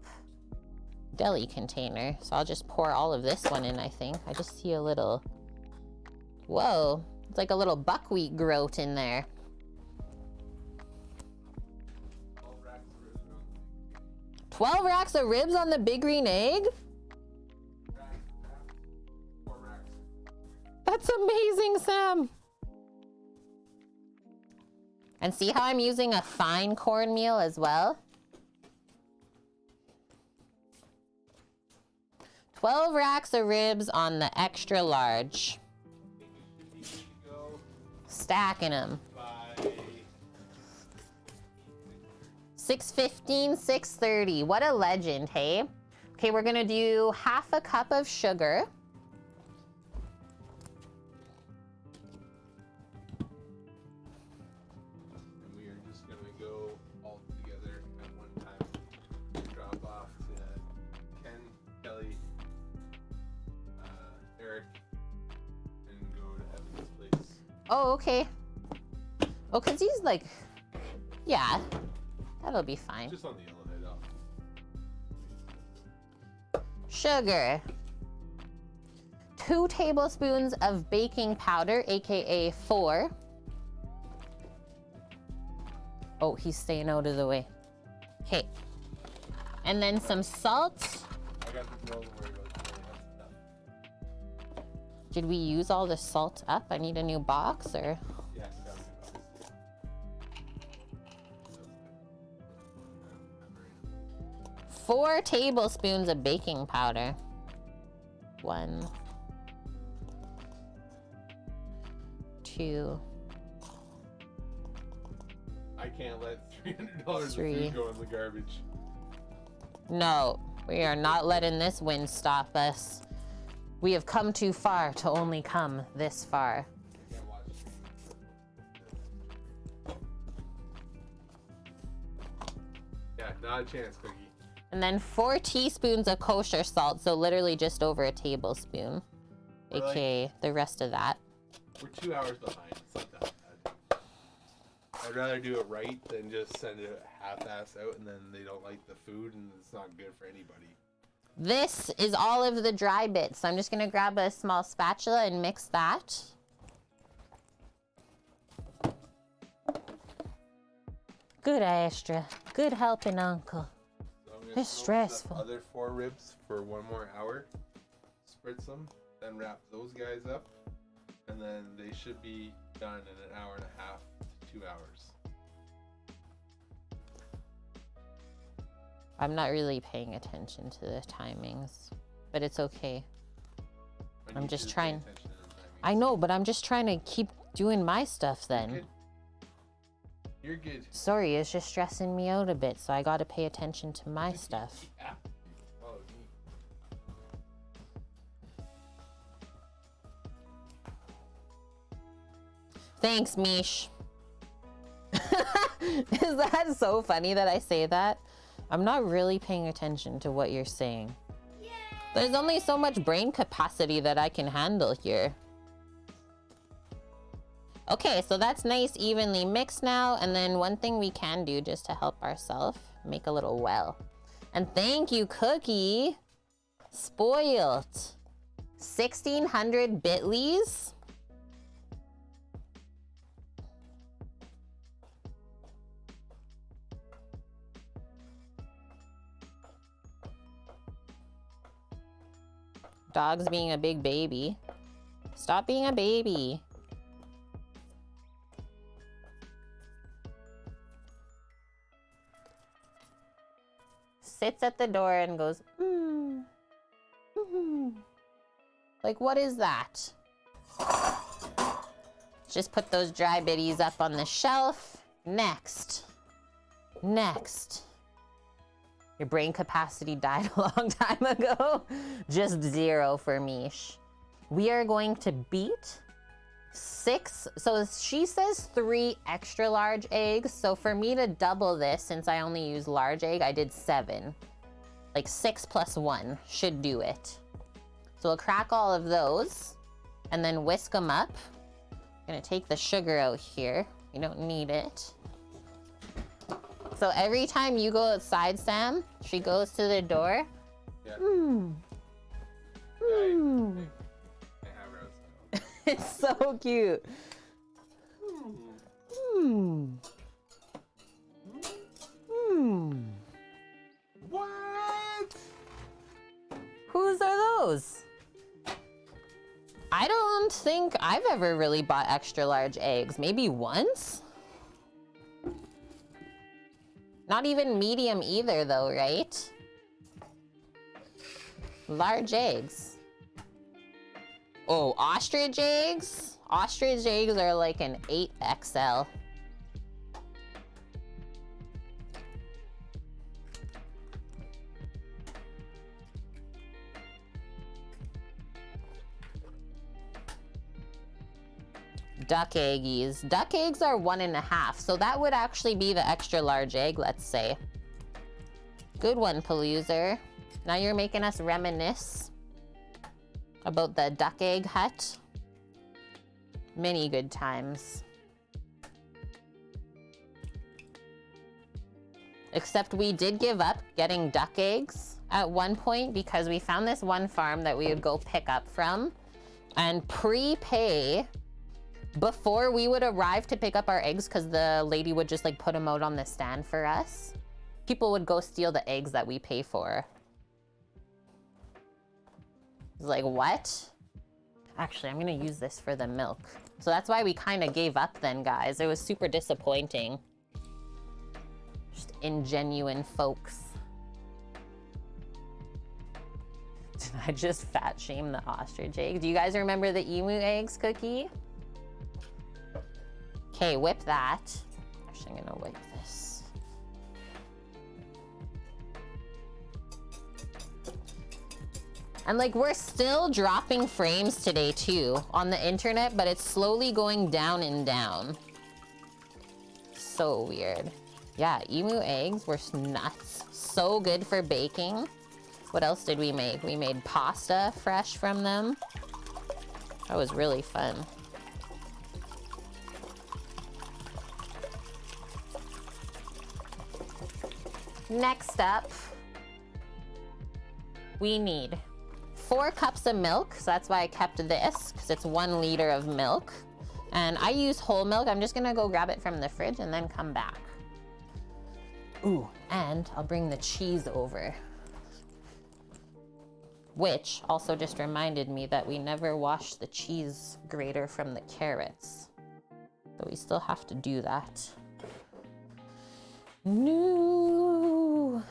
B: deli container. So I'll just pour all of this one in, I think. I just see a little, whoa, it's like a little buckwheat groat in there. 12 racks of ribs on the big green egg? That's amazing, Sam. And see how I'm using a fine cornmeal as well? 12 racks of ribs on the extra large. Stacking them. 6:15, 6:30. What a legend, hey? Okay, we're gonna do 1/2 cup of sugar, Oh, okay. Oh, because he's like, yeah, that'll be fine.
A: Just on the yellow head off.
B: Sugar. 2 tablespoons of baking powder, aka 4. Oh, he's staying out of the way. Okay. And then some salt.
A: I got the girl to worry about today. That's enough.
B: Did we use all the salt up? I need a new box or?
A: Yes, that was it.
B: 4 tablespoons of baking powder. 1, 2,
A: I can't let $300 of
B: 3.
A: food go in the garbage.
B: No, we are not letting this wind stop us. We have come too far to only come this far.
A: I can't watch it. Yeah, not a chance, Cookie.
B: And then 4 teaspoons of kosher salt, so literally just over a tablespoon.
A: Really?
B: AKA the rest of that.
A: We're 2 hours behind. It's not that bad. I'd rather do it right than just send it half-ass out and then they don't like the food and it's not good for anybody.
B: This is all of the dry bits. So I'm just gonna grab a small spatula and mix that. Good Astra. Good helping uncle.
A: So I'm gonna
B: It's
A: smoke
B: stressful.
A: the other 4 ribs for 1 more hour. Spritz them, then wrap those guys up, and then they should be done in an hour and a half to 2 hours.
B: I'm not really paying attention to the timings, but it's okay.
A: I
B: I'm
A: need
B: just
A: you to pay
B: trying.
A: attention to the timing.
B: I know, but I'm just trying to keep doing my stuff then.
A: Good. You're good.
B: Sorry, it's just stressing me out a bit, so I gotta pay attention to my stuff.
A: Yeah. Oh,
B: Thanks, Mish. Is that so funny that I say that? I'm not really paying attention to what you're saying.
C: Yay!
B: There's only so much brain capacity that I can handle here. Okay, so that's nice, evenly mixed now. And then one thing we can do just to help ourselves, make a little well. And thank you, Cookie. Spoiled. 1600 bitlies. Dog's being a big baby. Stop being a baby. Sits at the door and goes, Like, what is that? Just put those dry bitties up on the shelf. Next. Next. Your brain capacity died a long time ago. Just 0 for Mish. We are going to beat 6. So she says 3 extra large eggs. So for me to double this, since I only use large egg, I did 7. Like 6 plus 1 should do it. So we'll crack all of those and then whisk them up. I'm gonna take the sugar out here. You don't need it. So every time you go outside, Sam, she goes to the door.
A: Yeah.
B: I
A: have her outside.
B: It's so cute.
A: What?
B: Whose are those? I don't think I've ever really bought extra large eggs. Maybe once? Not even medium either though, right? Large eggs. Oh, ostrich eggs? Ostrich eggs are like an 8XL. Duck eggies. Duck eggs are 1.5, so that would actually be the extra large egg, let's say. Good one, Paloozer. Now you're making us reminisce about the duck egg hut. Many good times. Except we did give up getting duck eggs at one point because we found this one farm that we would go pick up from and prepay before we would arrive to pick up our eggs, because the lady would just like put them out on the stand for us. People would go steal the eggs that we pay for. It's like, what? Actually, I'm gonna use this for the milk. So that's why we kind of gave up then, guys. It was super disappointing. Just ingenuine folks. Did I just fat shame the ostrich egg? Do you guys remember the emu eggs, Cookie? Okay, whip that. Actually, I'm gonna whip this. And like, we're still dropping frames today too on the internet, but it's slowly going down and down. So weird. Yeah, emu eggs were nuts. So good for baking. What else did we make? We made pasta fresh from them. That was really fun. Next up, we need 4 cups of milk. So that's why I kept this, because it's 1 liter of milk. And I use whole milk. I'm just gonna go grab it from the fridge and then come back. Ooh, and I'll bring the cheese over. Which also just reminded me that we never washed the cheese grater from the carrots. So we still have to do that. No.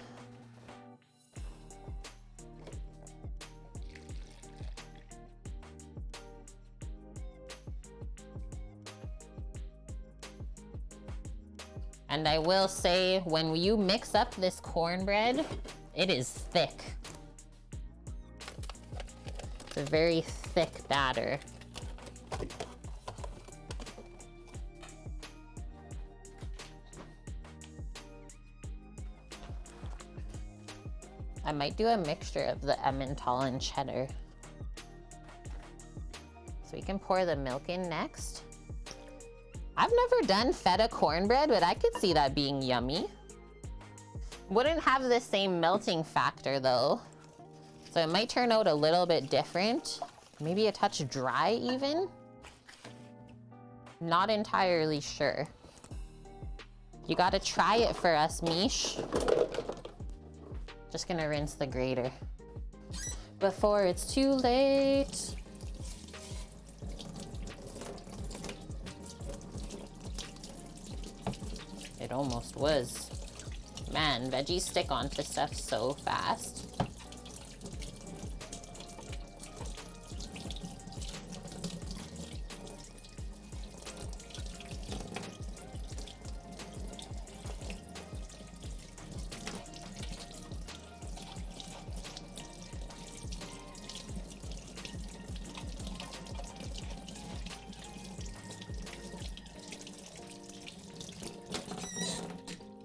B: And I will say, when you mix up this cornbread, it is thick. It's a very thick batter. I might do a mixture of the Emmental and cheddar. So we can pour the milk in next. I've never done feta cornbread, but I could see that being yummy. Wouldn't have the same melting factor though. So it might turn out a little bit different. Maybe a touch dry even. Not entirely sure. You gotta try it for us, Mish. Just gonna rinse the grater before it's too late. It almost was. Man, veggies stick onto stuff so fast.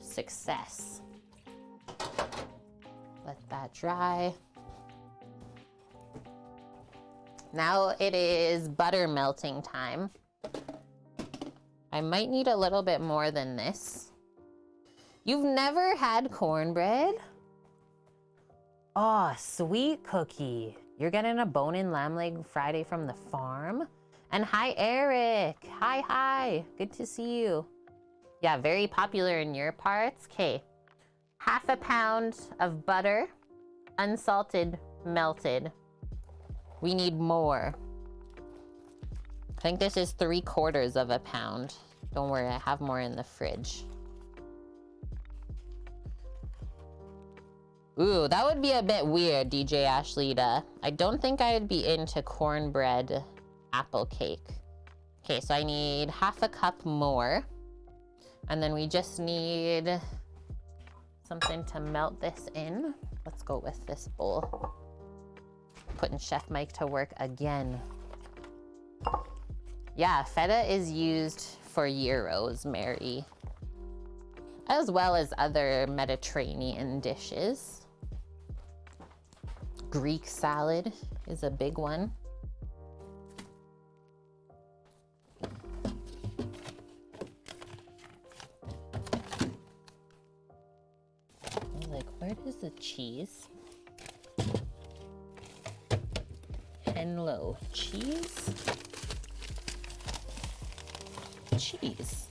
B: Success. Let that dry. Now it is butter melting time. I might need a little bit more than this. You've never had cornbread? Oh, sweet Cookie. You're getting a bone-in lamb leg Friday from the farm? And hi, Eric. Hi. Good to see you. Yeah, very popular in your parts. Okay, 1/2 pound of butter, unsalted, melted. We need more. I think this is 3/4 of a pound. Don't worry, I have more in the fridge. Ooh, that would be a bit weird, DJ Ashleyda. I don't think I'd be into cornbread apple cake. Okay, so I need 1/2 cup more. And then we just need something to melt this in. Let's go with this bowl. Putting Chef Mike to work again. Yeah, feta is used for gyros, Mary, as well as other Mediterranean dishes. Greek salad is a big one. is the cheese? Hello, cheese? Cheese.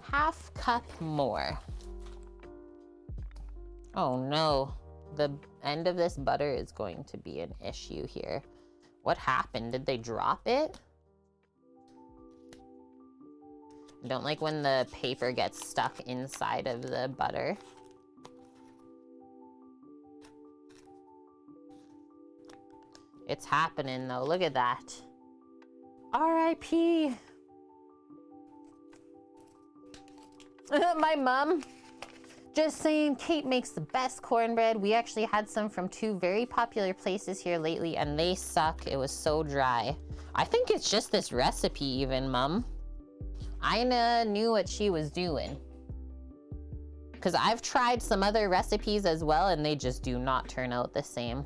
B: Half cup more. Oh no, the end of this butter is going to be an issue here. What happened? Did they drop it? I don't like when the paper gets stuck inside of the butter. It's happening though, look at that. R.I.P. My mom. Just saying, Kate makes the best cornbread. We actually had some from 2 very popular places here lately and they suck. It was so dry. I think it's just this recipe even, Mom. Ina knew what she was doing. Because I've tried some other recipes as well and they just do not turn out the same.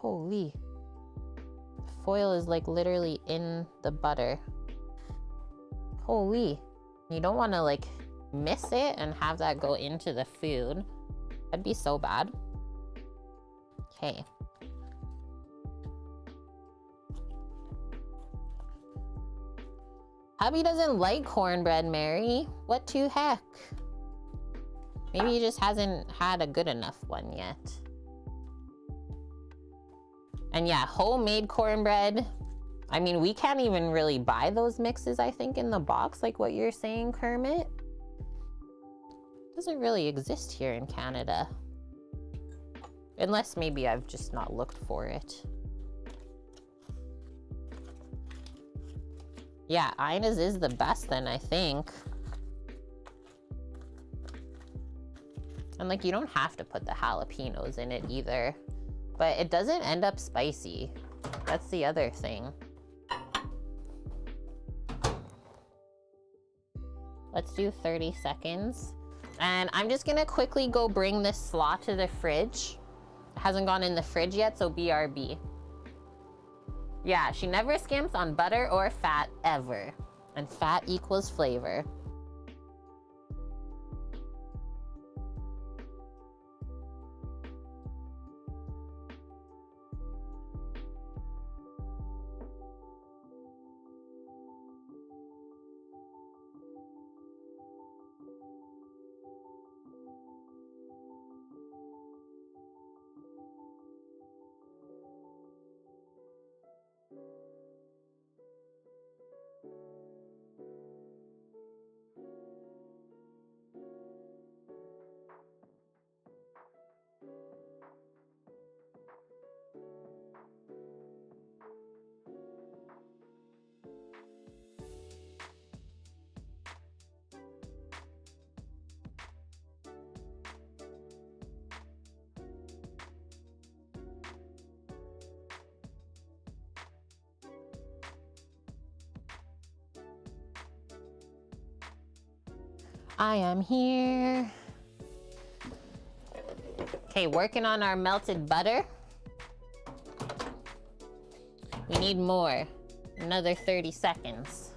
B: Holy. The foil is like literally in the butter. Holy. You don't want to like miss it and have that go into the food. That'd be so bad. Okay. Hubby doesn't like cornbread, Mary. What to heck? Maybe he just hasn't had a good enough one yet. And yeah, homemade cornbread. I mean, we can't even really buy those mixes, I think, in the box, like what you're saying, Kermit. Doesn't really exist here in Canada. Unless maybe I've just not looked for it. Yeah, Ina's is the best then, I think. And like, you don't have to put the jalapenos in it either. But it doesn't end up spicy. That's the other thing. Let's do 30 seconds. And I'm just gonna quickly go bring this slaw to the fridge. It hasn't gone in the fridge yet, so BRB. Yeah, she never skimps on butter or fat ever. And fat equals flavor. I am here. Okay, working on our melted butter. We need more. Another 30 seconds.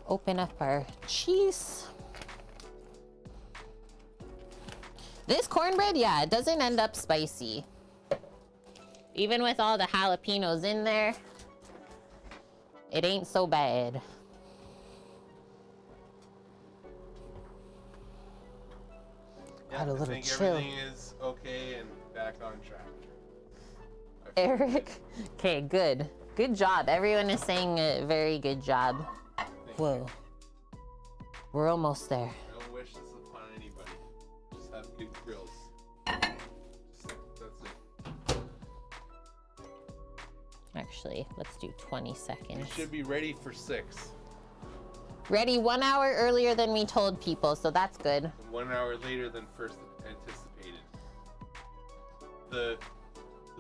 B: Open up our cheese. This cornbread, yeah, it doesn't end up spicy. Even with all the jalapenos in there, it ain't so bad.
A: Yeah,
B: A
A: I
B: little
A: think
B: chill.
A: everything is okay and back on track.
B: Eric, okay, good. Good job. Everyone is saying a very good job. Whoa. We're almost there.
A: No wishes upon anybody. Just have good grills. That's it.
B: Actually, let's do 20
A: You
B: seconds.
A: should be ready for 6.
B: Ready 1 hour earlier than we told people, so that's good.
A: And 1 hour later than first anticipated. The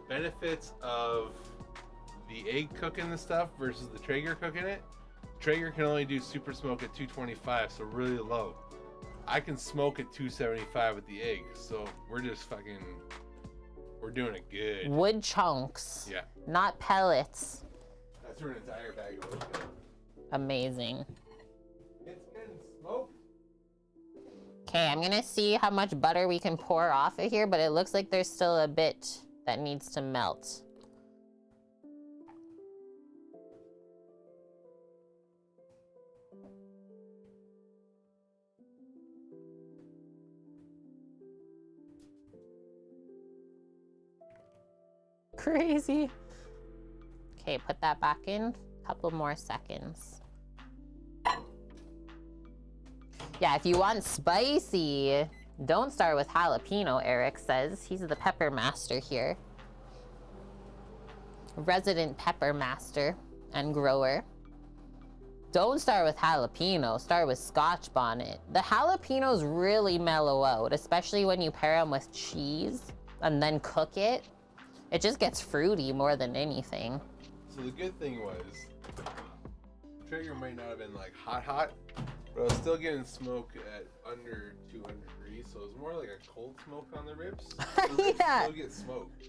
A: benefits of the egg cooking the stuff versus the Traeger cooking it. Traeger can only do super smoke at 225, so really low. I can smoke at 275 with the egg, so we're just fucking, we're doing it good.
B: Wood chunks.
A: Yeah.
B: Not pellets.
A: I threw an entire bag of wood.
B: Amazing.
A: It's getting smoked.
B: Okay, I'm gonna see how much butter we can pour off of here, but it looks like there's still a bit that needs to melt. Crazy. Okay, put that back in. Couple more seconds. Yeah, if you want spicy, don't start with jalapeno, Eric says. He's the pepper master here. Resident pepper master and grower. Don't start with jalapeno, start with Scotch bonnet. The jalapenos really mellow out, especially when you pair them with cheese and then cook it. It just gets fruity more than anything.
A: So the good thing was, Traeger might not have been like hot, but I was still getting smoke at under 200 degrees, so it was more like a cold smoke on the ribs. The ribs
B: Yeah.
A: still get smoked.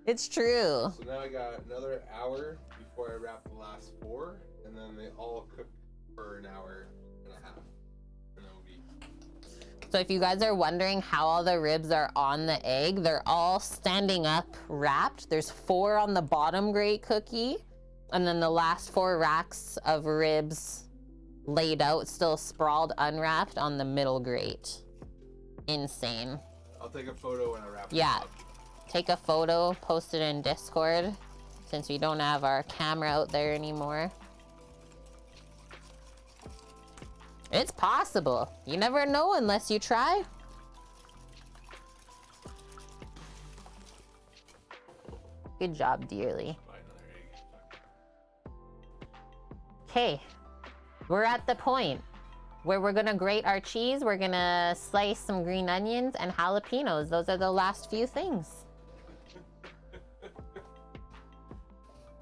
B: It's true.
A: So now I got another hour before I wrap the last 4, and then they all cook for an hour and a half. And it'll be...
B: So if you guys are wondering how all the ribs are on the egg, they're all standing up wrapped. There's 4 on the bottom grate cookie, and then the last 4 racks of ribs laid out, still sprawled unwrapped on the middle grate. Insane.
A: I'll take a photo when I wrap it
B: Yeah.
A: up.
B: Take a photo, post it in Discord, since we don't have our camera out there anymore. It's possible. You never know unless you try. Good job, dearly.
A: Buy another egg.
B: Okay, we're at the point where we're gonna grate our cheese. We're gonna slice some green onions and jalapenos. Those are the last few things.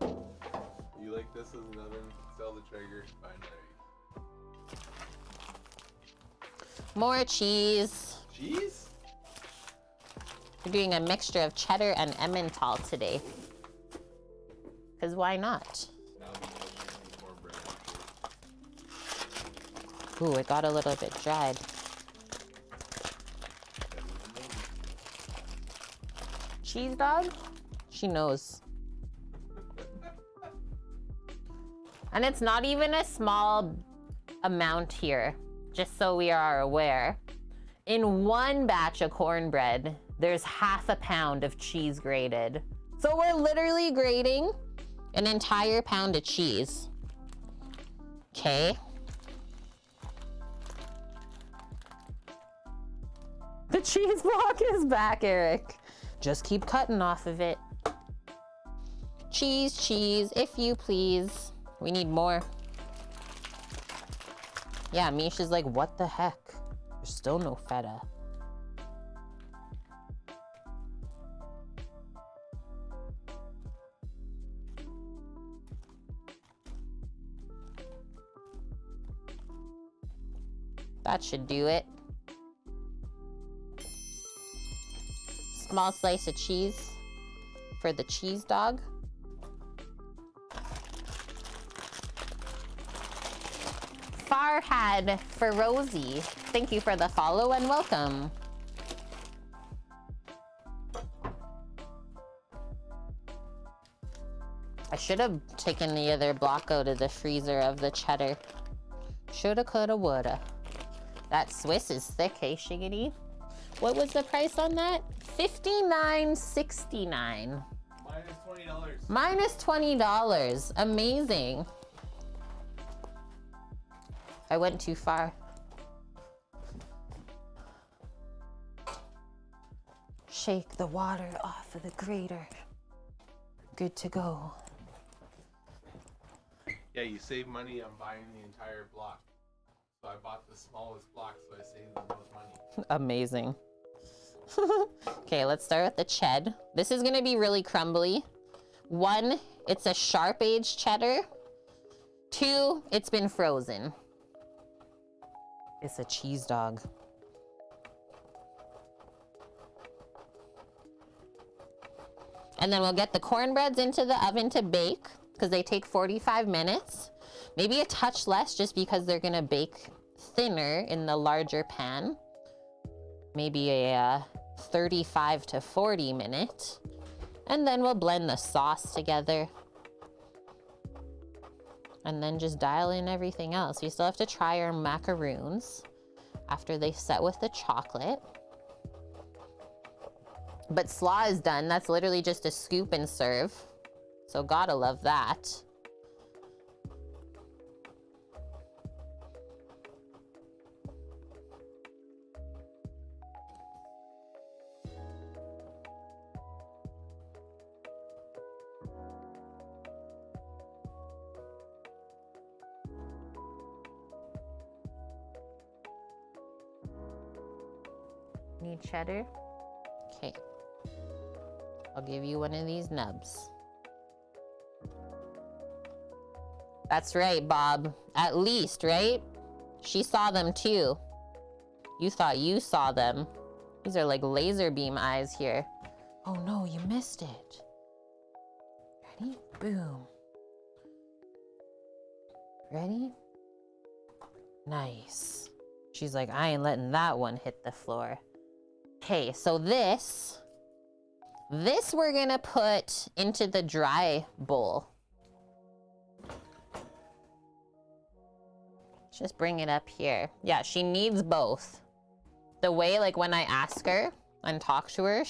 A: You like this as an oven? Sell the Traeger, buy another egg.
B: More cheese.
A: Cheese?
B: We're doing a mixture of cheddar and Emmental today. Because why not?
A: That'll be delicious with cornbread.
B: Ooh, it got a little bit dried. Cheese dog? She knows. And it's not even a small amount here, just so we are aware. In one batch of cornbread, there's half a pound of cheese grated. So we're literally grating an entire pound of cheese. Okay. The cheese block is back, Eric. Just keep cutting off of it. Cheese, cheese, if you please. We need more. Yeah, Misha's like, what the heck? There's still no feta. That should do it. Small slice of cheese for the cheese dog. Farhad for Rosie. Thank you for the follow and welcome. I should have taken the other block out of the freezer of the cheddar. Shoulda, coulda, woulda. That Swiss is thick, hey Shiggity? What was the price on that? $59.69.
A: Minus $20.
B: Minus $20. Amazing. I went too far. Shake the water off of the grater. Good to go.
A: Yeah, you save money on buying the entire block. So I bought the smallest block, so I saved the most money.
B: Amazing. Okay, let's start with the ched. This is gonna be really crumbly. 1 it's a sharp aged cheddar. 2, it's been frozen. It's a cheese dog. And then we'll get the cornbreads into the oven to bake because they take 45 minutes. Maybe a touch less just because they're gonna bake thinner in the larger pan. Maybe a 35 to 40 minute. And then we'll blend the sauce together. And then just dial in everything else. We still have to try our macaroons after they set with the chocolate. But slaw is done. That's literally just a scoop and serve. So gotta love that. Need cheddar? Okay. I'll give you one of these nubs. That's right, Bob. At least, right? She saw them too. You thought you saw them. These are like laser beam eyes here. Oh no, you missed it. Ready? Boom. Ready? Nice. She's like, I ain't letting that one hit the floor. Okay, so this we're gonna put into the dry bowl. Just bring it up here. Yeah, she needs both. The way, like, when I ask her and talk to her,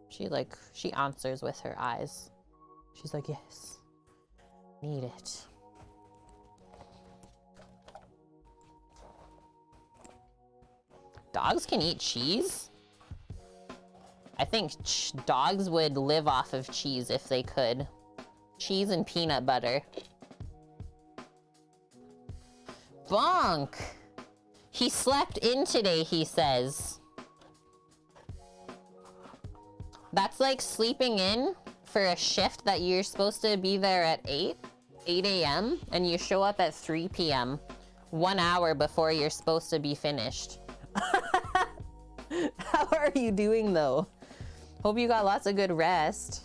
B: she answers with her eyes. She's like, yes, need it. Dogs can eat cheese? I think dogs would live off of cheese if they could. Cheese and peanut butter. Bonk! He slept in today, he says. That's like sleeping in for a shift that you're supposed to be there at 8 a.m. and you show up at 3 p.m. 1 hour before you're supposed to be finished. How are you doing though? Hope you got lots of good rest.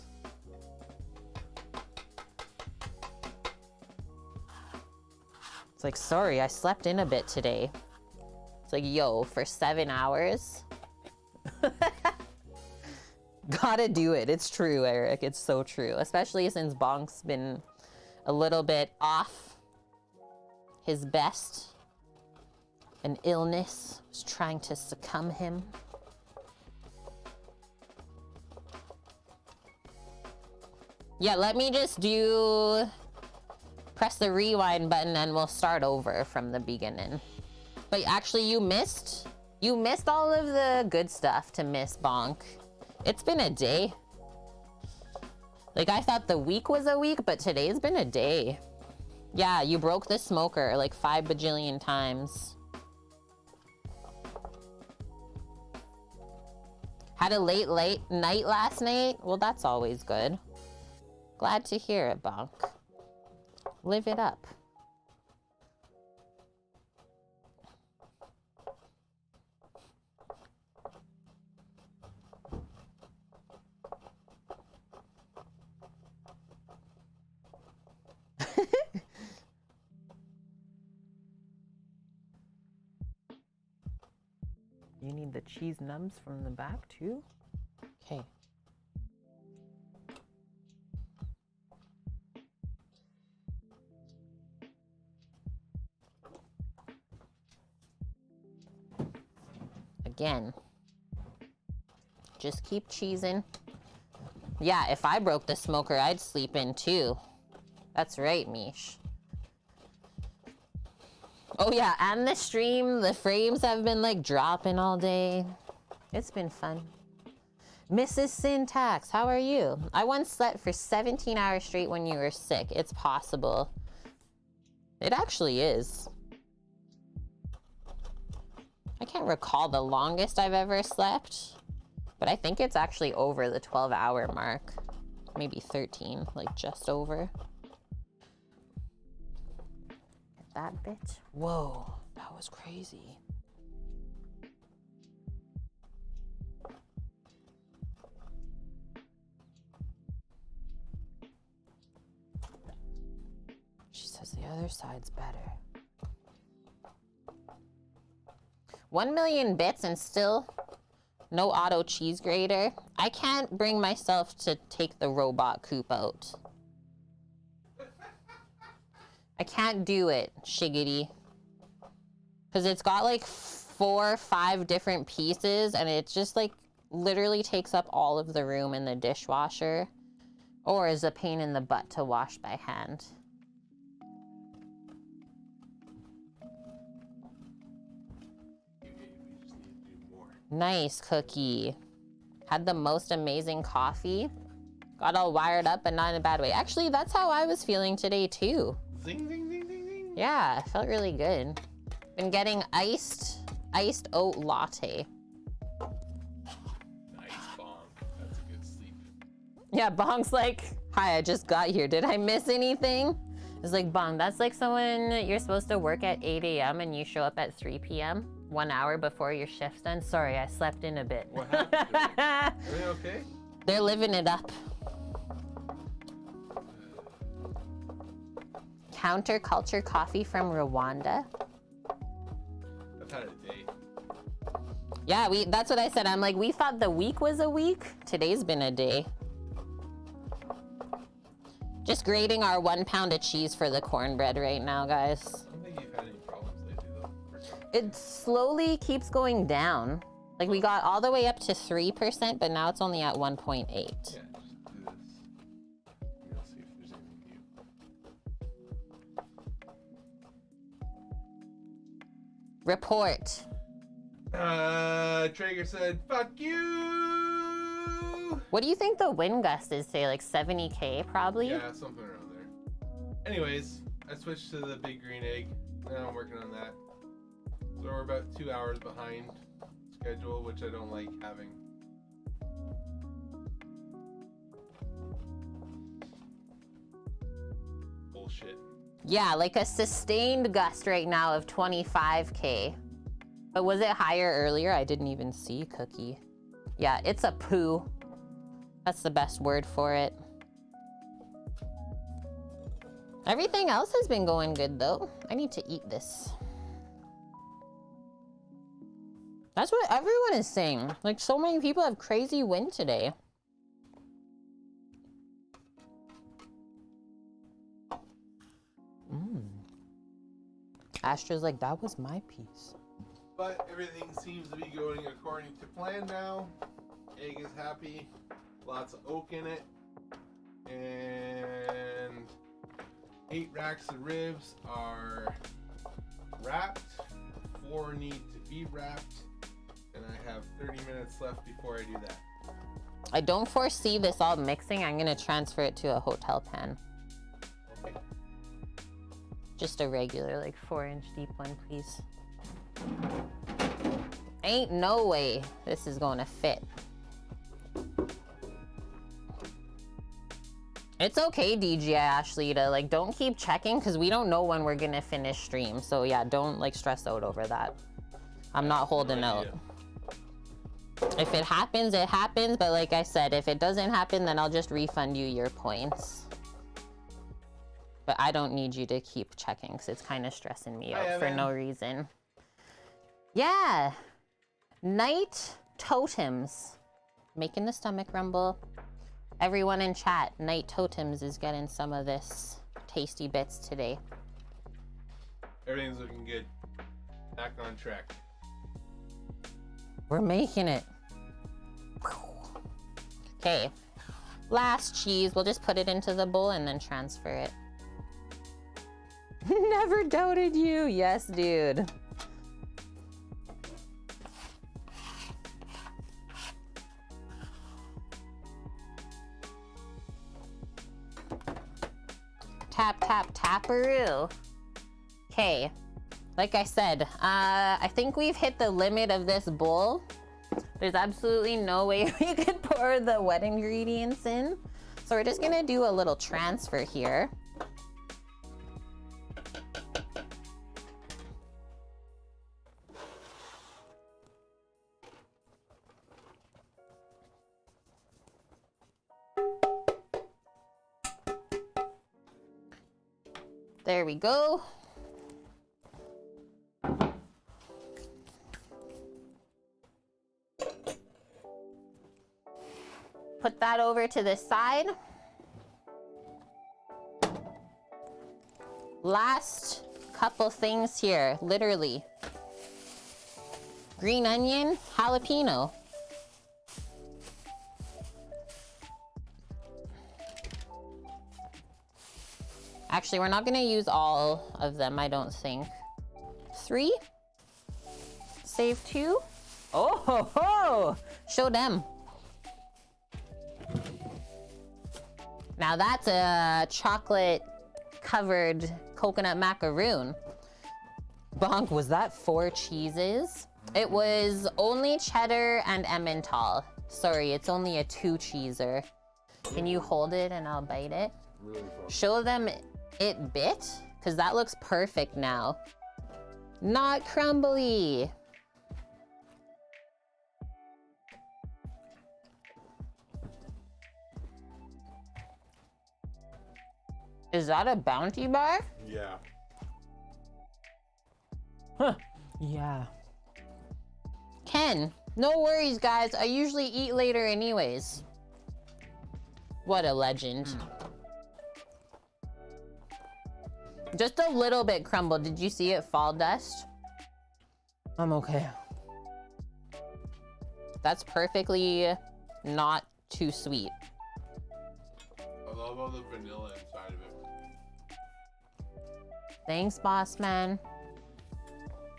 B: It's like, sorry, I slept in a bit today. It's like, yo, for 7 hours? Gotta do it. It's true, Eric. It's so true. Especially since Bonk's been a little bit off his best. An illness was trying to succumb him. Yeah, let me just press the rewind button and we'll start over from the beginning. But actually you missed all of the good stuff to miss, Bonk. It's been a day. Like, I thought the week was a week, but today's been a day. Yeah, you broke the smoker like 5 bajillion times. Had a late night last night? Well, that's always good. Glad to hear it, Bonk. Live it up. You need the cheese nubs from the back too? Okay. Again, just keep cheesing. Yeah, if I broke the smoker, I'd sleep in too. That's right, Mish. Oh yeah, and the stream, the frames have been like dropping all day. It's been fun. Mrs. Syntax, how are you? I once slept for 17 hours straight when you were sick. It's possible. It actually is. I can't recall the longest I've ever slept, but I think it's actually over the 12-hour mark. maybe 13, like just over. Get that bitch. Whoa, that was crazy. She says the other side's better. 1 million bits and still no auto cheese grater. I can't bring myself to take the robot coop out. I can't do it, shiggity. Because it's got like 4 or 5 different pieces and it just like literally takes up all of the room in the dishwasher. Or is a pain in the butt to wash by hand. Nice cookie. Had the most amazing coffee. Got all wired up, but not in a bad way. Actually, that's how I was feeling today too.
A: Zing, zing, zing, zing, zing.
B: Yeah, felt really good. Been getting iced oat latte.
A: Nice bong. That's a good sleep.
B: Yeah, Bong's like, hi, I just got here. Did I miss anything? It's like, Bong, that's like someone you're supposed to work at 8 a.m. and you show up at 3 p.m. 1 hour before your shift's done. Sorry, I slept in a bit.
A: What happened? Are they okay?
B: They're living it up. Counterculture coffee from Rwanda.
A: I've had a day.
B: Yeah, that's what I said. I'm like, we thought the week was a week. Today's been a day. Just grating our 1 pound of cheese for the cornbread right now, guys.
A: I don't think you've had any problems lately, though.
B: It slowly keeps going down. Like, we got all the way up to 3%, but now it's only at 1.8.
A: Yeah, just do this. I'll see if there's anything new.
B: Report.
A: Traeger said, fuck you!
B: What do you think the wind gust is, say, like 70K probably?
A: Yeah, something around there. Anyways, I switched to the big green egg. Now I'm working on that. So we're about 2 hours behind schedule, which I don't like having. Bullshit.
B: Yeah, like a sustained gust right now of 25K. But was it higher earlier? I didn't even see, Cookie. Yeah, it's a poo. That's the best word for it. Everything else has been going good though. I need to eat this. That's what everyone is saying. Like, so many people have crazy wind today. Astra's like, that was my piece.
A: But everything seems to be going according to plan now. Egg is happy. Lots of oak in it. And 8 racks of ribs are wrapped. 4 need to be wrapped. And I have 30 minutes left before I do that.
B: I don't foresee this all mixing. I'm gonna transfer it to a hotel pan.
A: Okay.
B: Just a regular, like 4-inch deep one, please. Ain't no way this is gonna fit. It's okay, DJI Ashley, to like, don't keep checking because we don't know when we're gonna finish stream. So yeah, don't like stress out over that. I'm not holding out. If it happens, it happens. But like I said, if it doesn't happen, then I'll just refund you your points. But I don't need you to keep checking because it's kind of stressing me out for no reason. Yeah. Night totems. Making the stomach rumble. Everyone in chat, Night Totems is getting some of this tasty bits today.
A: Everything's looking good. Back on track.
B: We're making it. Okay. Last cheese. We'll just put it into the bowl and then transfer it. Never doubted you. Yes, dude. Tap, tap, taparoo. Okay. Like I said, I think we've hit the limit of this bowl. There's absolutely no way we could pour the wet ingredients in. So we're just gonna do a little transfer here. There we go. Put that over to the side. Last couple things here, literally. Green onion, jalapeno. Actually, we're not gonna use all of them, I don't think. 3. Save 2. Oh ho ho! Show them. Now that's a chocolate covered coconut macaroon. Bonk, was that 4 cheeses? It was only cheddar and Emmental. Sorry, it's only a 2-cheeser. Can you hold it and I'll bite it?
A: Really fun.
B: Show them it bit, because that looks perfect now. Not crumbly. Is that a Bounty bar?
A: Yeah.
B: Huh. Yeah. Ken, no worries, guys. I usually eat later anyways. What a legend. Just a little bit crumbled. Did you see it fall dust? I'm okay. That's perfectly not too sweet.
A: I love all the vanilla inside of it.
B: Thanks, boss man.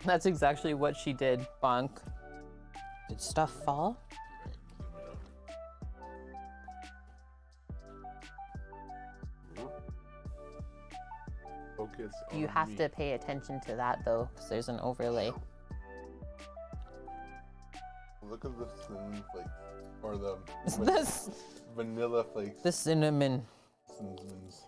B: That's exactly what she did, Bonk. Did stuff fall?
A: Focus
B: You
A: on
B: have
A: me.
B: to pay attention to that though, because there's an overlay.
A: Look at the cinnamon flakes. Or the
B: This,
A: vanilla flakes.
B: the cinnamon.
A: Cinnamons.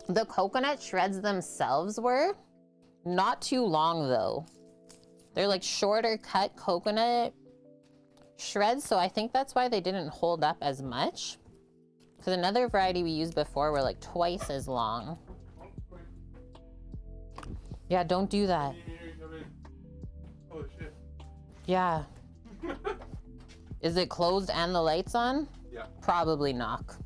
B: The coconut shreds themselves were not too long though. They're like shorter cut coconut shreds, so I think that's why they didn't hold up as much. Because another variety we used before were like twice as long. Yeah, don't do that.
A: Oh shit.
B: Yeah. Is it closed and the lights on?
A: Yeah.
B: Probably knock.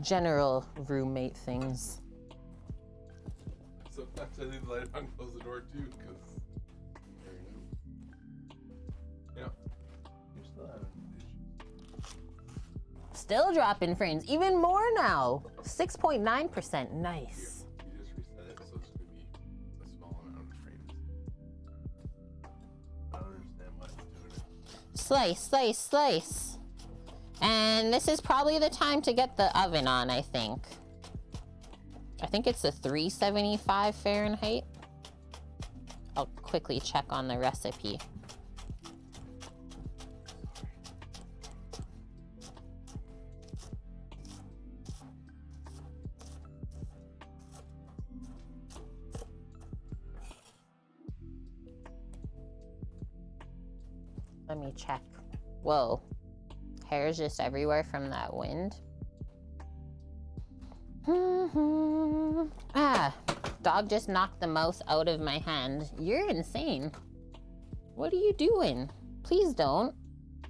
B: General roommate things.
A: Sometimes I leave the light on, close the door too, because yeah, you're still having issues.
B: Still dropping frames, even more now. 6.9%, nice.
A: Here, you just reset it, so it's gonna be a small amount of frames. I don't understand why it's doing it.
B: Slice, slice, slice. And this is probably the time to get the oven on, I think. I think it's a 375 Fahrenheit. I'll quickly check on the recipe. Let me check. Whoa. Hair's just everywhere from that wind. Ah, dog just knocked the mouse out of my hand. You're insane. What are you doing? Please don't.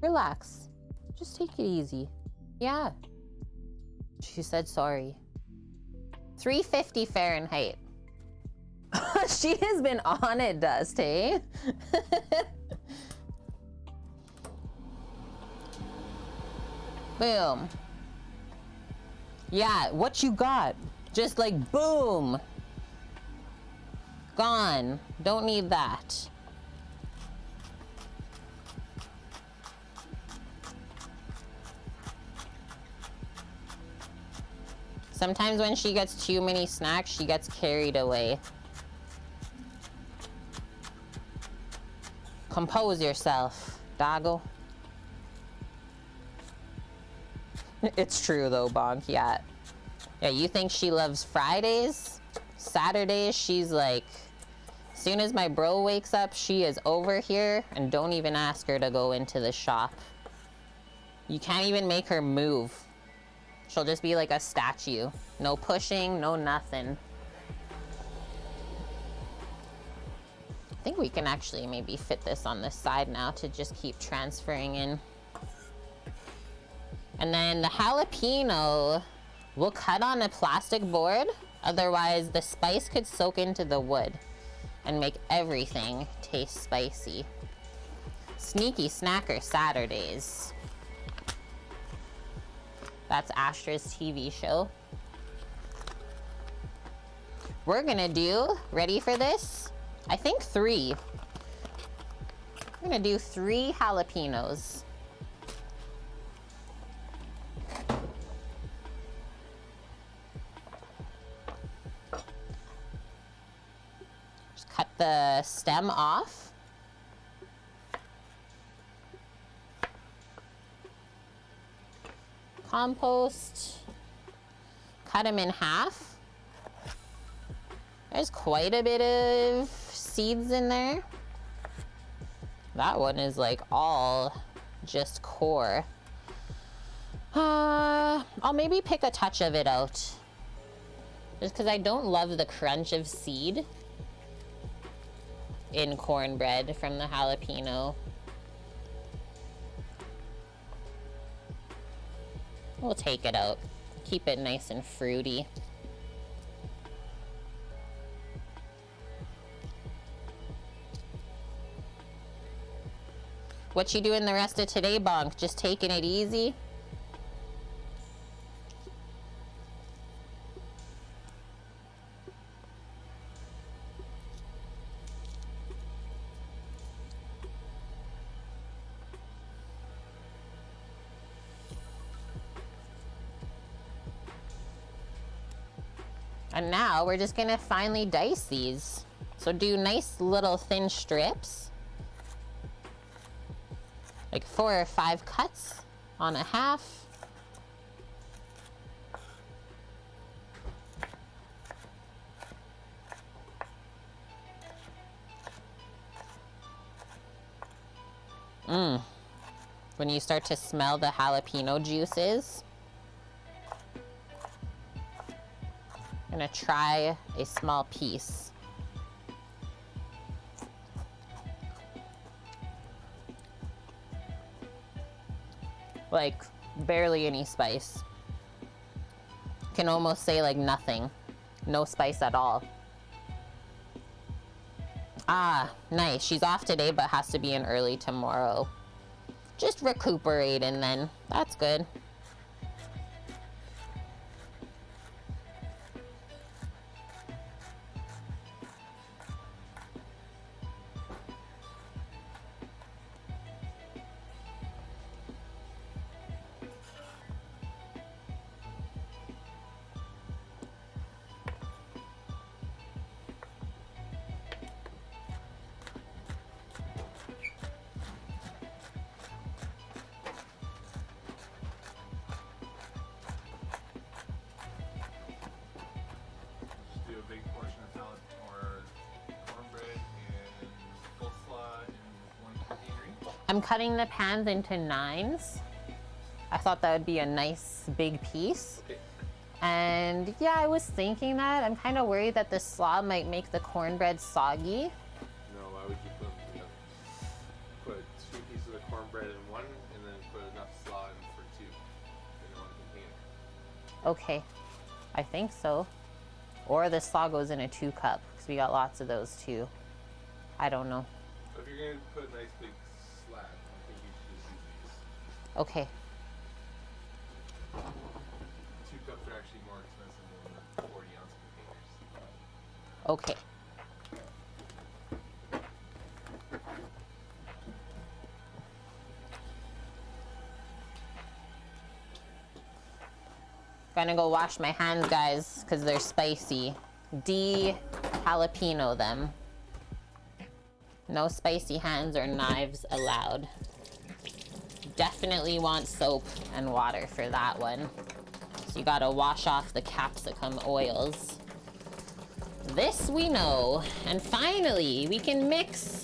B: Relax. Just take it easy. Yeah. She said sorry. 350 Fahrenheit. She has been on it, Dust, hey? Boom. Yeah, what you got? Just like boom. Gone. Don't need that. Sometimes when she gets too many snacks, she gets carried away. Compose yourself, doggo. It's true though, Bonk, yeah. Yeah, you think she loves Fridays? Saturdays, she's like, as soon as my bro wakes up, she is over here, and don't even ask her to go into the shop. You can't even make her move. She'll just be like a statue. No pushing, no nothing. I think we can actually maybe fit this on this side now to just keep transferring in. And then the jalapeno, we'll cut on a plastic board. Otherwise, the spice could soak into the wood and make everything taste spicy. Sneaky Snacker Saturdays. That's Astra's TV show. We're gonna do, ready for this? I think 3. We're gonna do 3 jalapenos. Just cut the stem off. Compost. Cut them in half. There's quite a bit of seeds in there. That one is like all just core. I'll maybe pick a touch of it out. Just because I don't love the crunch of seed in cornbread from the jalapeno. We'll take it out. Keep it nice and fruity. What you doing the rest of today, Bonk? Just taking it easy? And now we're just gonna finely dice these. So do nice little thin strips. Like 4 or 5 cuts on a half. When you start to smell the jalapeno juices. I'm gonna try a small piece. Like barely any spice. Can almost say like nothing. No spice at all. Ah, nice. She's off today but has to be in early tomorrow. Just recuperating then. That's good. I'm cutting the pans into 9s. I thought that would be a nice big piece.
A: Okay.
B: And yeah, I was thinking that. I'm kind of worried that the slaw might make the cornbread soggy.
A: No, why would you put them together? Put 2 pieces of cornbread in one, and then put enough slaw in for 2 in one container.
B: Okay, I think so. Or the slaw goes in a 2 cup, because we got lots of those too. I don't know.
A: But if you're going to put a nice big slab, I think you should just use these.
B: Okay.
A: 2 cups are actually more expensive than the 40-ounce containers.
B: Okay. Gonna go wash my hands, guys, because they're spicy. De-jalapeno them. No spicy hands or knives allowed. Definitely want soap and water for that one. So you gotta wash off the capsicum oils. This we know. And finally, we can mix.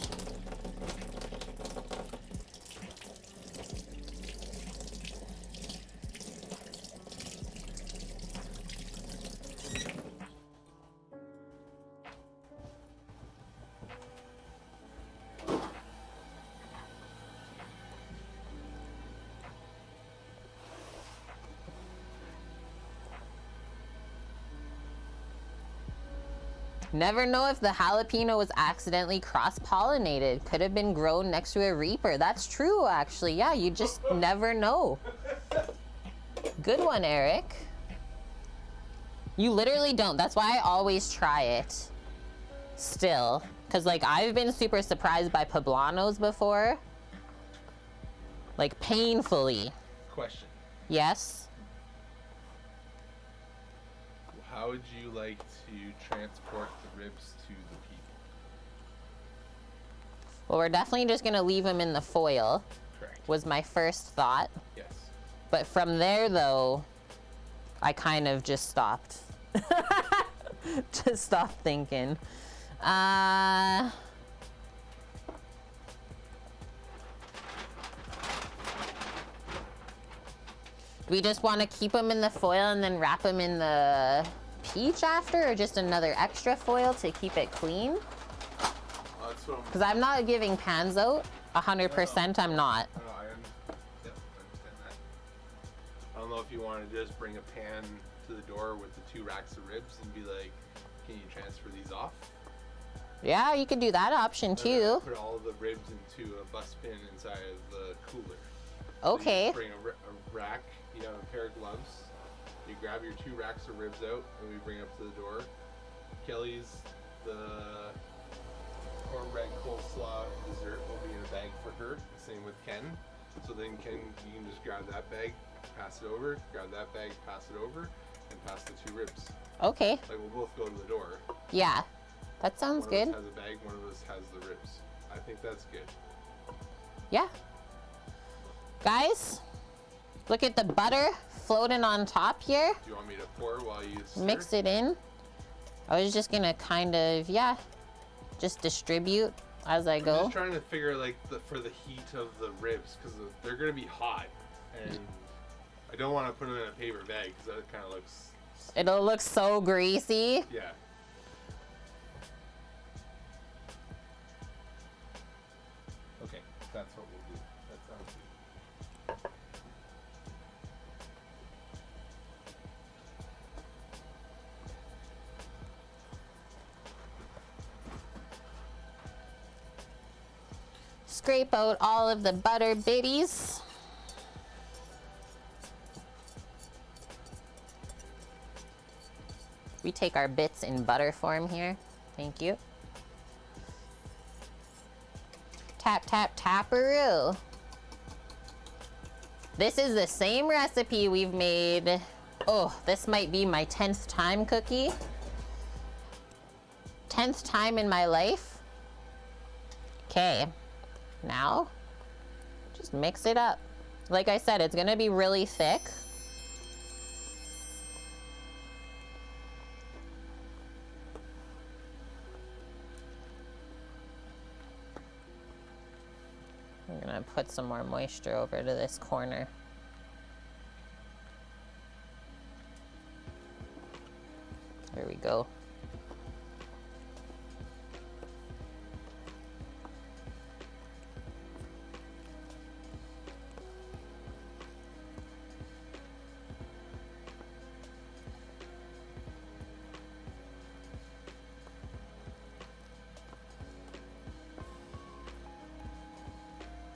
B: Never know if the jalapeno was accidentally cross-pollinated. Could have been grown next to a reaper. That's true, actually. Yeah, you just never know. Good one, Eric. You literally don't. That's why I always try it still. Because, like, I've been super surprised by poblanos before. Like, painfully.
A: Question.
B: Yes?
A: How would you like to transport the ribs to the people?
B: Well, we're definitely just going to leave them in the foil.
A: Correct.
B: Was my first thought.
A: Yes. But
B: from there, though, I kind of just stopped. Just stopped thinking. We just want to keep them in the foil and then wrap them in the peach after, or just another extra foil to keep it clean? Because I'm not giving pans out. 100% I'm not.
A: No, I understand that. I don't know if you want to just bring a pan to the door with the 2 racks of ribs and be like, can you transfer these off?
B: Yeah, you could do that option
A: And
B: too.
A: then put all the ribs into a bus bin inside of the cooler.
B: Okay.
A: So you bring a rack, you have a pair of gloves. You grab your 2 racks of ribs out, and we bring up to the door. Kelly's the cornbread coleslaw dessert will be in a bag for her. Same with Ken. So then Ken, you can just grab that bag, pass it over. Grab that bag, pass it over, and pass the 2 ribs.
B: Okay.
A: Like we'll both go to the door.
B: Yeah, that sounds good.
A: One of us has a bag, one of us has the ribs. I think that's good.
B: Yeah. Guys, look at the butter floating on top here.
A: Do you want me to pour while you stir?
B: Mix it in. I was just gonna kind of, yeah, just distribute as I go.
A: I'm just trying to figure like for the heat of the ribs, because they're gonna be hot, and I don't want to put them in a paper bag because that kind of looks.
B: It'll look so greasy.
A: Yeah. Okay, that's what we'll do. That sounds good.
B: Scrape out all of the butter bitties. We take our bits in butter form here. Thank you. Tap, tap, taparoo. This is the same recipe we've made. Oh, this might be my 10th time cookie. 10th time in my life. Okay, now just mix it up. Like I said, it's gonna be really thick. I'm gonna put some more moisture over to this corner. There we go.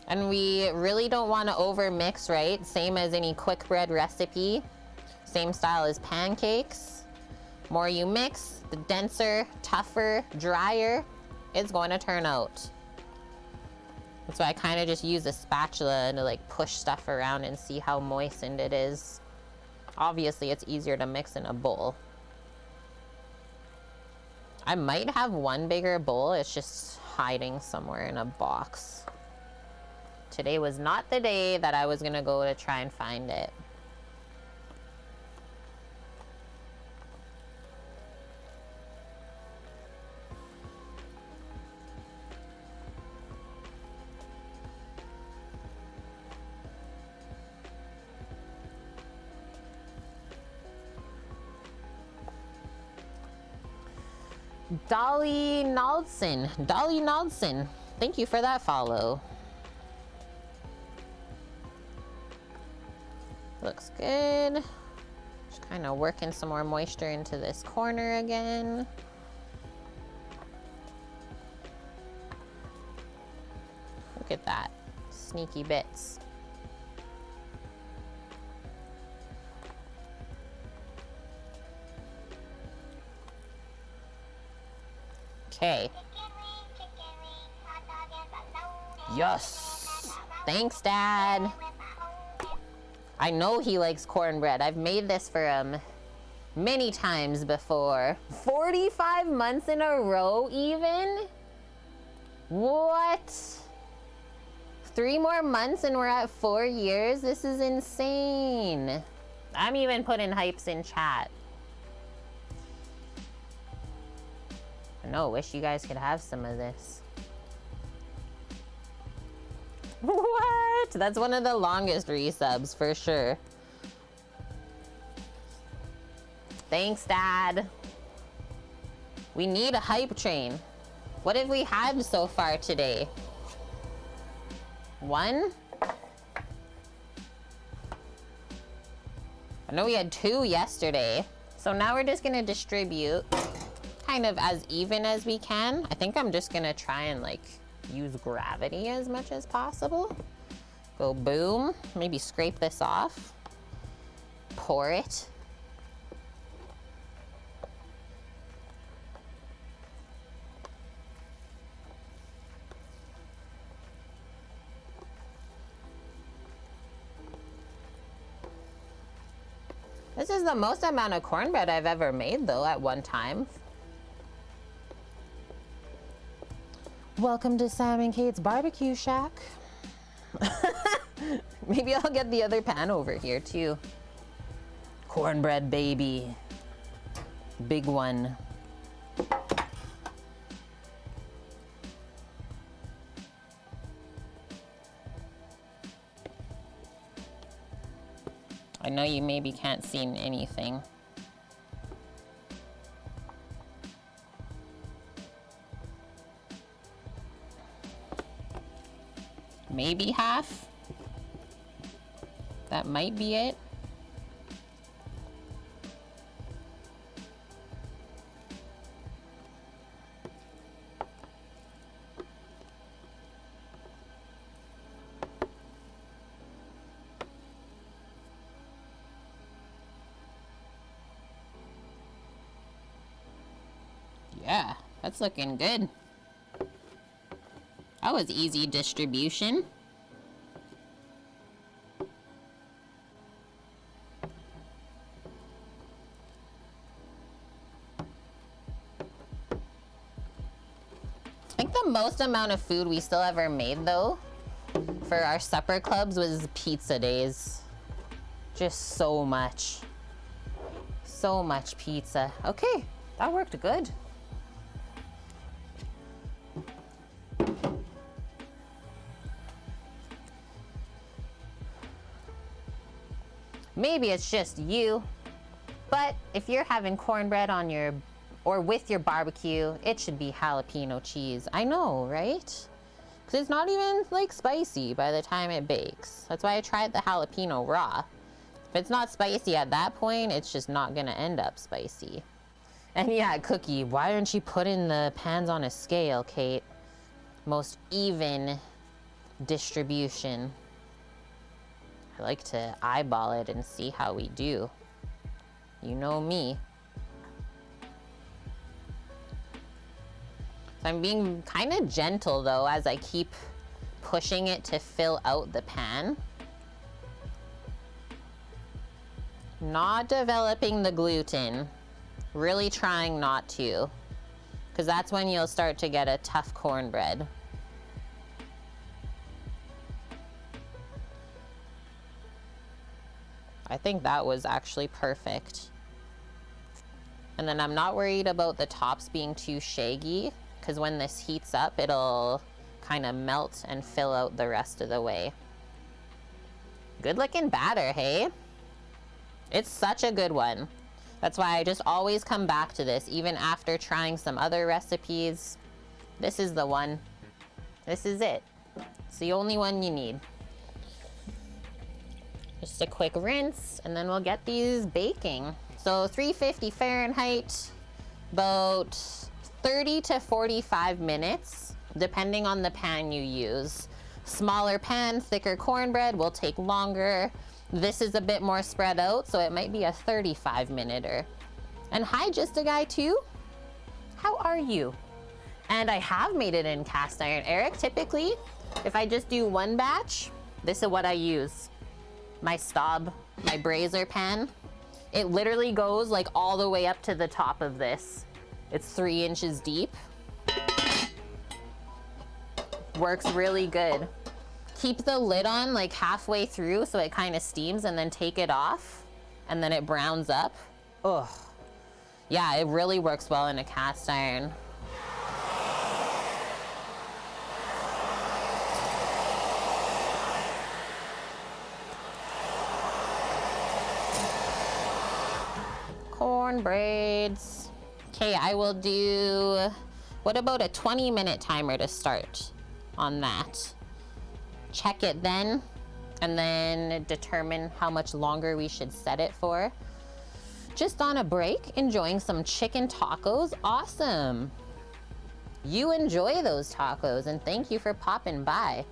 B: And we really don't want to over mix, right? Same as any quick bread recipe. Same style as pancakes. More you mix, the denser, tougher, drier it's going to turn out. That's why I kind of just use a spatula to like push stuff around and see how moistened it is. Obviously, it's easier to mix in a bowl. I might have one bigger bowl. It's just hiding somewhere in a box. Today was not the day that I was gonna go to try and find it. Dolly Naldson, thank you for that follow. Looks good. Just kind of working some more moisture into this corner again. Look at that, sneaky bits. Okay. Yes. Thanks, Dad. I know he likes cornbread. I've made this for him many times before. 45 months in a row even? What? 3 more months and we're at 4 years? This is insane. I'm even putting hypes in chat. I know, wish you guys could have some of this. What? That's one of the longest resubs for sure. Thanks, Dad. We need a hype train. What have we had so far today? 1? I know we had 2 yesterday. So now we're just gonna distribute kind of as even as we can. I think I'm just gonna try and like use gravity as much as possible. Go boom, maybe scrape this off, pour it. This is the most amount of cornbread I've ever made though at one time. Welcome to Sam and Kate's barbecue shack. Maybe I'll get the other pan over here too. Cornbread baby. Big one. I know you maybe can't see anything. Maybe half. That might be it. Yeah, that's looking good. That was easy distribution. I think the most amount of food we still ever made though for our supper clubs was pizza days. Just so much. So much pizza. Okay, that worked good. Maybe it's just you, but if you're having cornbread on your, or with your barbecue, it should be jalapeno cheese. I know, right? Because it's not even like spicy by the time it bakes. That's why I tried the jalapeno raw. If it's not spicy at that point, it's just not gonna end up spicy. And yeah, Cookie, why aren't you putting the pans on a scale, Kate? Most even distribution. I like to eyeball it and see how we do. You know me. So I'm being kind of gentle though as I keep pushing it to fill out the pan. Not developing the gluten. Really trying not to, because that's when you'll start to get a tough cornbread. I think that was actually perfect. And then I'm not worried about the tops being too shaggy, because when this heats up, it'll kind of melt and fill out the rest of the way. Good looking batter, hey? It's such a good one. That's why I just always come back to this, even after trying some other recipes. This is the one. This is it. It's the only one you need. Just a quick rinse, and then we'll get these baking. So 350 Fahrenheit, about 30 to 45 minutes, depending on the pan you use. Smaller pan, thicker cornbread will take longer. This is a bit more spread out, so it might be a 35-minute-er. And hi, Just a Guy too. How are you? And I have made it in cast iron. Eric, typically, if I just do one batch, this is what I use. My Staub, my brazier pan. It literally goes like all the way up to the top of this. It's 3 inches deep. Works really good. Keep the lid on like halfway through so it kind of steams, and then take it off, and then it browns up. Ugh. Yeah, it really works well in a cast iron. Corn braids. Okay, I will do, what about a 20-minute timer to start on that? Check it then, and then determine how much longer we should set it for. Just on a break, enjoying some chicken tacos. Awesome. You enjoy those tacos, and thank you for popping by.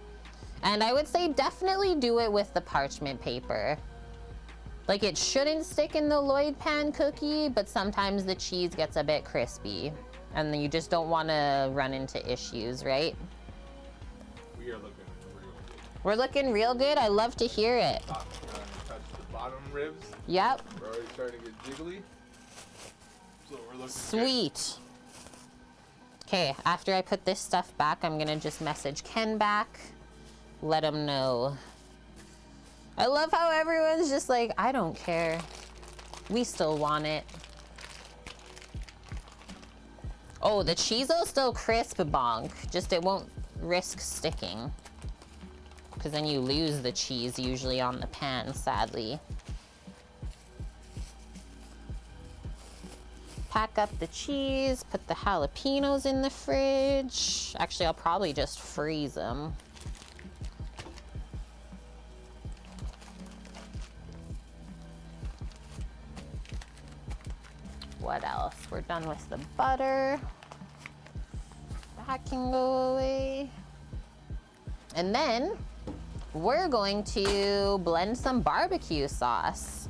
B: And I would say definitely do it with the parchment paper. Like, it shouldn't stick in the Lloyd pan cookie, but sometimes the cheese gets a bit crispy, and then you just don't want to run into issues, right?
A: We are looking real good.
B: We're looking real good. I love to hear it.
A: Touch the bottom ribs.
B: Yep.
A: We're already starting to get jiggly. So we're looking
B: Sweet. Okay, after I put this stuff back, I'm gonna just message Ken back, let him know. I love how everyone's just like, I don't care. We still want it. Oh, the cheese will still crisp bonk, just it won't risk sticking. Because then you lose the cheese usually on the pan, sadly. Pack up the cheese, put the jalapenos in the fridge. Actually, I'll probably just freeze them. What else? We're done with the butter. That can go away. And then we're going to blend some barbecue sauce.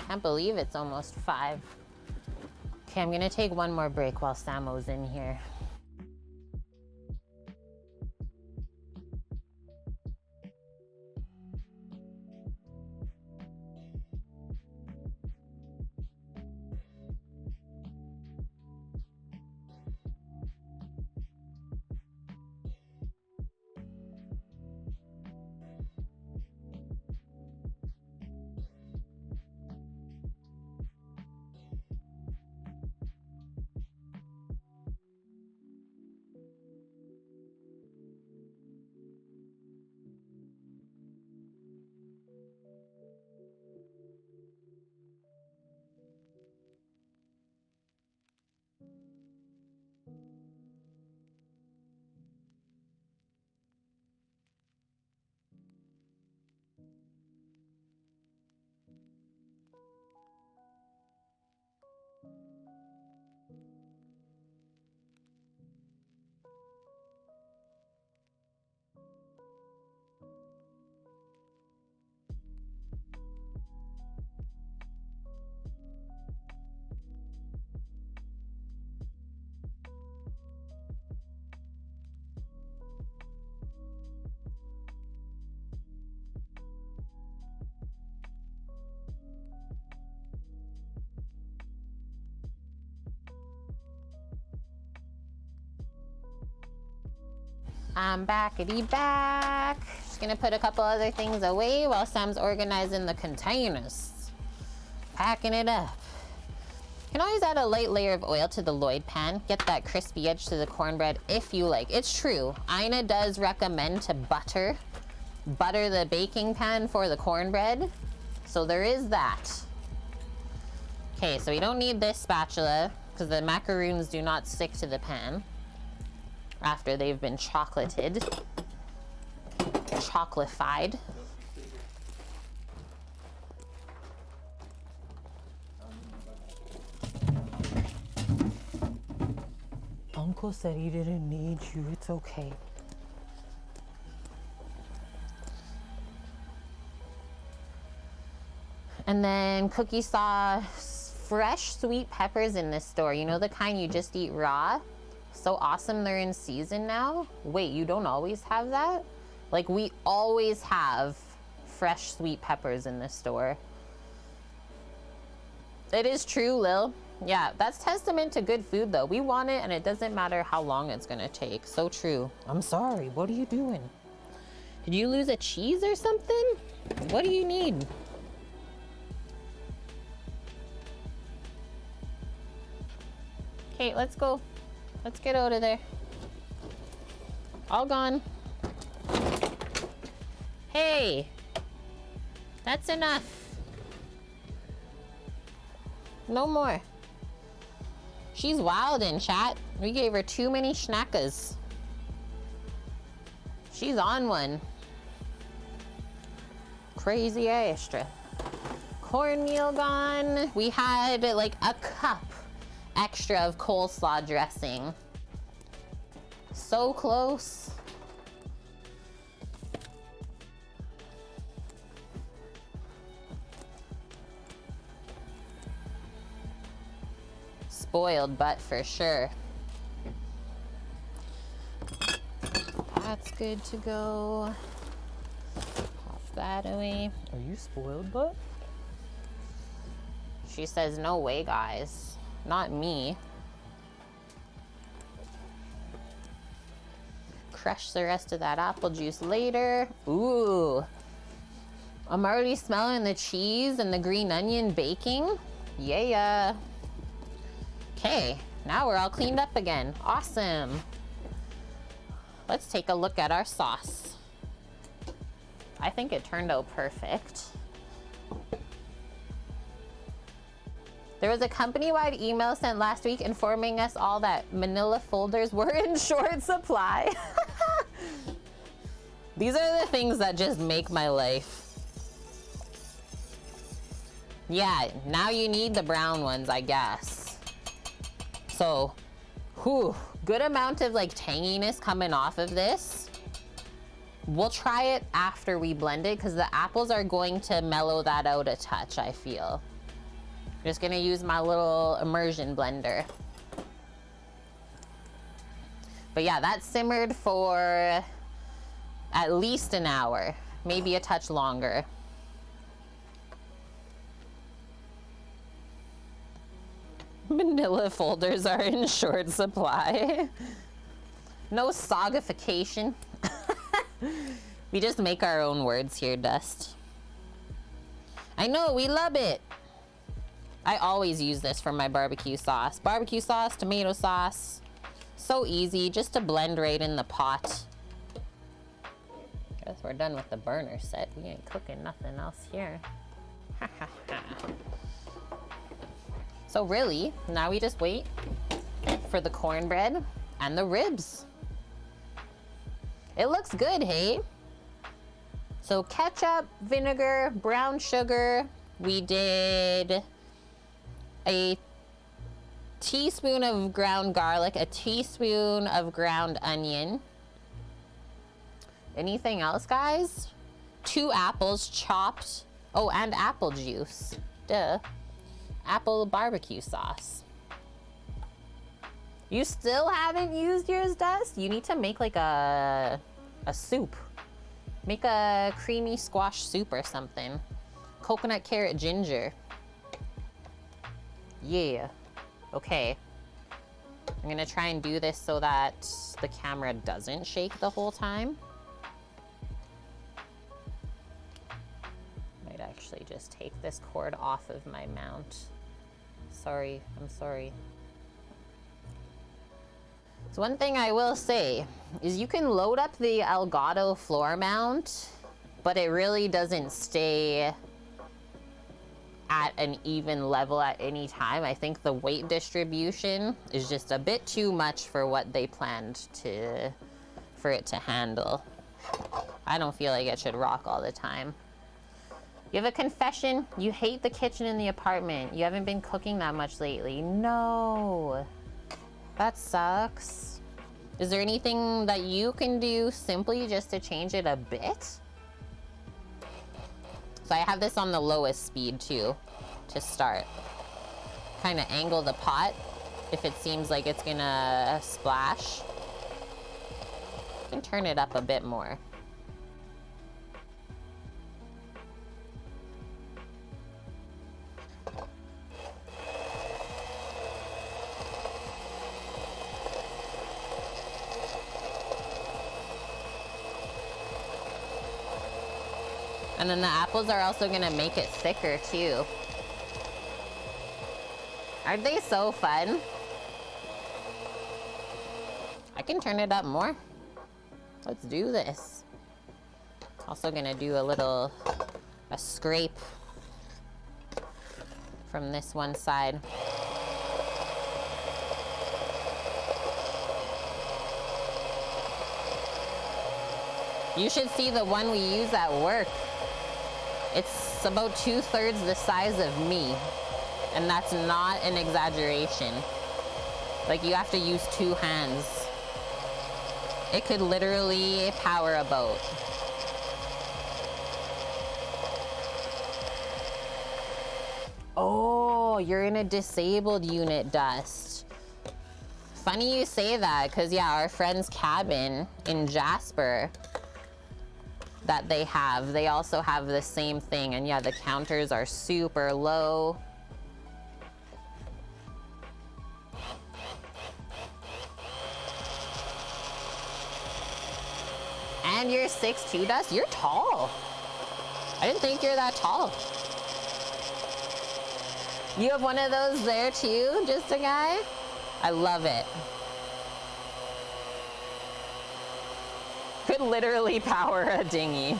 B: Can't believe it's almost 5. Okay, I'm gonna take one more break while Samo's in here. I'm backity back. Just gonna put a couple other things away while Sam's organizing the containers. Packing it up. You can always add a light layer of oil to the Lloyd pan. Get that crispy edge to the cornbread if you like. It's true, Ina does recommend to butter the baking pan for the cornbread. So there is that. Okay, so we don't need this spatula because the macaroons do not stick to the pan after they've been chocolated, chocolified. Uncle said he didn't need you, it's okay. And then cookie sauce, fresh sweet peppers in this store. You know, the kind you just eat raw? So awesome they're in season now. Wait, you don't always have that? Like, we always have fresh sweet peppers in this store. It is true, Lil. Yeah, that's testament to good food though. We want it and it doesn't matter how long it's gonna take. So true. I'm sorry, what are you doing? Did you lose a cheese or something? What do you need? Okay, let's go. Let's get out of there. All gone. Hey, that's enough. No more. She's wild in chat. We gave her too many schnackers. She's on one. Crazy extra. Cornmeal gone. We had like a cup extra of coleslaw dressing. So close. Spoiled butt for sure. That's good to go. Pop that away. Are you spoiled butt? She says, no way, guys. Not me. Crush the rest of that apple juice later. Ooh. I'm already smelling the cheese and the green onion baking. Yeah. Okay, now we're all cleaned up again. Awesome. Let's take a look at our sauce. I think it turned out perfect. There was a company-wide email sent last week informing us all that manila folders were in short supply. These are the things that just make my life. Yeah, now you need the brown ones, I guess. So, whew, good amount of like tanginess coming off of this. We'll try it after we blend it because the apples are going to mellow that out a touch, I feel. Just gonna use my little immersion blender. But yeah, that simmered for at least an hour, maybe a touch longer. Manila folders are in short supply. No sogification. We just make our own words here, Dust. I know, we love it. I always use this for my barbecue sauce. Barbecue sauce, tomato sauce. So easy, just to blend right in the pot. Guess we're done with the burner set. We ain't cooking nothing else here. So really, now we just wait for the cornbread and the ribs. It looks good, hey? So ketchup, vinegar, brown sugar. We did a teaspoon of ground garlic, a teaspoon of ground onion. Anything else, guys? 2 apples chopped. Oh, and apple juice. Duh. Apple barbecue sauce. You still haven't used yours, Dust? You need to make like a soup. Make a creamy squash soup or something. Coconut, carrot, ginger. Yeah. Okay. I'm gonna try and do this so that the camera doesn't shake the whole time. Might actually just take this cord off of my mount. Sorry, I'm sorry. So one thing I will say is you can load up the Elgato floor mount, but it really doesn't stay at an even level at any time. I think the weight distribution is just a bit too much for what they planned for it to handle. I don't feel like it should rock all the time. You have a confession? You hate the kitchen in the apartment. You haven't been cooking that much lately. No, that sucks. Is there anything that you can do simply just to change it a bit? So I have this on the lowest speed too, to start. Kind of angle the pot if it seems like it's gonna splash. You can turn it up a bit more. And then the apples are also gonna make it thicker too. Aren't they so fun? I can turn it up more. Let's do this. Also gonna do a scrape from this one side. You should see the one we use at work. It's about 2/3 the size of me. And that's not an exaggeration. Like, you have to use 2 hands. It could literally power a boat. Oh, you're in a disabled unit, Dust. Funny you say that, because yeah, our friend's cabin in Jasper that they also have the same thing, and yeah, the counters are super low. And you're 6'2", Dust? You're tall. I didn't think you're that tall. You have one of those there too, just a guy? I love it. Could literally power a dinghy.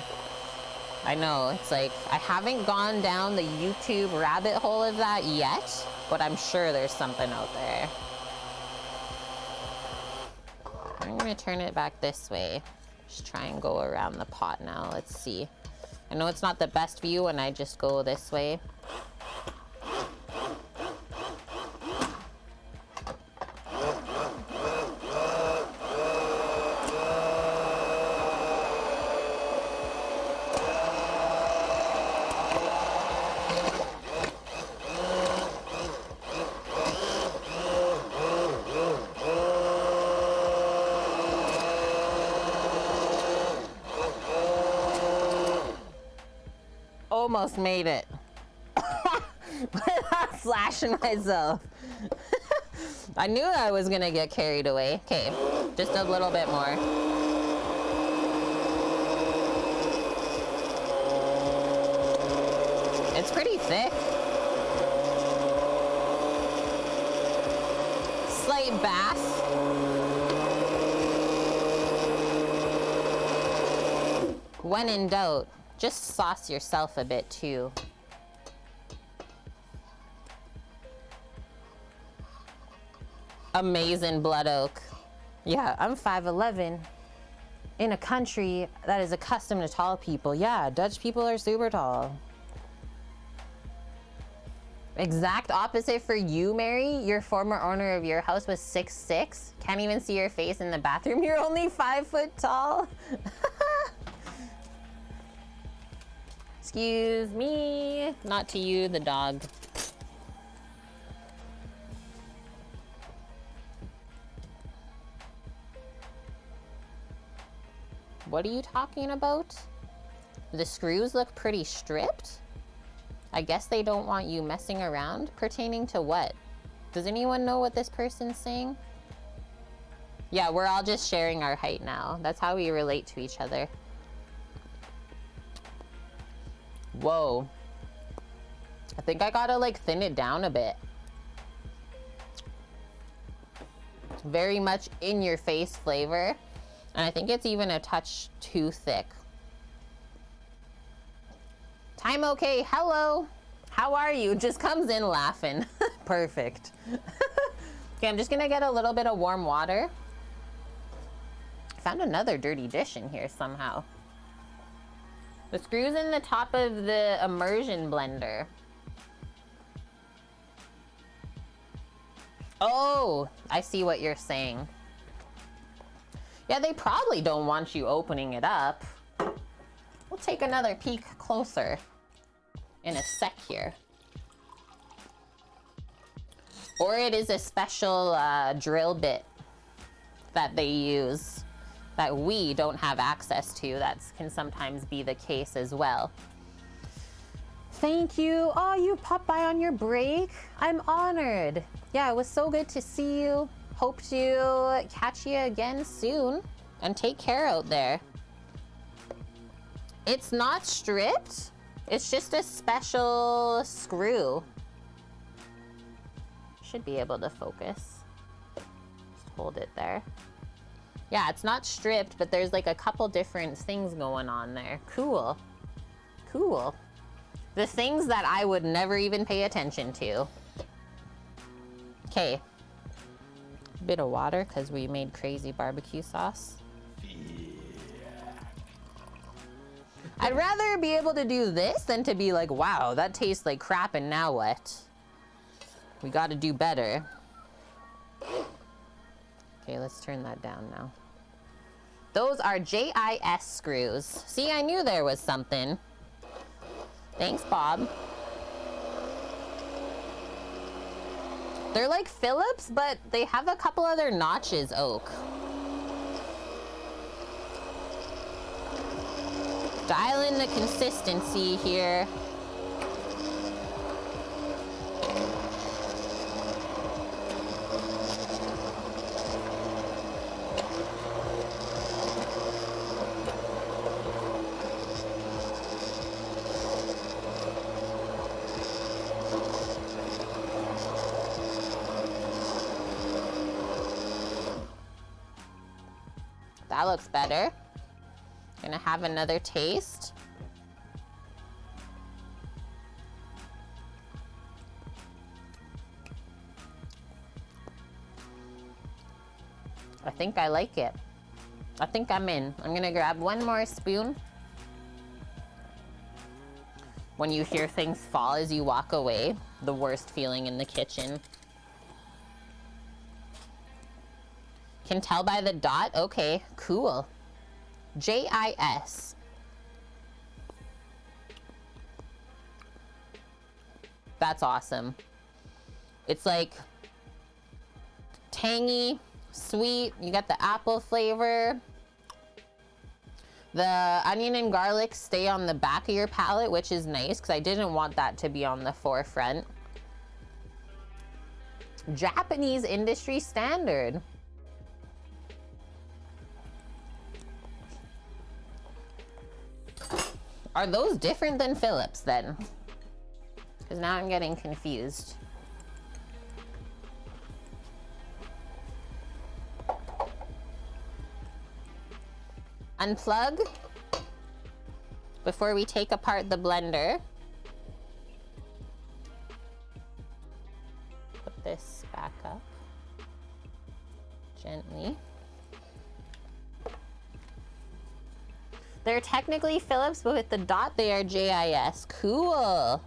B: I know, it's like, I haven't gone down the YouTube rabbit hole of that yet, but I'm sure there's something out there. I'm gonna turn it back this way. Just try and go around the pot now. Let's see. I know it's not the best view when I just go this way. Almost made it. Without slashing myself. I knew I was gonna get carried away. Okay, just a little bit more. It's pretty thick. Slight bath. When in doubt, just sauce yourself a bit too. Amazing blood oak. Yeah, I'm 5'11" in a country that is accustomed to tall people. Yeah, Dutch people are super tall. Exact opposite for you, Mary. Your former owner of your house was 6'6". Can't even see your face in the bathroom. You're only 5 foot tall. Excuse me. Not to you, the dog. What are you talking about? The screws look pretty stripped. I guess they don't want you messing around. Pertaining to what? Does anyone know what this person's saying? Yeah, we're all just sharing our height now. That's how we relate to each other. Whoa. I think I gotta like thin it down a bit. Very much in your face flavor. And I think it's even a touch too thick. Time okay, hello. How are you? Just comes in laughing. Perfect. Okay, I'm just gonna get a little bit of warm water. Found another dirty dish in here somehow. The screw's in the top of the immersion blender. Oh, I see what you're saying. Yeah, they probably don't want you opening it up. We'll take another peek closer in a sec here. Or it is a special drill bit that they use that we don't have access to. That can sometimes be the case as well. Thank you. Oh, you popped by on your break? I'm honored. Yeah, it was so good to see you. Hope to catch you again soon. And take care out there. It's not stripped. It's just a special screw. Should be able to focus. Just hold it there. Yeah, it's not stripped, but there's like a couple different things going on there. Cool. Cool. The things that I would never even pay attention to. Okay. Bit of water because we made crazy barbecue sauce. I'd rather be able to do this than to be like, wow, that tastes like crap and now what? We got to do better. Okay, let's turn that down now. Those are JIS screws. See, I knew there was something. Thanks, Bob. They're like Phillips, but they have a couple other notches, Oak. Dial in the consistency here. That looks better. Gonna have another taste. I think I like it. I think I'm in. I'm gonna grab one more spoon. When you hear things fall as you walk away, the worst feeling in the kitchen. Can tell by the dot? Okay, cool. JIS. That's awesome. It's like tangy, sweet. You got the apple flavor. The onion and garlic stay on the back of your palate, which is nice because I didn't want that to be on the forefront. Japanese industry standard. Are those different than Phillips then? Because now I'm getting confused. Unplug before we take apart the blender. Put this back up gently. They're technically Phillips, but with the dot, they are JIS. Cool.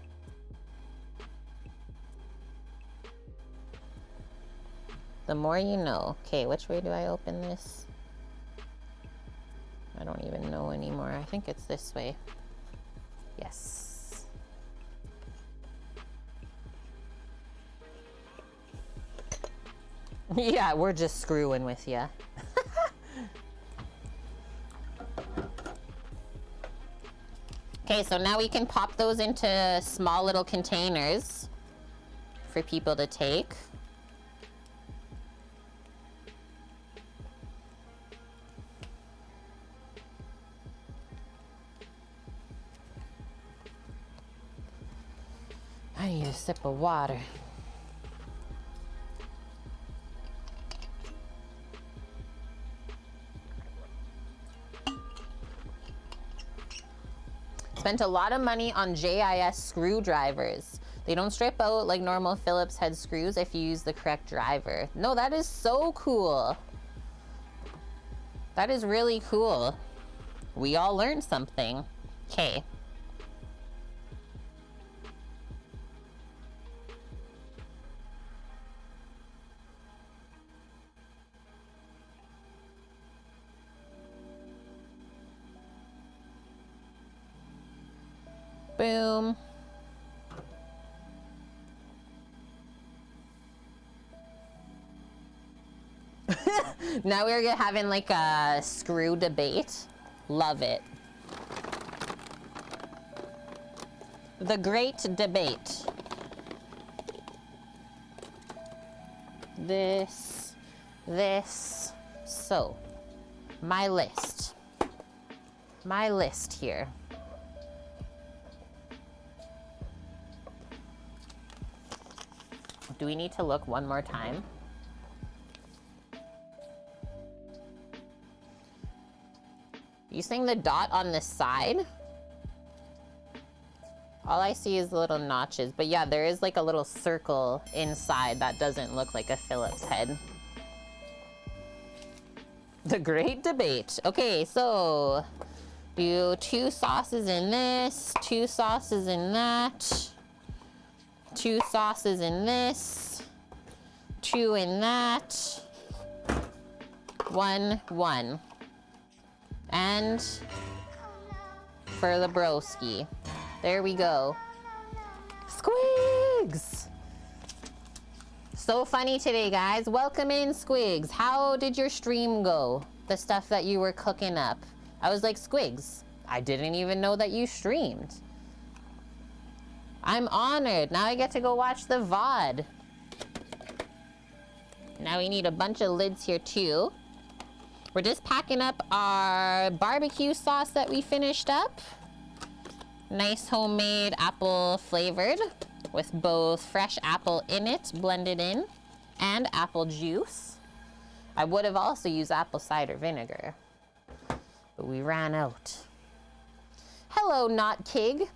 B: The more you know. Okay, which way do I open this? I don't even know anymore. I think it's this way. Yes. Yeah, we're just screwing with you. Okay, so now we can pop those into small little containers for people to take. sip of water. Spent a lot of money on JIS screwdrivers. They don't strip out like normal Phillips head screws if you use the correct driver. No, that is so cool. That is really cool. We all learned something. Okay. Boom. Now we're having like a screw debate. Love it. The great debate. This. So, my list. My list here. Do we need to look one more time? You seeing the dot on the side? All I see is little notches, but yeah, there is like a little circle inside that doesn't look like a Phillips head. The great debate. Okay, so do 2 sauces in this, 2 sauces in that, 2 sauces in this, 2 in that, 1. And for the broski. There we go. Squigs! So funny today, guys. Welcome in, Squigs. How did your stream go? The stuff that you were cooking up. I was like, Squigs, I didn't even know that you streamed. I'm honored. Now I get to go watch the VOD. Now we need a bunch of lids here too. We're just packing up our barbecue sauce that we finished up. Nice homemade apple flavored with both fresh apple in it, blended in, and apple juice. I would have also used apple cider vinegar, but we ran out. Hello, Not Kig.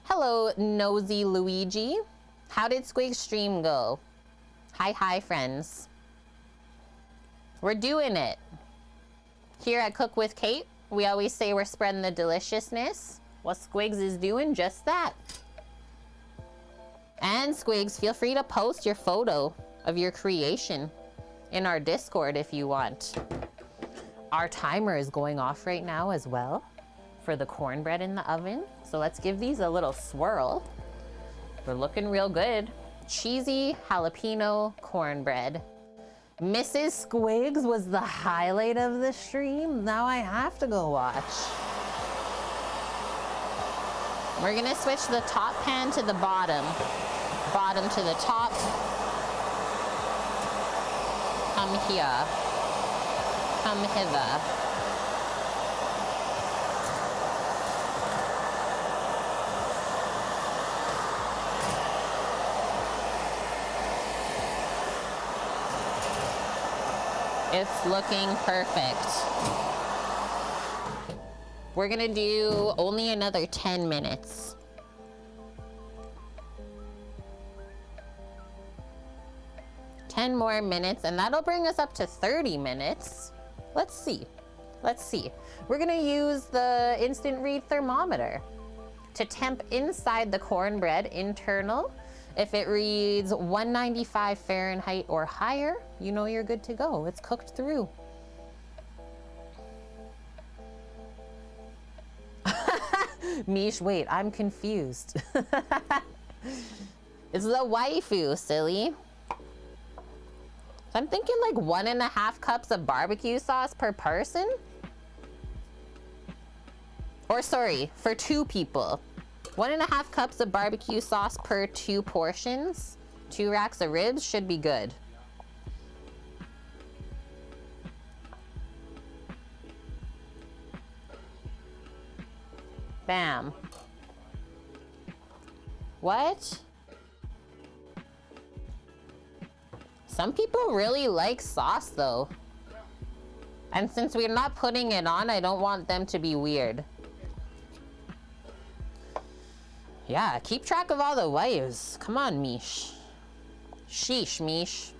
B: Hello, Nosy Luigi. How did Squig's stream go? Hi, friends. We're doing it. Here at Cook with Kate, we always say we're spreading the deliciousness. Well, Squigs is doing just that. And Squigs, feel free to post your photo of your creation in our Discord if you want. Our timer is going off right now as well for the cornbread in the oven. So let's give these a little swirl. They're looking real good. Cheesy jalapeno cornbread. Mrs. Squigs was the highlight of the stream. Now I have to go watch. We're gonna switch the top pan to the bottom. Bottom to the top. Come here. Come hither. It's looking perfect. We're gonna do only another 10 minutes. Ten more minutes, and that'll bring us up to 30 minutes. Let's see. We're gonna use the instant read thermometer to temp inside the cornbread internal. If it reads 195 Fahrenheit or higher, you know you're good to go. It's cooked through. Mish, wait, I'm confused. It's the waifu, silly. I'm thinking like 1.5 cups of barbecue sauce per person. Or sorry, for 2 people. 1.5 cups of barbecue sauce per 2 portions. 2 racks of ribs should be good. Bam. What? Some people really like sauce though. And since we're not putting it on, I don't want them to be weird. Yeah, keep track of all the wives. Come on, Mish. Sheesh, Mish.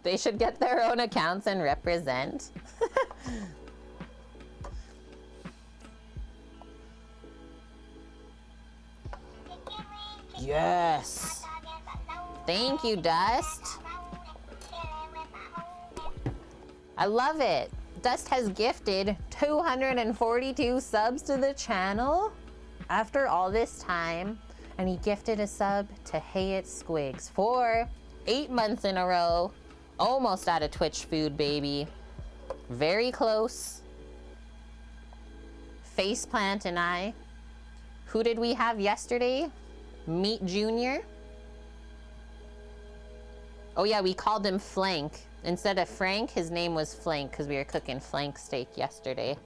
B: They should get their own accounts and represent. Yes. Thank you, Dust. I love it. Dust has gifted 242 subs to the channel after all this time. And he gifted a sub to Hey It Squigs for 8 months in a row. Almost out of Twitch food, baby. Very close. Faceplant and I. Who did we have yesterday? Meat Junior. Oh yeah, we called him Flank. Instead of Frank, his name was Flank because we were cooking flank steak yesterday.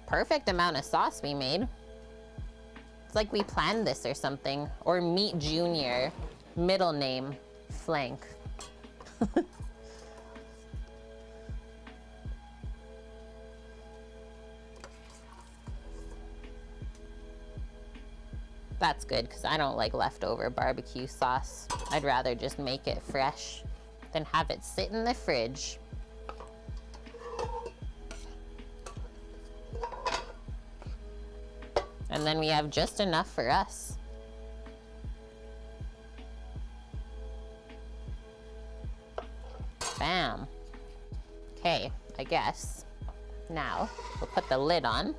B: Perfect amount of sauce we made. It's like we planned this or something. Or Meat Junior, middle name, Flank. That's good, because I don't like leftover barbecue sauce. I'd rather just make it fresh than have it sit in the fridge. And then we have just enough for us. Bam. Okay, I guess. Now, we'll put the lid on.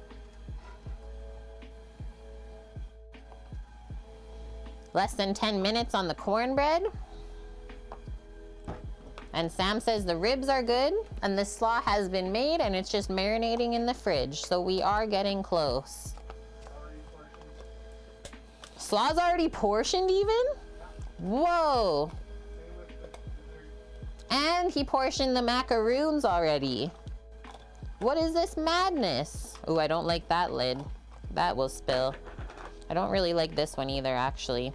B: Less than 10 minutes on the cornbread. And Sam says the ribs are good and the slaw has been made and it's just marinating in the fridge. So we are getting close. Slaw's already portioned even? Whoa. And he portioned the macaroons already. What is this madness? Oh, I don't like that lid. That will spill. I don't really like this one either, actually.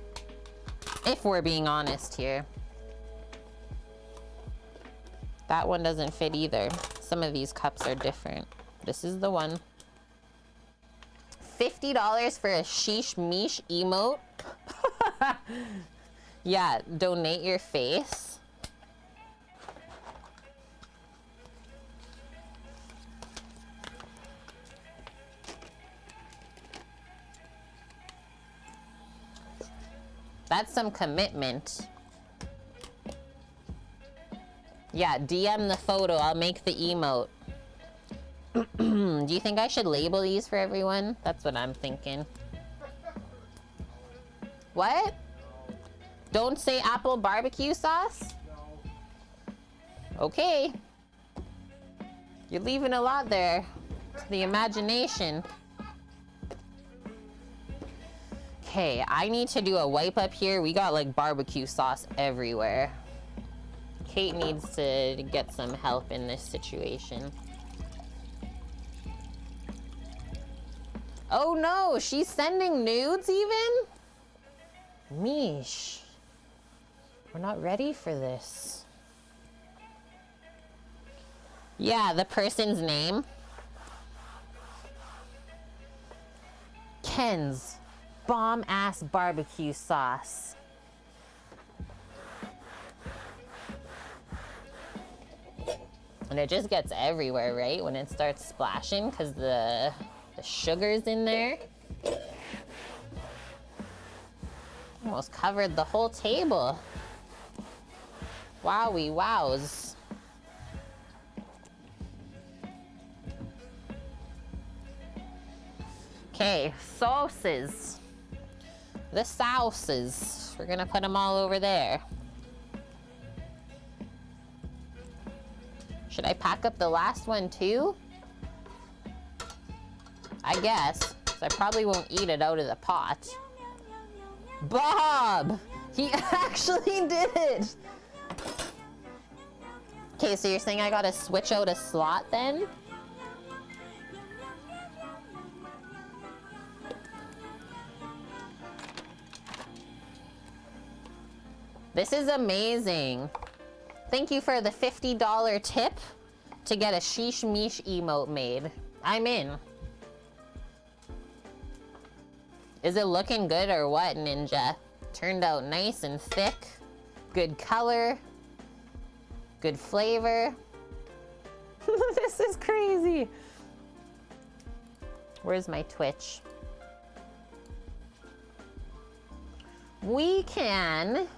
B: If we're being honest here. That one doesn't fit either. Some of these cups are different. This is the one. $50 for a sheesh meesh emote? Yeah, donate your face. That's some commitment. Yeah, DM the photo. I'll make the emote. Do you think I should label these for everyone? That's what I'm thinking. What? Don't say apple barbecue sauce? Okay. You're leaving a lot there to the imagination. Okay, I need to do a wipe up here. We got like barbecue sauce everywhere. Kate needs to get some help in this situation. Oh no, she's sending nudes even? Mish. We're not ready for this. Yeah, the person's name. Ken's bomb ass barbecue sauce. And it just gets everywhere, right? When it starts splashing, because the sugar's in there. Almost covered the whole table. Wowie wows. Okay, sauces. The sauces. We're gonna put them all over there. Should I pack up the last one too? I guess, 'cause I probably won't eat it out of the pot. Bob! He actually did it. Okay, so you're saying I gotta switch out a slot then? This is amazing. Thank you for the $50 tip to get a sheesh meesh emote made. I'm in. Is it looking good or what, Ninja? Turned out nice and thick. Good color. Good flavor. This is crazy. Where's my Twitch? We can...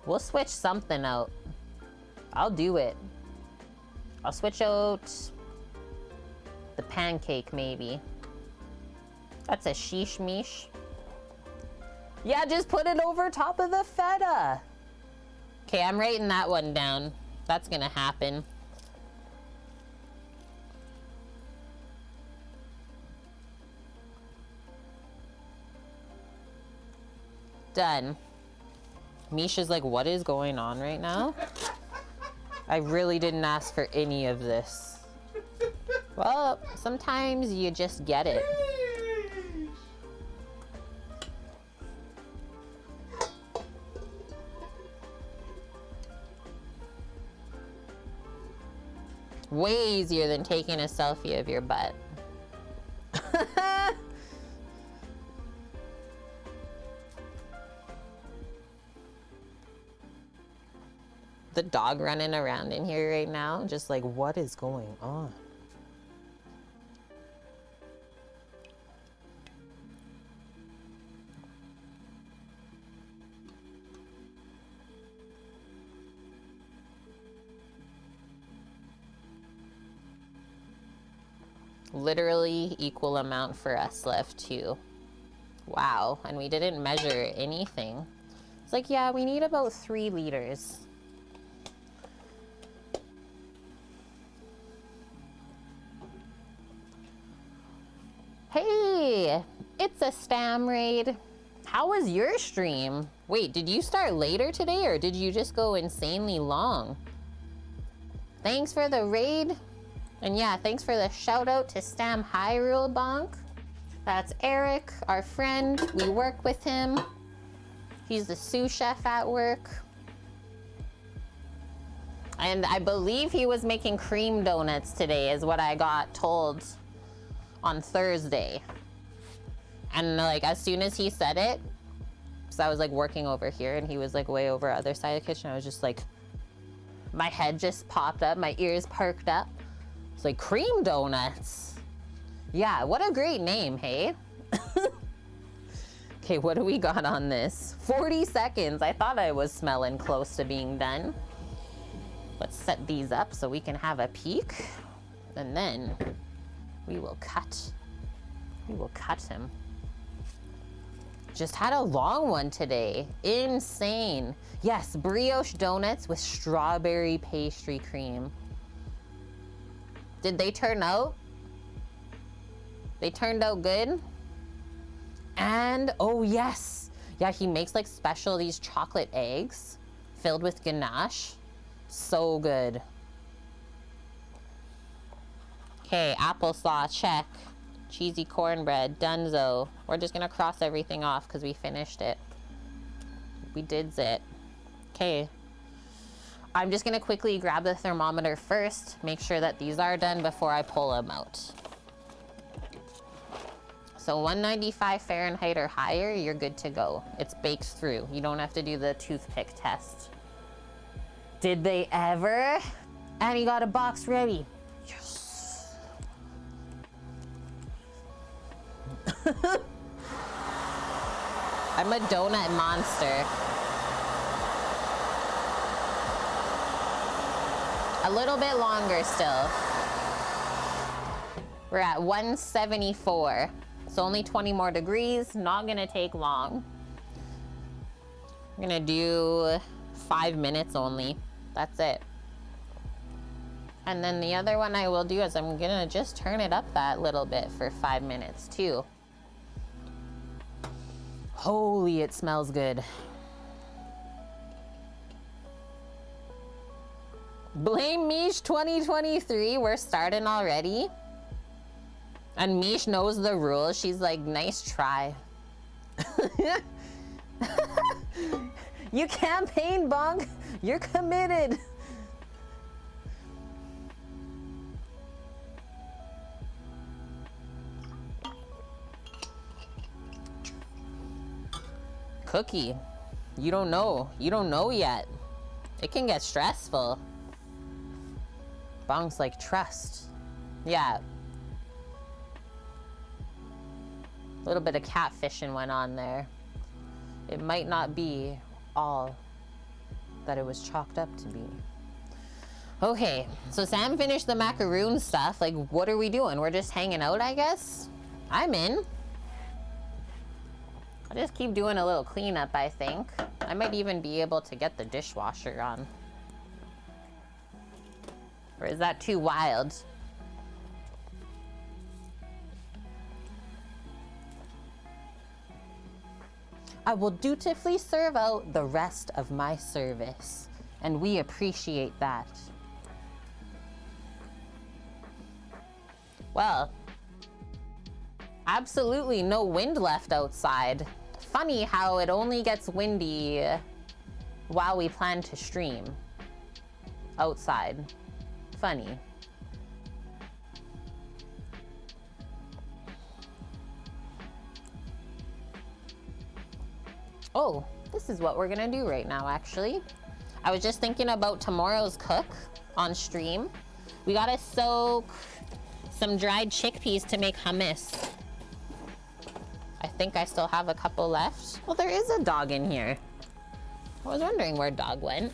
B: We'll switch something out. I'll do it. I'll switch out the pancake, maybe. That's a sheesh meesh. Yeah, just put it over top of the feta. Okay, I'm writing that one down. That's gonna happen. Done. Misha's like, what is going on right now? I really didn't ask for any of this. Well, sometimes you just get it. Way easier than taking a selfie of your butt. The dog running around in here right now, just like, what is going on? Literally equal amount for us left too. Wow, and we didn't measure anything. It's like, yeah, we need about 3 liters. Hey, it's a Stam raid. How was your stream? Wait, did you start later today or did you just go insanely long? Thanks for the raid. And yeah, thanks for the shout out to Stam Hyrule Bonk. That's Eric, our friend. We work with him. He's the sous chef at work. And I believe he was making cream donuts today is what I got told on Thursday. And like, as soon as he said it, so I was like working over here and he was like way over other side of the kitchen. I was just like, my head just popped up, my ears perked up. It's like, cream donuts. Yeah, what a great name, hey? Okay, what do we got on this? 40 seconds. I thought I was smelling close to being done. Let's set these up so we can have a peek. And then we will cut. We will cut him. Just had a long one today. Insane. Yes, brioche donuts with strawberry pastry cream. Did they turn out? They turned out good? And, oh yes. Yeah, he makes like special these chocolate eggs filled with ganache. So good. Okay, applesauce, check. Cheesy cornbread, dunzo. We're just gonna cross everything off because we finished it. We did it. Okay. I'm just gonna quickly grab the thermometer first, make sure that these are done before I pull them out. So 195 Fahrenheit or higher, you're good to go. It's baked through. You don't have to do the toothpick test. Did they ever? And he got a box ready. Yes. I'm a donut monster. A little bit longer still. We're at 174. It's only 20 more degrees, not gonna take long. I'm gonna do 5 minutes only. That's it. And then the other one I will do is I'm gonna just turn it up that little bit for 5 minutes too. Holy, it smells good. Blame Mish 2023, we're starting already. And Mish knows the rules. She's like, nice try. You campaign, Bong. You're committed. Cookie, you don't know. You don't know yet. It can get stressful. Bong's like, trust. Yeah. A little bit of catfishing went on there. It might not be all that it was chalked up to be. Okay, so Sam finished the macaroon stuff. Like, what are we doing? We're just hanging out, I guess? I'm in. I'll just keep doing a little cleanup, I think. I might even be able to get the dishwasher on. Or is that too wild? I will dutifully serve out the rest of my service, and we appreciate that. Well, absolutely no wind left outside. Funny how it only gets windy while we plan to stream outside. Funny. Oh, this is what we're gonna do right now, actually. I was just thinking about tomorrow's cook on stream. We gotta soak some dried chickpeas to make hummus. I think I still have a couple left. Well, there is a dog in here. I was wondering where dog went.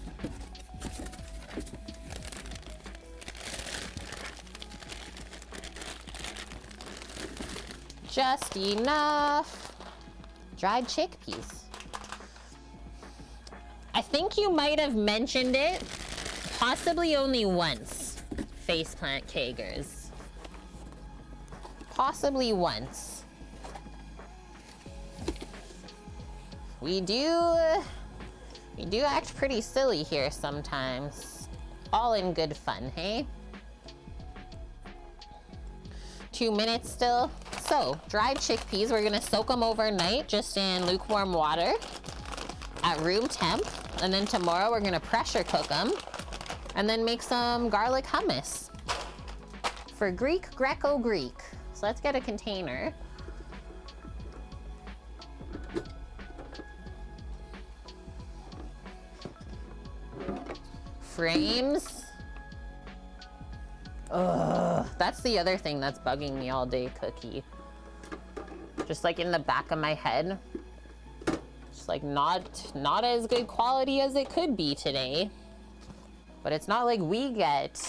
B: Just enough dried chickpeas. I think you might have mentioned it, possibly only once, Faceplant Kagers. Possibly once. We do act pretty silly here sometimes. All in good fun, hey? 2 minutes still. So, dried chickpeas, we're gonna soak them overnight just in lukewarm water at room temp. And then tomorrow we're gonna pressure cook them and then make some garlic hummus for Greco-Greek. So let's get a container. Frames. Ugh, that's the other thing that's bugging me all day, Cookie. Just like in the back of my head. Just like not as good quality as it could be today. But it's not like we get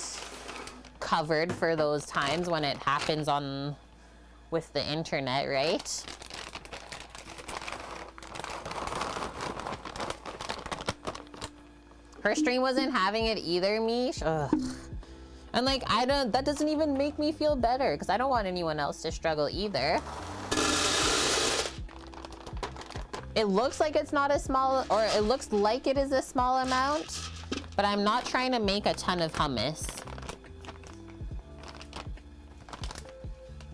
B: covered for those times when it happens on with the internet, right? Her stream wasn't having it either, Mish. Ugh. And like, that doesn't even make me feel better because I don't want anyone else to struggle either. It looks like it's not a small, or it looks like it is a small amount, but I'm not trying to make a ton of hummus.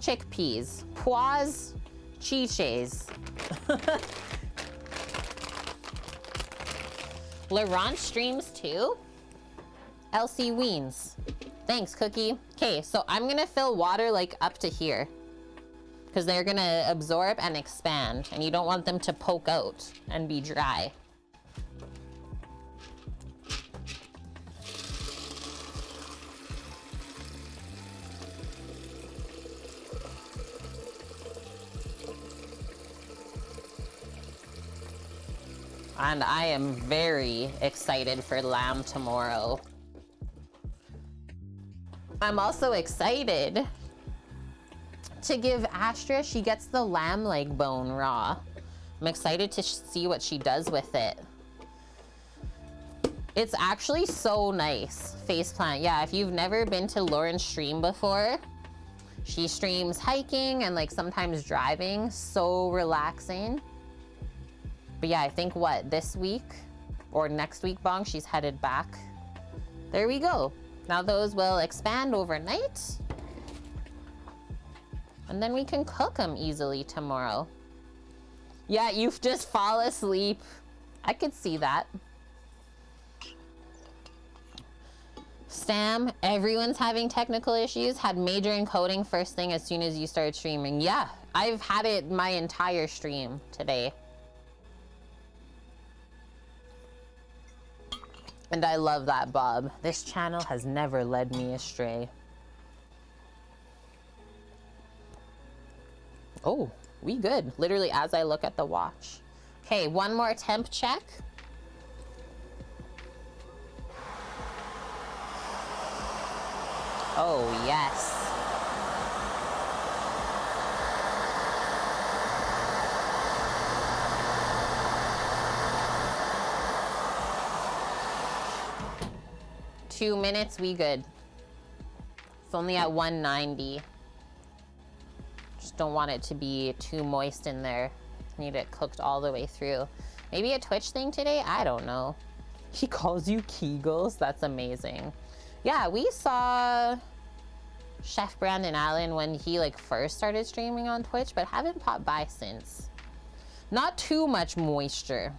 B: Chickpeas, pois chiches. Laurent streams too? Elsie Weens. Thanks, Cookie. Okay, so I'm gonna fill water like up to here because they're gonna absorb and expand and you don't want them to poke out and be dry. And I am very excited for lamb tomorrow. I'm also excited to give Astra, she gets the lamb leg bone raw. I'm excited to see what she does with it. It's actually so nice. Faceplant. Yeah, if you've never been to Lauren's stream before, she streams hiking and like sometimes driving. So relaxing. But yeah, I think what, this week or next week, Bong, she's headed back. There we go. Now those will expand overnight. And then we can cook them easily tomorrow. Yeah, you've just fall asleep. I could see that. Stam, everyone's having technical issues. Had major encoding first thing as soon as you started streaming. Yeah, I've had it my entire stream today. And I love that, Bob. This channel has never led me astray. Oh, we good. Literally as I look at the watch. Okay, one more temp check. Oh, yes. Two minutes, we good. It's only at 190. Just don't want it to be too moist in there. Need it cooked all the way through. Maybe a Twitch thing today? I don't know. He calls you Kegels? That's amazing. Yeah, we saw Chef Brandon Allen when he like first started streaming on Twitch, but haven't popped by since. Not too much moisture.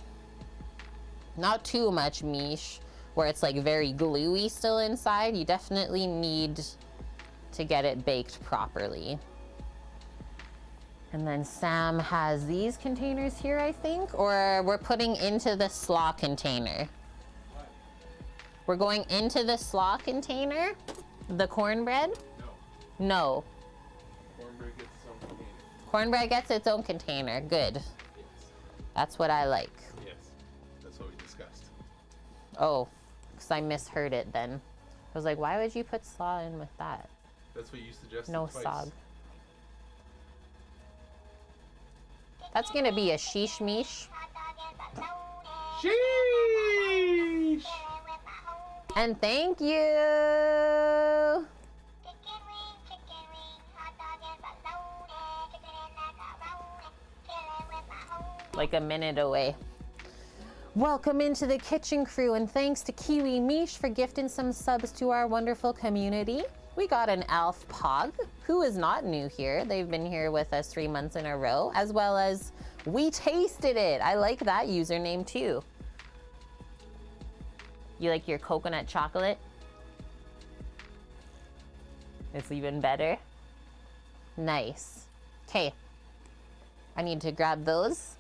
B: Not too much miche, where it's like very gluey still inside. You definitely need to get it baked properly. And then Sam has these containers here, I think, or we're putting into the slaw container.
A: What?
B: We're going into the slaw container, the cornbread?
A: No.
B: No.
A: Cornbread gets its own container.
B: Cornbread gets its own container. Good.
A: Yes.
B: That's what I like.
A: Yes. That's what we discussed.
B: Oh, because I misheard it then. I was like, why would you put slaw in with that?
A: That's what you suggested.
B: No
A: twice.
B: sog. That's gonna be a sheesh meesh.
A: Sheesh!
B: And thank you. Like a minute away. Welcome into the kitchen crew, and thanks to Kiwi Mish for gifting some subs to our wonderful community. We got an Alf Pog, who is not new here. They've been here with us 3 months in a row, as well as We Tasted It. I like that username too. You like your coconut chocolate? It's even better. Nice. Okay. I need to grab those.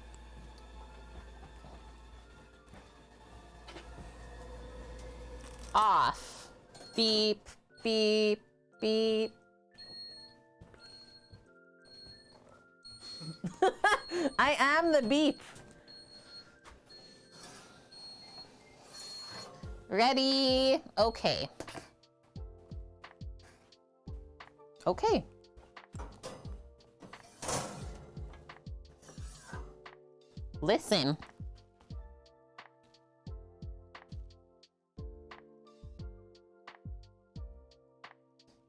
B: Off. Beep, beep, beep. I am the beep. Ready? Okay. Okay. Listen.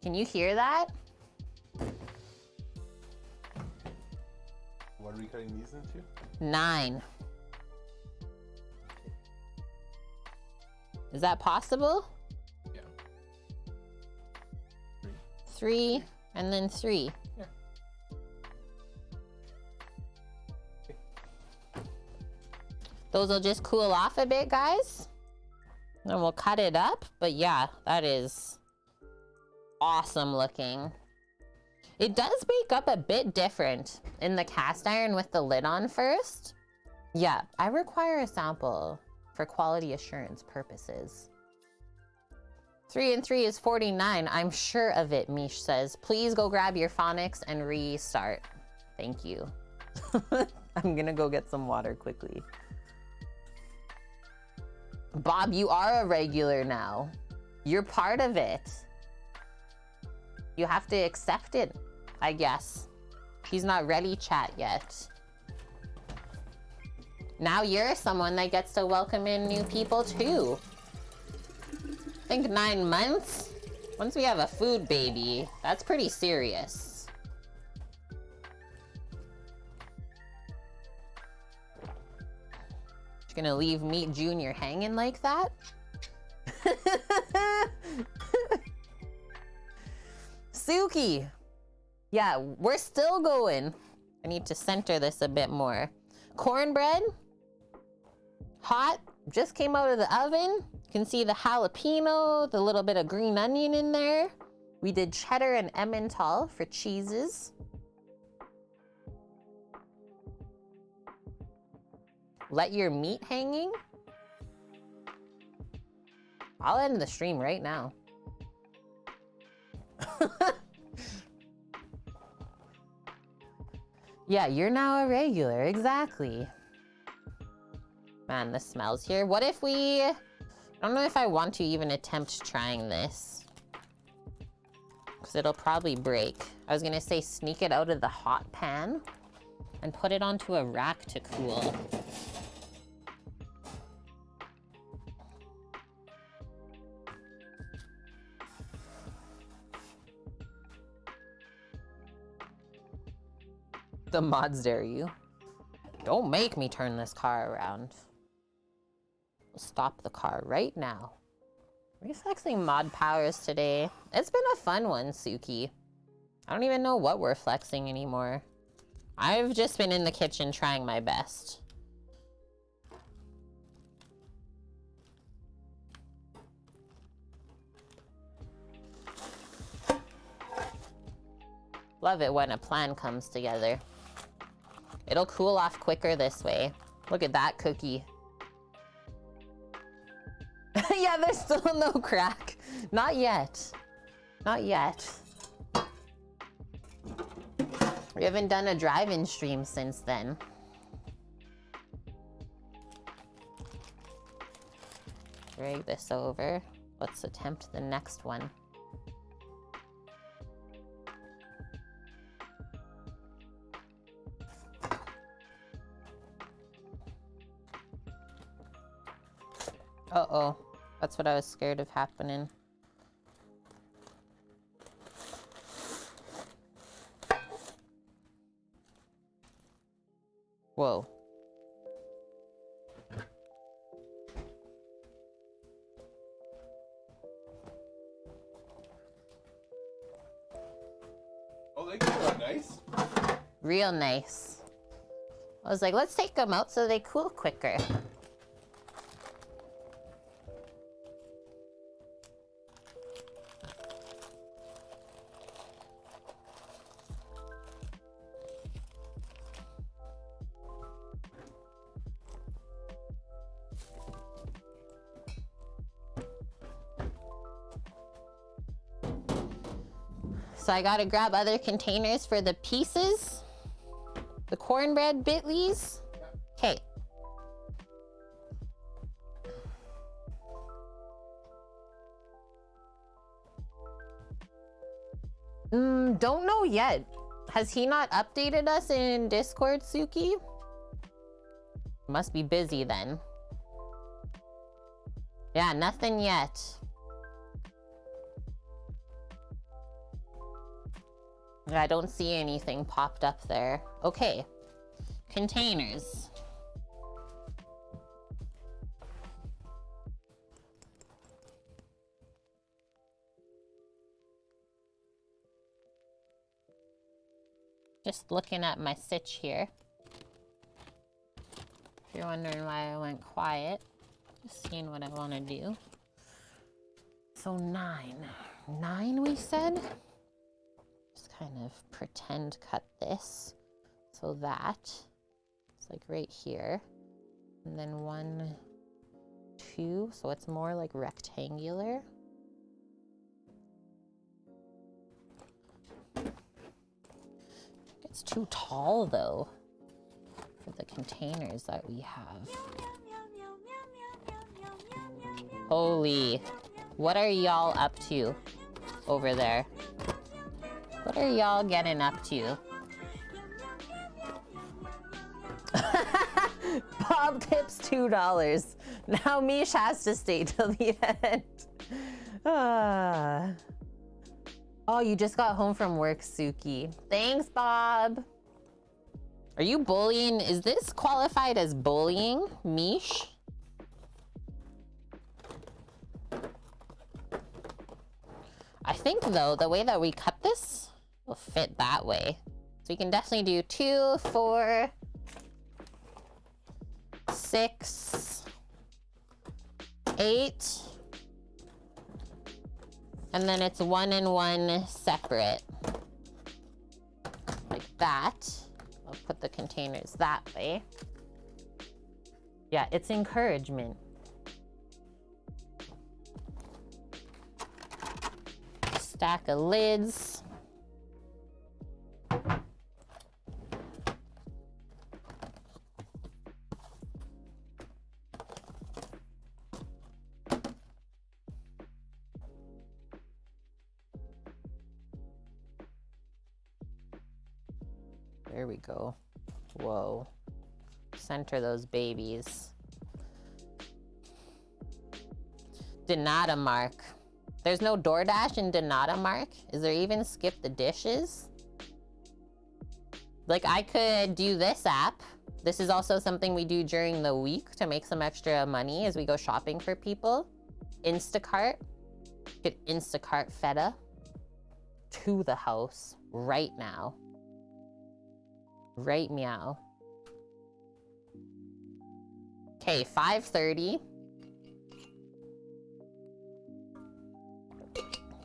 B: Can you hear that?
A: What are we cutting these into?
B: 9. Is that possible?
A: Yeah.
B: 3 and then 3.
A: Yeah.
B: Those will just cool off a bit, guys. And we'll cut it up. But yeah, that is awesome looking. It does bake up a bit different in the cast iron with the lid on first. Yeah, I require a sample for quality assurance purposes. 3 and 3 is 49. I'm sure of it, Mish says. Please go grab your phonics and restart. Thank you. I'm gonna go get some water quickly. Bob, you are a regular now. You're part of it. You have to accept it, I guess. He's not ready, chat, yet. Now you're someone that gets to welcome in new people too. I think 9 months. Once we have a food baby, that's pretty serious. You're gonna leave Meat Junior hanging like that? Suki! Yeah, we're still going. I need to center this a bit more. Cornbread, hot, just came out of the oven. You can see the jalapeno, the little bit of green onion in there. We did cheddar and Emmental for cheeses. Let your meat hanging. I'll end the stream right now. Yeah, you're now a regular, exactly. Man, the smells here. What if we... I don't know if I want to even attempt trying this. Because it'll probably break. I was gonna say sneak it out of the hot pan and put it onto a rack to cool. The mods dare you. Don't make me turn this car around. Stop the car right now. Reflexing mod powers today. It's been a fun one, Suki. I don't even know what we're flexing anymore. I've just been in the kitchen trying my best. Love it when a plan comes together. It'll cool off quicker this way. Look at that cookie. Yeah, there's still no crack. Not yet. Not yet. We haven't done a drive-in stream since then. Drag this over. Let's attempt the next one. Uh-oh. That's what I was scared of happening. Whoa.
A: Oh, they came out nice.
B: Real nice. I was like, let's take them out so they cool quicker. So I gotta grab other containers for the pieces. The cornbread bitlies. Okay. Don't know yet. Has he not updated us in Discord, Suki? Must be busy then. Yeah, nothing yet. I don't see anything popped up there. Okay. Containers. Just looking at my sitch here. If you're wondering why I went quiet, just seeing what I want to do. So 9. 9 we said? Kind of pretend cut this so that it's like right here, and then 1, 2, so it's more like rectangular. It's too tall though for the containers that we have. Holy, what are y'all up to over there? What are y'all getting up to? Bob tips $2. Now Mish has to stay till the end. Ah. Oh, you just got home from work, Suki. Thanks, Bob. Are you bullying? Is this qualified as bullying, Mish? I think, though, the way that we cut this will fit that way. So we can definitely do 2, 4, 6, 8. And then it's 1 and 1 separate. Like that. I'll put the containers that way. Yeah, it's encouragement. Stack of lids. There we go. Whoa. Center those babies. Donata Mark. There's no DoorDash in Donata Mark? Is there even skip the dishes? Like, I could do this app. This is also something we do during the week to make some extra money as we go shopping for people. Instacart. Get Instacart feta to the house right now. Right meow. Okay, 5:30.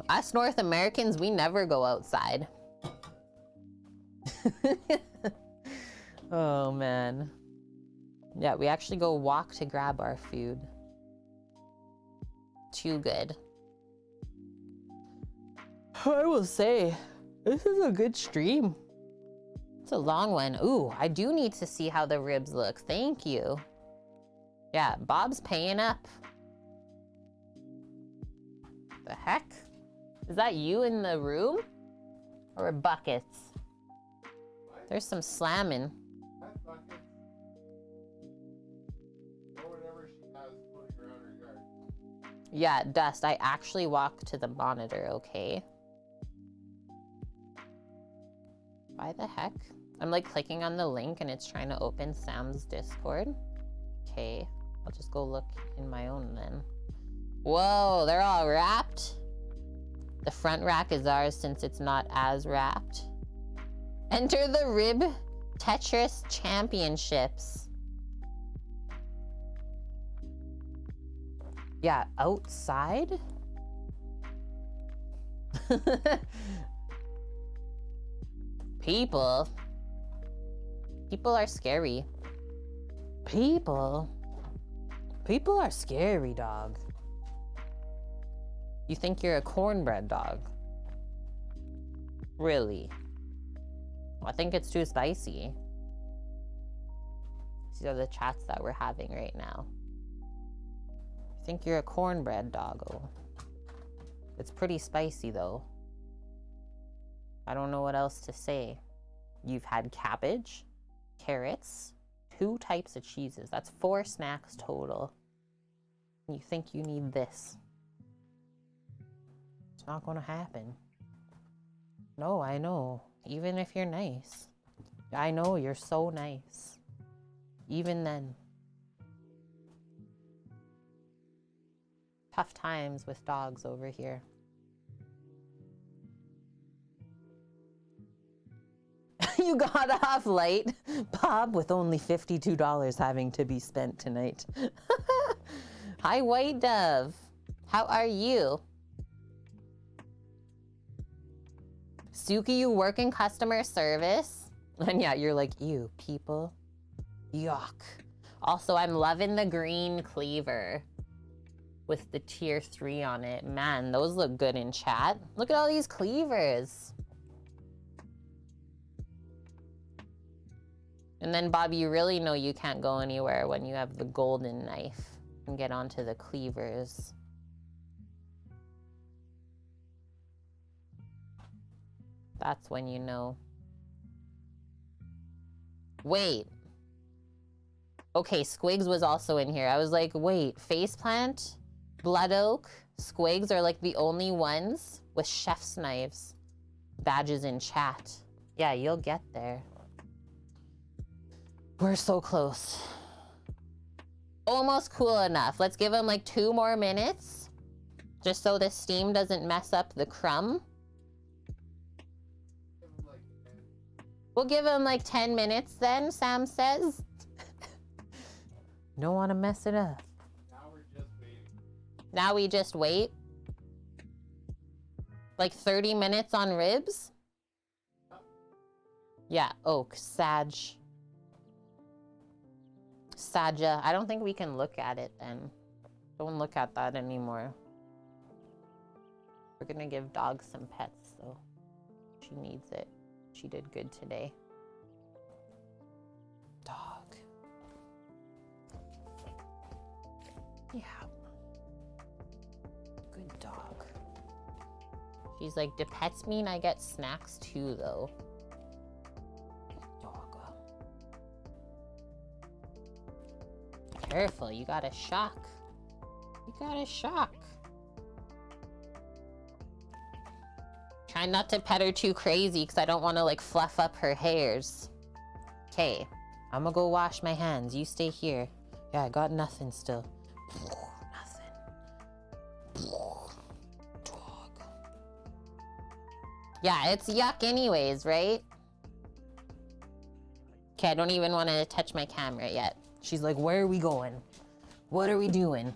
B: Us North Americans, we never go outside. Oh man. Yeah, we actually go walk to grab our food. Too good. I will say, this is a good stream. It's a long one. Ooh, I do need to see how the ribs look. Thank you. Yeah, Bob's paying up. The heck? Is that you in the room? Or buckets?
A: What?
B: There's some slamming.
A: That's buckets. Or whatever she has floating around her yard.
B: Yeah, Dust, I actually walked to the monitor, okay? Why the heck? I'm like clicking on the link and it's trying to open Sam's Discord. Okay, I'll just go look in my own then. Whoa, they're all wrapped? The front rack is ours since it's not as wrapped. Enter the Rib Tetris Championships. Yeah, outside? People are scary. People are scary, dog. You think you're a cornbread dog? Really? I think it's too spicy. These are the chats that we're having right now. You think you're a cornbread doggo? It's pretty spicy though. I don't know what else to say. You've had cabbage, carrots, 2 types of cheeses. That's 4 snacks total. You think you need this? It's not gonna happen. No, I know. Even if you're nice. I know you're so nice. Even then. Tough times with dogs over here. You got off late, Bob, with only $52 having to be spent tonight. Hi, White Dove. How are you? Suki, you work in customer service? And yeah, you're like, ew, people. Yuck. Also, I'm loving the green cleaver with the tier 3 on it. Man, those look good in chat. Look at all these cleavers. And then, Bob, you really know you can't go anywhere when you have the golden knife and get onto the cleavers. That's when you know. Wait. Okay, Squigs was also in here. I was like, wait, Faceplant, Blood Oak, Squigs are like the only ones with chef's knives. Badges in chat. Yeah, you'll get there. We're so close. Almost cool enough. Let's give them like 2 more minutes, just so the steam doesn't mess up the crumb. We'll give them like 10 minutes then, Sam says. Don't want to mess it up.
A: Now we're just waiting.
B: Now we just wait? Like 30 minutes on ribs? Yeah, oak, sag. Saja. I don't think we can look at it then. Don't look at that anymore. We're gonna give dog some pets though. She needs it. She did good today. Dog. Yeah. Good dog. She's like, do pets mean I get snacks too though? Dog. Careful, you got a shock. You got a shock. Try not to pet her too crazy because I don't want to like fluff up her hairs. Okay, I'm gonna go wash my hands. You stay here. Yeah, I got nothing still. Nothing. Dog. Yeah, it's yuck anyways, right? Okay, I don't even want to touch my camera yet. She's like, where are we going? What are we doing?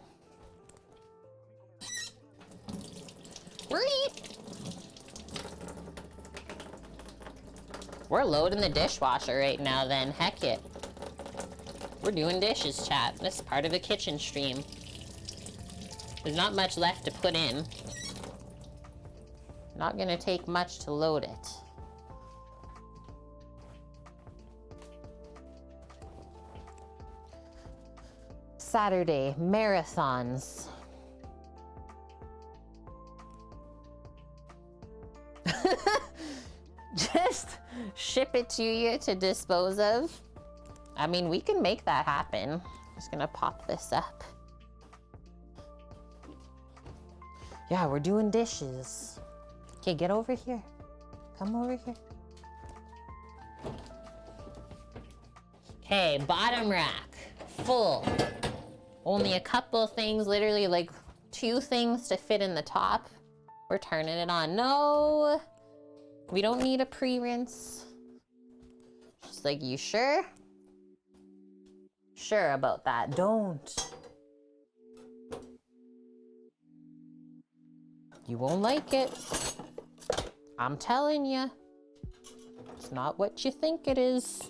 B: We're loading the dishwasher right now then. Heck it. We're doing dishes, chat. This is part of the kitchen stream. There's not much left to put in. Not gonna take much to load it. Saturday, marathons. Just ship it to you to dispose of. I mean, we can make that happen. Just gonna pop this up. Yeah, we're doing dishes. Okay, get over here. Come over here. Okay, bottom rack, full. Only a couple things, literally like 2 things to fit in the top. We're turning it on. No, we don't need a pre-rinse. She's like, you sure? Sure about that. Don't. You won't like it. I'm telling you. It's not what you think it is.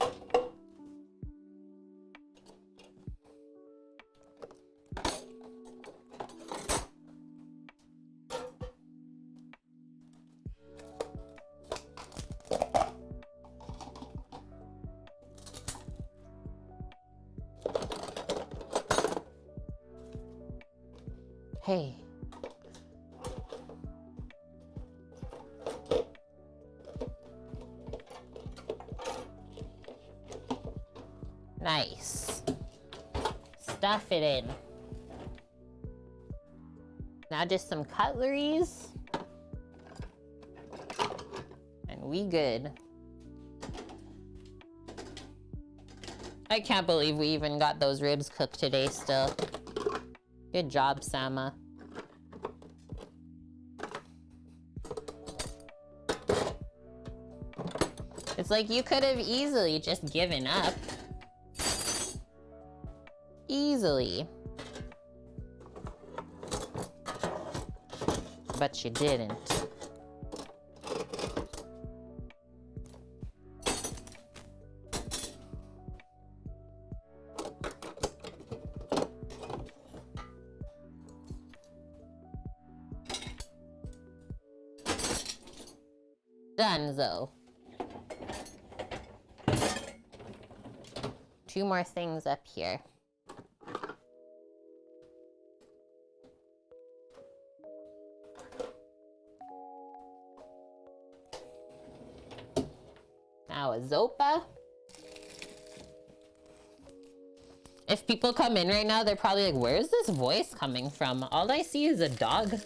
B: Hey. Nice. Stuff it in. Now just some cutleries. And we good. I can't believe we even got those ribs cooked today still. Good job, Sama. It's like you could have easily just given up. Easily. But you didn't. Donezo. 2 more things up here. Now a Zopa. If people come in right now, they're probably like, where's this voice coming from? All I see is a dog.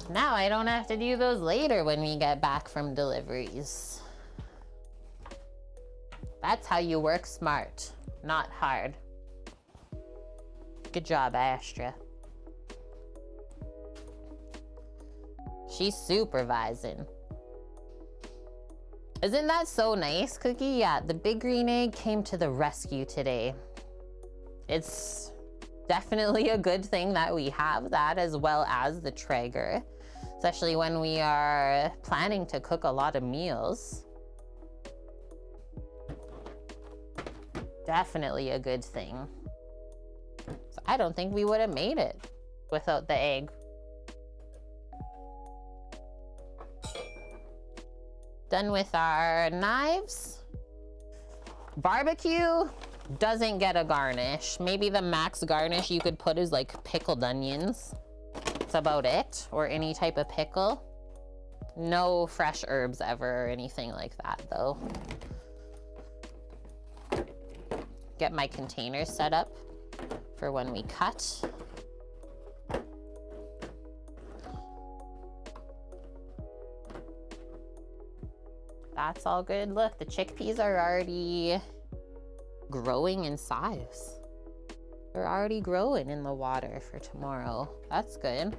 B: Now I don't have to do those later when we get back from deliveries. That's how you work smart, not hard. Good job, Astra. She's supervising. Isn't that so nice, Cookie? Yeah, the big green egg came to the rescue today. It's definitely a good thing that we have that as well as the Traeger, especially when we are planning to cook a lot of meals. Definitely a good thing. So I don't think we would have made it without the egg. Done with our knives. Barbecue doesn't get a garnish. Maybe the max garnish you could put is like pickled onions. That's about it, or any type of pickle. No fresh herbs ever or anything like that though. Get my containers set up for when we cut. That's all good. Look, the chickpeas are already growing in size. They're already growing in the water for tomorrow. That's good.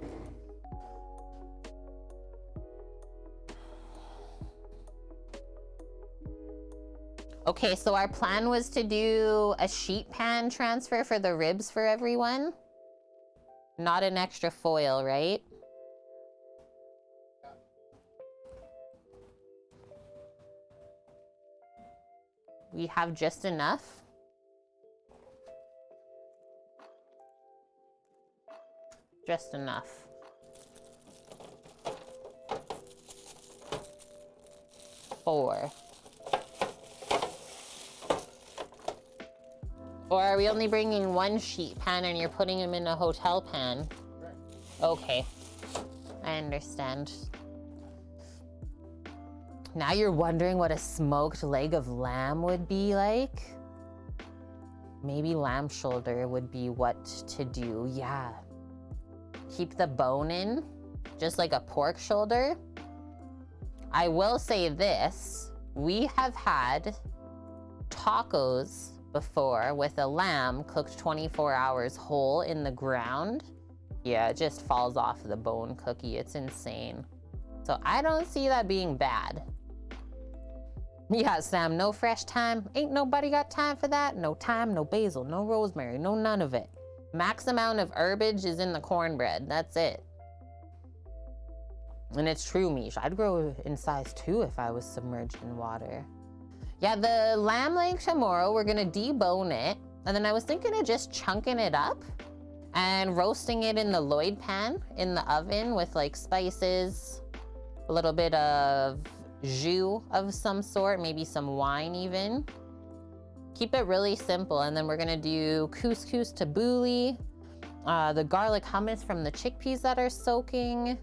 B: Okay, so our plan was to do a sheet pan transfer for the ribs for everyone. Not an extra foil, right? We have just enough. Just enough. Four. Or are we only bringing one sheet pan and you're putting them in a hotel pan?
A: Correct.
B: Okay, I understand. Now you're wondering what a smoked leg of lamb would be like? Maybe lamb shoulder would be what to do, yeah. Keep the bone in, just like a pork shoulder. I will say this, we have had tacos before with a lamb cooked 24 hours whole in the ground. Yeah, it just falls off the bone, Cookie. It's insane. So I don't see that being bad. Yeah, Sam, no fresh thyme. Ain't nobody got time for that. No thyme, no basil, no rosemary, no none of it. Max amount of herbage is in the cornbread. That's it. And it's true, Mish. I'd grow in size too if I was submerged in water. Yeah, the lamb leg tomorrow, we're gonna debone it. And then I was thinking of just chunking it up and roasting it in the Lloyd pan in the oven with like spices, a little bit of jus of some sort, maybe some wine even. Keep it really simple. And then we're gonna do couscous tabbouleh, the garlic hummus from the chickpeas that are soaking,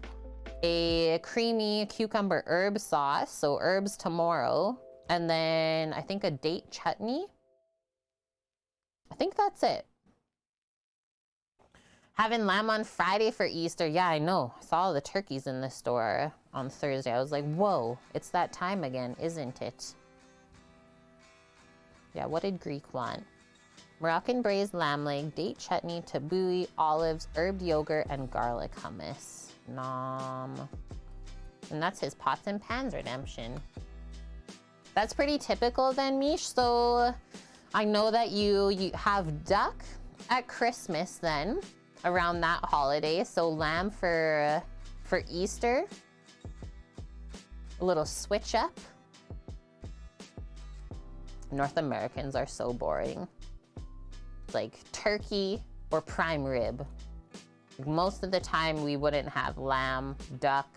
B: a creamy cucumber herb sauce, so herbs tomorrow, and then I think a date chutney. I think that's it. Having lamb on Friday for Easter. Yeah, I know. I saw all the turkeys in the store on Thursday. I was like, whoa, it's that time again, isn't it? Yeah, what did Greek want? Moroccan braised lamb leg, date chutney, tabbouleh, olives, herbed yogurt, and garlic hummus. Nom. And that's his pots and pans redemption. That's pretty typical then, Mish. So I know that you have duck at Christmas then, around that holiday. So lamb for Easter. A little switch up. North Americans are so boring. It's like turkey or prime rib. Most of the time we wouldn't have lamb, duck,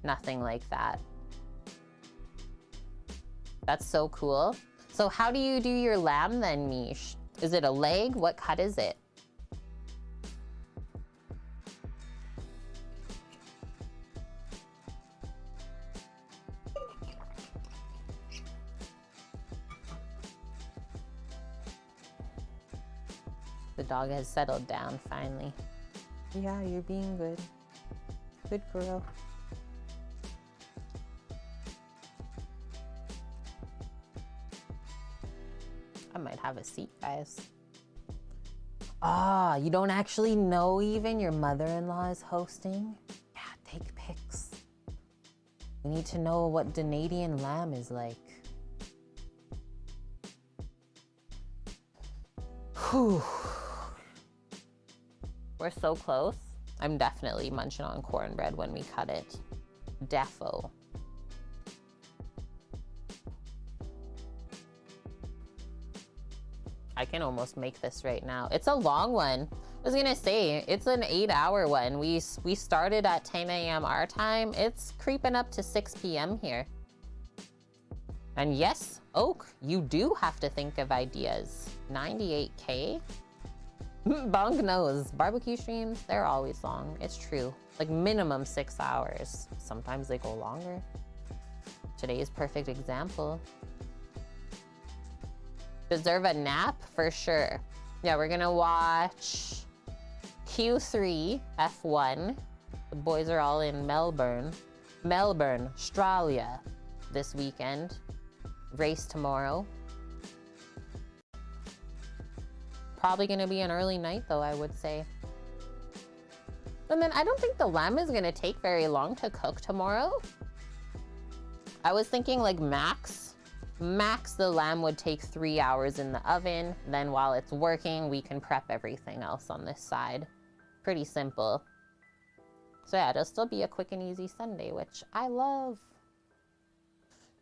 B: nothing like that. That's so cool. So how do you do your lamb then, Mish? Is it a leg? What cut is it? The dog has settled down finally. Yeah, you're being good. Good girl. I might have a seat, guys. Ah, you don't actually know even your mother-in-law is hosting? Yeah, take pics. We need to know what Canadian lamb is like. Whew. We're so close. I'm definitely munching on cornbread when we cut it. Defo. I can almost make this right now. It's a long one. I was gonna say, it's an 8-hour one. We started at 10 a.m. our time. It's creeping up to 6 p.m. here. And yes, Oak, you do have to think of ideas. 98K? Bong knows. Barbecue streams, they're always long. It's true. Like minimum 6 hours. Sometimes they go longer. Today's perfect example. Deserve a nap? For sure. Yeah, we're gonna watch Q3 F1. The boys are all in Melbourne, Australia this weekend. Race tomorrow. Probably gonna be an early night though, I would say. And then I don't think the lamb is gonna take very long to cook tomorrow. I was thinking like max the lamb would take 3 hours in the oven. Then while it's working, we can prep everything else on this side. Pretty simple. So yeah, it'll still be a quick and easy Sunday, which I love.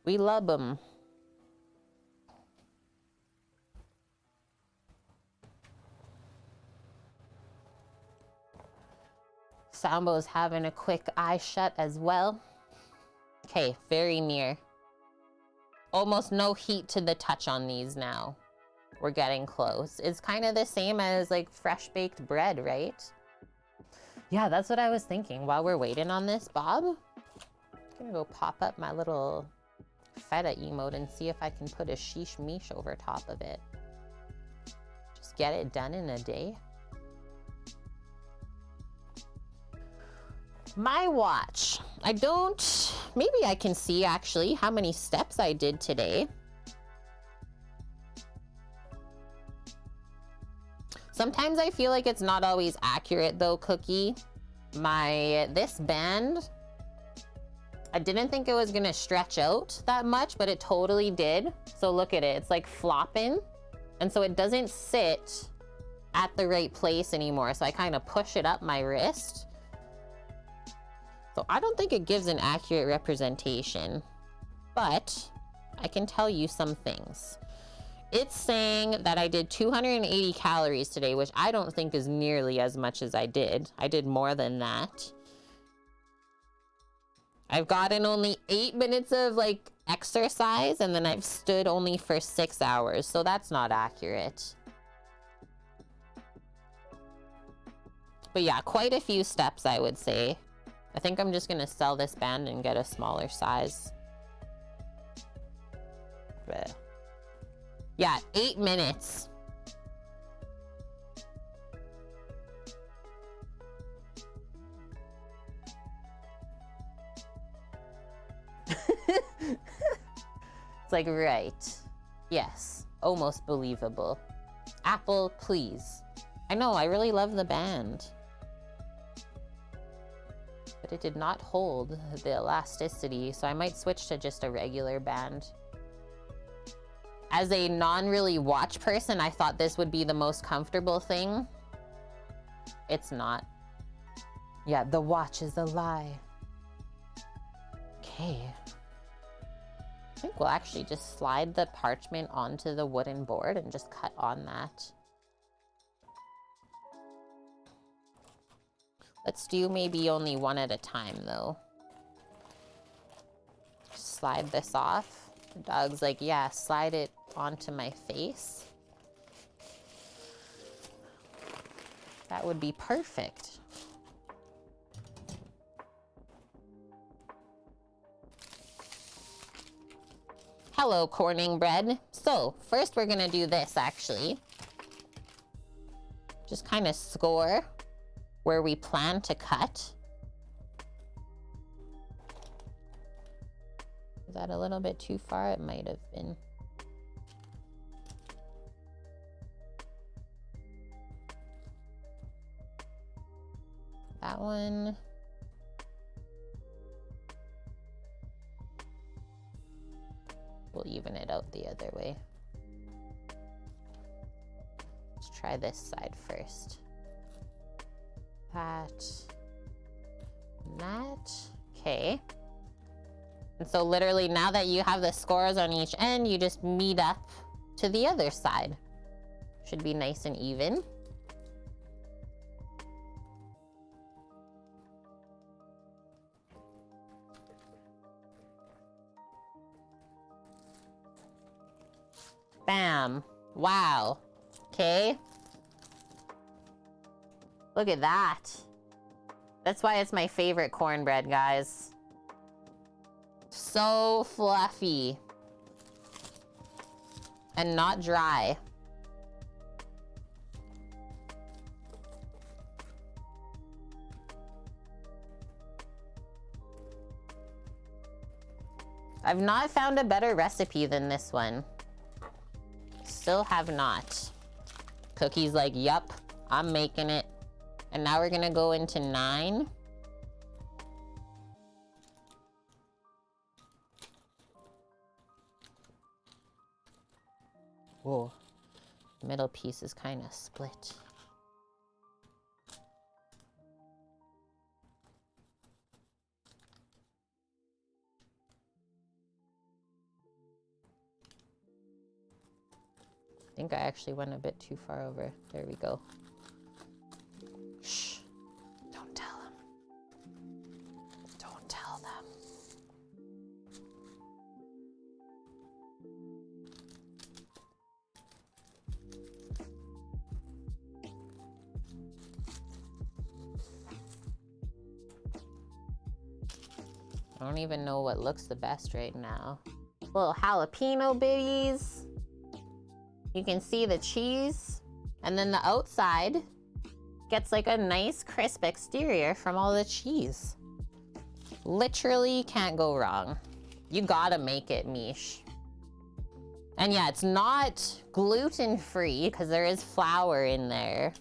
B: We love them. Sambo's having a quick eye shut as well. Okay, very near. Almost no heat to the touch on these now. We're getting close. It's kind of the same as like fresh baked bread, right? Yeah, that's what I was thinking. While we're waiting on this, Bob, I'm gonna go pop up my little feta emote and see if I can put a sheesh meesh over top of it. Just get it done in a day. My watch. Maybe I can see actually how many steps I did today. Sometimes I feel like it's not always accurate though, Cookie. This band, I didn't think it was gonna stretch out that much, but it totally did. So look at it, it's like flopping. And so it doesn't sit at the right place anymore. So I kind of push it up my wrist. So I don't think it gives an accurate representation, but I can tell you some things. It's saying that I did 280 calories today, which I don't think is nearly as much as I did. I did more than that. I've gotten only 8 minutes of like exercise, and then I've stood only for 6 hours. So that's not accurate. But yeah, quite a few steps, I would say. I think I'm just gonna sell this band and get a smaller size. But yeah, 8 minutes. It's like, right. Yes, almost believable. Apple, please. I know, I really love the band. But it did not hold the elasticity, so I might switch to just a regular band. As a non-really watch person, I thought this would be the most comfortable thing. It's not. Yeah, the watch is a lie. Okay. I think we'll actually just slide the parchment onto the wooden board and just cut on that. Let's do maybe only one at a time though. Slide this off. The dog's like, yeah, slide it onto my face. That would be perfect. Hello, corning bread. So first we're gonna do this actually. Just kind of score where we plan to cut. Is that a little bit too far? It might have been. That one. We'll even it out the other way. Let's try this side first. That. And that. Okay. And so literally now that you have the scores on each end, you just meet up to the other side. Should be nice and even. Bam. Wow. Okay. Look at that. That's why it's my favorite cornbread, guys. So fluffy. And not dry. I've not found a better recipe than this one. Still have not. Cookie's like, yup, I'm making it. And now we're gonna go into 9. Whoa, the middle piece is kind of split. I think I actually went a bit too far over. There we go. Shh. Don't tell them. Don't tell them. I don't even know what looks the best right now. Little jalapeno bitties. You can see the cheese, and then the outside gets like a nice crisp exterior from all the cheese. Literally can't go wrong. You gotta make it, Mish. And yeah, it's not gluten-free because there is flour in there.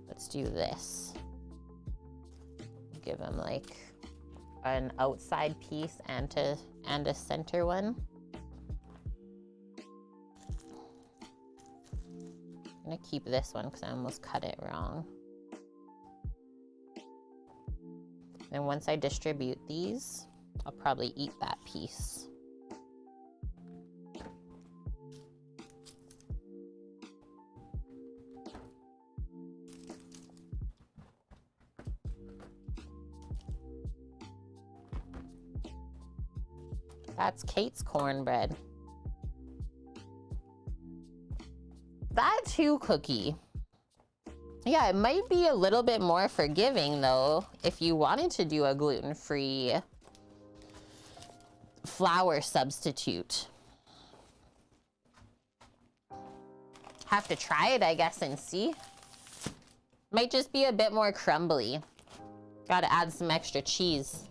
B: Let's do this. Give them like an outside piece and a center one. I'm gonna keep this one because I almost cut it wrong. And once I distribute these, I'll probably eat that piece. That's Kate's cornbread. That too, Cookie. Yeah, it might be a little bit more forgiving though if you wanted to do a gluten-free flour substitute. Have to try it, I guess, and see. Might just be a bit more crumbly. Gotta add some extra cheese.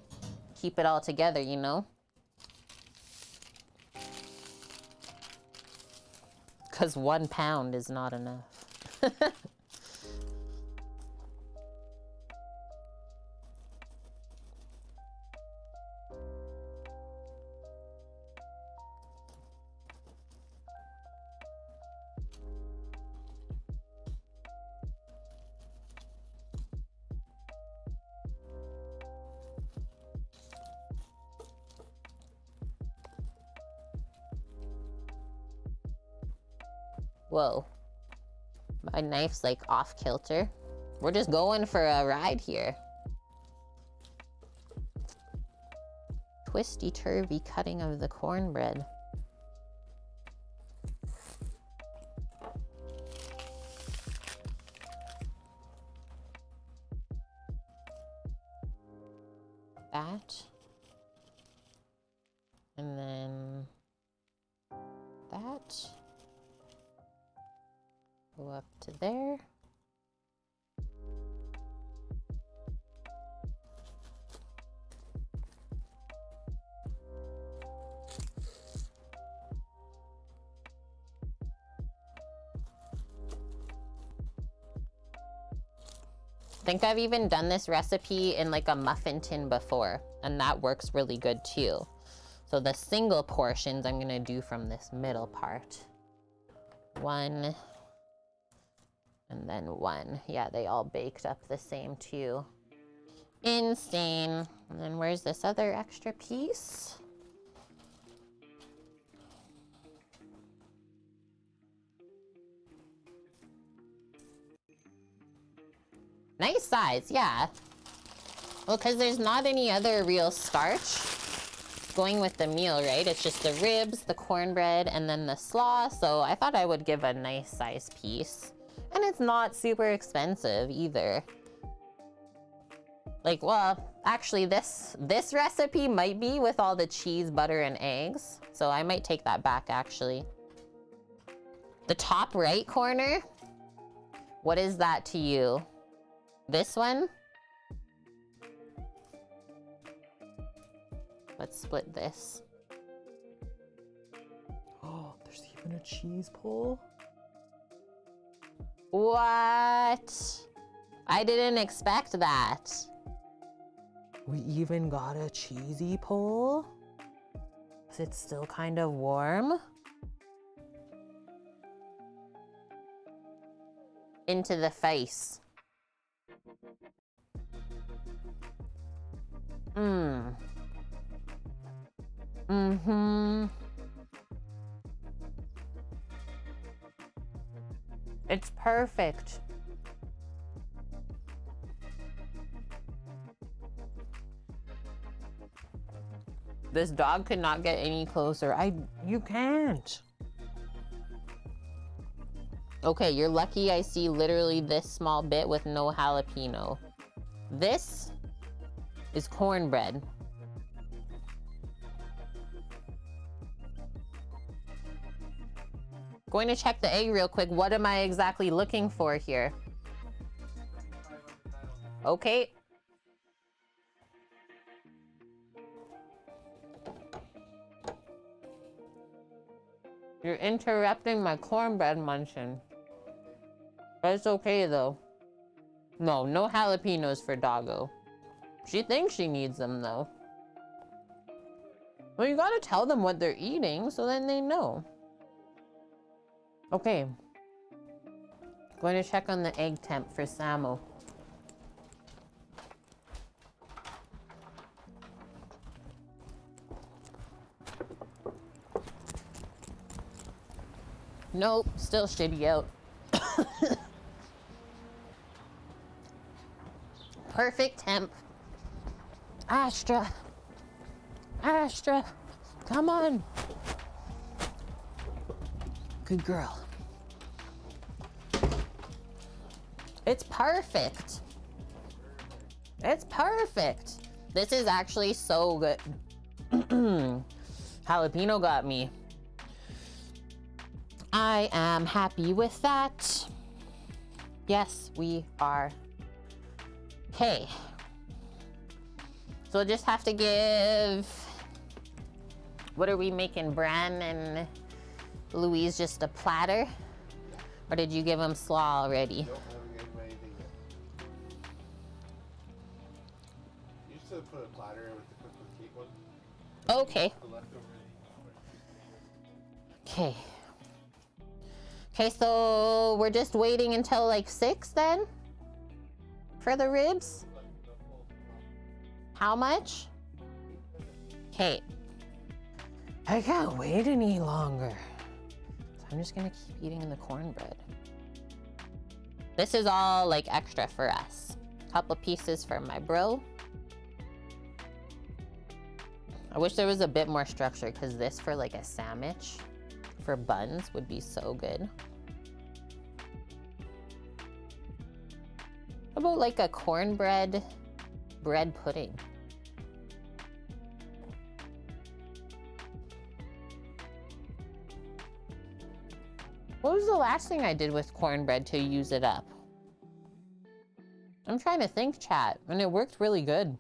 B: Keep it all together, you know? Because 1 pound is not enough. Whoa, my knife's like off kilter. We're just going for a ride here. Twisty-turvy cutting of the cornbread. that. And then that. Go up to there. I think I've even done this recipe in like a muffin tin before, and that works really good too. So the single portions I'm gonna do from this middle part. One, and then one. Yeah, they all baked up the same too. Insane. And then where's this other extra piece? Nice size, yeah. Well, because there's not any other real starch going with the meal, right? It's just the ribs, the cornbread, and then the slaw. So I thought I would give a nice size piece. And it's not super expensive either. Like, well, actually this recipe might be with all the cheese, butter, and eggs. So I might take that back actually. The top right corner, what is that to you? This one? Let's split this.
D: Oh, there's even a cheese pull.
B: What? I didn't expect that.
D: We even got a cheesy pull.
B: Is it still kind of warm? Into the face. It's perfect. This dog could not get any closer. You can't. Okay, you're lucky I see literally this small bit with no jalapeno. This is cornbread. Going to check the egg real quick. What am I exactly looking for here? Okay. You're interrupting my cornbread munching. That's okay though. No jalapenos for Doggo. She thinks she needs them though. Well, you gotta tell them what they're eating so then they know. Okay. Going to check on the egg temp for Samo. Nope, still shitty out. Perfect temp. Astra, come on. Good girl. It's perfect. It's perfect. This is actually so good. Jalapeno got me. I am happy with that. Yes, we are. Okay. So we'll just have to give, what are we making, Bran and Louise just a platter? Or did you give them slaw already?
A: Nope, haven't given them anything yet. You used to put a platter with the cooked with cake one.
B: Okay.
A: The leftover.
B: Okay. Okay, so we're just waiting until like 6 then? For the ribs? How much? Okay.
D: I can't wait any longer.
B: So I'm just gonna keep eating the cornbread. This is all like extra for us. Couple pieces for my bro. I wish there was a bit more structure because this for like a sandwich for buns would be so good. How about like a cornbread bread pudding? What was the last thing I did with cornbread to use it up? I'm trying to think, chat, and it worked really good.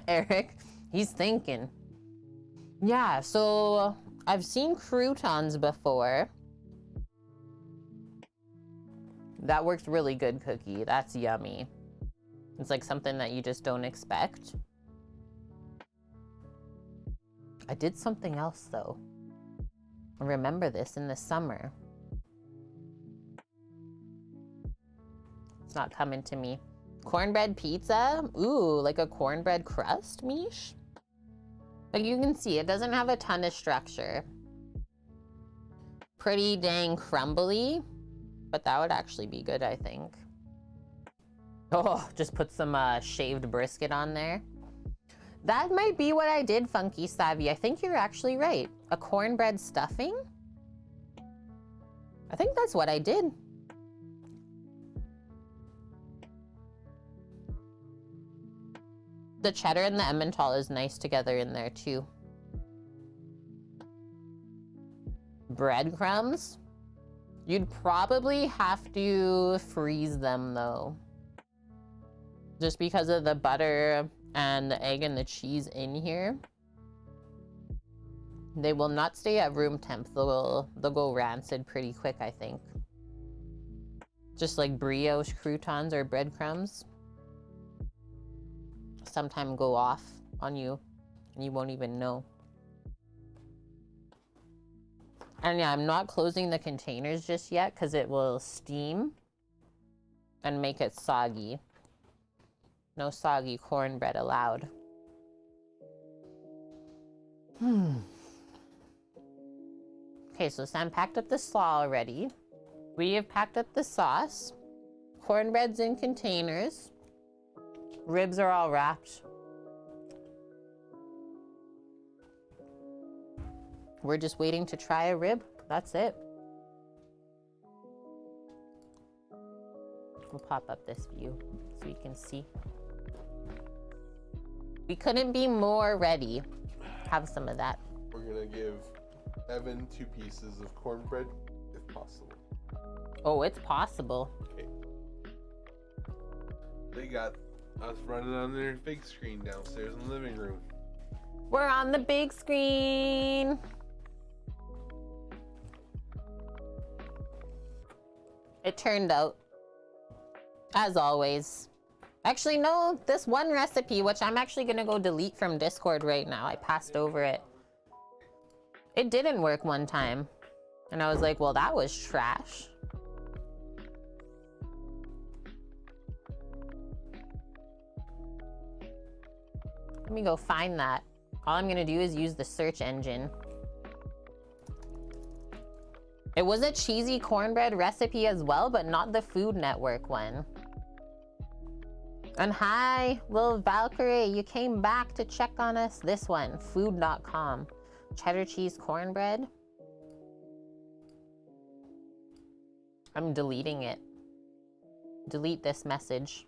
B: Eric, he's thinking. Yeah, so I've seen croutons before. That works really good, Cookie. That's yummy. It's like something that you just don't expect. I did something else though. I remember this in the summer. It's not coming to me. Cornbread pizza? Ooh, like a cornbread crust, Mish? Like you can see, it doesn't have a ton of structure. Pretty dang crumbly, but that would actually be good, I think. Oh, just put some shaved brisket on there. That might be what I did, Funky Savvy. I think you're actually right. A cornbread stuffing? I think that's what I did. The cheddar and the Emmental is nice together in there too. Breadcrumbs? You'd probably have to freeze them though. Just because of the butter and the egg and the cheese in here. They will not stay at room temp. They'll go rancid pretty quick, I think. Just like brioche croutons or breadcrumbs. Sometime go off on you and you won't even know. And yeah, I'm not closing the containers just yet because it will steam and make it soggy. No soggy cornbread allowed. Okay, so Sam packed up the slaw already. We have packed up the sauce. Cornbread's in containers. Ribs are all wrapped. We're just waiting to try a rib. That's it. We'll pop up this view so you can see. We couldn't be more ready. Have some of that.
A: We're gonna give Evan 2 pieces of cornbread, if possible.
B: Oh, it's possible.
A: Okay. They got us running on their big screen downstairs in the living room.
B: We're on the big screen. It turned out, as always. Actually, no, this one recipe, which I'm actually gonna go delete from Discord right now. I passed over it. It didn't work one time. And I was like, well, that was trash. Let me go find that. All I'm gonna do is use the search engine. It was a cheesy cornbread recipe as well, but not the Food Network one. And hi, little Valkyrie, you came back to check on us. This one, food.com. Cheddar cheese cornbread. I'm deleting it. Delete this message.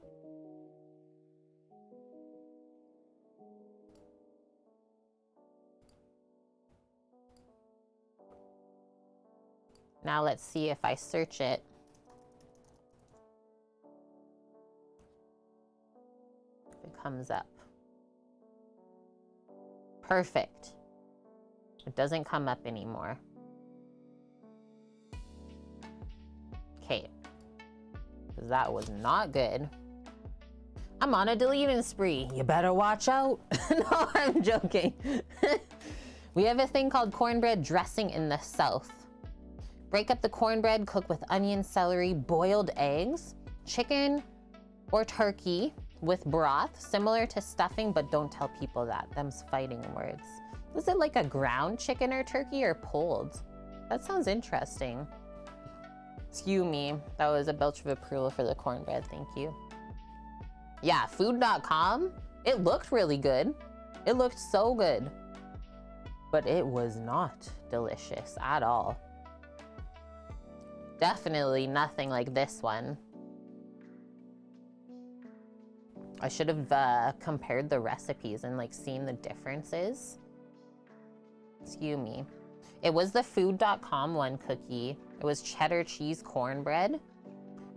B: Now let's see if I search it. If it comes up. Perfect. It doesn't come up anymore. Okay. Because that was not good. I'm on a deleting spree. You better watch out. No, I'm joking. We have a thing called cornbread dressing in the South. Break up the cornbread, cook with onion, celery, boiled eggs, chicken or turkey with broth, similar to stuffing, but don't tell people that. Them's fighting words. Was it like a ground chicken or turkey or pulled? That sounds interesting. Excuse me, that was a belch of approval for the cornbread, thank you. Yeah, food.com, it looked really good. It looked so good, but it was not delicious at all. Definitely nothing like this one. I should have compared the recipes and like seen the differences. Excuse me. It was the food.com one cookie. It was cheddar cheese cornbread.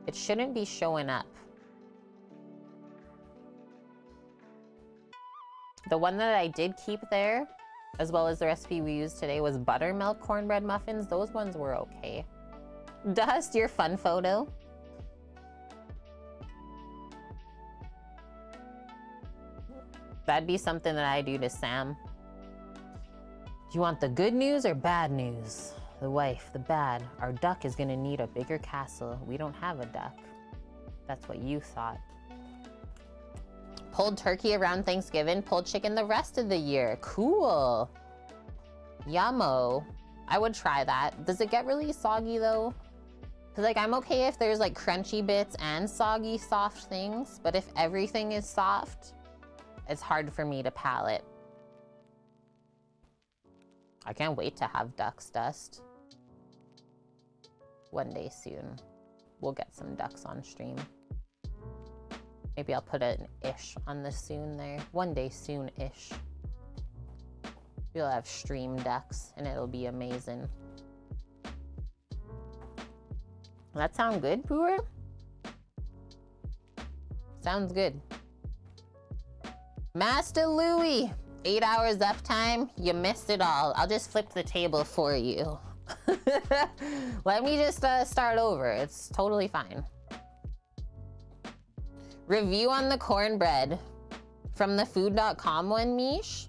B: It shouldn't be showing up. The one that I did keep there, as well as the recipe we used today, was buttermilk cornbread muffins. Those ones were okay. Dust, your fun photo. That'd be something that I do to Sam. Do you want the good news or bad news? The wife, the bad. Our duck is gonna need a bigger castle. We don't have a duck. That's what you thought. Pulled turkey around Thanksgiving, pulled chicken the rest of the year. Cool. Yummo. I would try that. Does it get really soggy though? Cause like I'm okay if there's like crunchy bits and soggy soft things, but if everything is soft, it's hard for me to palate. I can't wait to have ducks, Dust. One day soon, we'll get some ducks on stream. Maybe I'll put an ish on the soon there. One day soon-ish. We'll have stream ducks and it'll be amazing. That sound good, Pooer? Sounds good. Master Louie, 8 hours uptime. You missed it all. I'll just flip the table for you. Let me just start over. It's totally fine. Review on the cornbread from the food.com one, Mish.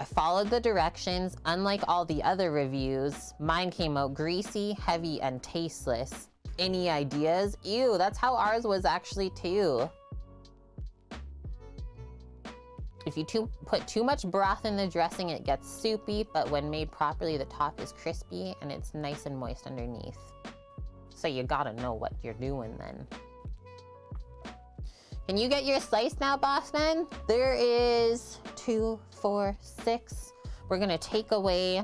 B: I followed the directions. Unlike all the other reviews, mine came out greasy, heavy, and tasteless. Any ideas? Ew, that's how ours was actually too. If you put too much broth in the dressing, it gets soupy, but when made properly, the top is crispy and it's nice and moist underneath. So you gotta know what you're doing then. Can you get your slice now, boss man? There is 2, 4, 6. We're gonna take away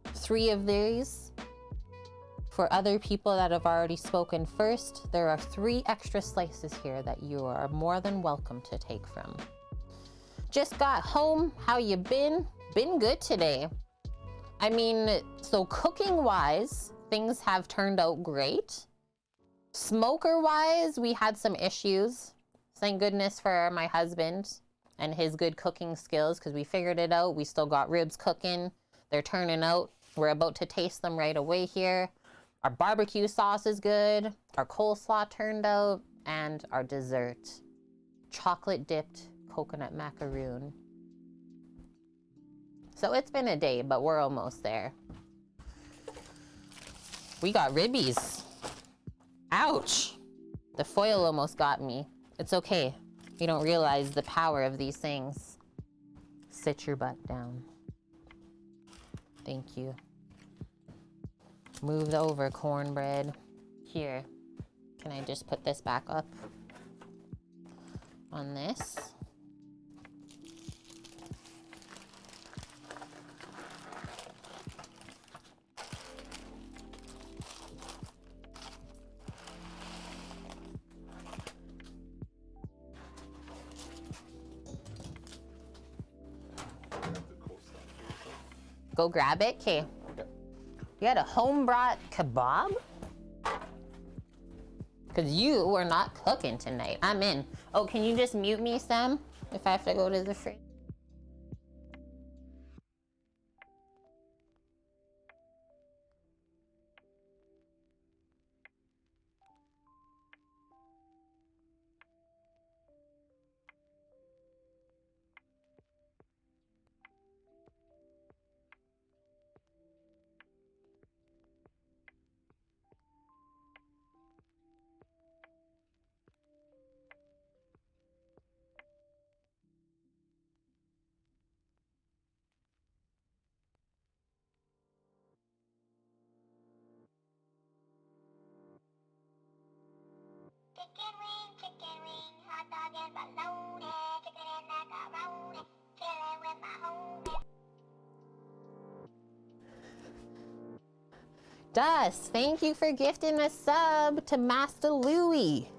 B: 3 of these. For other people that have already spoken first, there are 3 extra slices here that you are more than welcome to take from. Just got home. How you been? Been good today. I mean, so cooking wise, things have turned out great. Smoker wise, we had some issues. Thank goodness for my husband and his good cooking skills because we figured it out. We still got ribs cooking. They're turning out. We're about to taste them right away here. Our barbecue sauce is good. Our coleslaw turned out. And our dessert, chocolate dipped coconut macaroon. So it's been a day, but we're almost there. We got ribbies. Ouch. The foil almost got me. It's okay. You don't realize the power of these things. Sit your butt down. Thank you. Move over, cornbread. Here. Can I just put this back up on this? Go grab it, okay. You had a home-brought kebab? Because you were not cooking tonight. I'm in. Oh, can you just mute me, Sam, if I have to go to the fridge?
E: Chicken wing, hot dog and bologna, chicken and macaroni, chillin' with my homies.
B: Dust, thank you for gifting a sub to Master Louie.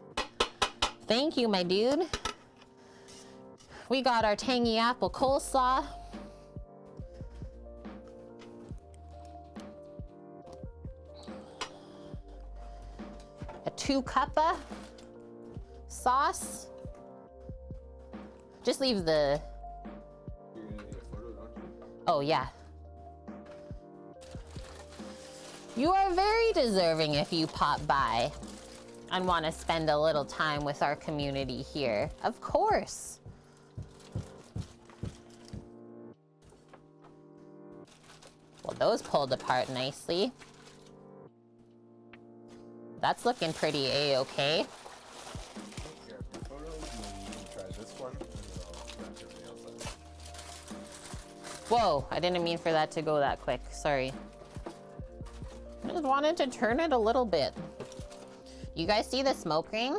B: Thank you, my dude. We got our tangy apple coleslaw. A 2-cuppa sauce. Just leave the...
A: You're gonna need a photo, don't you?
B: Oh, yeah. You are very deserving if you pop by and want to spend a little time with our community here. Of course. Well, those pulled apart nicely. That's looking pretty A-okay.
A: Here, for photos, and then you can try this one, and then I'll wrap everything else up.
B: Whoa, I didn't mean for that to go that quick. Sorry. I just wanted to turn it a little bit. You guys see the smoke ring?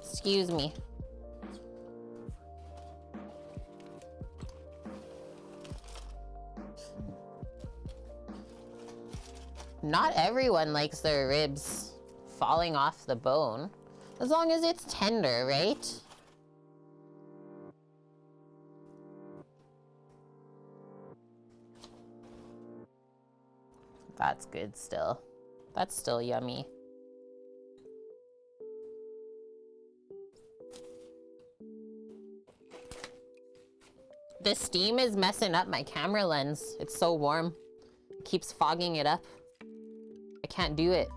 B: Excuse me. Not everyone likes their ribs falling off the bone, as long as it's tender, right? That's good still. That's still yummy. The steam is messing up my camera lens. It's so warm. It keeps fogging it up. I can't do it.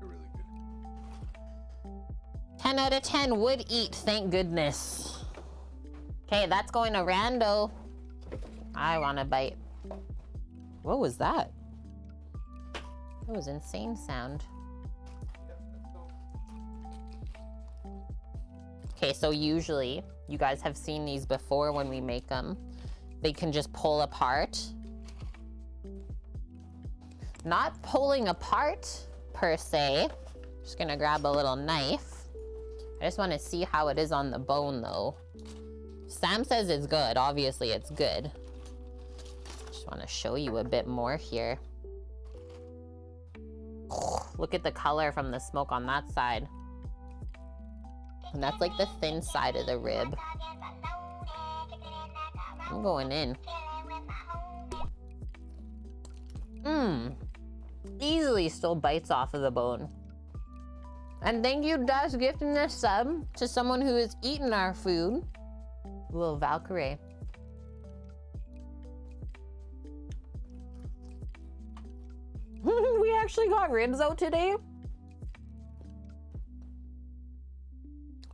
A: They're really good.
B: 10 out of 10 would eat, thank goodness. Okay, that's going to Rando. I want a bite. What was that? That was insane sound. Okay, so usually, you guys have seen these before when we make them. They can just pull apart. Not pulling apart, per se. Just gonna grab a little knife. I just wanna see how it is on the bone, though. Sam says it's good. Obviously, it's good. Just wanna show you a bit more here. Look at the color from the smoke on that side. And that's like the thin side of the rib. I'm going in. Easily still bites off of the bone. And thank you, Das, gifting this sub to someone who has eaten our food. Little Valkyrie. We actually got ribs out today.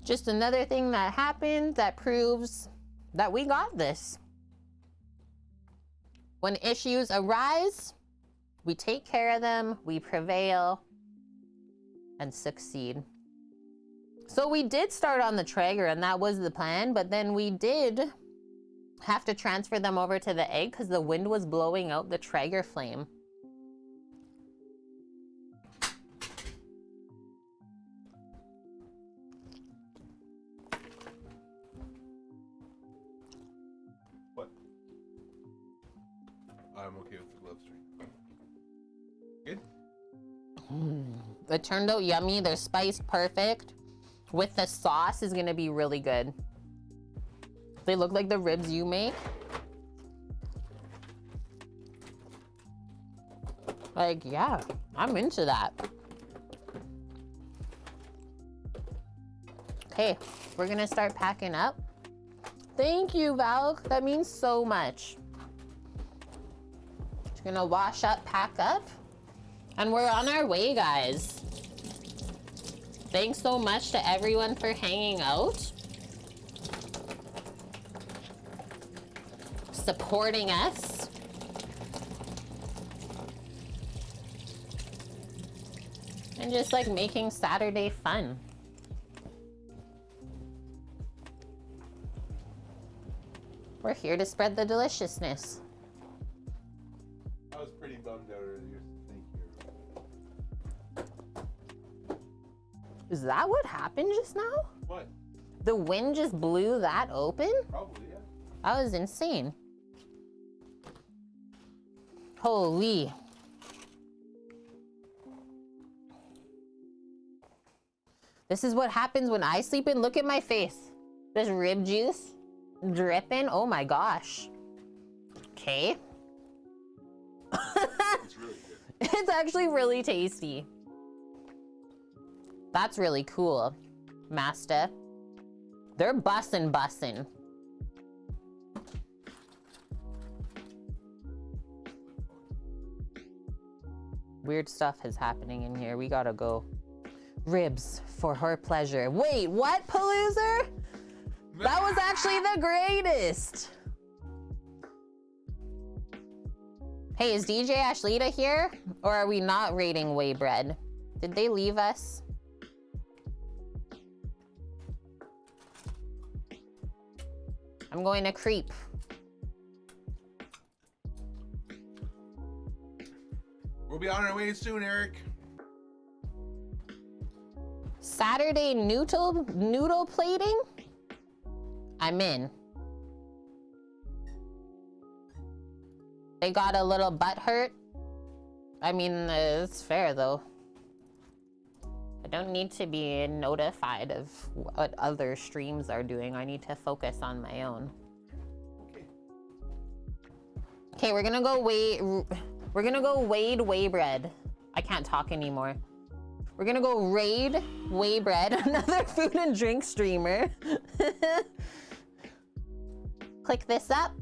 B: Just another thing that happened that proves that we got this. When issues arise, we take care of them, we prevail, and succeed. So we did start on the Traeger, and that was the plan, but then we did have to transfer them over to the egg because the wind was blowing out the Traeger flame.
A: I'm okay with the glove string. Good?
B: It turned out yummy. They're spiced perfect. With the sauce is gonna be really good. They look like the ribs you make. Like, yeah, I'm into that. Okay, we're gonna start packing up. Thank you, Val. That means so much. Just gonna wash up, pack up, and we're on our way, guys. Thanks so much to everyone for hanging out, supporting us. And just like making Saturday fun. We're here to spread the deliciousness.
A: I was pretty bummed out earlier. Thank you.
B: Is that what happened just now?
A: What?
B: The wind just blew that open?
A: Probably, yeah.
B: That was insane. This is what happens when I sleep in. Look at my face. There's rib juice dripping. Oh my gosh. Okay.
A: It's really good.
B: It's actually really tasty. That's really cool, Master. They're bussin'. Weird stuff is happening in here. We gotta go. Ribs for her pleasure. Wait, what, Paloozer? That was actually the greatest. Hey, is DJ Ashlita here? Or are we not rating Way Bread? Did they leave us? I'm going to creep.
A: We'll be on our way soon, Eric.
B: Saturday noodle plating? I'm in. They got a little butt hurt. I mean, it's fair though. I don't need to be notified of what other streams are doing. I need to focus on my own. Okay, we're gonna go raid Way Bread. I can't talk anymore. We're gonna go raid Way Bread, another food and drink streamer. Click this up,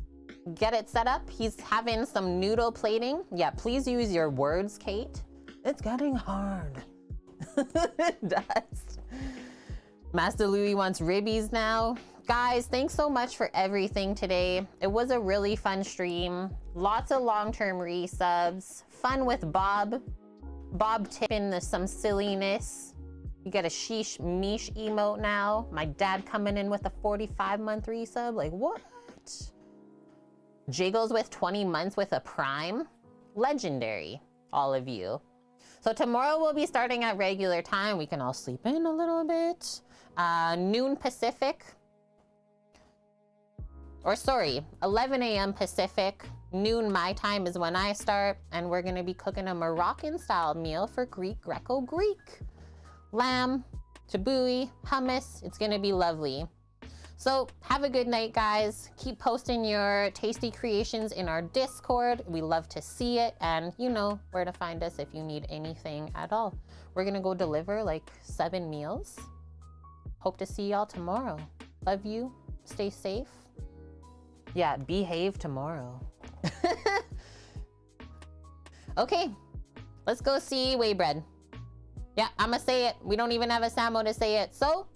B: get it set up. He's having some noodle plating. Yeah, please use your words, Kate. It's getting hard. It does. Master Louis wants ribbies now. Guys, thanks so much for everything today. It was a really fun stream. Lots of long-term resubs. Fun with Bob. Bob tipping some silliness. You get a sheesh meesh emote now. My dad coming in with a 45-month resub. Like, what? Jiggles with 20 months with a prime. Legendary, all of you. So tomorrow we'll be starting at regular time. We can all sleep in a little bit. Noon Pacific. Or sorry, 11 a.m. Pacific. Noon my time is when I start. And we're gonna be cooking a Moroccan style meal for Greco-Greek. Lamb, tabbouleh, hummus. It's gonna be lovely. So have a good night, guys. Keep posting your tasty creations in our Discord. We love to see it. And you know where to find us if you need anything at all. We're gonna go deliver like 7 meals. Hope to see y'all tomorrow. Love you. Stay safe. Yeah, behave tomorrow. Okay, let's go see Way Bread. Yeah, I'ma say it. We don't even have a Samo to say it. So